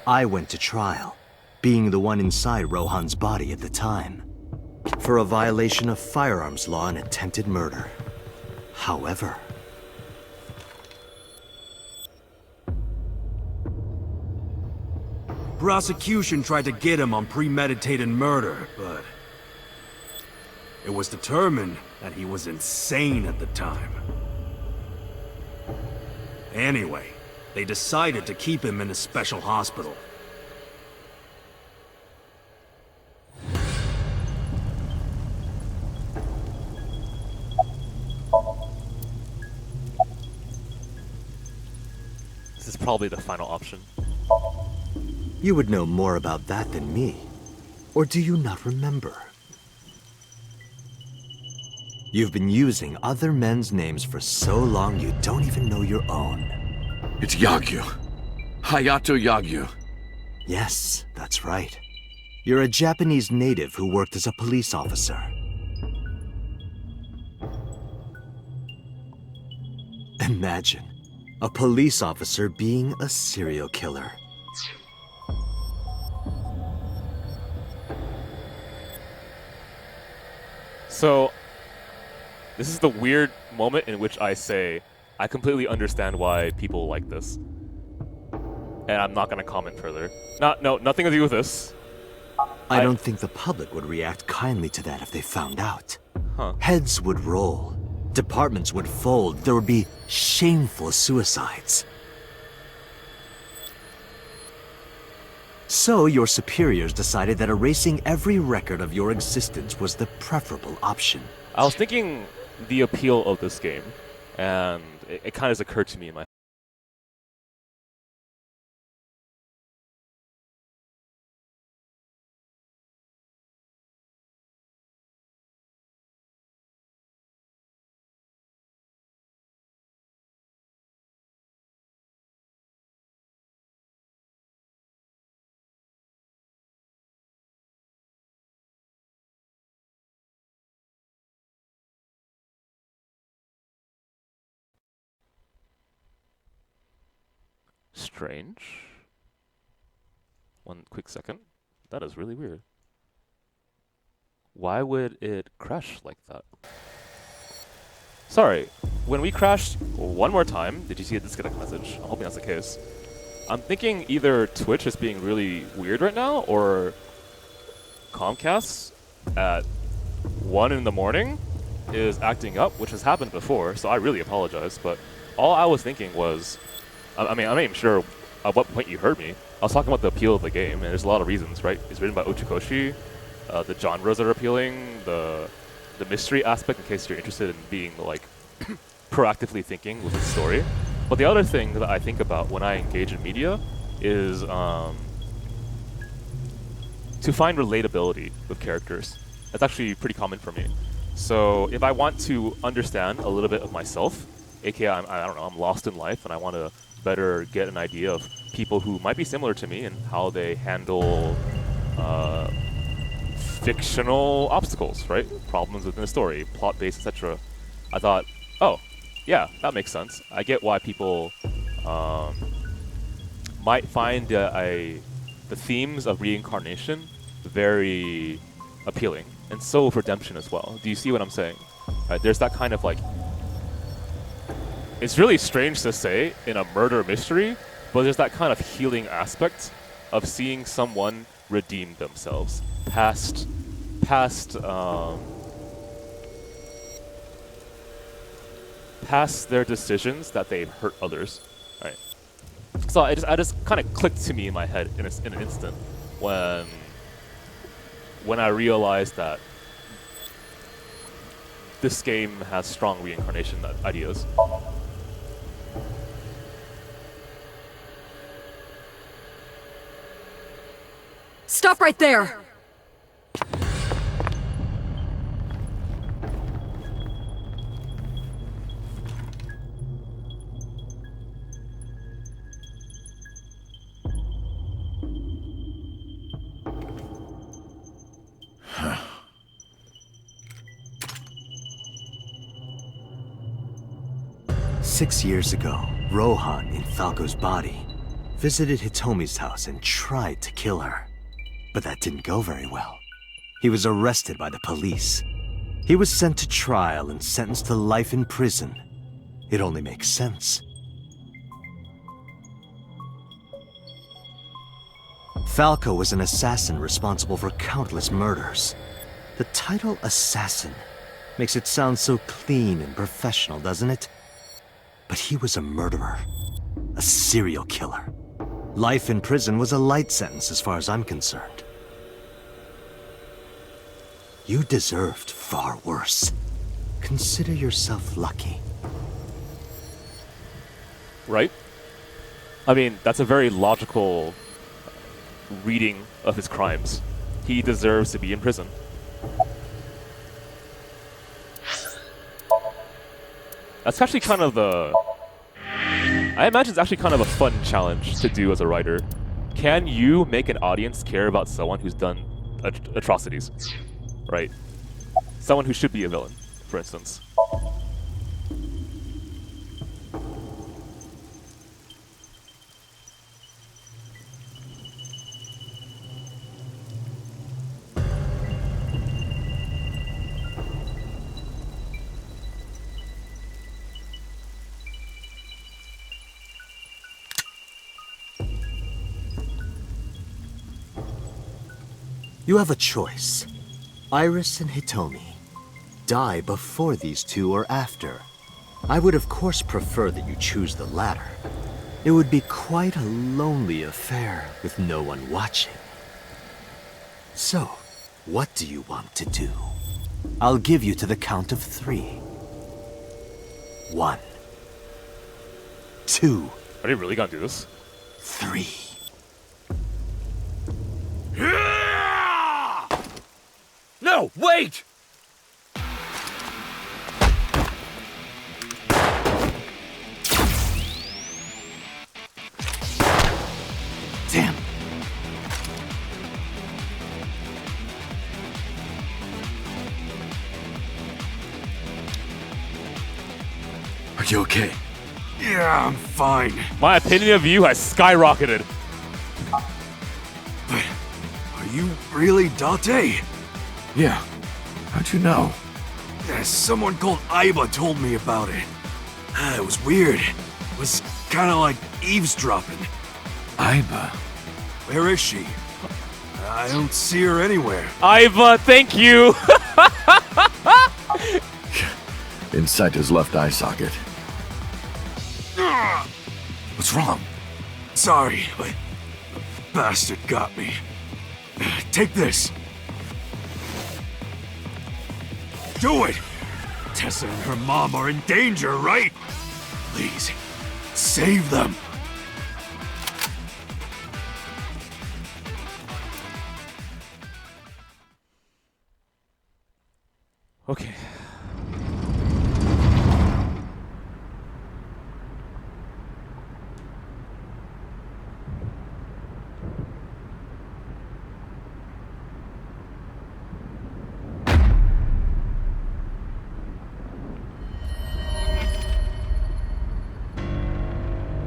I went to trial, being the one inside Rohan's body at the time, for a violation of firearms law and attempted murder. However, prosecution tried to get him on premeditated murder, but it was determined that he was insane at the time. Anyway, they decided to keep him in a special hospital. This is probably the final option. you would know more about that than me. Or do you not remember? You've been using other men's names for so long you don't even know your own. It's Yagyu. Hayato Yagyu. Yes, that's right. You're a Japanese native who worked as a police officer. Imagine, a police officer being a serial killer. So, this is the weird moment in which I say, I completely understand why people like this. And I'm not going to comment further. Nothing to do with this. I don't think the public would react kindly to that if they found out. Huh. Heads would roll. Departments would fold. There would be shameful suicides. So your superiors decided that erasing every record of your existence was the preferable option. I was thinking the appeal of this game, and it kind of occurred to me in my strange. One quick second. That is really weird. Why would it crash like that? Sorry, when we crashed one more time, did you see a disconnect message? I'm hoping that's the case. I'm thinking either Twitch is being really weird right now, or Comcast at 1 in the morning is acting up, which has happened before, so I really apologize, but all I was thinking was, I mean, I'm not even sure at what point you heard me. I was talking about the appeal of the game, and there's a lot of reasons, right? It's written by Ochikoshi, the genres that are appealing, the mystery aspect in case you're interested in being like proactively thinking with the story. But the other thing that I think about when I engage in media is to find relatability with characters. That's actually pretty common for me. So if I want to understand a little bit of myself, aka I don't know, I'm lost in life and I want to better get an idea of people who might be similar to me and how they handle fictional obstacles, right? Problems within the story, plot-based, etc. I thought, oh, yeah, that makes sense. I get why people might find the themes of reincarnation very appealing, and so of redemption as well. Do you see what I'm saying? Right, there's that kind of like, it's really strange to say in a murder mystery, but there's that kind of healing aspect of seeing someone redeem themselves past their decisions that they've hurt others, right? So I just kind of clicked to me in my head in an instant when I realized that this game has strong reincarnation ideas. Stop right there! Six years ago, Rohan, in Falco's body, visited Hitomi's house and tried to kill her. But that didn't go very well. He was arrested by the police. He was sent to trial and sentenced to life in prison. It only makes sense. Falco was an assassin responsible for countless murders. The title assassin makes it sound so clean and professional, doesn't it? But he was a murderer, a serial killer. Life in prison was a light sentence as far as I'm concerned. You deserved far worse. Consider yourself lucky. Right? I mean, that's a very logical reading of his crimes. He deserves to be in prison. That's actually kind of I imagine it's actually kind of a fun challenge to do as a writer. Can you make an audience care about someone who's done atrocities? Right? Someone who should be a villain, for instance. You have a choice. Iris and Hitomi. Die before these two or after. I would of course prefer that you choose the latter. It would be quite a lonely affair with no one watching. So, what do you want to do? I'll give you to the count of 3. 1, 2. Are you really gonna do this? 3. No, wait! Damn. Are you okay? Yeah, I'm fine. My opinion of you has skyrocketed. Are you really Date? Yeah. How'd you know? Yeah, someone called Iba told me about it. It was weird. It was kind of like eavesdropping. Iba? Where is she? I don't see her anywhere. Iva, thank you. Inside his left eye socket. What's wrong? Sorry, but the bastard got me. Take this. Do it! Tessa and her mom are in danger, right? Please, save them. Okay.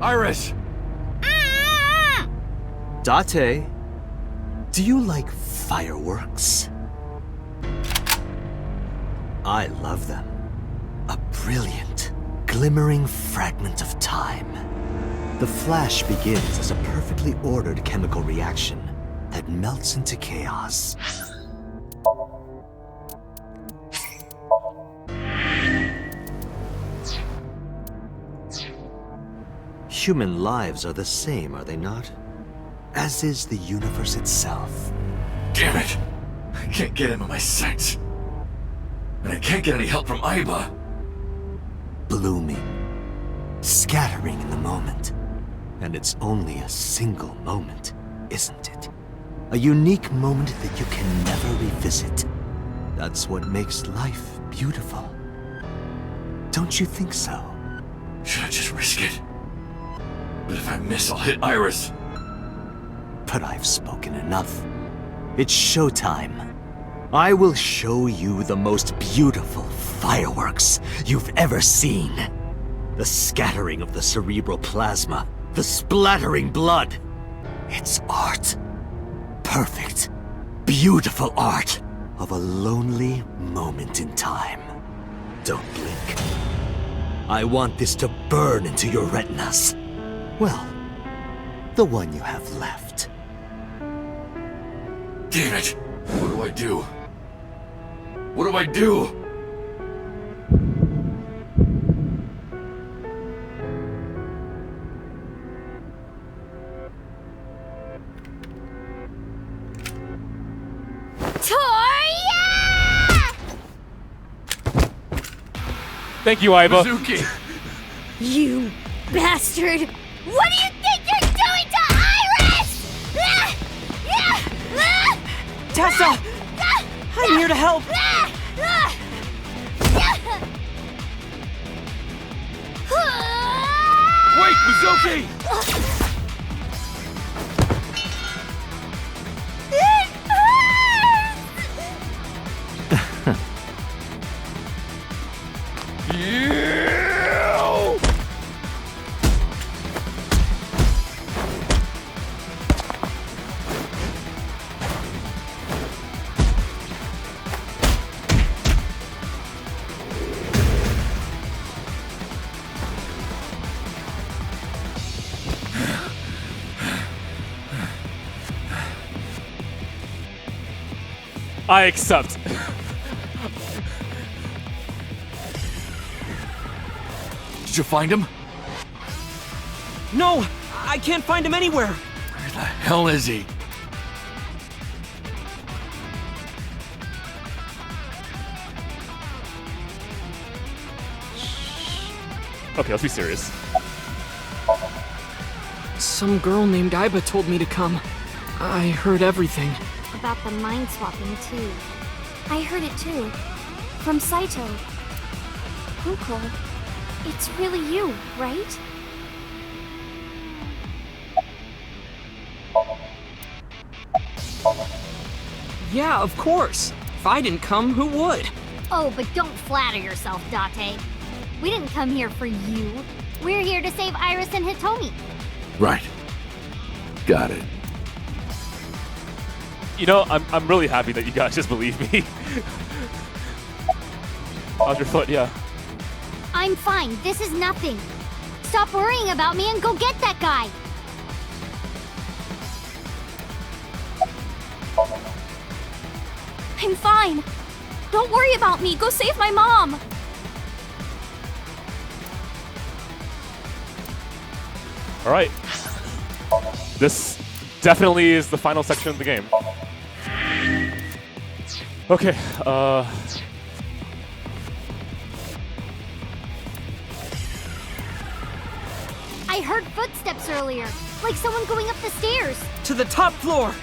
Iris! Date, do you like fireworks? I love them. A brilliant, glimmering fragment of time. The flash begins as a perfectly ordered chemical reaction that melts into chaos. Human lives are the same, are they not? As is the universe itself. Damn it! I can't get him in my sights. And I can't get any help from Iba. Blooming, scattering in the moment. And it's only a single moment, isn't it? A unique moment that you can never revisit. That's what makes life beautiful. Don't you think so? Should I just risk it? But if I miss, I'll hit Iris. But I've spoken enough. It's showtime. I will show you the most beautiful fireworks you've ever seen. The scattering of the cerebral plasma, the splattering blood. It's art. Perfect, beautiful art of a lonely moment in time. Don't blink. I want this to burn into your retinas. Well, the one you have left. Damn it! What do I do? What do I do? Thank you, Iba. Mizuki! You bastard! What do you think you're doing to Iris? Tessa! I'm here to help! Wait, Mizuki! I accept. Did you find him? No! I can't find him anywhere! Where the hell is he? Okay, let's be serious. Some girl named Aiba told me to come. I heard everything. About the mind swapping, too. I heard it too. From Saito. Uncle, it's really you, right? Yeah, of course. If I didn't come, who would? Oh, but don't flatter yourself, Date. We didn't come here for you. We're here to save Iris and Hitomi. Right. Got it. You know, I'm really happy that you guys just believe me. How's your foot? Yeah. I'm fine. This is nothing. Stop worrying about me and go get that guy. I'm fine. Don't worry about me. Go save my mom. All right. This definitely is the final section of the game. Okay. I heard footsteps earlier, like someone going up the stairs. To the top floor!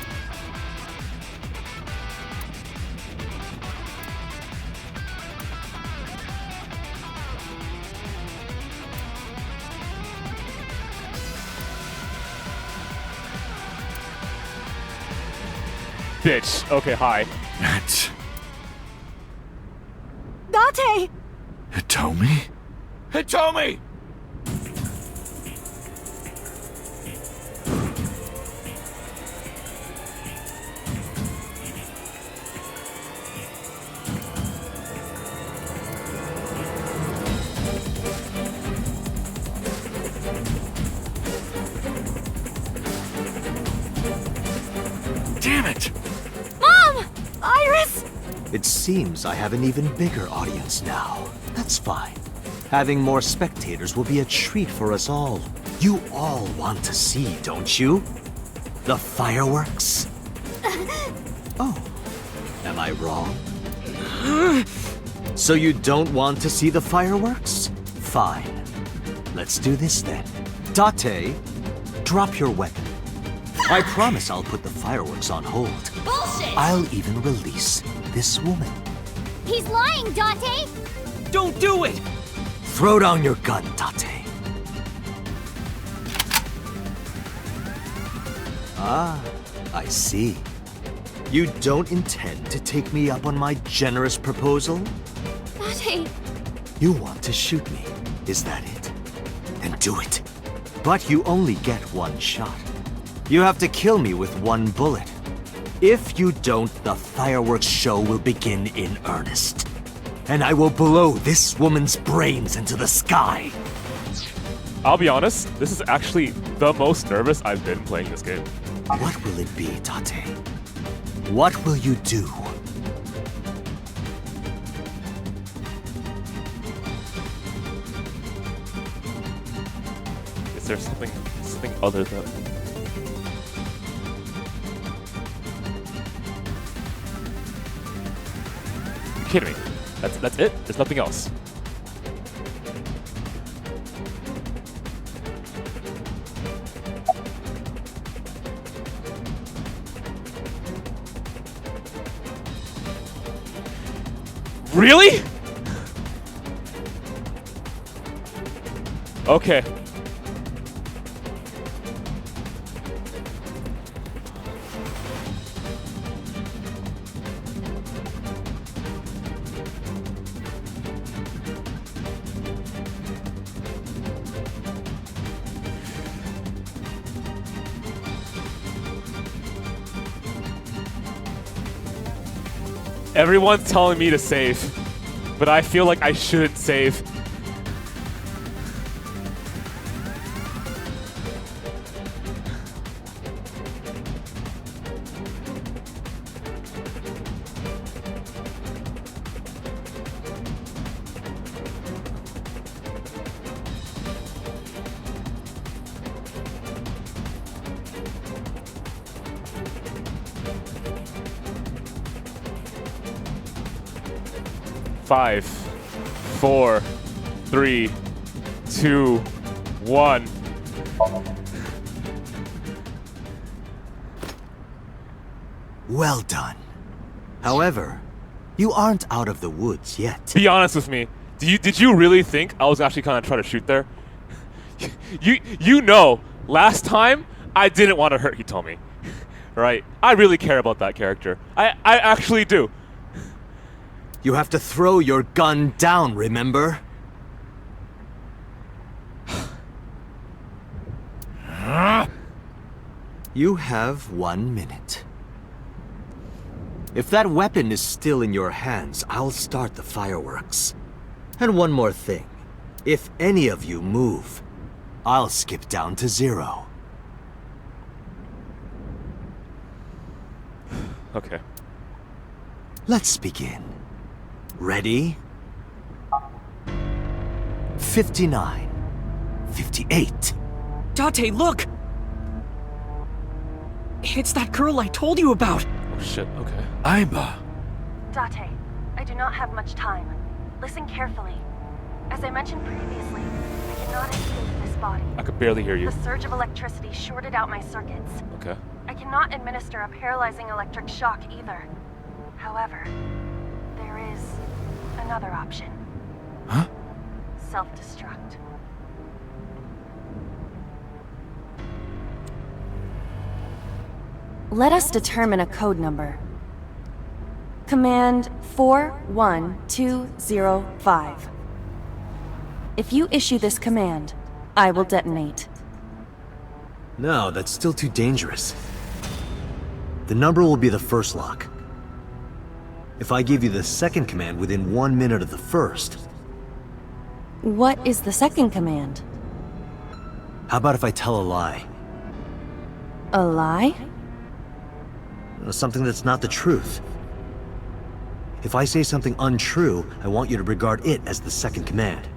Bitch. Okay, hi. That's Date! Hitomi? Hitomi! Damn it! Mom! Iris! It seems I have an even bigger audience now. That's fine. Having more spectators will be a treat for us all. You all want to see, don't you? The fireworks? Oh, am I wrong? So you don't want to see the fireworks? Fine. Let's do this then. Date, drop your weapon. I promise I'll put the fireworks on hold. Bullshit! I'll even release this woman. He's lying, Date! Don't do it! Throw down your gun, Date. Ah, I see. You don't intend to take me up on my generous proposal? Date! You want to shoot me, is that it? Then do it. But you only get one shot. You have to kill me with one bullet. If you don't, the fireworks show will begin in earnest. And I will blow this woman's brains into the sky. I'll be honest, this is actually the most nervous I've been playing this game. What will it be, Date? What will you do? Is there something other than... You're kidding me. That's it? There's nothing else. Really? Okay. Everyone's telling me to save, but I feel like I shouldn't save. Five, 4, 3, 2, 1. Well done. However, you aren't out of the woods yet. Be honest with me. Did you really think I was actually gonna try to shoot there? You know, last time I didn't want to hurt Hitomi. Right? I really care about that character. I actually do. You have to throw your gun down, remember? You have 1 minute. If that weapon is still in your hands, I'll start the fireworks. And one more thing. If any of you move, I'll skip down to 0. Okay. Let's begin. Ready? 59. 58. Date, look! It's that girl I told you about! Oh shit, okay. Aiba. Date, I do not have much time. Listen carefully. As I mentioned previously, I cannot escape this body. I could barely hear you. The surge of electricity shorted out my circuits. Okay. I cannot administer a paralyzing electric shock either. However, there is another option. Huh? Self-destruct. Let us determine a code number. Command 41205. If you issue this command, I will detonate. No, that's still too dangerous. The number will be the first lock. If I give you the second command within 1 minute of the first... What is the second command? How about if I tell a lie? A lie? Something that's not the truth. If I say something untrue, I want you to regard it as the second command.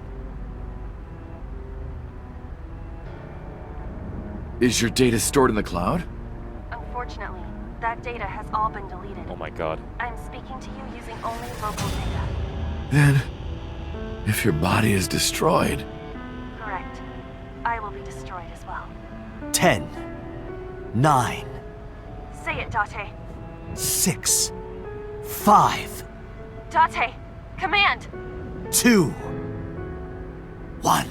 Is your data stored in the cloud? Unfortunately, that data has all been deleted. Oh my god. I'm speaking to you using only local data. Then, if your body is destroyed... Correct. I will be destroyed as well. 10. 9. Say it, Date. 6. 5. Date, command! 2. 1.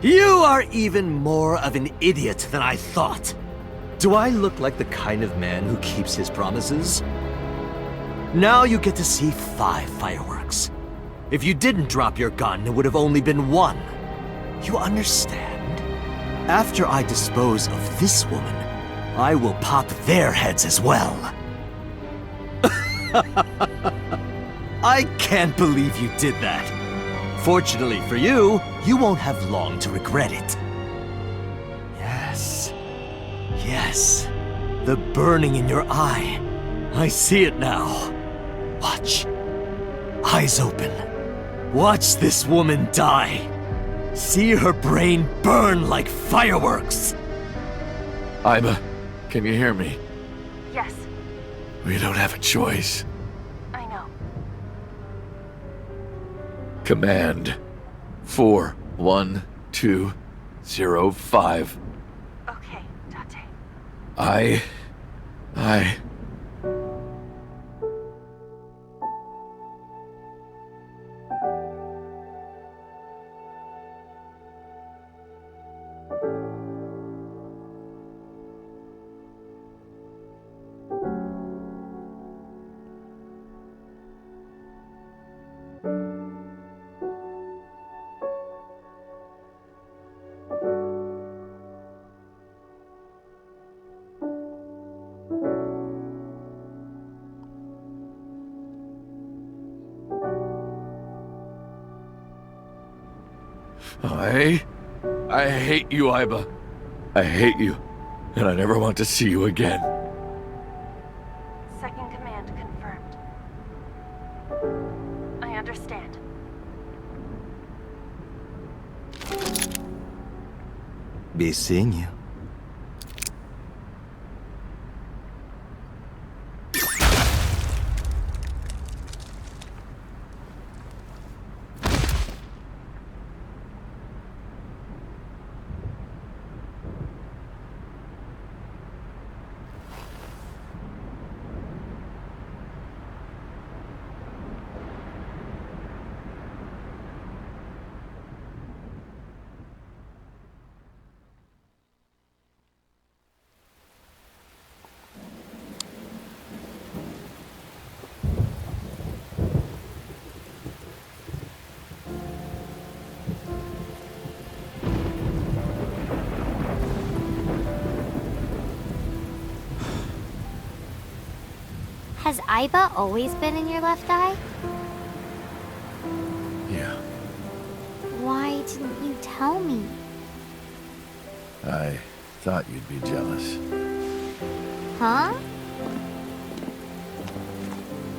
You are even more of an idiot than I thought. Do I look like the kind of man who keeps his promises? Now you get to see 5 fireworks. If you didn't drop your gun, it would have only been 1. You understand? After I dispose of this woman, I will pop their heads as well. I can't believe you did that. Fortunately for you, you won't have long to regret it. Yes. Yes. The burning in your eye. I see it now. Watch. Eyes open. Watch this woman die. See her brain burn like fireworks. Aiba, can you hear me? Yes, We don't have a choice. I know. Command 41205. Okay, Date. I... I hate you, Aiba. I hate you, and I never want to see you again. Second command confirmed. understand. Be seeing you. Has Aiba always been in your left eye? Yeah, Why didn't you tell me? I thought you'd be jealous. Huh?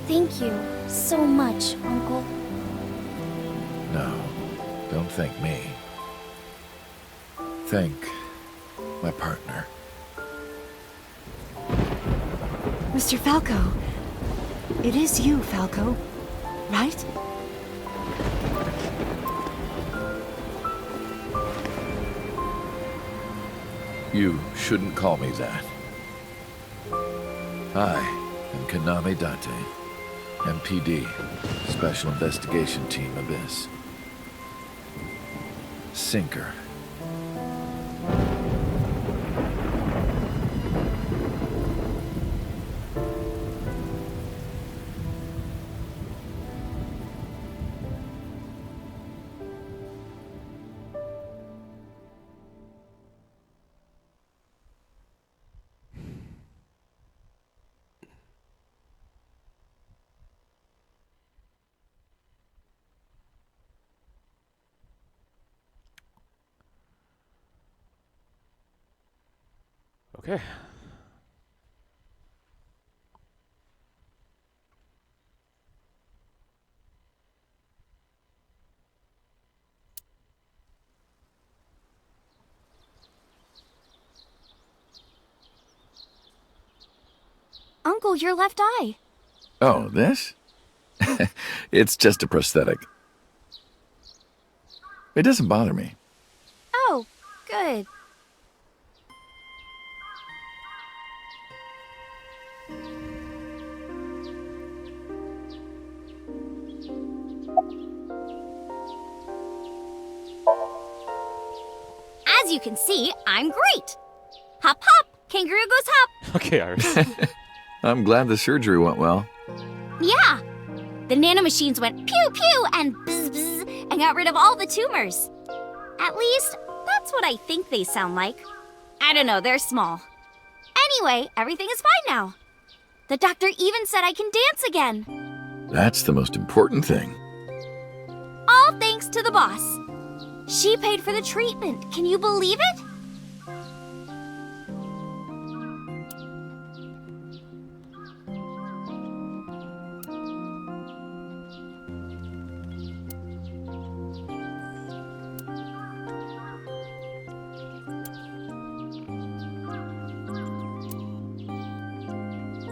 Thank you so much, Uncle. No, don't thank me. Thank my partner. Mr. Falco. It is you, Falco. Right? You shouldn't call me that. I am Kaname Date, MPD, Special Investigation Team Abyss. Sinker. Okay. Uncle, your left eye. Oh, this? It's just a prosthetic. It doesn't bother me. Oh, good. As you can see, I'm great. Hop, hop, kangaroo goes hop. Okay, Iris. I'm glad the surgery went well. Yeah. The nanomachines went pew pew and bzz bzz and got rid of all the tumors. At least, that's what I think they sound like. I don't know, they're small. Anyway, everything is fine now. The doctor even said I can dance again. That's the most important thing. All thanks to the boss. She paid for the treatment. Can you believe it?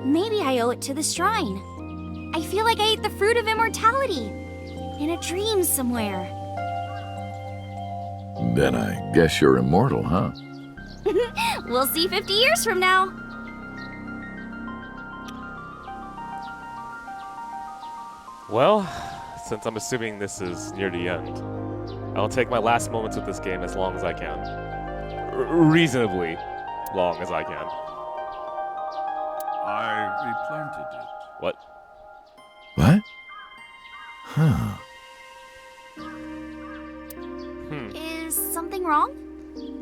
Maybe I owe it to the shrine. I feel like I ate the fruit of immortality. In a dream somewhere. Then I guess you're immortal, huh? We'll see 50 years from now. Well, since I'm assuming this is near the end, I'll take my last moments with this game as long as I can. Reasonably long as I can. I replanted it. What? What? Huh. Is something wrong?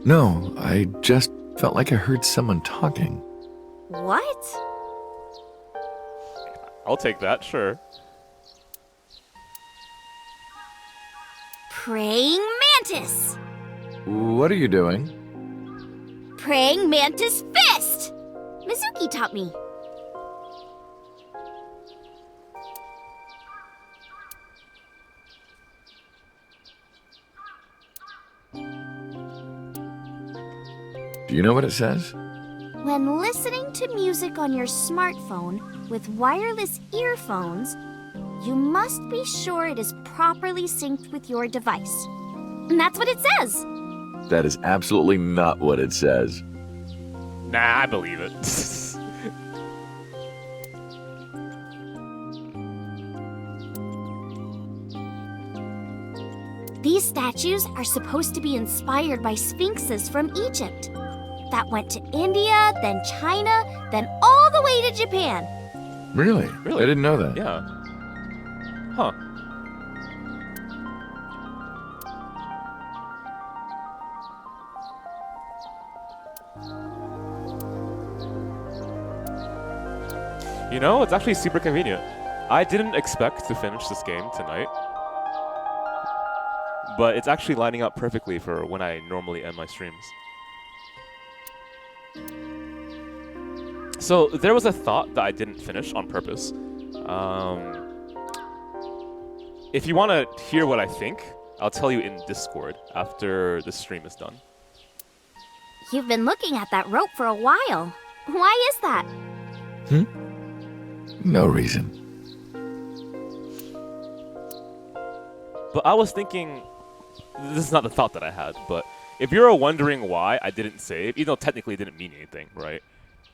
No, I just felt like I heard someone talking. What? I'll take that, sure. Praying mantis. What are you doing? Praying mantis fist. Mizuki taught me. Do you know what it says? When listening to music on your smartphone with wireless earphones, you must be sure it is properly synced with your device. And that's what it says. That is absolutely not what it says. Nah, I believe it. These statues are supposed to be inspired by sphinxes from Egypt that went to India, then China, then all the way to Japan. Really? Really? I didn't know that. Yeah. Huh. You know, it's actually super convenient. I didn't expect to finish this game tonight, but it's actually lining up perfectly for when I normally end my streams. So there was a thought that I didn't finish on purpose. If you want to hear what I think, I'll tell you in Discord after the stream is done. You've been looking at that rope for a while. Why is that? No reason. But I was thinking, this is not the thought that I had, but if you're wondering why I didn't save, even though technically it didn't mean anything, right?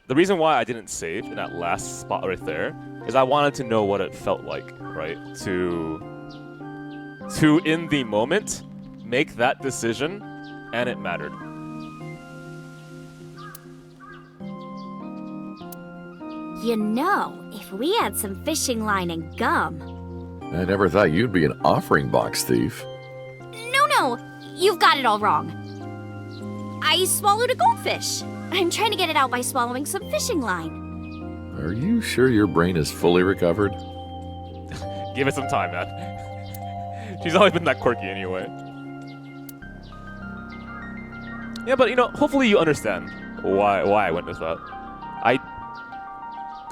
The reason why I didn't save in that last spot right there is I wanted to know what it felt like, right? To in the moment, make that decision, and it mattered. You know, if we had some fishing line and gum. I never thought you'd be an offering box thief. No, you've got it all wrong. I swallowed a goldfish. I'm trying to get it out by swallowing some fishing line. Are you sure your brain is fully recovered? Give it some time, man. She's always been that quirky anyway. Yeah, but you know, hopefully you understand why I went with that.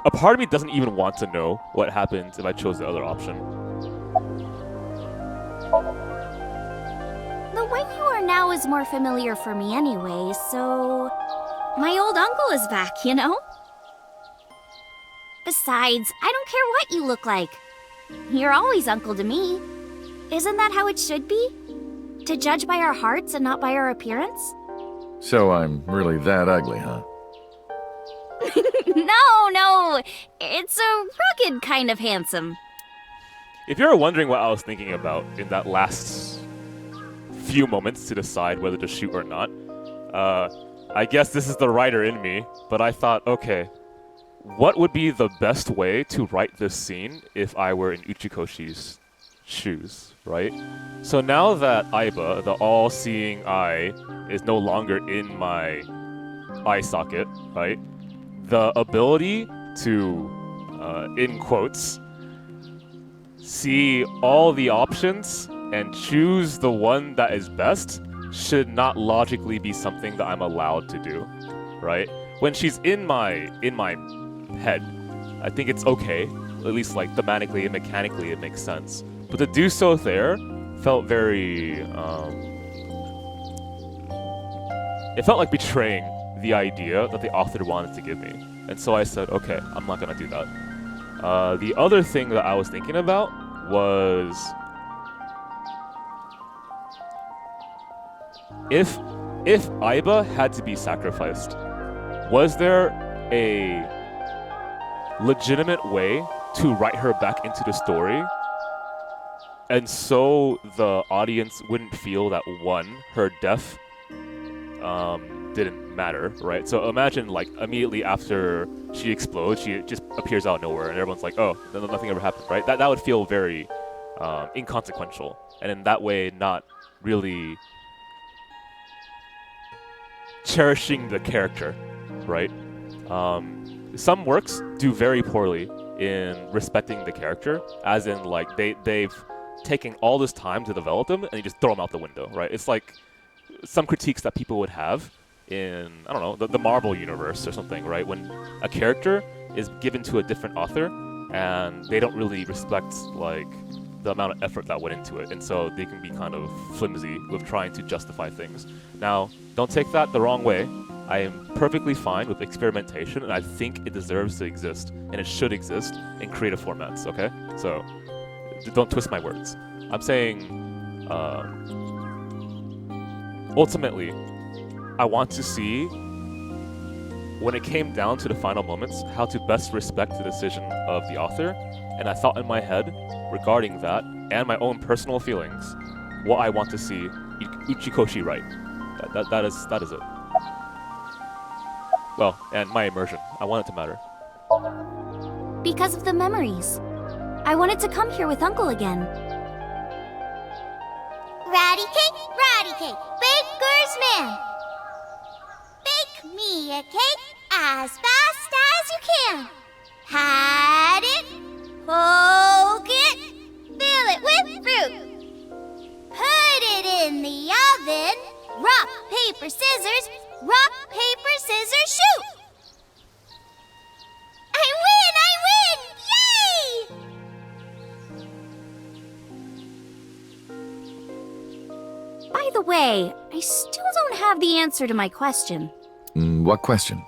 A part of me doesn't even want to know what happens if I chose the other option. The way you are now is more familiar for me anyway, so... My old uncle is back, you know? Besides, I don't care what you look like. You're always uncle to me. Isn't that how it should be? To judge by our hearts and not by our appearance? So I'm really that ugly, huh? No, it's a rugged kind of handsome. If you're wondering what I was thinking about in that last few moments to decide whether to shoot or not, I guess this is the writer in me, but I thought, okay, what would be the best way to write this scene if I were in Uchikoshi's shoes, right? So now that Aiba, the all-seeing eye, is no longer in my eye socket, right? The ability to, in quotes, see all the options and choose the one that is best should not logically be something that I'm allowed to do, right? When she's in my head, I think it's okay, at least like thematically and mechanically it makes sense. But to do so there felt very, it felt like betraying the idea that the author wanted to give me. And so I said, okay, I'm not gonna do that. The other thing that I was thinking about was if Aiba had to be sacrificed, was there a legitimate way to write her back into the story and so the audience wouldn't feel that one, her death didn't matter, right? So imagine like immediately after she explodes, she just appears out of nowhere and everyone's like, oh, nothing ever happened, right? That would feel very inconsequential, and in that way not really cherishing the character, right? Some works do very poorly in respecting the character, as in like they've taken all this time to develop them and you just throw them out the window, right? It's like some critiques that people would have in, I don't know, the Marvel universe or something, right? When a character is given to a different author and they don't really respect like the amount of effort that went into it, and so they can be kind of flimsy with trying to justify things. Now, don't take that the wrong way. I am perfectly fine with experimentation, and I think it deserves to exist, and it should exist in creative formats, okay? So, don't twist my words. I'm saying, ultimately, I want to see, when it came down to the final moments, how to best respect the decision of the author, and I thought in my head, regarding that, and my own personal feelings, what I want to see Uchikoshi write. That is it. Well, and my immersion. I want it to matter. Because of the memories. I wanted to come here with Uncle again. Ratty cake, baker's man. Bake me a cake as fast as you can. Had it, poke it, fill it with fruit. Put it in the oven. Rock, paper, scissors. Rock, paper, scissors, shoot. I win! Yay! By the way, I still don't have the answer to my question. What question?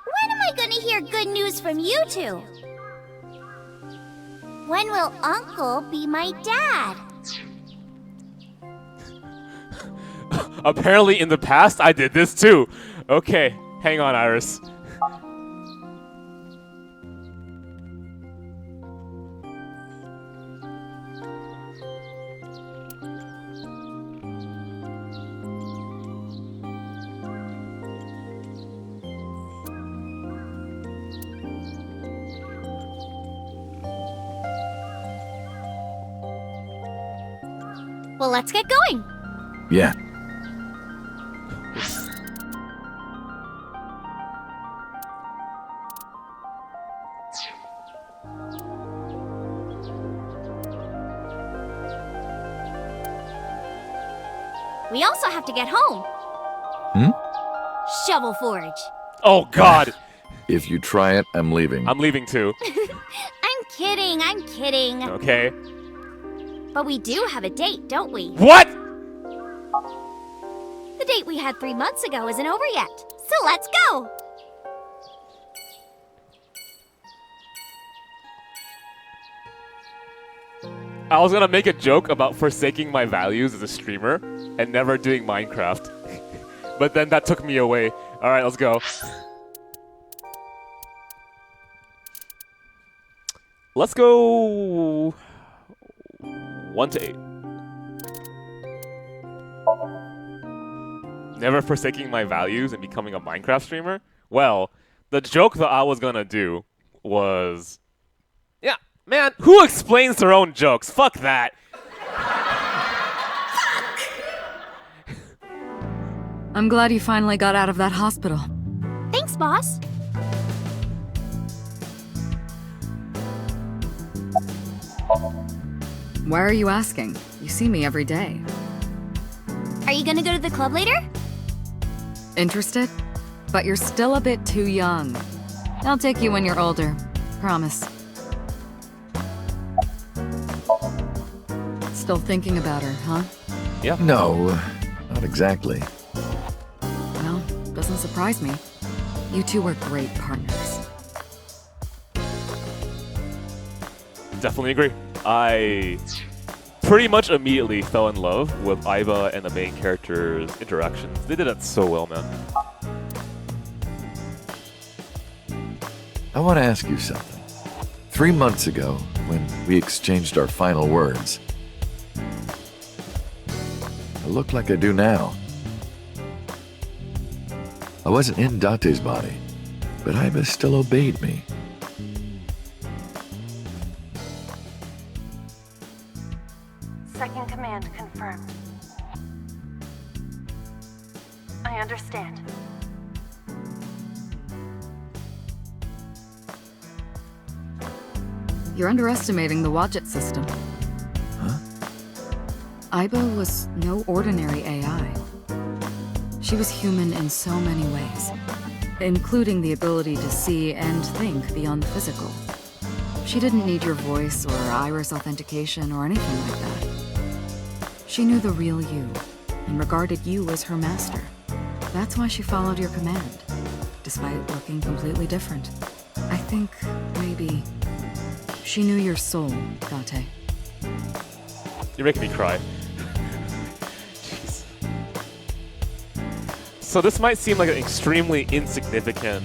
When am I gonna hear good news from you two? When will Uncle be my dad? Apparently in the past, I did this too. Okay, hang on, Iris. Well, let's get going. Yeah. We also have to get home. Shovel Forge. Oh, God. If you try it, I'm leaving. I'm leaving too. I'm kidding. Okay. But we do have a date, don't we? What? The date we had 3 months ago isn't over yet. So let's go. I was gonna make a joke about forsaking my values as a streamer and never doing Minecraft. But then that took me away. Alright, let's go. Let's go 1 to 8. Never forsaking my values and becoming a Minecraft streamer? Well, the joke that I was gonna do was... Yeah, man, who explains their own jokes? Fuck that. I'm glad you finally got out of that hospital. Thanks, boss. Why are you asking? You see me every day. Are you gonna go to the club later? Interested? But you're still a bit too young. I'll take you when you're older. Promise. Still thinking about her, huh? Yeah. No, not exactly. Well, doesn't surprise me. You two were great partners. Definitely agree. I pretty much immediately fell in love with Aiba and the main character's interactions. They did that so well, man. I want to ask you something. 3 months ago, when we exchanged our final words, I look like I do now. I wasn't in Date's body, but Aiba still obeyed me. Second command confirmed. I understand. You're underestimating the Wadjet system. Huh? Aiba was no ordinary AI. She was human in so many ways, including the ability to see and think beyond the physical. She didn't need your voice or iris authentication or anything like that. She knew the real you, and regarded you as her master. That's why she followed your command, despite looking completely different. I think maybe she knew your soul, Date. You're making me cry. Jeez. So this might seem like an extremely insignificant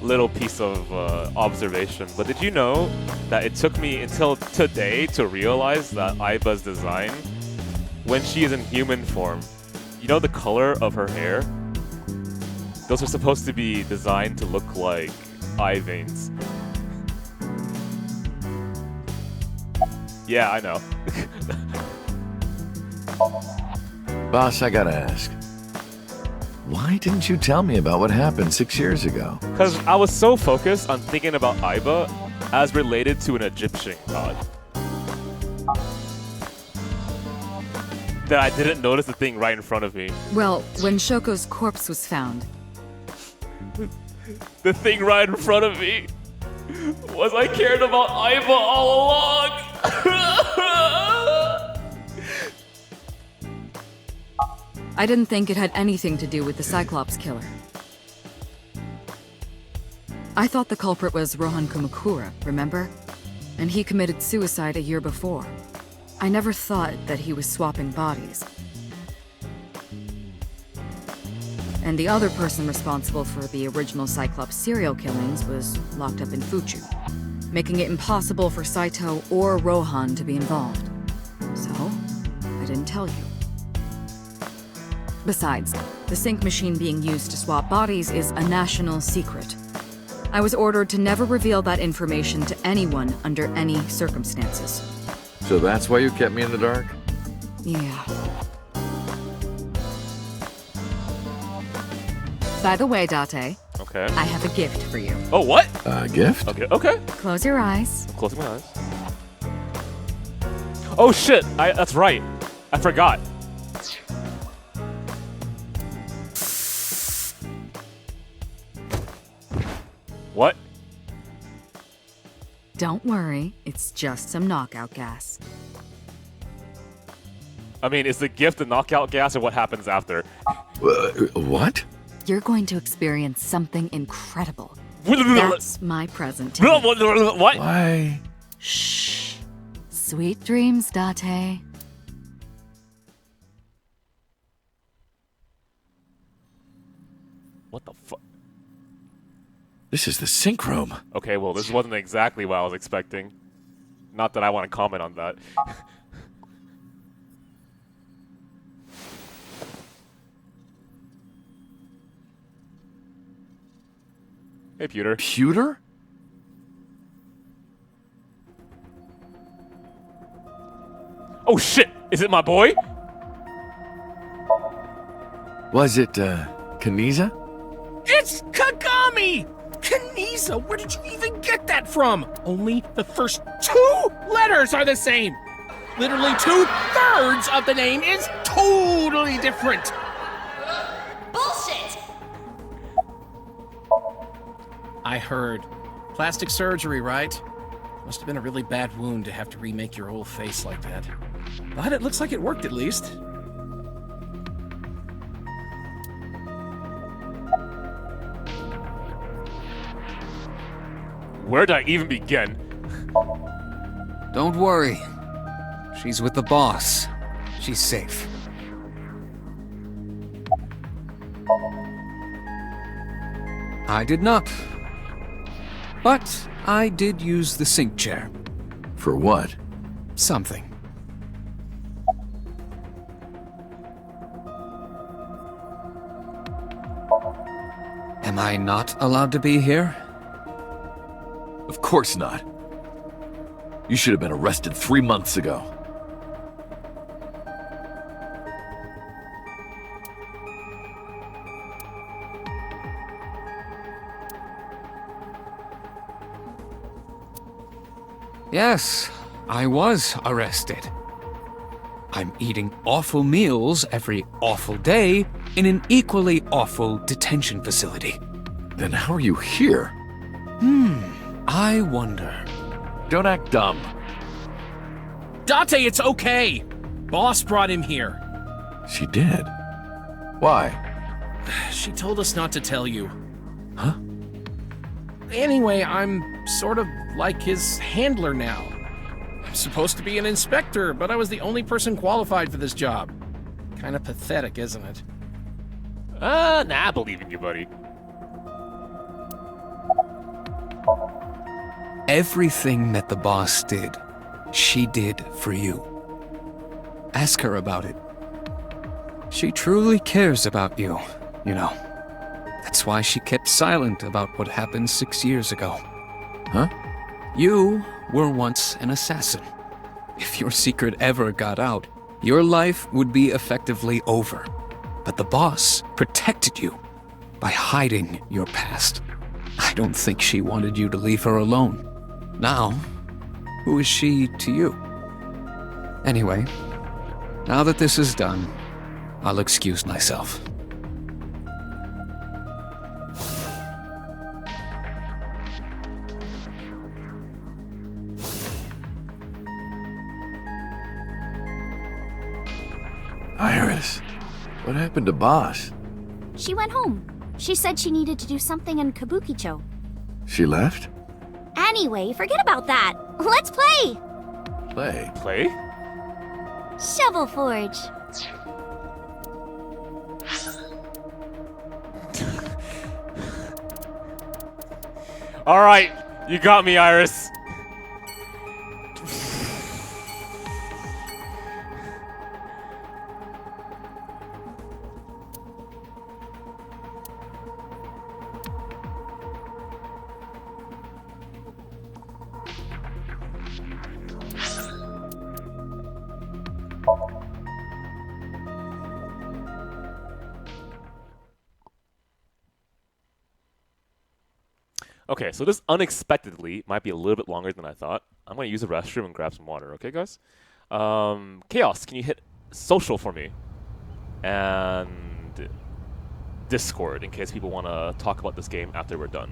little piece of observation, but did you know that it took me until today to realize that Aiba's design, when she is in human form, you know the color of her hair? Those are supposed to be designed to look like eye veins. Yeah, I know. Boss, I gotta ask. Why didn't you tell me about what happened 6 years ago? Because I was so focused on thinking about Aiba as related to an Egyptian god that I didn't notice the thing right in front of me. Well, when Shoko's corpse was found, the thing right in front of me was I cared about Aiba all along. I didn't think it had anything to do with the Cyclops killer. I thought the culprit was Rohan Kumakura, remember? And he committed suicide a year before. I never thought that he was swapping bodies. And the other person responsible for the original Cyclops serial killings was locked up in Fuchu, making it impossible for Saito or Rohan to be involved. So, I didn't tell you. Besides, the sync machine being used to swap bodies is a national secret. I was ordered to never reveal that information to anyone under any circumstances. So that's why you kept me in the dark? Yeah. By the way, Date. Okay. I have a gift for you. Oh, what? A gift? Okay, okay. Close your eyes. I'm closing my eyes. Oh shit! That's right. I forgot. What? Don't worry, it's just some knockout gas. I mean, is the gift the knockout gas or what happens after? What? You're going to experience something incredible. That's my present to you. What? Why? Shh. Sweet dreams, Date. What the fuck? This is the sync room. Okay, well, this wasn't exactly what I was expecting. Not that I want to comment on that. Hey, Pewter. Pewter? Oh shit! Is it my boy? Was it, Kaniza? It's Kagami! Kaniza, where did you even get that from? Only the first 2 letters are the same. Literally 2/3 of the name is totally different. Bullshit! I heard. Plastic surgery, right? Must have been a really bad wound to have to remake your whole face like that. But it looks like it worked at least. Where'd I even begin? Don't worry. She's with the boss. She's safe. I did not. But I did use the sync chair. For what? Something. Am I not allowed to be here? Of course not. You should have been arrested 3 months ago. Yes, I was arrested. I'm eating awful meals every awful day in an equally awful detention facility. Then how are you here? I wonder. Don't act dumb. Date, it's okay. Boss brought him here. She did? Why? She told us not to tell you. Huh? Anyway, I'm sort of like his handler now. I'm supposed to be an inspector, but I was the only person qualified for this job. Kinda pathetic, isn't it? Nah, I believe in you, buddy. Everything that the boss did, she did for you. Ask her about it. She truly cares about you, you know. That's why she kept silent about what happened 6 years ago. Huh? You were once an assassin. If your secret ever got out, your life would be effectively over. But the boss protected you by hiding your past. I don't think she wanted you to leave her alone. Now, who is she to you? Anyway, now that this is done, I'll excuse myself. Iris, what happened to Boss? She went home. She said she needed to do something in Kabukicho. She left? Anyway, forget about that. Let's play! Play? Play? Shovel Forge. Alright, you got me, Iris. Okay, so this unexpectedly might be a little bit longer than I thought. I'm going to use the restroom and grab some water, okay, guys? Chaos, can you hit social for me? And Discord, in case people want to talk about this game after we're done.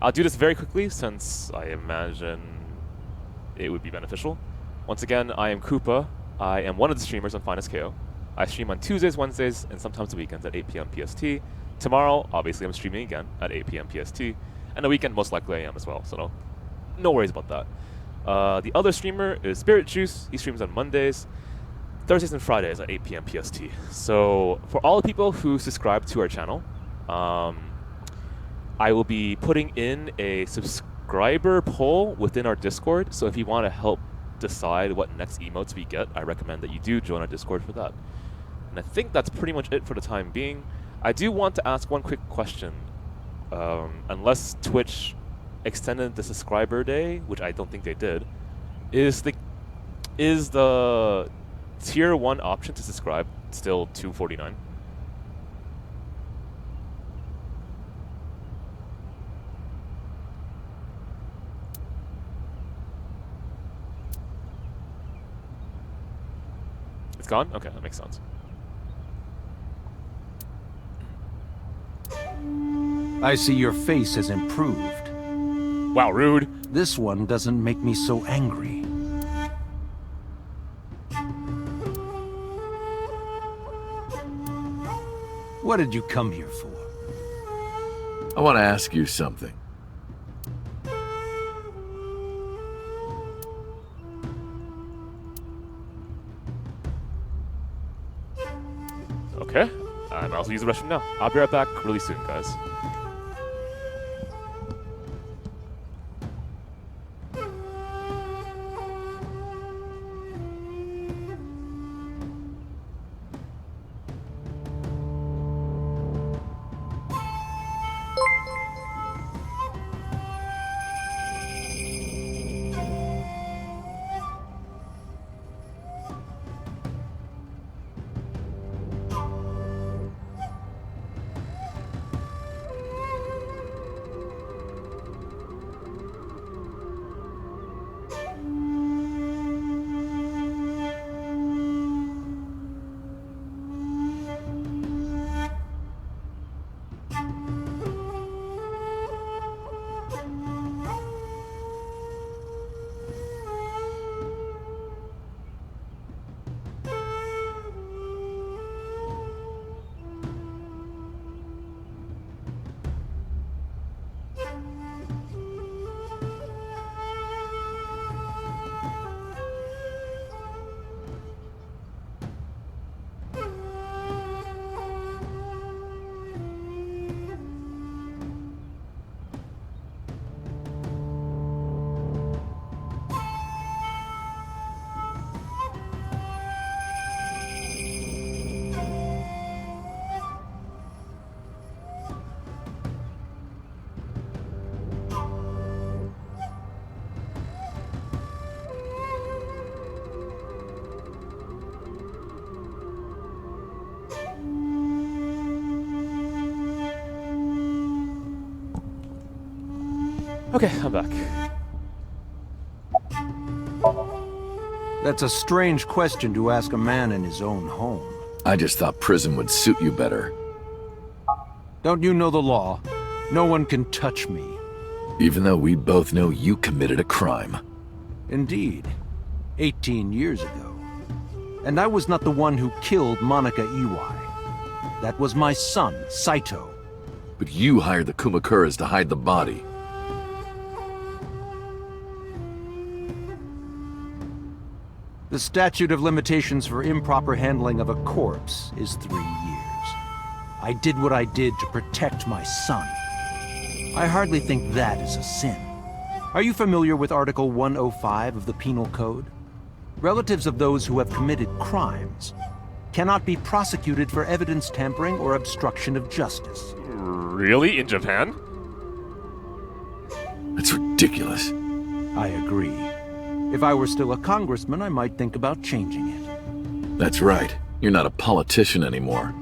I'll do this very quickly, since I imagine it would be beneficial. Once again, I am Koopa. I am one of the streamers on FinestKO. I stream on Tuesdays, Wednesdays, and sometimes the weekends at 8 p.m. PST. Tomorrow, obviously, I'm streaming again at 8 p.m. PST. And the weekend, most likely I am as well, so no worries about that. The other streamer is Spirit Juice. He streams on Mondays, Thursdays, and Fridays at 8 p.m. PST. So for all the people who subscribe to our channel, I will be putting in a subscriber poll within our Discord. So if you want to help decide what next emotes we get, I recommend that you do join our Discord for that. And I think that's pretty much it for the time being. I do want to ask one quick question. Unless Twitch extended the subscriber day, which I don't think they did, is the tier 1 option to subscribe still $2.49? It's gone? Okay, that makes sense. I see your face has improved. Wow, rude. This one doesn't make me so angry. What did you come here for? I want to ask you something. Okay, I'll also use the restroom now. I'll be right back really soon, guys. Okay, I'm back. That's a strange question to ask a man in his own home. I just thought prison would suit you better. Don't you know the law? No one can touch me. Even though we both know you committed a crime. Indeed. 18 years ago. And I was not the one who killed Monica Iwai. That was my son, Saito. But you hired the Kumakuras to hide the body. The statute of limitations for improper handling of a corpse is 3 years. I did what I did to protect my son. I hardly think that is a sin. Are you familiar with Article 105 of the Penal Code? Relatives of those who have committed crimes cannot be prosecuted for evidence tampering or obstruction of justice. Really? In Japan? That's ridiculous. I agree. If I were still a congressman, I might think about changing it. That's right. You're not a politician anymore.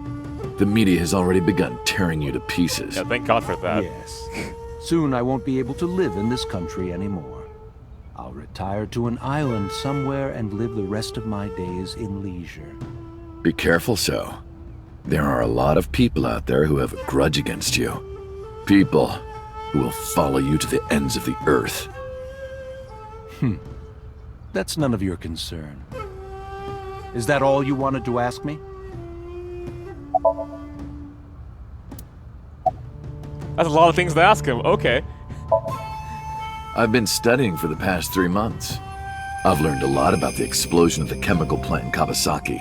The media has already begun tearing you to pieces. Yeah, thank God for that. Yes. Soon I won't be able to live in this country anymore. I'll retire to an island somewhere and live the rest of my days in leisure. Be careful, So. There are a lot of people out there who have a grudge against you. People who will follow you to the ends of the earth. That's none of your concern. Is that all you wanted to ask me? That's a lot of things to ask him. Okay. I've been studying for the past 3 months. I've learned a lot about the explosion of the chemical plant in Kawasaki.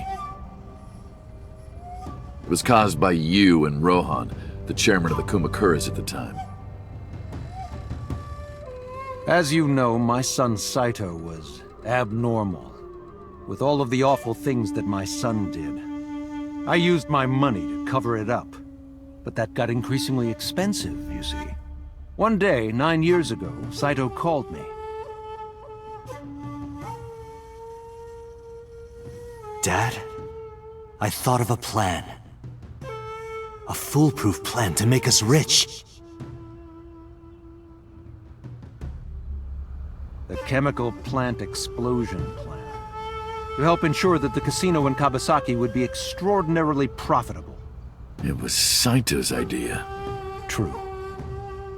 It was caused by you and Rohan, the chairman of the Kumakuras at the time. As you know, my son Saito was abnormal, with all of the awful things that my son did. I used my money to cover it up, but that got increasingly expensive, you see. One day, 9 years ago, Saito called me. Dad, I thought of a plan. A foolproof plan to make us rich. The chemical plant explosion plan. To help ensure that the casino in Kawasaki would be extraordinarily profitable. It was Saito's idea. True.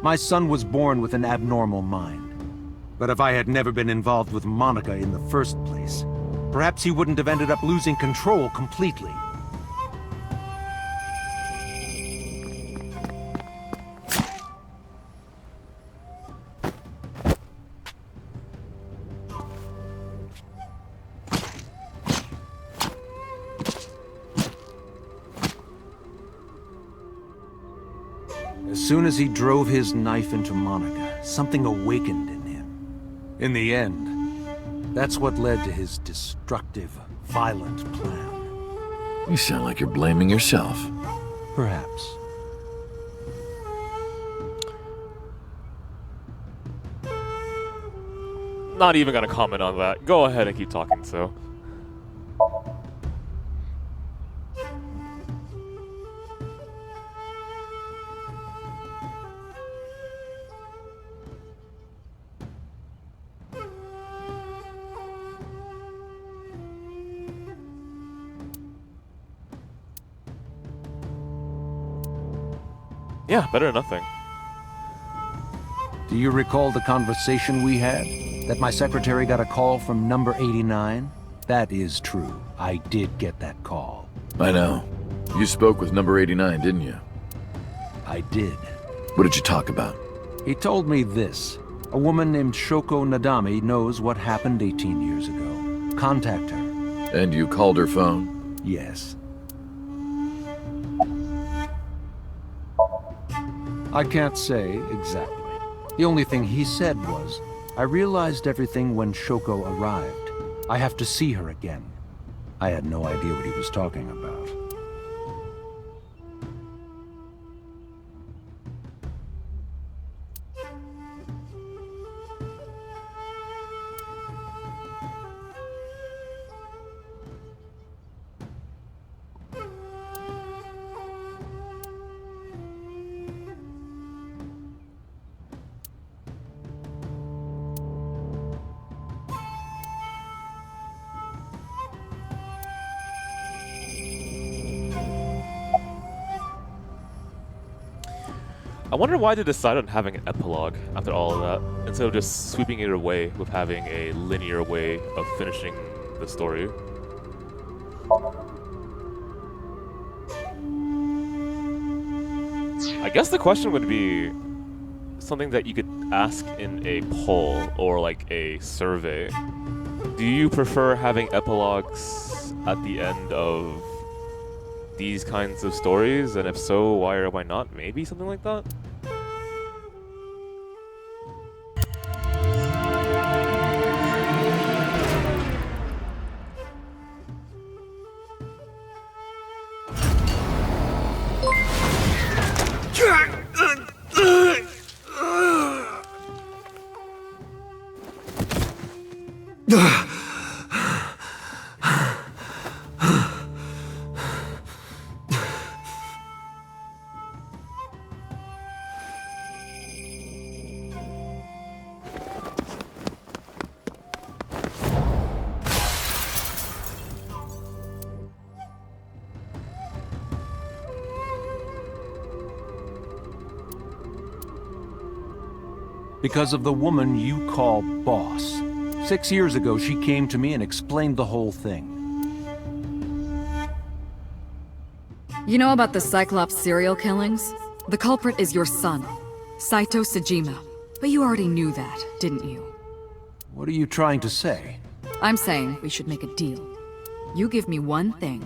My son was born with an abnormal mind. But if I had never been involved with Monica in the first place, perhaps he wouldn't have ended up losing control completely. As soon as he drove his knife into Monica, something awakened in him. In the end, that's what led to his destructive, violent plan. You sound like you're blaming yourself. Perhaps. Not even gonna comment on that. Go ahead and keep talking, So. Yeah, better than nothing. Do you recall the conversation we had? That my secretary got a call from number 89? That is true. I did get that call. I know. You spoke with number 89, didn't you? I did. What did you talk about? He told me this. A woman named Shoko Nadami knows what happened 18 years ago. Contact her. And you called her phone? Yes. I can't say exactly. The only thing he said was, I realized everything when Shoko arrived. I have to see her again. I had no idea what he was talking about. I wonder why they decided on having an epilogue after all of that, instead of just sweeping it away with having a linear way of finishing the story. I guess the question would be something that you could ask in a poll or like a survey. Do you prefer having epilogues at the end of these kinds of stories? And if so, why or why not? Maybe something like that? Because of the woman you call boss. 6 years ago, she came to me and explained the whole thing. You know about the Cyclops serial killings? The culprit is your son, Saito Sejima. But you already knew that, didn't you? What are you trying to say? I'm saying we should make a deal. You give me one thing,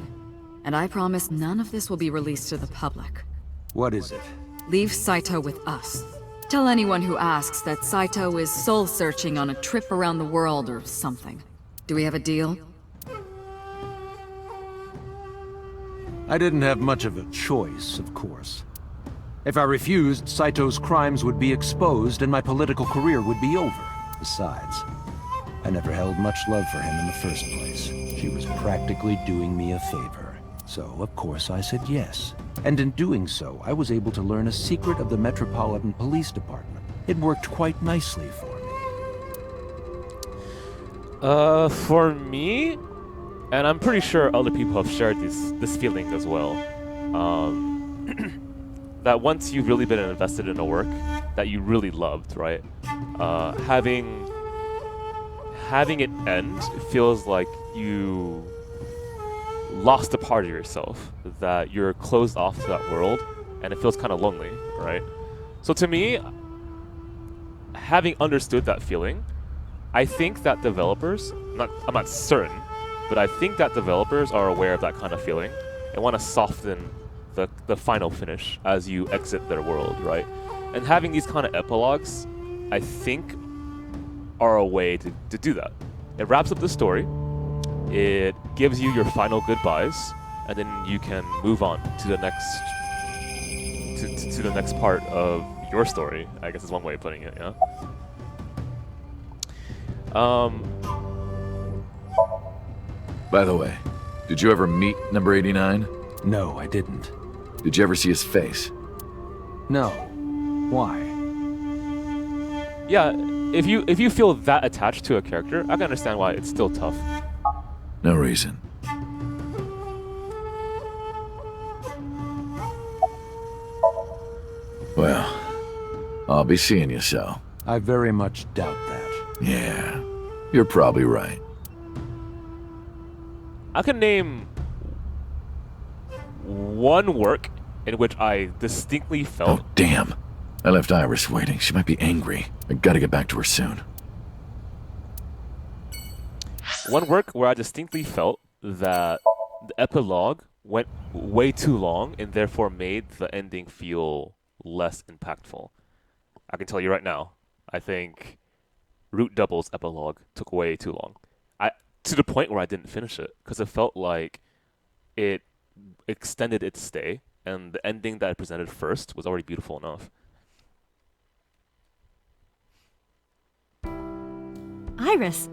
and I promise none of this will be released to the public. What is it? Leave Saito with us. Tell anyone who asks that Saito is soul-searching on a trip around the world or something. Do we have a deal? I didn't have much of a choice, of course. If I refused, Saito's crimes would be exposed and my political career would be over. Besides, I never held much love for him in the first place. She was practically doing me a favor. So, of course, I said yes. And in doing so, I was able to learn a secret of the Metropolitan Police Department. It worked quite nicely for me. For me, and I'm pretty sure other people have shared this feeling as well, that once you've really been invested in a work that you really loved, right? Having it end feels like you lost a part of yourself, that you're closed off to that world, and it feels kind of lonely, right? So to me, having understood that feeling, I think that developers, I'm not certain, but I think that developers are aware of that kind of feeling and want to soften the final finish as you exit their world, right? And having these kind of epilogues, I think, are a way to do that. It wraps up the story, it gives you your final goodbyes, and then you can move on to the next to the next part of your story, I guess is one way of putting it, yeah? By the way, did you ever meet number 89? No, I didn't. Did you ever see his face? No. Why? Yeah, if you feel that attached to a character, I can understand why it's still tough. No reason. Well, I'll be seeing you, so. I very much doubt that. Yeah, you're probably right. I can name one work in which I distinctly felt... Oh, damn. I left Iris waiting. She might be angry. I gotta get back to her soon. One work where I distinctly felt that the epilogue went way too long and therefore made the ending feel less impactful. I can tell you right now, I think Root Double's epilogue took way too long. To the point where I didn't finish it, because it felt like it extended its stay, and the ending that it presented first was already beautiful enough. Iris,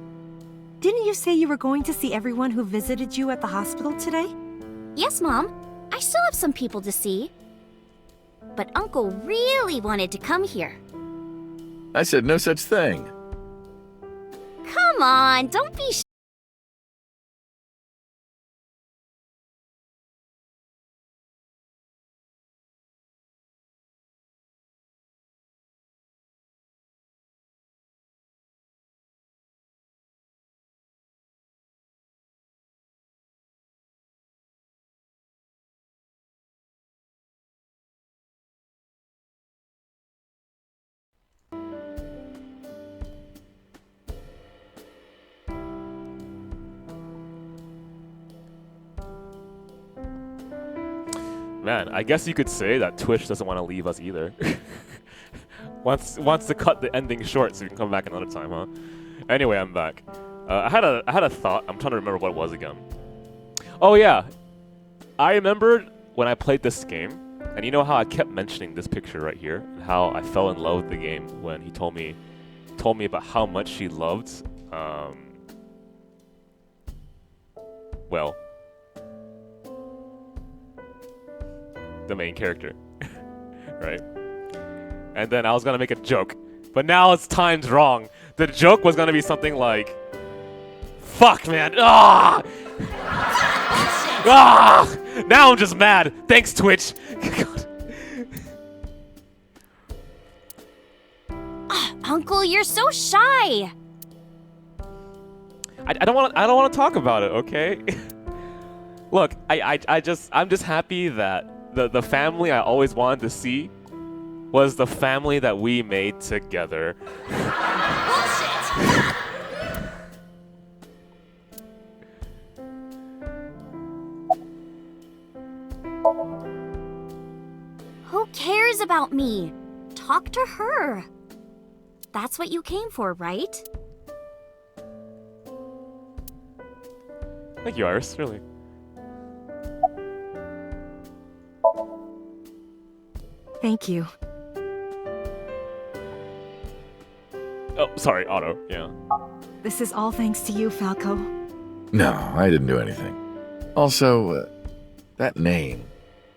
didn't you say you were going to see everyone who visited you at the hospital today? Yes, Mom. I still have some people to see. But Uncle really wanted to come here. I said no such thing. Come on, don't be Man, I guess you could say that Twitch doesn't want to leave us either. wants to cut the ending short so we can come back another time, huh? Anyway, I'm back. I had a thought. I'm trying to remember what it was again. Oh yeah, I remembered when I played this game, and you know how I kept mentioning this picture right here, and how I fell in love with the game when he told me about how much he loved, well, the main character, right? And then I was gonna make a joke, but now it's timed wrong. The joke was gonna be something like, "Fuck, man! Ah! Ah! Now I'm just mad. Thanks, Twitch." Uncle, you're so shy. I don't want to talk about it, okay? Look, I'm just happy that the family I always wanted to see was the family that we made together. Bullshit! Who cares about me? Talk to her. That's what you came for, right? Thank you, Iris, really. Thank you. Oh, sorry, Otto, yeah. This is all thanks to you, Falco. No, I didn't do anything. Also, that name.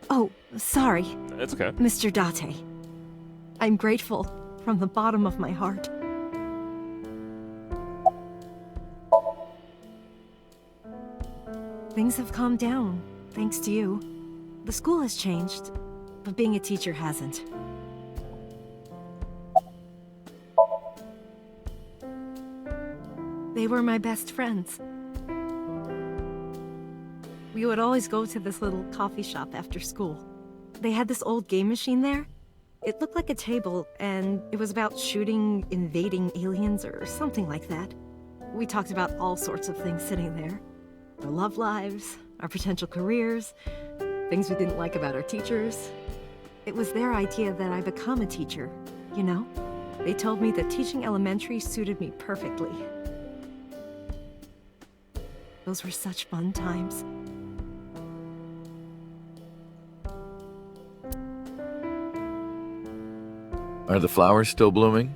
Oh, sorry. It's okay. Mr. Date. I'm grateful from the bottom of my heart. Things have calmed down, thanks to you. The school has changed, but being a teacher hasn't. They were my best friends. We would always go to this little coffee shop after school. They had this old game machine there. It looked like a table, and it was about shooting invading aliens or something like that. We talked about all sorts of things sitting there. Our love lives, our potential careers, things we didn't like about our teachers. It was their idea that I become a teacher, you know? They told me that teaching elementary suited me perfectly. Those were such fun times. Are the flowers still blooming?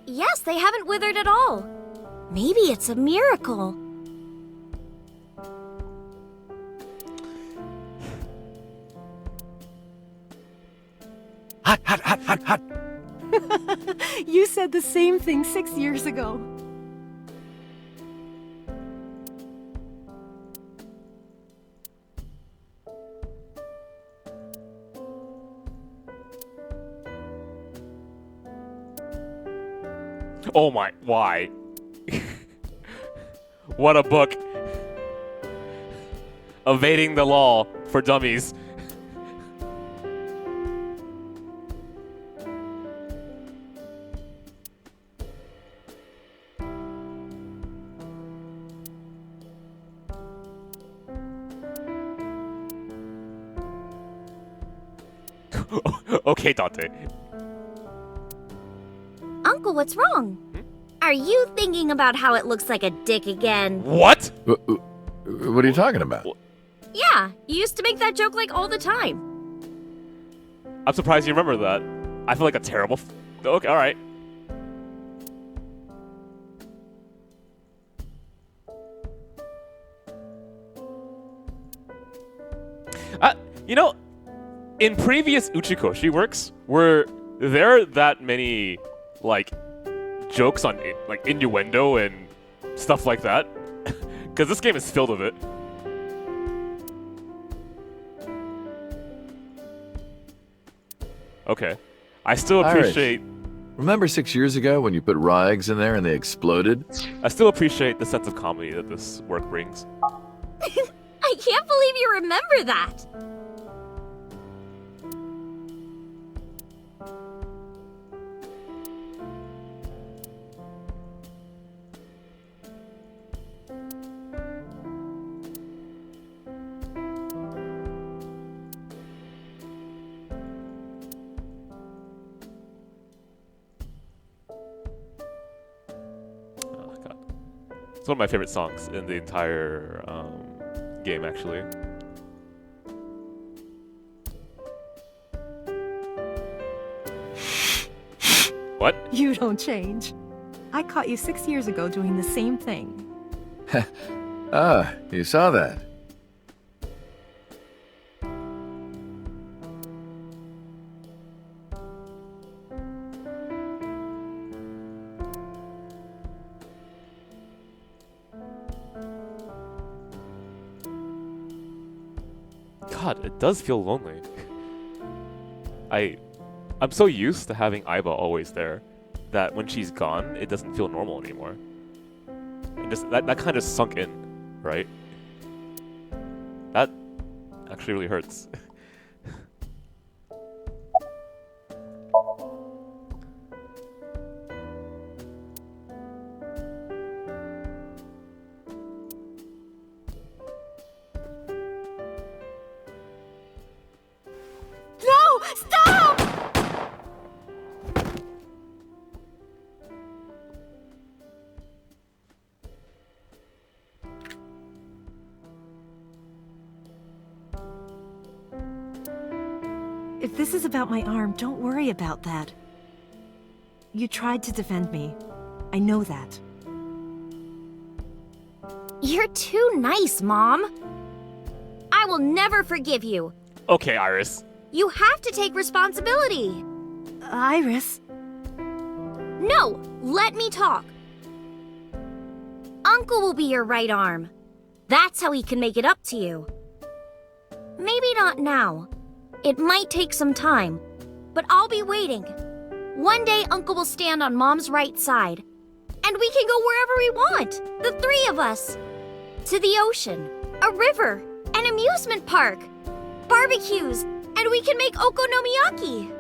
Yes, they haven't withered at all. Maybe it's a miracle. Hot, hot, hot, hot, hot. You said the same thing 6 years ago. Oh my, why? What a book. Evading the Law for Dummies. Okay, Dante. Uncle, what's wrong? Are you thinking about how it looks like a dick again? What? What are you talking about? Yeah, you used to make that joke like all the time. I'm surprised you remember that. I feel like a terrible okay, alright. You know, in previous Uchikoshi works, were there that many, like, jokes on, like, innuendo and stuff like that? Because this game is filled with it. Okay. I still appreciate... Remember 6 years ago when you put raw eggs in there and they exploded? I still appreciate the sense of comedy that this work brings. I can't believe you remember that! It's one of my favorite songs in the entire game, actually. What? You don't change. I caught you 6 years ago doing the same thing. Ah, you saw that. God, it does feel lonely. I'm so used to having Aiba always there that when she's gone, it doesn't feel normal anymore. And just that kind of sunk in, right? That actually really hurts. No! Stop! If this is about my arm, don't worry about that. You tried to defend me. I know that. You're too nice, Mom. I will never forgive you. Okay, Iris. You have to take responsibility. Iris. No, let me talk. Uncle will be your right arm. That's how he can make it up to you. Maybe not now. It might take some time, but I'll be waiting. One day, Uncle will stand on Mom's right side, and we can go wherever we want, the three of us. To the ocean, a river, an amusement park, barbecues, and we can make okonomiyaki.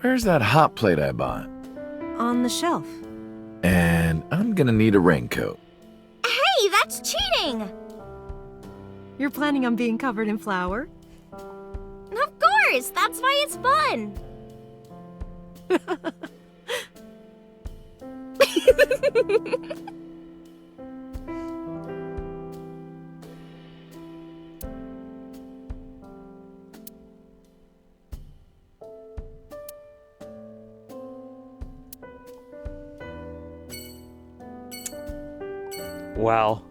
Where's that hot plate I bought? On the shelf. And I'm gonna need a raincoat. Hey, that's cheating! You're planning on being covered in flour? Of course, that's why it's fun. Wow.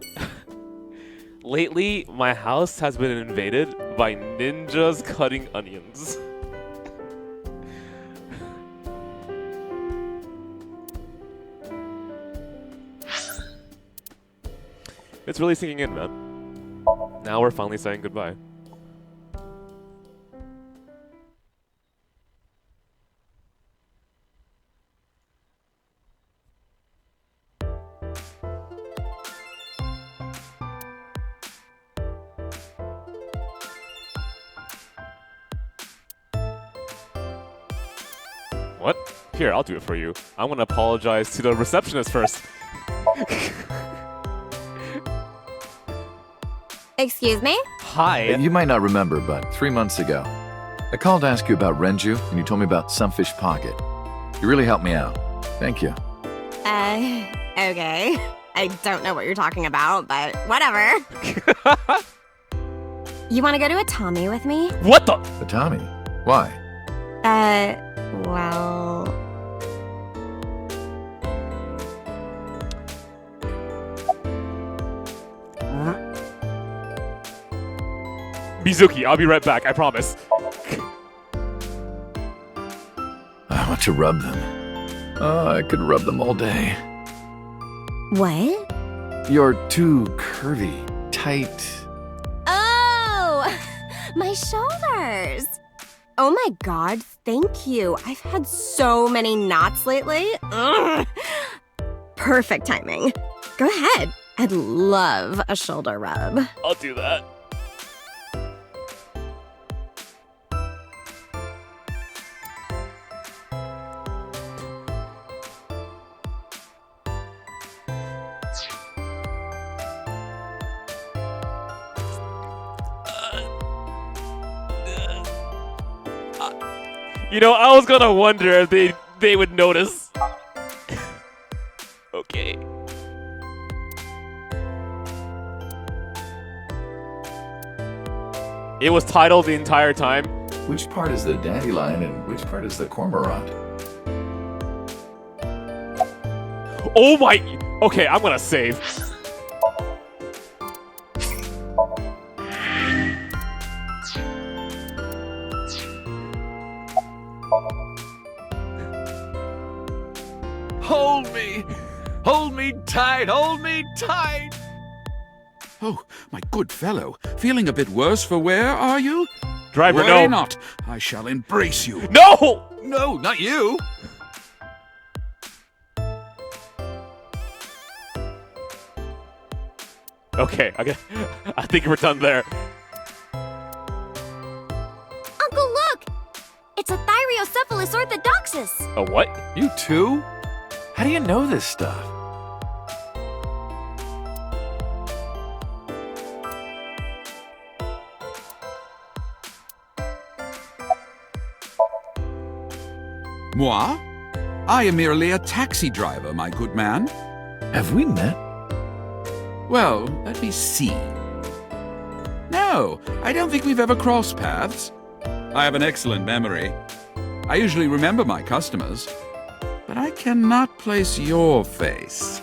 Lately, my house has been invaded by ninjas cutting onions. It's really sinking in, man. Now we're finally saying goodbye. What? Here, I'll do it for you. I'm gonna apologize to the receptionist first. Excuse me? Hi. You might not remember, but 3 months ago, I called to ask you about Renju, and you told me about Sunfish Pocket. You really helped me out. Thank you. Okay. I don't know what you're talking about, but whatever. You want to go to a Tommy with me? What the? The Tommy? Why? Well... Mizuki, I'll be right back, I promise. I want to rub them. Oh, I could rub them all day. What? You're too curvy, tight. Oh! My shoulders! Oh my god, thank you. I've had so many knots lately. Ugh. Perfect timing. Go ahead. I'd love a shoulder rub. I'll do that. You know, I was gonna wonder if they would notice. Okay. It was titled the entire time. Which part is the dandelion and which part is the cormorant? Oh my... Okay, I'm gonna save. Hold me! Hold me tight! Hold me tight! Oh, my good fellow. Feeling a bit worse for wear, are you? Driver, Worry no. not. I shall embrace you. No! No, not you! Okay, I think we're done there. Uncle, look! It's a Thyreocephalus orthodoxus. A what? You too? How do you know this stuff? Moi? I am merely a taxi driver, my good man. Have we met? Well, let me see. No, I don't think we've ever crossed paths. I have an excellent memory. I usually remember my customers, but I cannot place your face.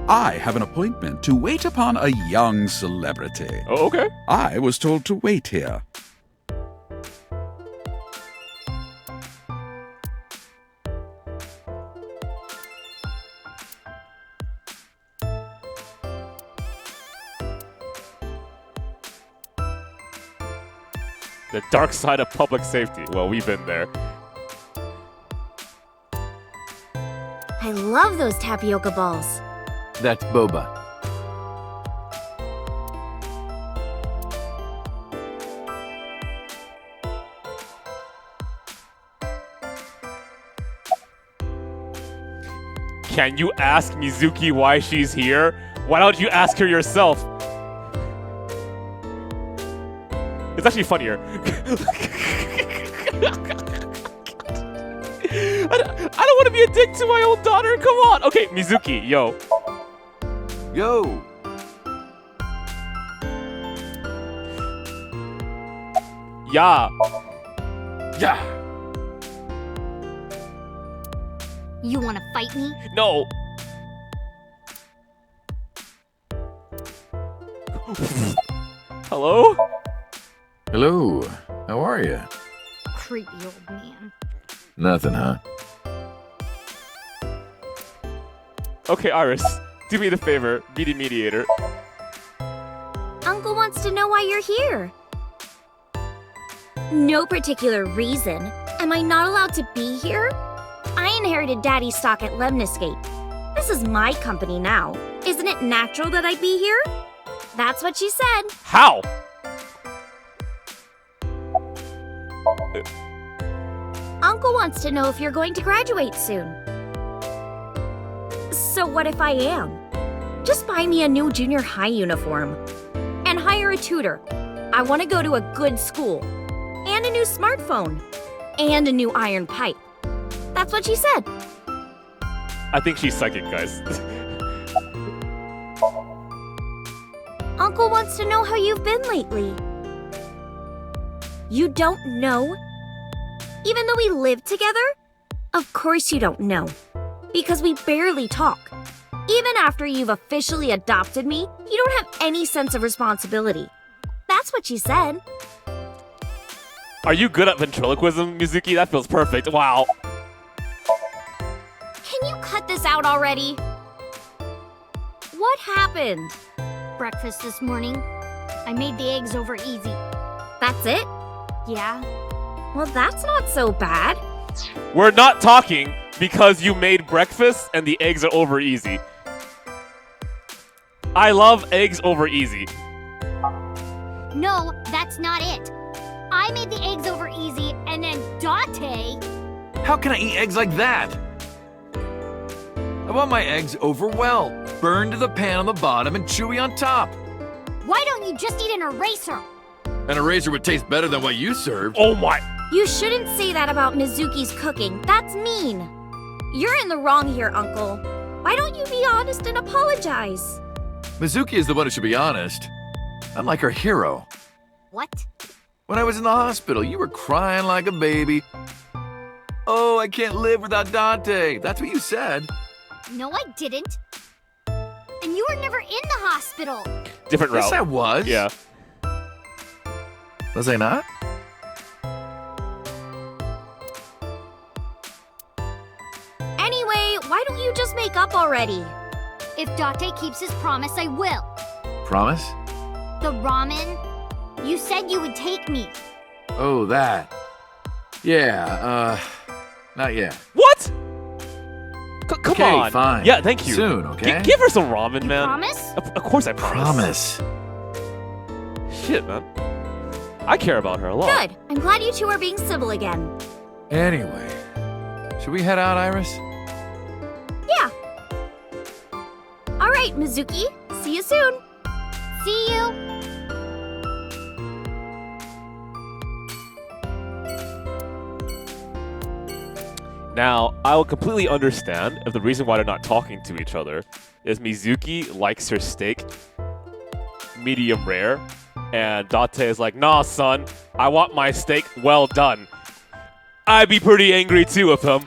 I have an appointment to wait upon a young celebrity. Oh, okay. I was told to wait here. The dark side of public safety. Well, we've been there. I love those tapioca balls. That's boba. Can you ask Mizuki why she's here? Why don't you ask her yourself? It's actually funnier. I don't want to be a dick to my old daughter. Come on. Okay, Mizuki, yo. Yo. Yeah. Yeah. You want to fight me? No. Hello? Hello. How are you? Creepy old man. Nothing, huh? Okay, Iris. Do me the favor. Be the mediator. Uncle wants to know why you're here. No particular reason. Am I not allowed to be here? I inherited Daddy's stock at Lemniscape. This is my company now. Isn't it natural that I be here? That's what she said. How? Uncle wants to know if you're going to graduate soon. So what if I am? Just buy me a new junior high uniform. And hire a tutor. I want to go to a good school. And a new smartphone. And a new iron pipe. That's what she said. I think she's psychic, guys. Uncle wants to know how you've been lately. You don't know? Even though we live together? Of course you don't know. Because we barely talk. Even after you've officially adopted me, you don't have any sense of responsibility. That's what she said. Are you good at ventriloquism, Mizuki? That feels perfect. Wow. Can you cut this out already? What happened? Breakfast this morning. I made the eggs over easy. That's it? Yeah. Well, that's not so bad. We're not talking because you made breakfast and the eggs are over easy. I love eggs over easy. No, that's not it. I made the eggs over easy, and then Date... How can I eat eggs like that? I want my eggs over well, burned to the pan on the bottom and chewy on top. Why don't you just eat an eraser? An eraser would taste better than what you served. Oh my! You shouldn't say that about Mizuki's cooking. That's mean. You're in the wrong here, Uncle. Why don't you be honest and apologize? Mizuki is the one who should be honest. I'm like her hero. What? When I was in the hospital, you were crying like a baby. Oh, I can't live without Dante. That's what you said. No, I didn't. And you were never in the hospital. Different route. Yes, I was. Yeah. Was I not? Anyway, why don't you just make up already? If Date keeps his promise, I will. Promise? The ramen? You said you would take me. Oh, that. Yeah, not yet. What? Come Okay, on. fine. Yeah, thank you. Soon, okay? Give her some ramen, man. Promise? Of course I promise. Shit, man. I care about her a lot. Good. I'm glad you two are being civil again. Anyway, should we head out, Iris? Yeah. All right, Mizuki. See you soon. See you. Now, I will completely understand if the reason why they're not talking to each other is Mizuki likes her steak medium rare, and Date is like, nah, son, I want my steak well done. I'd be pretty angry too with him.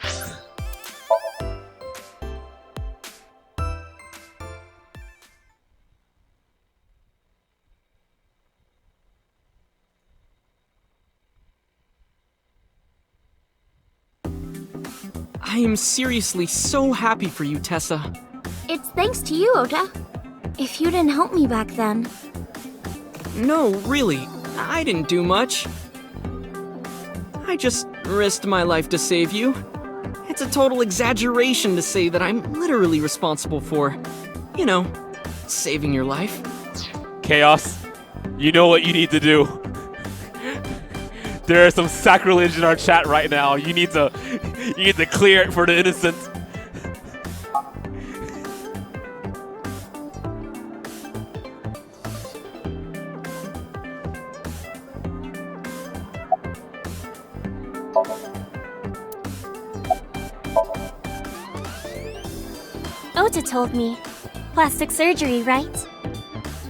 I am seriously so happy for you, Tessa. It's thanks to you, Ota. If you didn't help me back then. No, really, I didn't do much. I just risked my life to save you. It's a total exaggeration to say that I'm literally responsible for, you know, saving your life. Chaos, you know what you need to do. There is some sacrilege in our chat right now. You need to clear it for the innocent. Ota told me. Plastic surgery, right?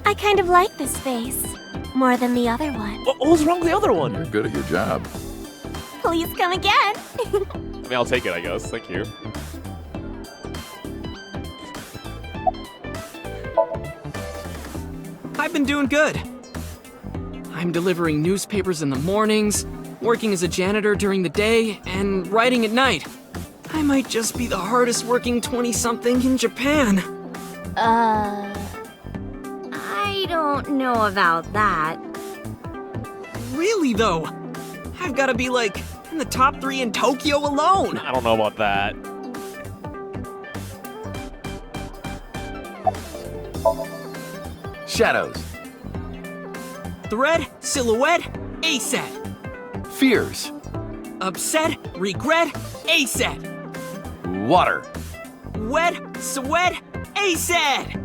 I kind of like this face. More than the other one. What was wrong with the other one? You're good at your job. Please come again. I mean, I'll take it, I guess. Thank you. I've been doing good. I'm delivering newspapers in the mornings, working as a janitor during the day, and writing at night. I might just be the hardest working 20-something in Japan. I don't know about that. Really, though? I've got to be, like, in the top 3 in Tokyo alone. I don't know about that. Shadows. Thread, silhouette, A-set. Fears. Upset, regret, A-set. Water. Wet, sweat, A-set.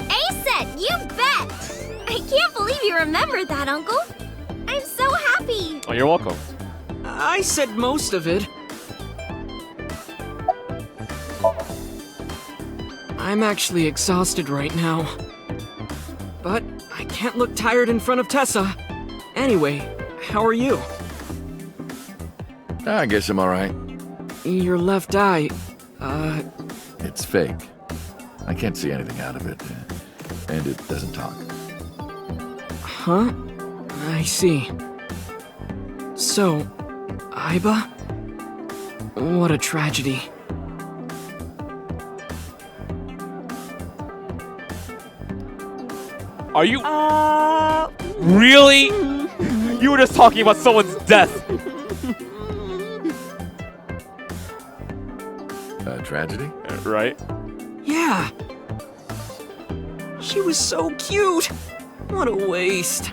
A-set, you bet! I can't believe you remembered that, Uncle. I'm so happy. Oh, you're welcome. I said most of it. I'm actually exhausted right now. But I can't look tired in front of Tessa. Anyway, how are you? I guess I'm alright. Your left eye, It's fake. I can't see anything out of it. And it doesn't talk. Huh? I see. So, Aiba? What a tragedy. Are you... Really? You were just talking about someone's death. Tragedy? Right? Yeah. She was so cute. What a waste.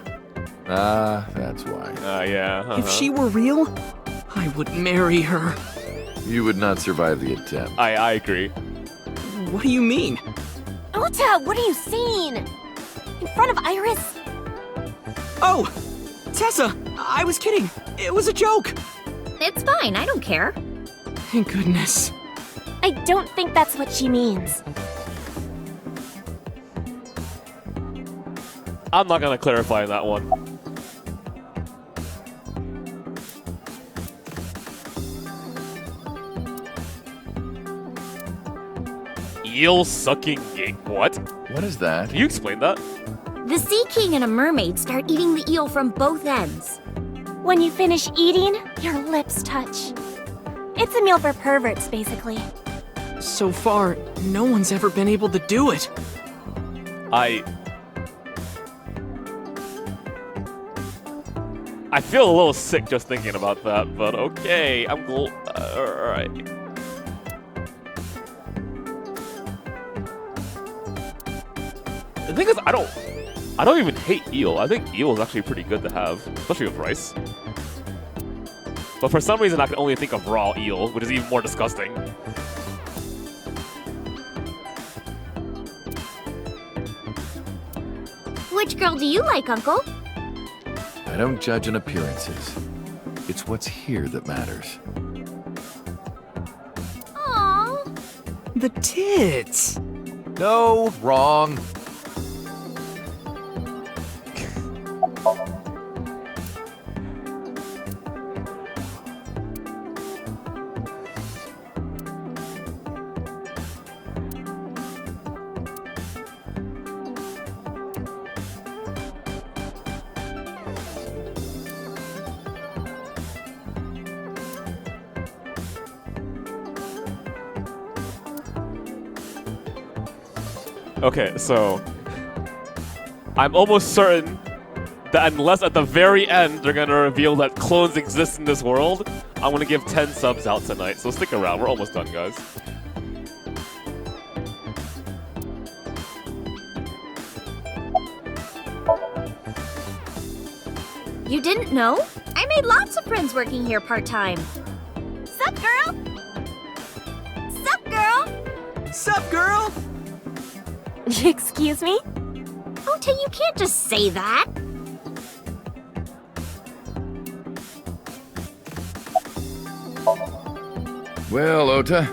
That's why. Yeah. If she were real, I would marry her. You would not survive the attempt. I agree. What do you mean? Ota, what are you seeing? In front of Iris? Oh! Tessa! I was kidding! It was a joke! It's fine, I don't care. Thank goodness. I don't think that's what she means. I'm not gonna clarify that one. Eel sucking game. What? What is that? Can you explain that? The Sea King and a mermaid start eating the eel from both ends. When you finish eating, your lips touch. It's a meal for perverts, basically. So far, no one's ever been able to do it. I feel a little sick just thinking about that, but okay, I'm cool. Alright. The thing is, I don't even hate eel. I think eel is actually pretty good to have, especially with rice. But for some reason, I can only think of raw eel, which is even more disgusting. Which girl do you like, Uncle? I don't judge on appearances. It's what's here that matters. Aww. The tits. No, wrong. Okay, so I'm almost certain that unless at the very end they're gonna reveal that clones exist in this world, I'm gonna give 10 subs out tonight. So stick around, we're almost done, guys. You didn't know? I made lots of friends working here part-time. Sup, girl? Sup, girl? Sup, girl? Excuse me? Ota, you can't just say that. Well, Ota.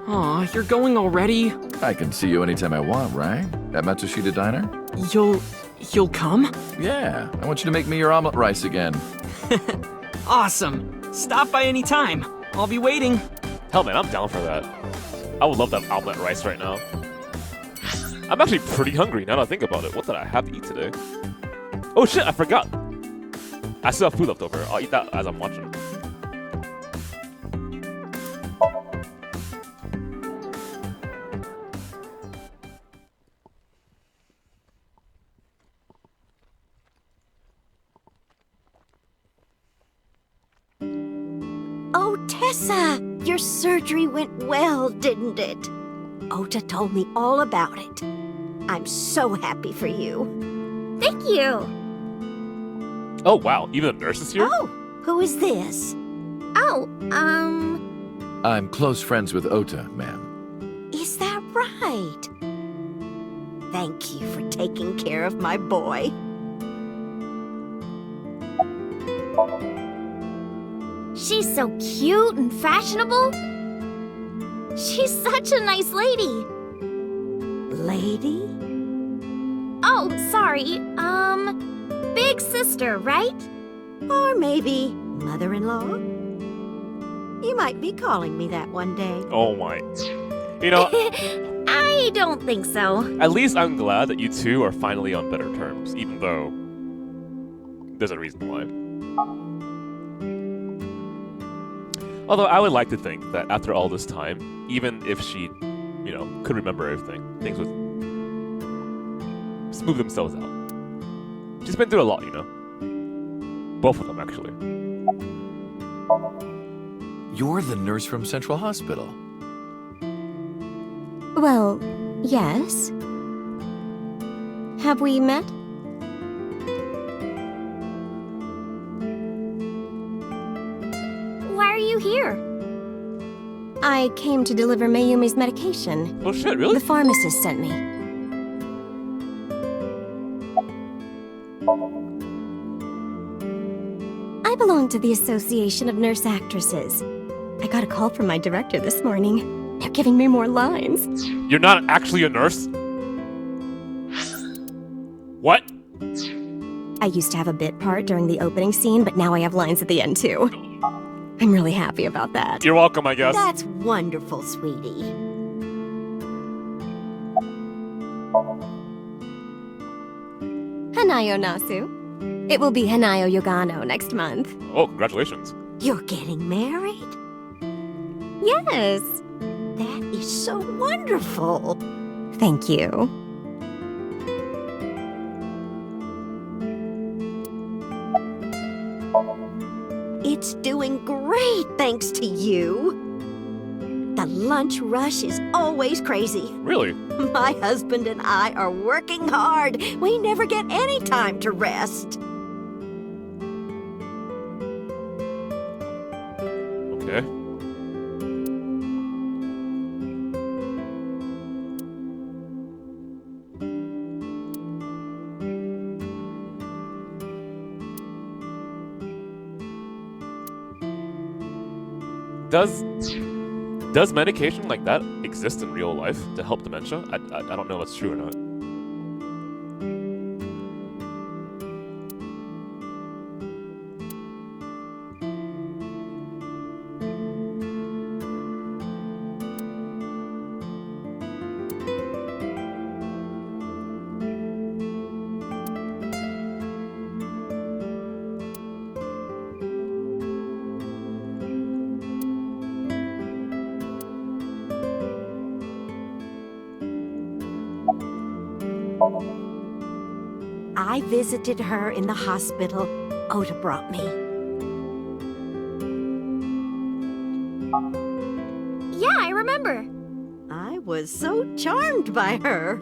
Aw, you're going already? I can see you anytime I want, right? At Matsushita Diner? You'll come? Yeah, I want you to make me your omelet rice again. Awesome. Stop by any time. I'll be waiting. Hell, man, I'm down for that. I would love that omelet rice right now. I'm actually pretty hungry now that I think about it. What did I have to eat today? Oh shit, I forgot. I still have food left over. I'll eat that as I'm watching. Oh, Tessa! Your surgery went well, didn't it? Ota told me all about it. I'm so happy for you. Thank you. Oh wow, even the nurse is here? Oh, who is this? Oh, I'm close friends with Ota, ma'am. Is that right? Thank you for taking care of my boy. She's so cute and fashionable. She's such a nice lady. Lady? Oh, sorry. Big sister, right? Or maybe mother-in-law? You might be calling me that one day. Oh my. You know, I don't think so. at least I'm glad that you two are finally on better terms, even though there's a reason why. Although I would like to think that after all this time, even if she, you know, could remember everything, things would smooth themselves out. She's been through a lot, you know. Both of them, actually. You're the nurse from Central Hospital. Well, yes. Have we met? Why are you here? I came to deliver Mayumi's medication. Oh shit, really? The pharmacist sent me. I belong to the Association of Nurse Actresses. I got a call from my director this morning. They're giving me more lines. You're not actually a nurse? What? I used to have a bit part during the opening scene, but now I have lines at the end too. I'm really happy about that. You're welcome, I guess. That's wonderful, sweetie. Hanayo Nasu. It will be Hanayo Yogano next month. Oh, congratulations. You're getting married? Yes. That is so wonderful. Thank you. It's doing great thanks to you. The lunch rush is always crazy. Really? My husband and I are working hard. We never get any time to rest. Okay. Does medication like that exist in real life to help dementia? I don't know if it's true or not. I visited her in the hospital Ota brought me. Yeah, I remember. I was so charmed by her.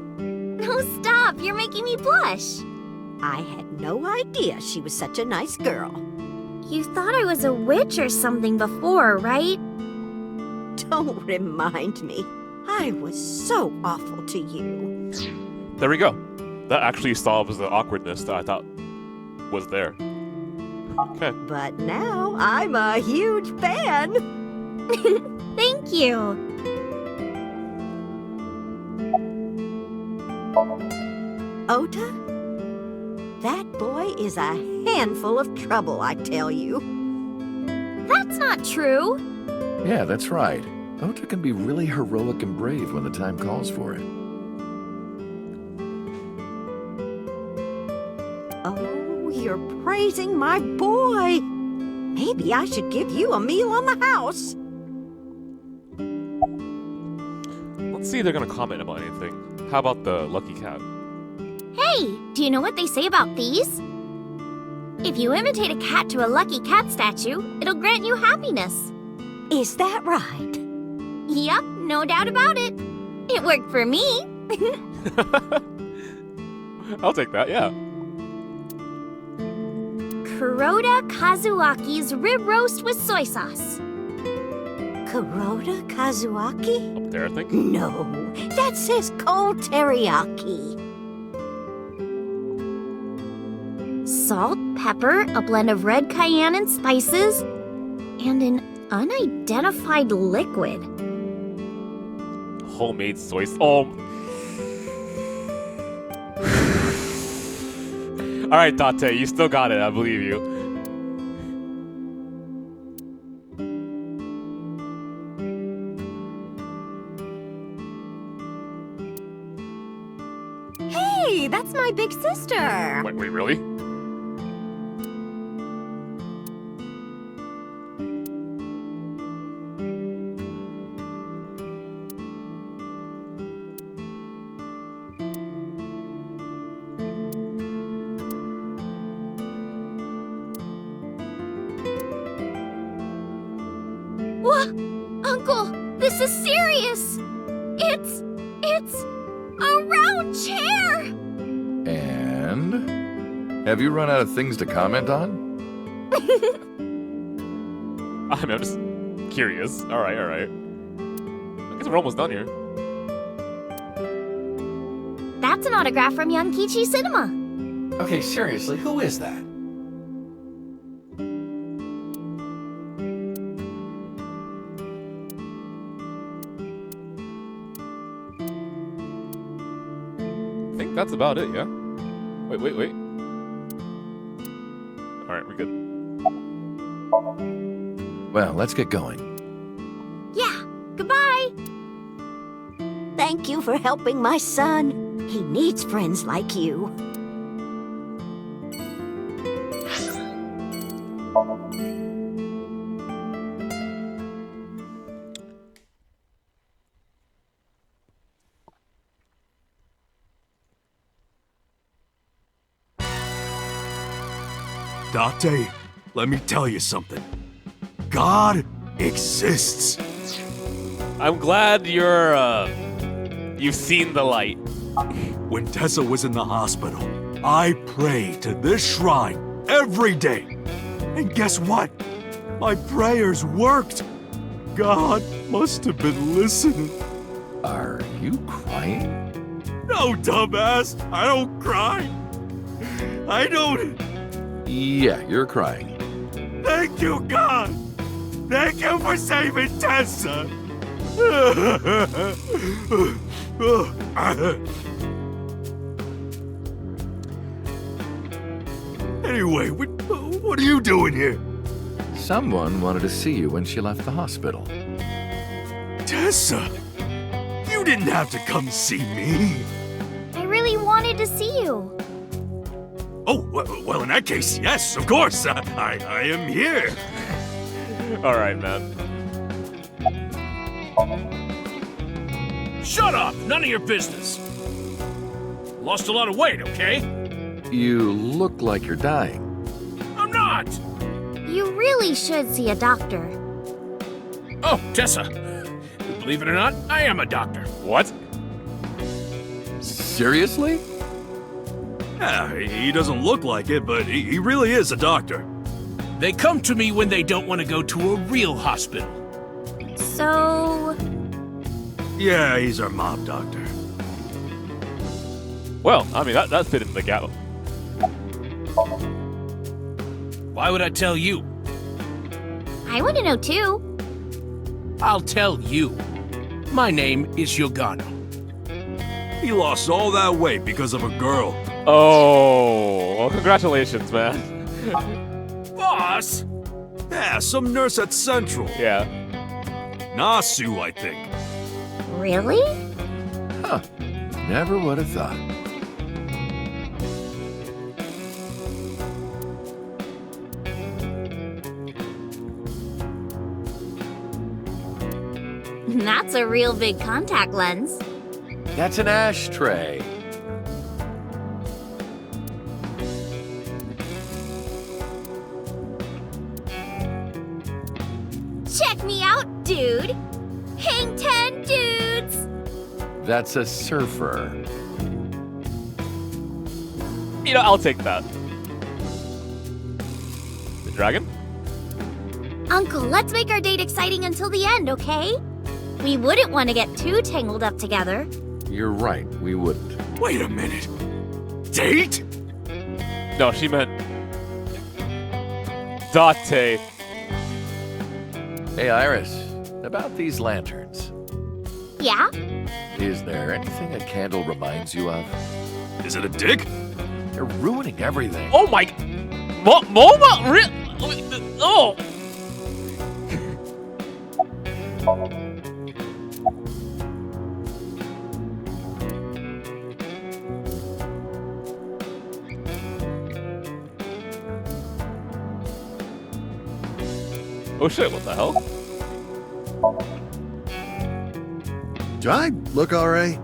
Oh, stop. You're making me blush. I had no idea she was such a nice girl. You thought I was a witch or something before, right? Don't remind me. I was so awful to you. There we go. That actually solves the awkwardness that I thought was there. Okay. But now I'm a huge fan. Thank you. Ota? That boy is a handful of trouble, I tell you. That's not true. Yeah, that's right. Ota can be really heroic and brave when the time calls for it. Oh, you're praising my boy. Maybe I should give you a meal on the house. Let's see if they're gonna comment about anything. How about the lucky cat? Hey, do you know what they say about these? If you imitate a cat to a lucky cat statue, it'll grant you happiness. Is that right? Yep, no doubt about it. It worked for me. I'll take that, yeah. Kuroda Kazuaki's rib roast with soy sauce. Kuroda Kazuaki? Up there, I think. No, that says cold teriyaki. Salt, pepper, a blend of red cayenne and spices, and an unidentified liquid. Homemade soy sauce. Oh. Alright, Date, you still got it, I believe you. Hey, that's my big sister. Wait, really? What? Uncle, this is serious. It's a round chair. And? Have you run out of things to comment on? I'm just curious. Alright. Seems we're almost done here. That's an autograph from Young Kichi Cinema. Okay, seriously, who is that? I think that's about it, yeah? Wait. Alright, we're good. Well, let's get going. Yeah, goodbye. Thank you for helping my son. He needs friends like you. Date, let me tell you something. God exists. I'm glad you've seen the light. When Tessa was in the hospital, I prayed to this shrine every day. And guess what? My prayers worked. God must have been listening. Are you crying? No, dumbass. I don't cry. I don't. Yeah, you're crying. Thank you, God. Thank you for saving Tessa. Anyway, what are you doing here? Someone wanted to see you when she left the hospital. Tessa, you didn't have to come see me. I really wanted to see you. Oh, well, in that case, yes, of course. I am here. Alright, man. Shut up! None of your business. Lost a lot of weight, okay? You look like you're dying. I'm not! You really should see a doctor. Oh, Tessa. Believe it or not, I am a doctor. What? Seriously? Yeah, he doesn't look like it, but he really is a doctor. They come to me when they don't want to go to a real hospital. So... Yeah, he's our mob doctor. Well, I mean, that fit in the gap. Why would I tell you? I want to know too. I'll tell you. My name is Yogano. He lost all that weight because of a girl. Oh, well, congratulations, man. Boss! Yeah, some nurse at Central. Yeah. Nasu, I think. Really? Huh. Never would have thought. That's a real big contact lens. That's an ashtray. Check me out, dude! Hang 10 dudes! That's a surfer. You know, I'll take that. The dragon? Uncle, let's make our date exciting until the end, okay? We wouldn't want to get too tangled up together. You're right, we wouldn't. Wait a minute. Date? No, she meant... Date. Hey, Iris, about these lanterns. Yeah? Is there anything a candle reminds you of? Is it a dick? You're ruining everything. Oh my... MOBA? Oh! Oh shit, what the hell? Do I look alright?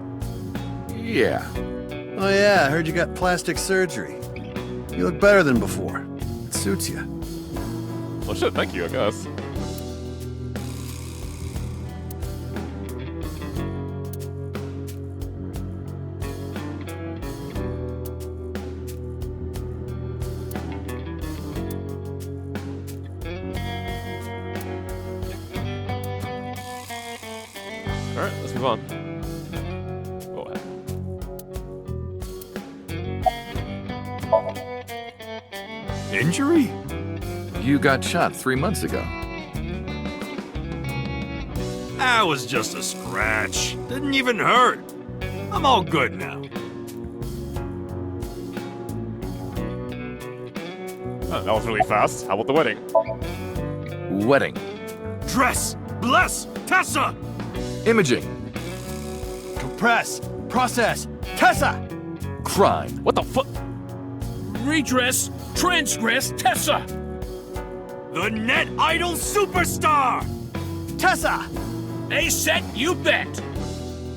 Yeah. Oh yeah, I heard you got plastic surgery. You look better than before. It suits you. Well shit, thank you, I guess. Alright. move on. Go ahead. Injury? You got shot 3 months ago. That was just a scratch. Didn't even hurt. I'm all good now. Oh, that was really fast. How about the wedding? Wedding. Dress! Bless! Tessa! Imaging. Compress! Process! Tessa! Crime. What the fuck? Redress, transgress, Tessa! The net idol superstar! Tessa! A set, you bet!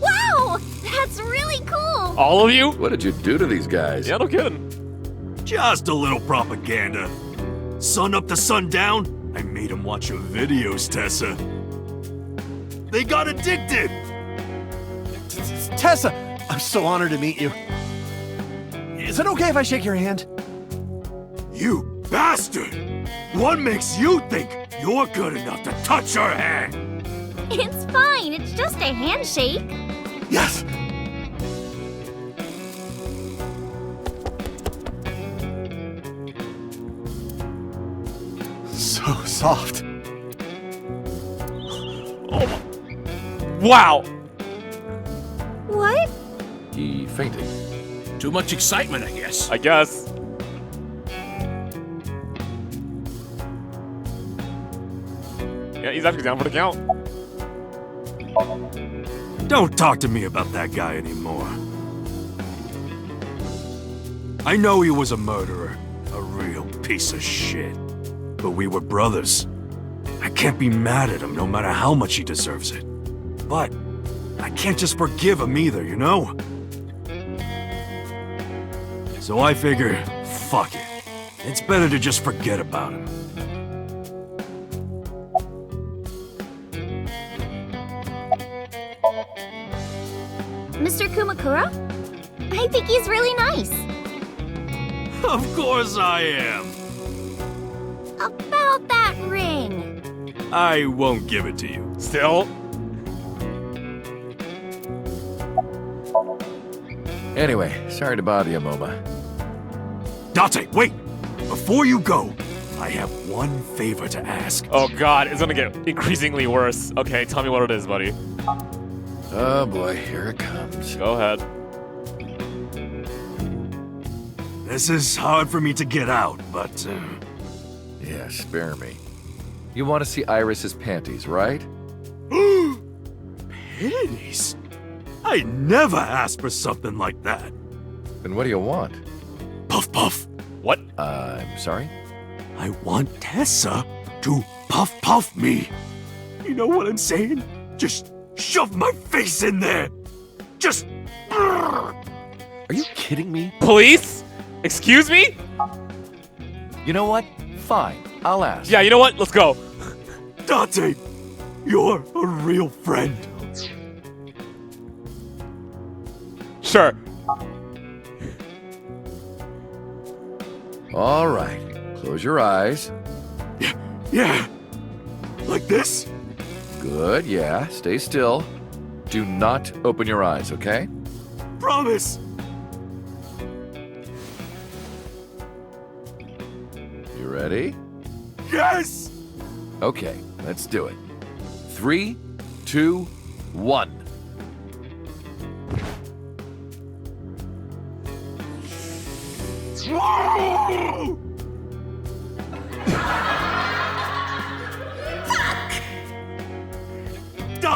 Wow! That's really cool! All of you? What did you do to these guys? Yeah, no kidding. Just a little propaganda. Sun up to sundown, I made them watch your videos, Tessa. They got addicted! Tessa! I'm so honored to meet you. Is it okay if I shake your hand? You bastard! What makes you think you're good enough to touch her hand? It's fine, it's just a handshake. Yes! So soft. Oh my. Wow! What? He fainted. Too much excitement, I guess. I guess. Yeah, he's actually down for the count. Don't talk to me about that guy anymore. I know he was a murderer, a real piece of shit. But we were brothers. I can't be mad at him no matter how much he deserves it. But I can't just forgive him either, you know? So I figure, fuck it. It's better to just forget about him. Mr. Kumakura? I think he's really nice. Of course I am. About that ring. I won't give it to you. Still? Anyway, sorry to bother you, Momo. Date, wait! Before you go, I have one favor to ask. Oh god, it's gonna get increasingly worse. Okay, tell me what it is, buddy. Oh boy, here it comes. Go ahead. This is hard for me to get out, but... Yeah, spare me. You want to see Iris's panties, right? Panties? I never asked for something like that. Then what do you want? Puff puff. What? I'm sorry? I want Tessa to puff puff me. You know what I'm saying? Just shove my face in there. Just... Are you kidding me? Police? Excuse me? You know what? Fine, I'll ask. Yeah, you know what? Let's go. Date, you're a real friend. Sure. All right, close your eyes. Yeah. Like this? Good, yeah. Stay still. Do not open your eyes, okay? Promise. You ready? Yes! Okay, let's do it. 3, 2, 1.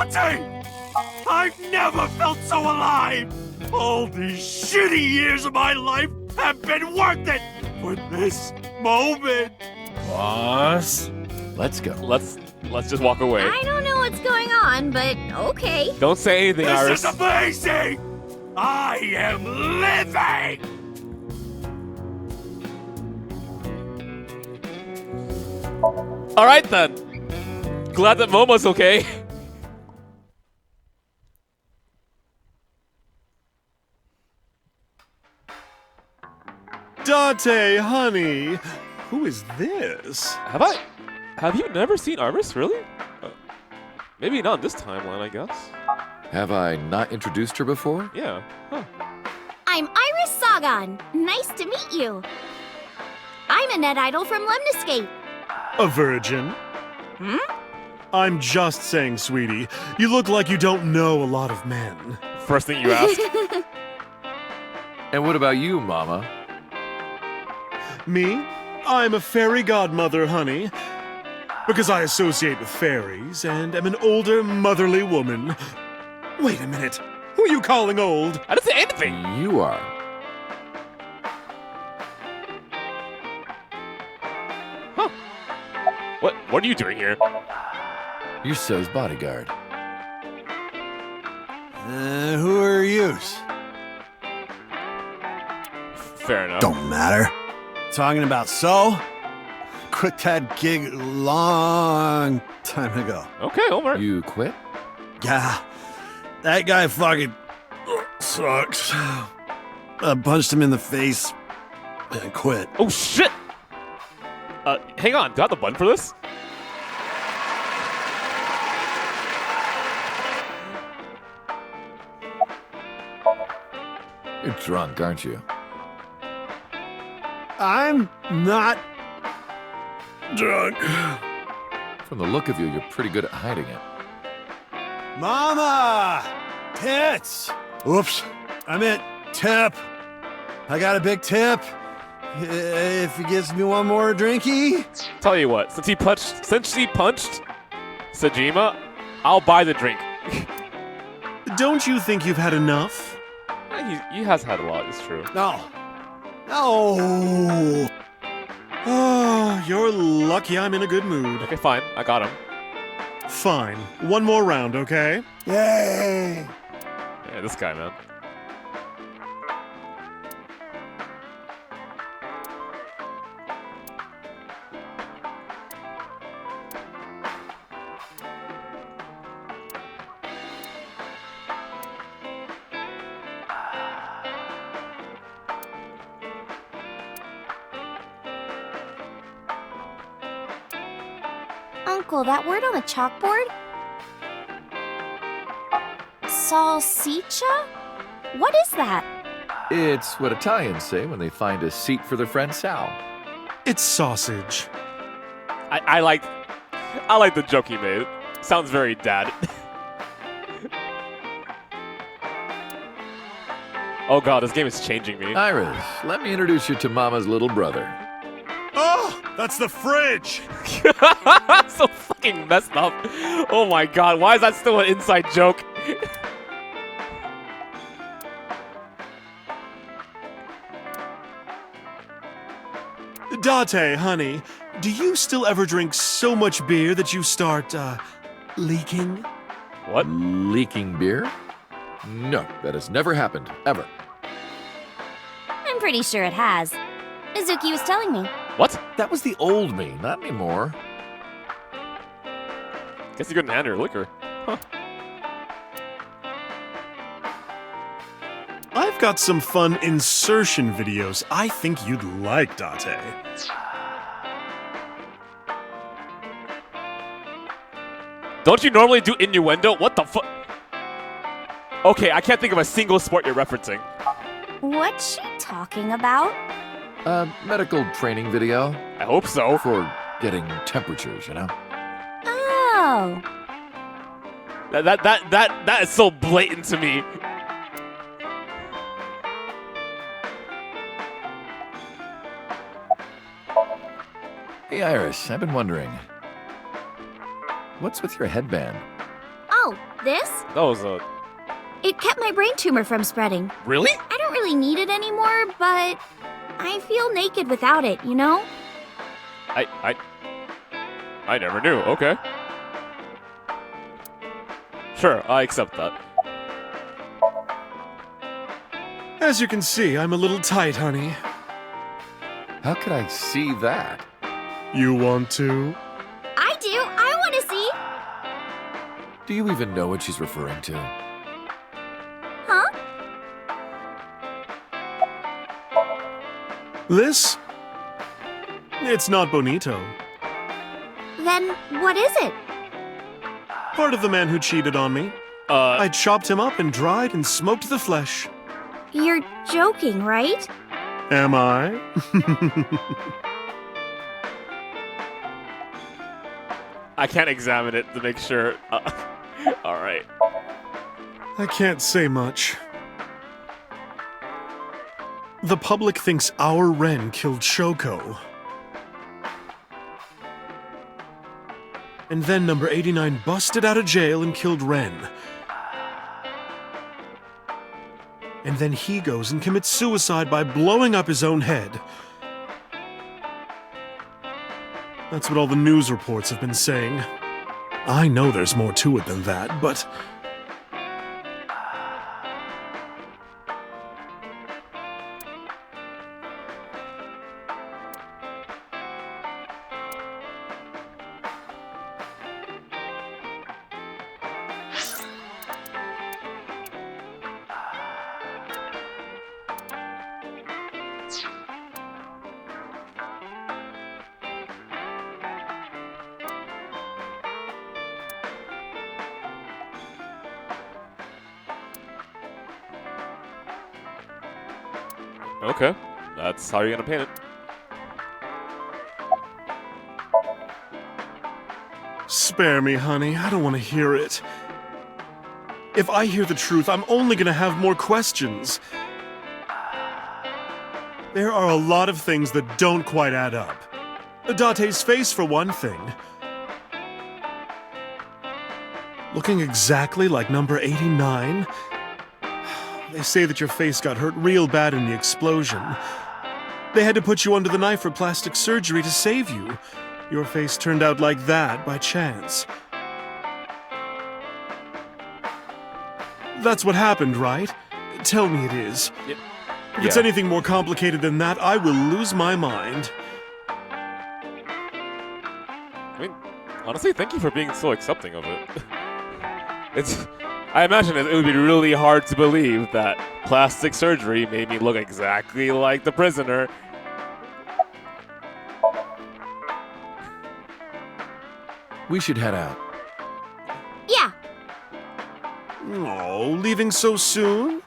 Date! I've never felt so alive! All these shitty years of my life have been worth it for this moment! Boss? Let's go. Let's just walk away. I don't know what's going on, but okay. Don't say anything, Iris. This is amazing! I am living! Alright then. Glad that Momo's okay. Date, honey, who is this? Have you never seen Iris, really? Maybe not this timeline, I guess. Have I not introduced her before? Yeah. Huh. I'm Iris Sagan. Nice to meet you. I'm a net idol from Lemniscape. A virgin? Hmm? I'm just saying, sweetie. You look like you don't know a lot of men. First thing you ask. And what about you, Mama? Me? I'm a fairy godmother, honey. Because I associate with fairies and am an older, motherly woman. Wait a minute. Who are you calling old? I didn't say anything. You are. Huh. What are you doing here? You're So's bodyguard. Who are yous? Fair enough. Don't matter. Talking about So? Quit that gig long time ago. Okay, Omar. You quit? Yeah. That guy fucking sucks. I punched him in the face and quit. Oh shit! Hang on. Do I have the button for this? You're drunk, aren't you? I'm not drunk. From the look of you, you're pretty good at hiding it. Mama! Tits! Oops. I meant tip. I got a big tip. If he gives me one more drinky. Tell you what, since he punched Sajima, I'll buy the drink. Don't you think you've had enough? He has had a lot, it's true. No. No. Oh, you're lucky I'm in a good mood. Okay, fine. I got him. Fine. One more round, okay? Yay! Yeah, this guy, man. Uncle, that word on the chalkboard? Salsiccia? What is that? It's what Italians say when they find a seat for their friend Sal. It's sausage. I like the joke he made. Sounds very dad. Oh god, this game is changing me. Iris, let me introduce you to Mama's little brother. Oh, that's the fridge! So fucking messed up. Oh my god, why is that still an inside joke? Date, honey, do you still ever drink so much beer that you start, leaking? What? Leaking beer? No, that has never happened, ever. I'm pretty sure it has. Mizuki was telling me. What? That was the old me, not anymore. Guess you couldn't handle your liquor. Huh. I've got some fun insertion videos I think you'd like, Date. Don't you normally do innuendo? What the fuck? Okay, I can't think of a single sport you're referencing. What's she talking about? Medical training video. I hope so. For getting temperatures, you know? Oh. That is so blatant to me. Hey, Iris, I've been wondering. What's with your headband? Oh, this? That was a... It kept my brain tumor from spreading. Really? I don't really need it anymore, but I feel naked without it, you know? I never knew. Okay. Sure, I accept that. As you can see, I'm a little tight, honey. How could I see that? You want to? I do. I want to see. Do you even know what she's referring to? Huh? This? It's not bonito. Then what is it? Part of the man who cheated on me. I chopped him up and dried and smoked the flesh. You're joking, right? Am I? I can't examine it to make sure. Alright. I can't say much. The public thinks our Ren killed Shoko. And then number 89 busted out of jail and killed Ren. And then he goes and commits suicide by blowing up his own head. That's what all the news reports have been saying. I know there's more to it than that, but... Okay, that's how you're gonna paint it. Spare me, honey. I don't want to hear it. If I hear the truth, I'm only gonna have more questions. There are a lot of things that don't quite add up. Date's face, for one thing. Looking exactly like number 89? They say that your face got hurt real bad in the explosion. They had to put you under the knife for plastic surgery to save you. Your face turned out like that by chance. That's what happened, right? Tell me it is. If it's anything more complicated than that, I will lose my mind. I mean, honestly, thank you for being so accepting of it. I imagine it would be really hard to believe that plastic surgery made me look exactly like the prisoner. We should head out. Yeah. Oh, leaving so soon?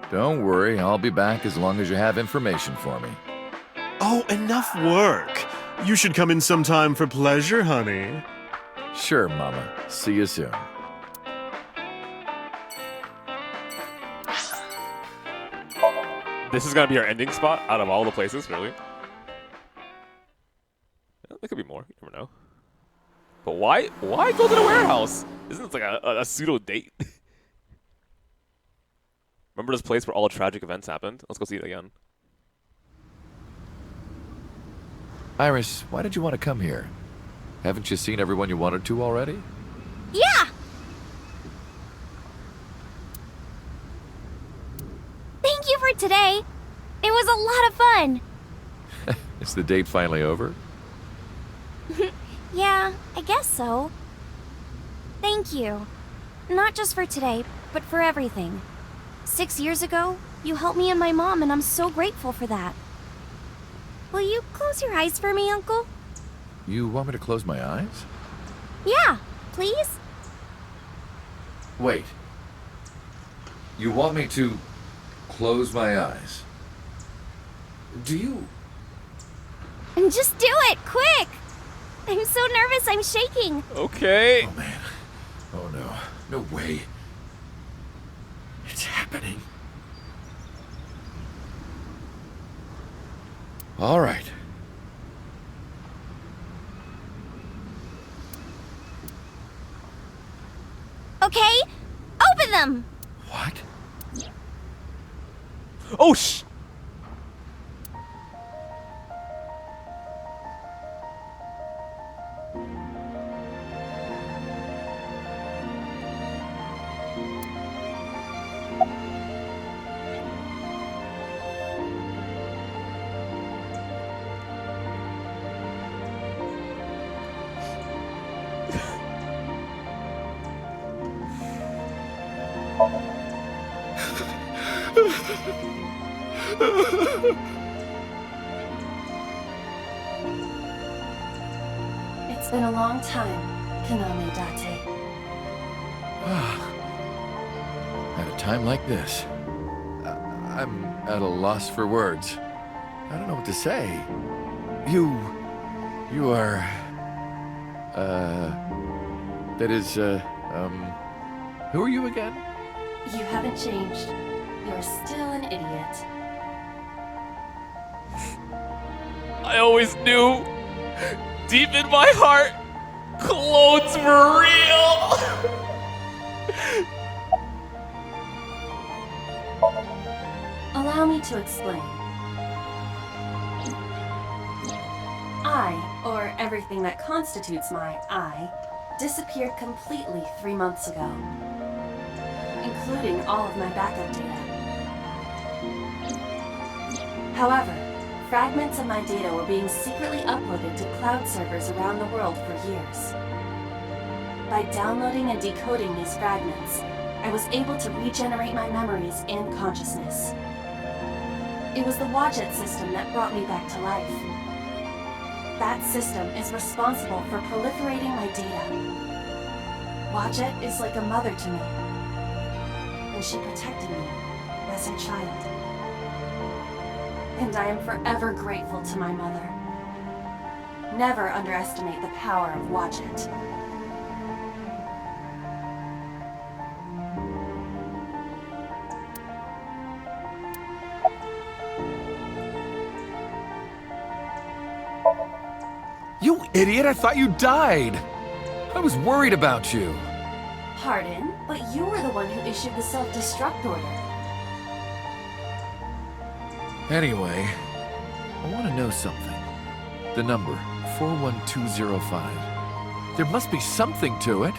Don't worry, I'll be back as long as you have information for me. Oh, enough work. You should come in sometime for pleasure, honey. Sure, Mama. See you soon. This is gonna be our ending spot out of all the places, really. Yeah, there could be more. You never know. But why go to the warehouse? Isn't it like a pseudo date? Remember this place where all tragic events happened? Let's go see it again. Iris, why did you want to come here? Haven't you seen everyone you wanted to already? Yeah! Thank you for today. It was a lot of fun. Is the date finally over? Yeah, I guess so. Thank you. Not just for today, but for everything. 6 years ago, you helped me and my mom, and I'm so grateful for that. Will you close your eyes for me, Uncle? You want me to close my eyes? Yeah, please? Wait. You want me to close my eyes? Do you? Just do it, quick! I'm so nervous, I'm shaking. Okay. Oh, man. Oh, no. No way. It's happening. All right. Okay, open them! What? Oh, sh! It's been a long time, Kaname Date. At a time like this, I'm at a loss for words. I don't know what to say. You are, that is, who are you again? You haven't changed. You're still an idiot. I always knew, deep in my heart, clones were real. Allow me to explain. I, or everything that constitutes my I, disappeared completely 3 months ago, including all of my backup data. However, fragments of my data were being secretly uploaded to cloud servers around the world for years. By downloading and decoding these fragments, I was able to regenerate my memories and consciousness. It was the Watch-It system that brought me back to life. That system is responsible for proliferating my data. Watch-It is like a mother to me, and she protected me as her child. And I am forever grateful to my mother. Never underestimate the power of Watch-It. You idiot, I thought you died! I was worried about you. Pardon, but you were the one who issued the self-destruct order. Anyway, I want to know something. The number, 41205. There must be something to it.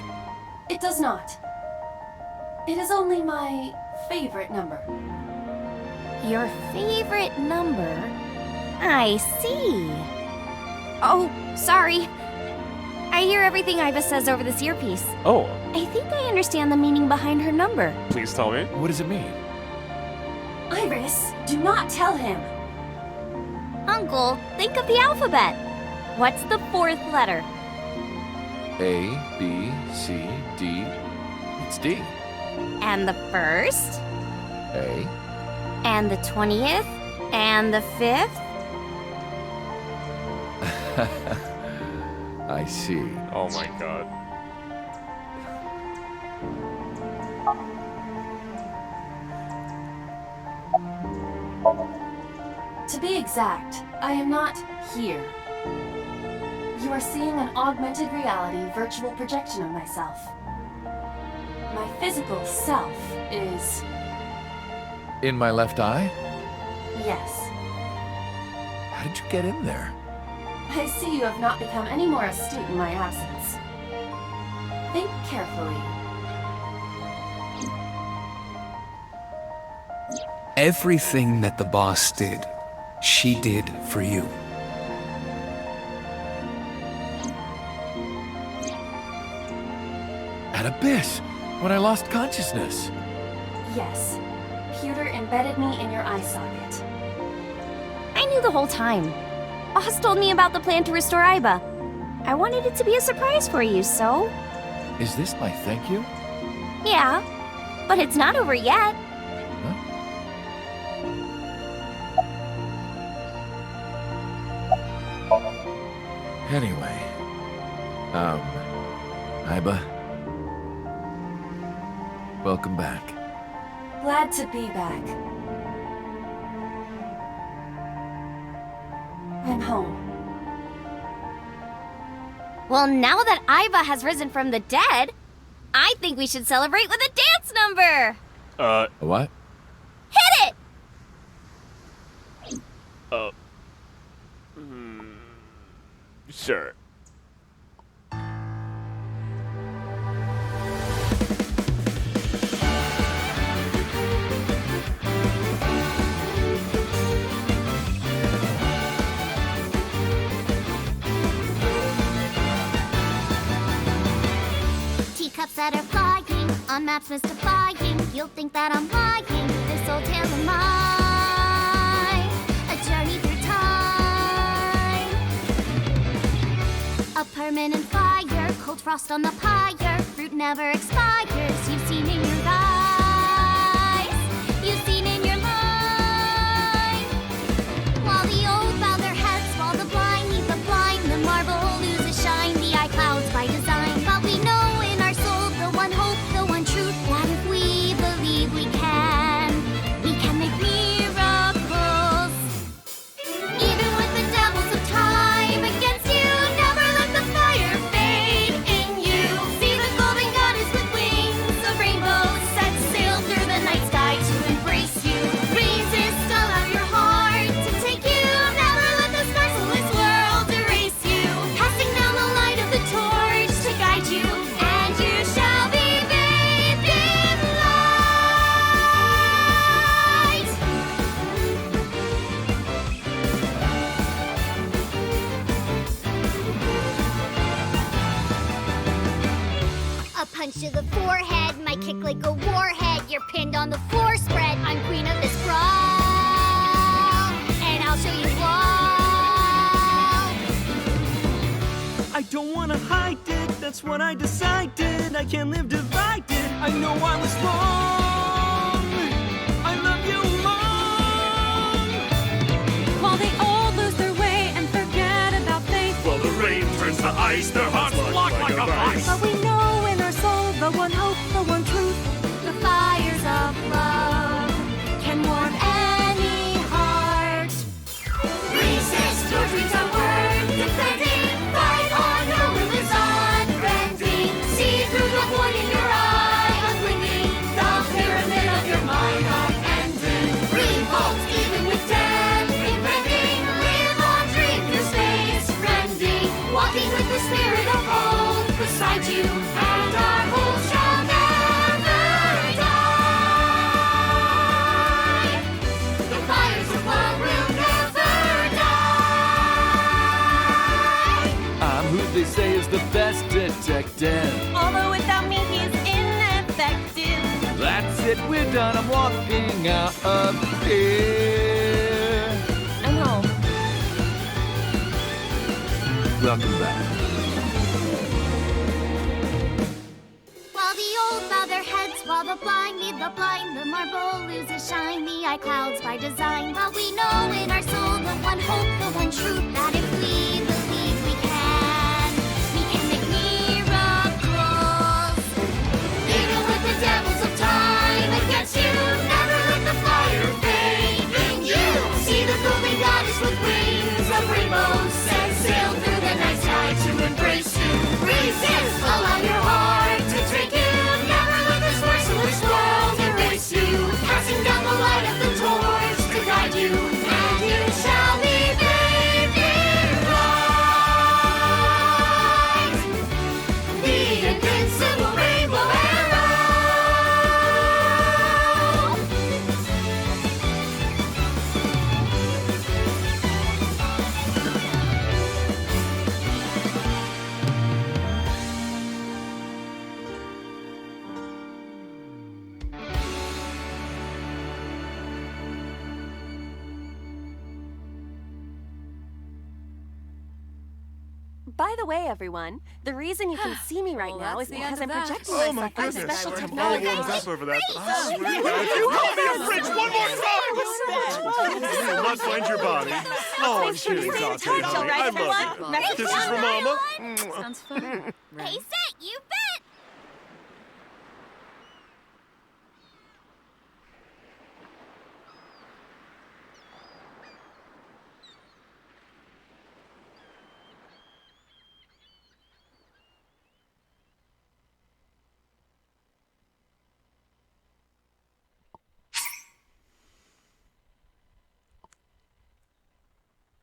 It does not. It is only my favorite number. Your favorite number? I see. Oh, sorry. I hear everything Iva says over this earpiece. Oh. I think I understand the meaning behind her number. Please tell me. What does it mean? Iris, do not tell him. Uncle, think of the alphabet. What's the 4th letter? A, B, C, D. It's D. And the 1st? A. And the 20th? And the 5th? I see. Oh my god. To be exact, I am not here. You are seeing an augmented reality virtual projection of myself. My physical self is... In my left eye? yes. How did you get in there? I see you have not become any more astute in my absence. Think carefully. Everything that the boss did, she did for you. At Abyss, when I lost consciousness. Yes. Pewter embedded me in your eye socket. I knew the whole time. Boss told me about the plan to restore Iba. I wanted it to be a surprise for you, so... Is this my thank you? Yeah, but it's not over yet. Anyway, Iba, welcome back. Glad to be back. I'm home. Well, now that Iva has risen from the dead, I think we should celebrate with a dance number! What? Hit it! Sure. Teacups that are flying, on maps mystifying. You'll think that I'm lying. This old tale of mine, a journey through time. A permanent fire, cold frost on the pyre. fruit never expires. You've seen in your eyes, you've seen in your mind. While the old bow their heads, while the blind lead the blind, the marble loses shine, the eye clouds by design. But we know in our soul the one hope, the one truth, that if we believe we can make miracles. Even with the devils of time against you, never let the fire fade in you. See the golden goddess with wings of rainbows set sail through the night sky to embrace you. Resist, allow your heart to take you. Never let this merciless world erase you. Passing down the light of the torch to guide you, and you shall be bathed in light. A punch to the forehead might kick like a warhead. You're pinned on the floor spread. I'm queen of this brawl, and I'll show you all. I don't wanna hide it, that's what I decided. I can't live divided, I know I was wrong. I love you more. While they all lose their way and forget about faith. Well, the rain turns to ice, their hearts lock like a vice. But we know in our soul the one hope, the one truth. The fires of love can warm any heart. Resist, your dreams are worth defending. Fight on, your will is unbending. See through the void in your eye, unblinking. The pyramid of your mind unending. Revolt even with death impending. Live on, dream your space rending. Walking with the spirit of hope beside you, and our hope shall never die. The fires of love will never die. I'm who they say is the best detective. Although without me he's ineffective. That's it, we're done. I'm walking out of here. I'm home. Welcome back. While the old bow their heads, while the blind lead the blind, the marble loses shine, the eye clouds by design. But we know in our soul the one hope, the one truth, that if we believe we can make miracles. Even with the devils of time against you, never let the fire fade in you. See the golden goddess with wings of rainbows set sail through the night sky to embrace you. Resist, allow your heart to take you. Never let this merciless world erase you. Passing down the light of the torch to guide you, and you shall be bathed in light. The invincible rainbow arrow. By the way, everyone, the reason you can see me right now is that's the because end I'm of that. projecting Oh my myself with goodness. special I'm all technology. warmed up over that. If you call me a fridge one more time! You will not find your body. Oh, I'm sure stay in exhausted, touch, honey. all right, I love everyone? you. Message Kisses from from Mama. Sounds fun. Hey, set, you bet!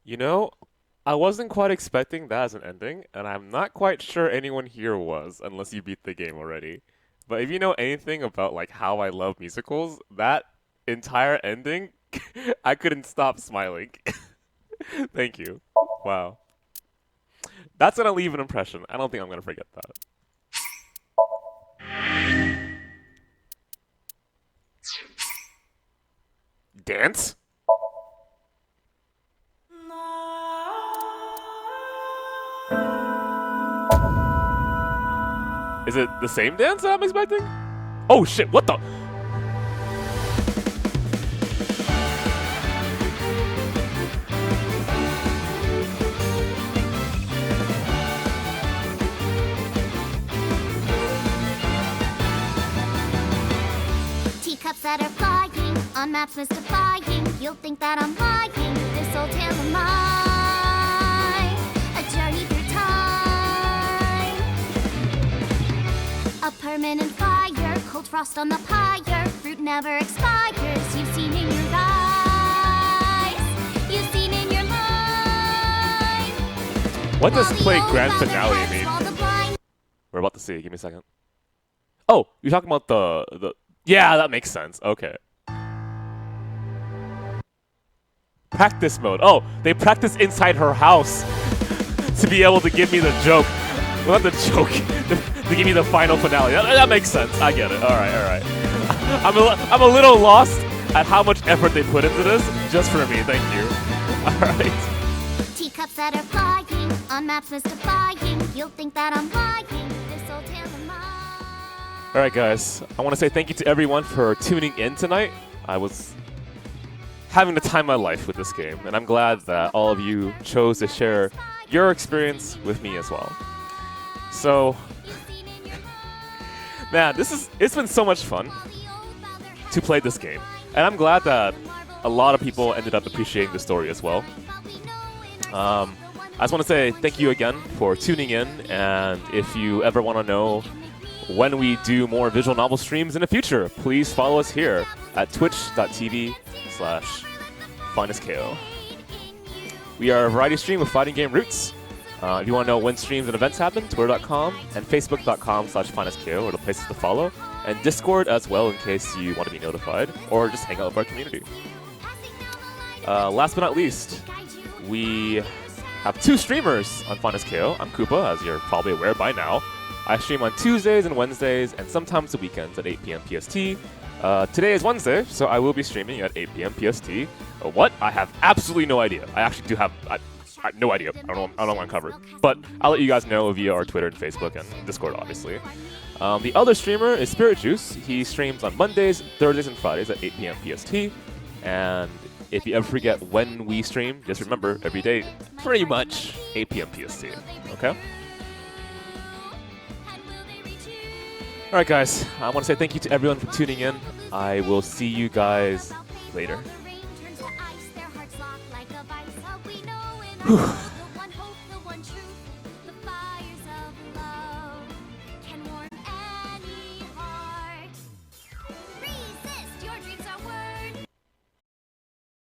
You know, I wasn't quite expecting that as an ending, and I'm not quite sure anyone here was, unless you beat the game already. But if you know anything about like how I love musicals, that entire ending, I couldn't stop smiling. Thank you. Wow. That's gonna leave an impression. I don't think I'm gonna forget that. Dance? Is it the same dance that I'm expecting? Oh shit, what the? Teacups that are flying, on maps mystifying. You'll think that I'm lying. This old tale of mine, a journey through time. A permanent fire, cold frost on the pyre. Fruit never expires. You've seen in your eyes. You've seen in your mind. What does play grand finale mean? We're about to see. Give me a second. Oh, you're talking about the. Yeah, that makes sense. Okay. Practice mode. Oh, they practice inside her house to be able to give me the joke. Well, not the joke. To give me the final finale. That makes sense. I get it. All right, all right. I'm a little lost at how much effort they put into this just for me. Thank you. All right. Teacups that are flying, on maps mystifying. You'll think that I'm lying. This old tale of mine. All right, guys. I want to say thank you to everyone for tuning in tonight. I was having the time of my life with this game, and I'm glad that all of you chose to share your experience with me as well. So, man, it's been so much fun to play this game, and I'm glad that a lot of people ended up appreciating the story as well. I just want to say thank you again for tuning in, and if you ever want to know when we do more visual novel streams in the future, please follow us here at twitch.tv/FinestKO. We are a variety stream with fighting game roots. If you want to know when streams and events happen, twitter.com and facebook.com/FinestKO are the places to follow, and Discord as well in case you want to be notified, or just hang out with our community. Last but not least, we have 2 streamers on FinestKO. I'm Koopa, as you're probably aware by now. I stream on Tuesdays and Wednesdays, and sometimes the weekends at 8 p.m. PST. Today is Wednesday, so I will be streaming at 8 p.m. PST. What? I have absolutely no idea. I actually do have no idea. I don't know what I'm covered. But I'll let you guys know via our Twitter and Facebook and Discord, obviously. The other streamer is Spirit Juice. He streams on Mondays, Thursdays, and Fridays at 8 p.m. PST. And if you ever forget when we stream, just remember every day, pretty much 8 p.m. PST. Okay? Alright guys, I want to say thank you to everyone for tuning in. I will see you guys later. Whew.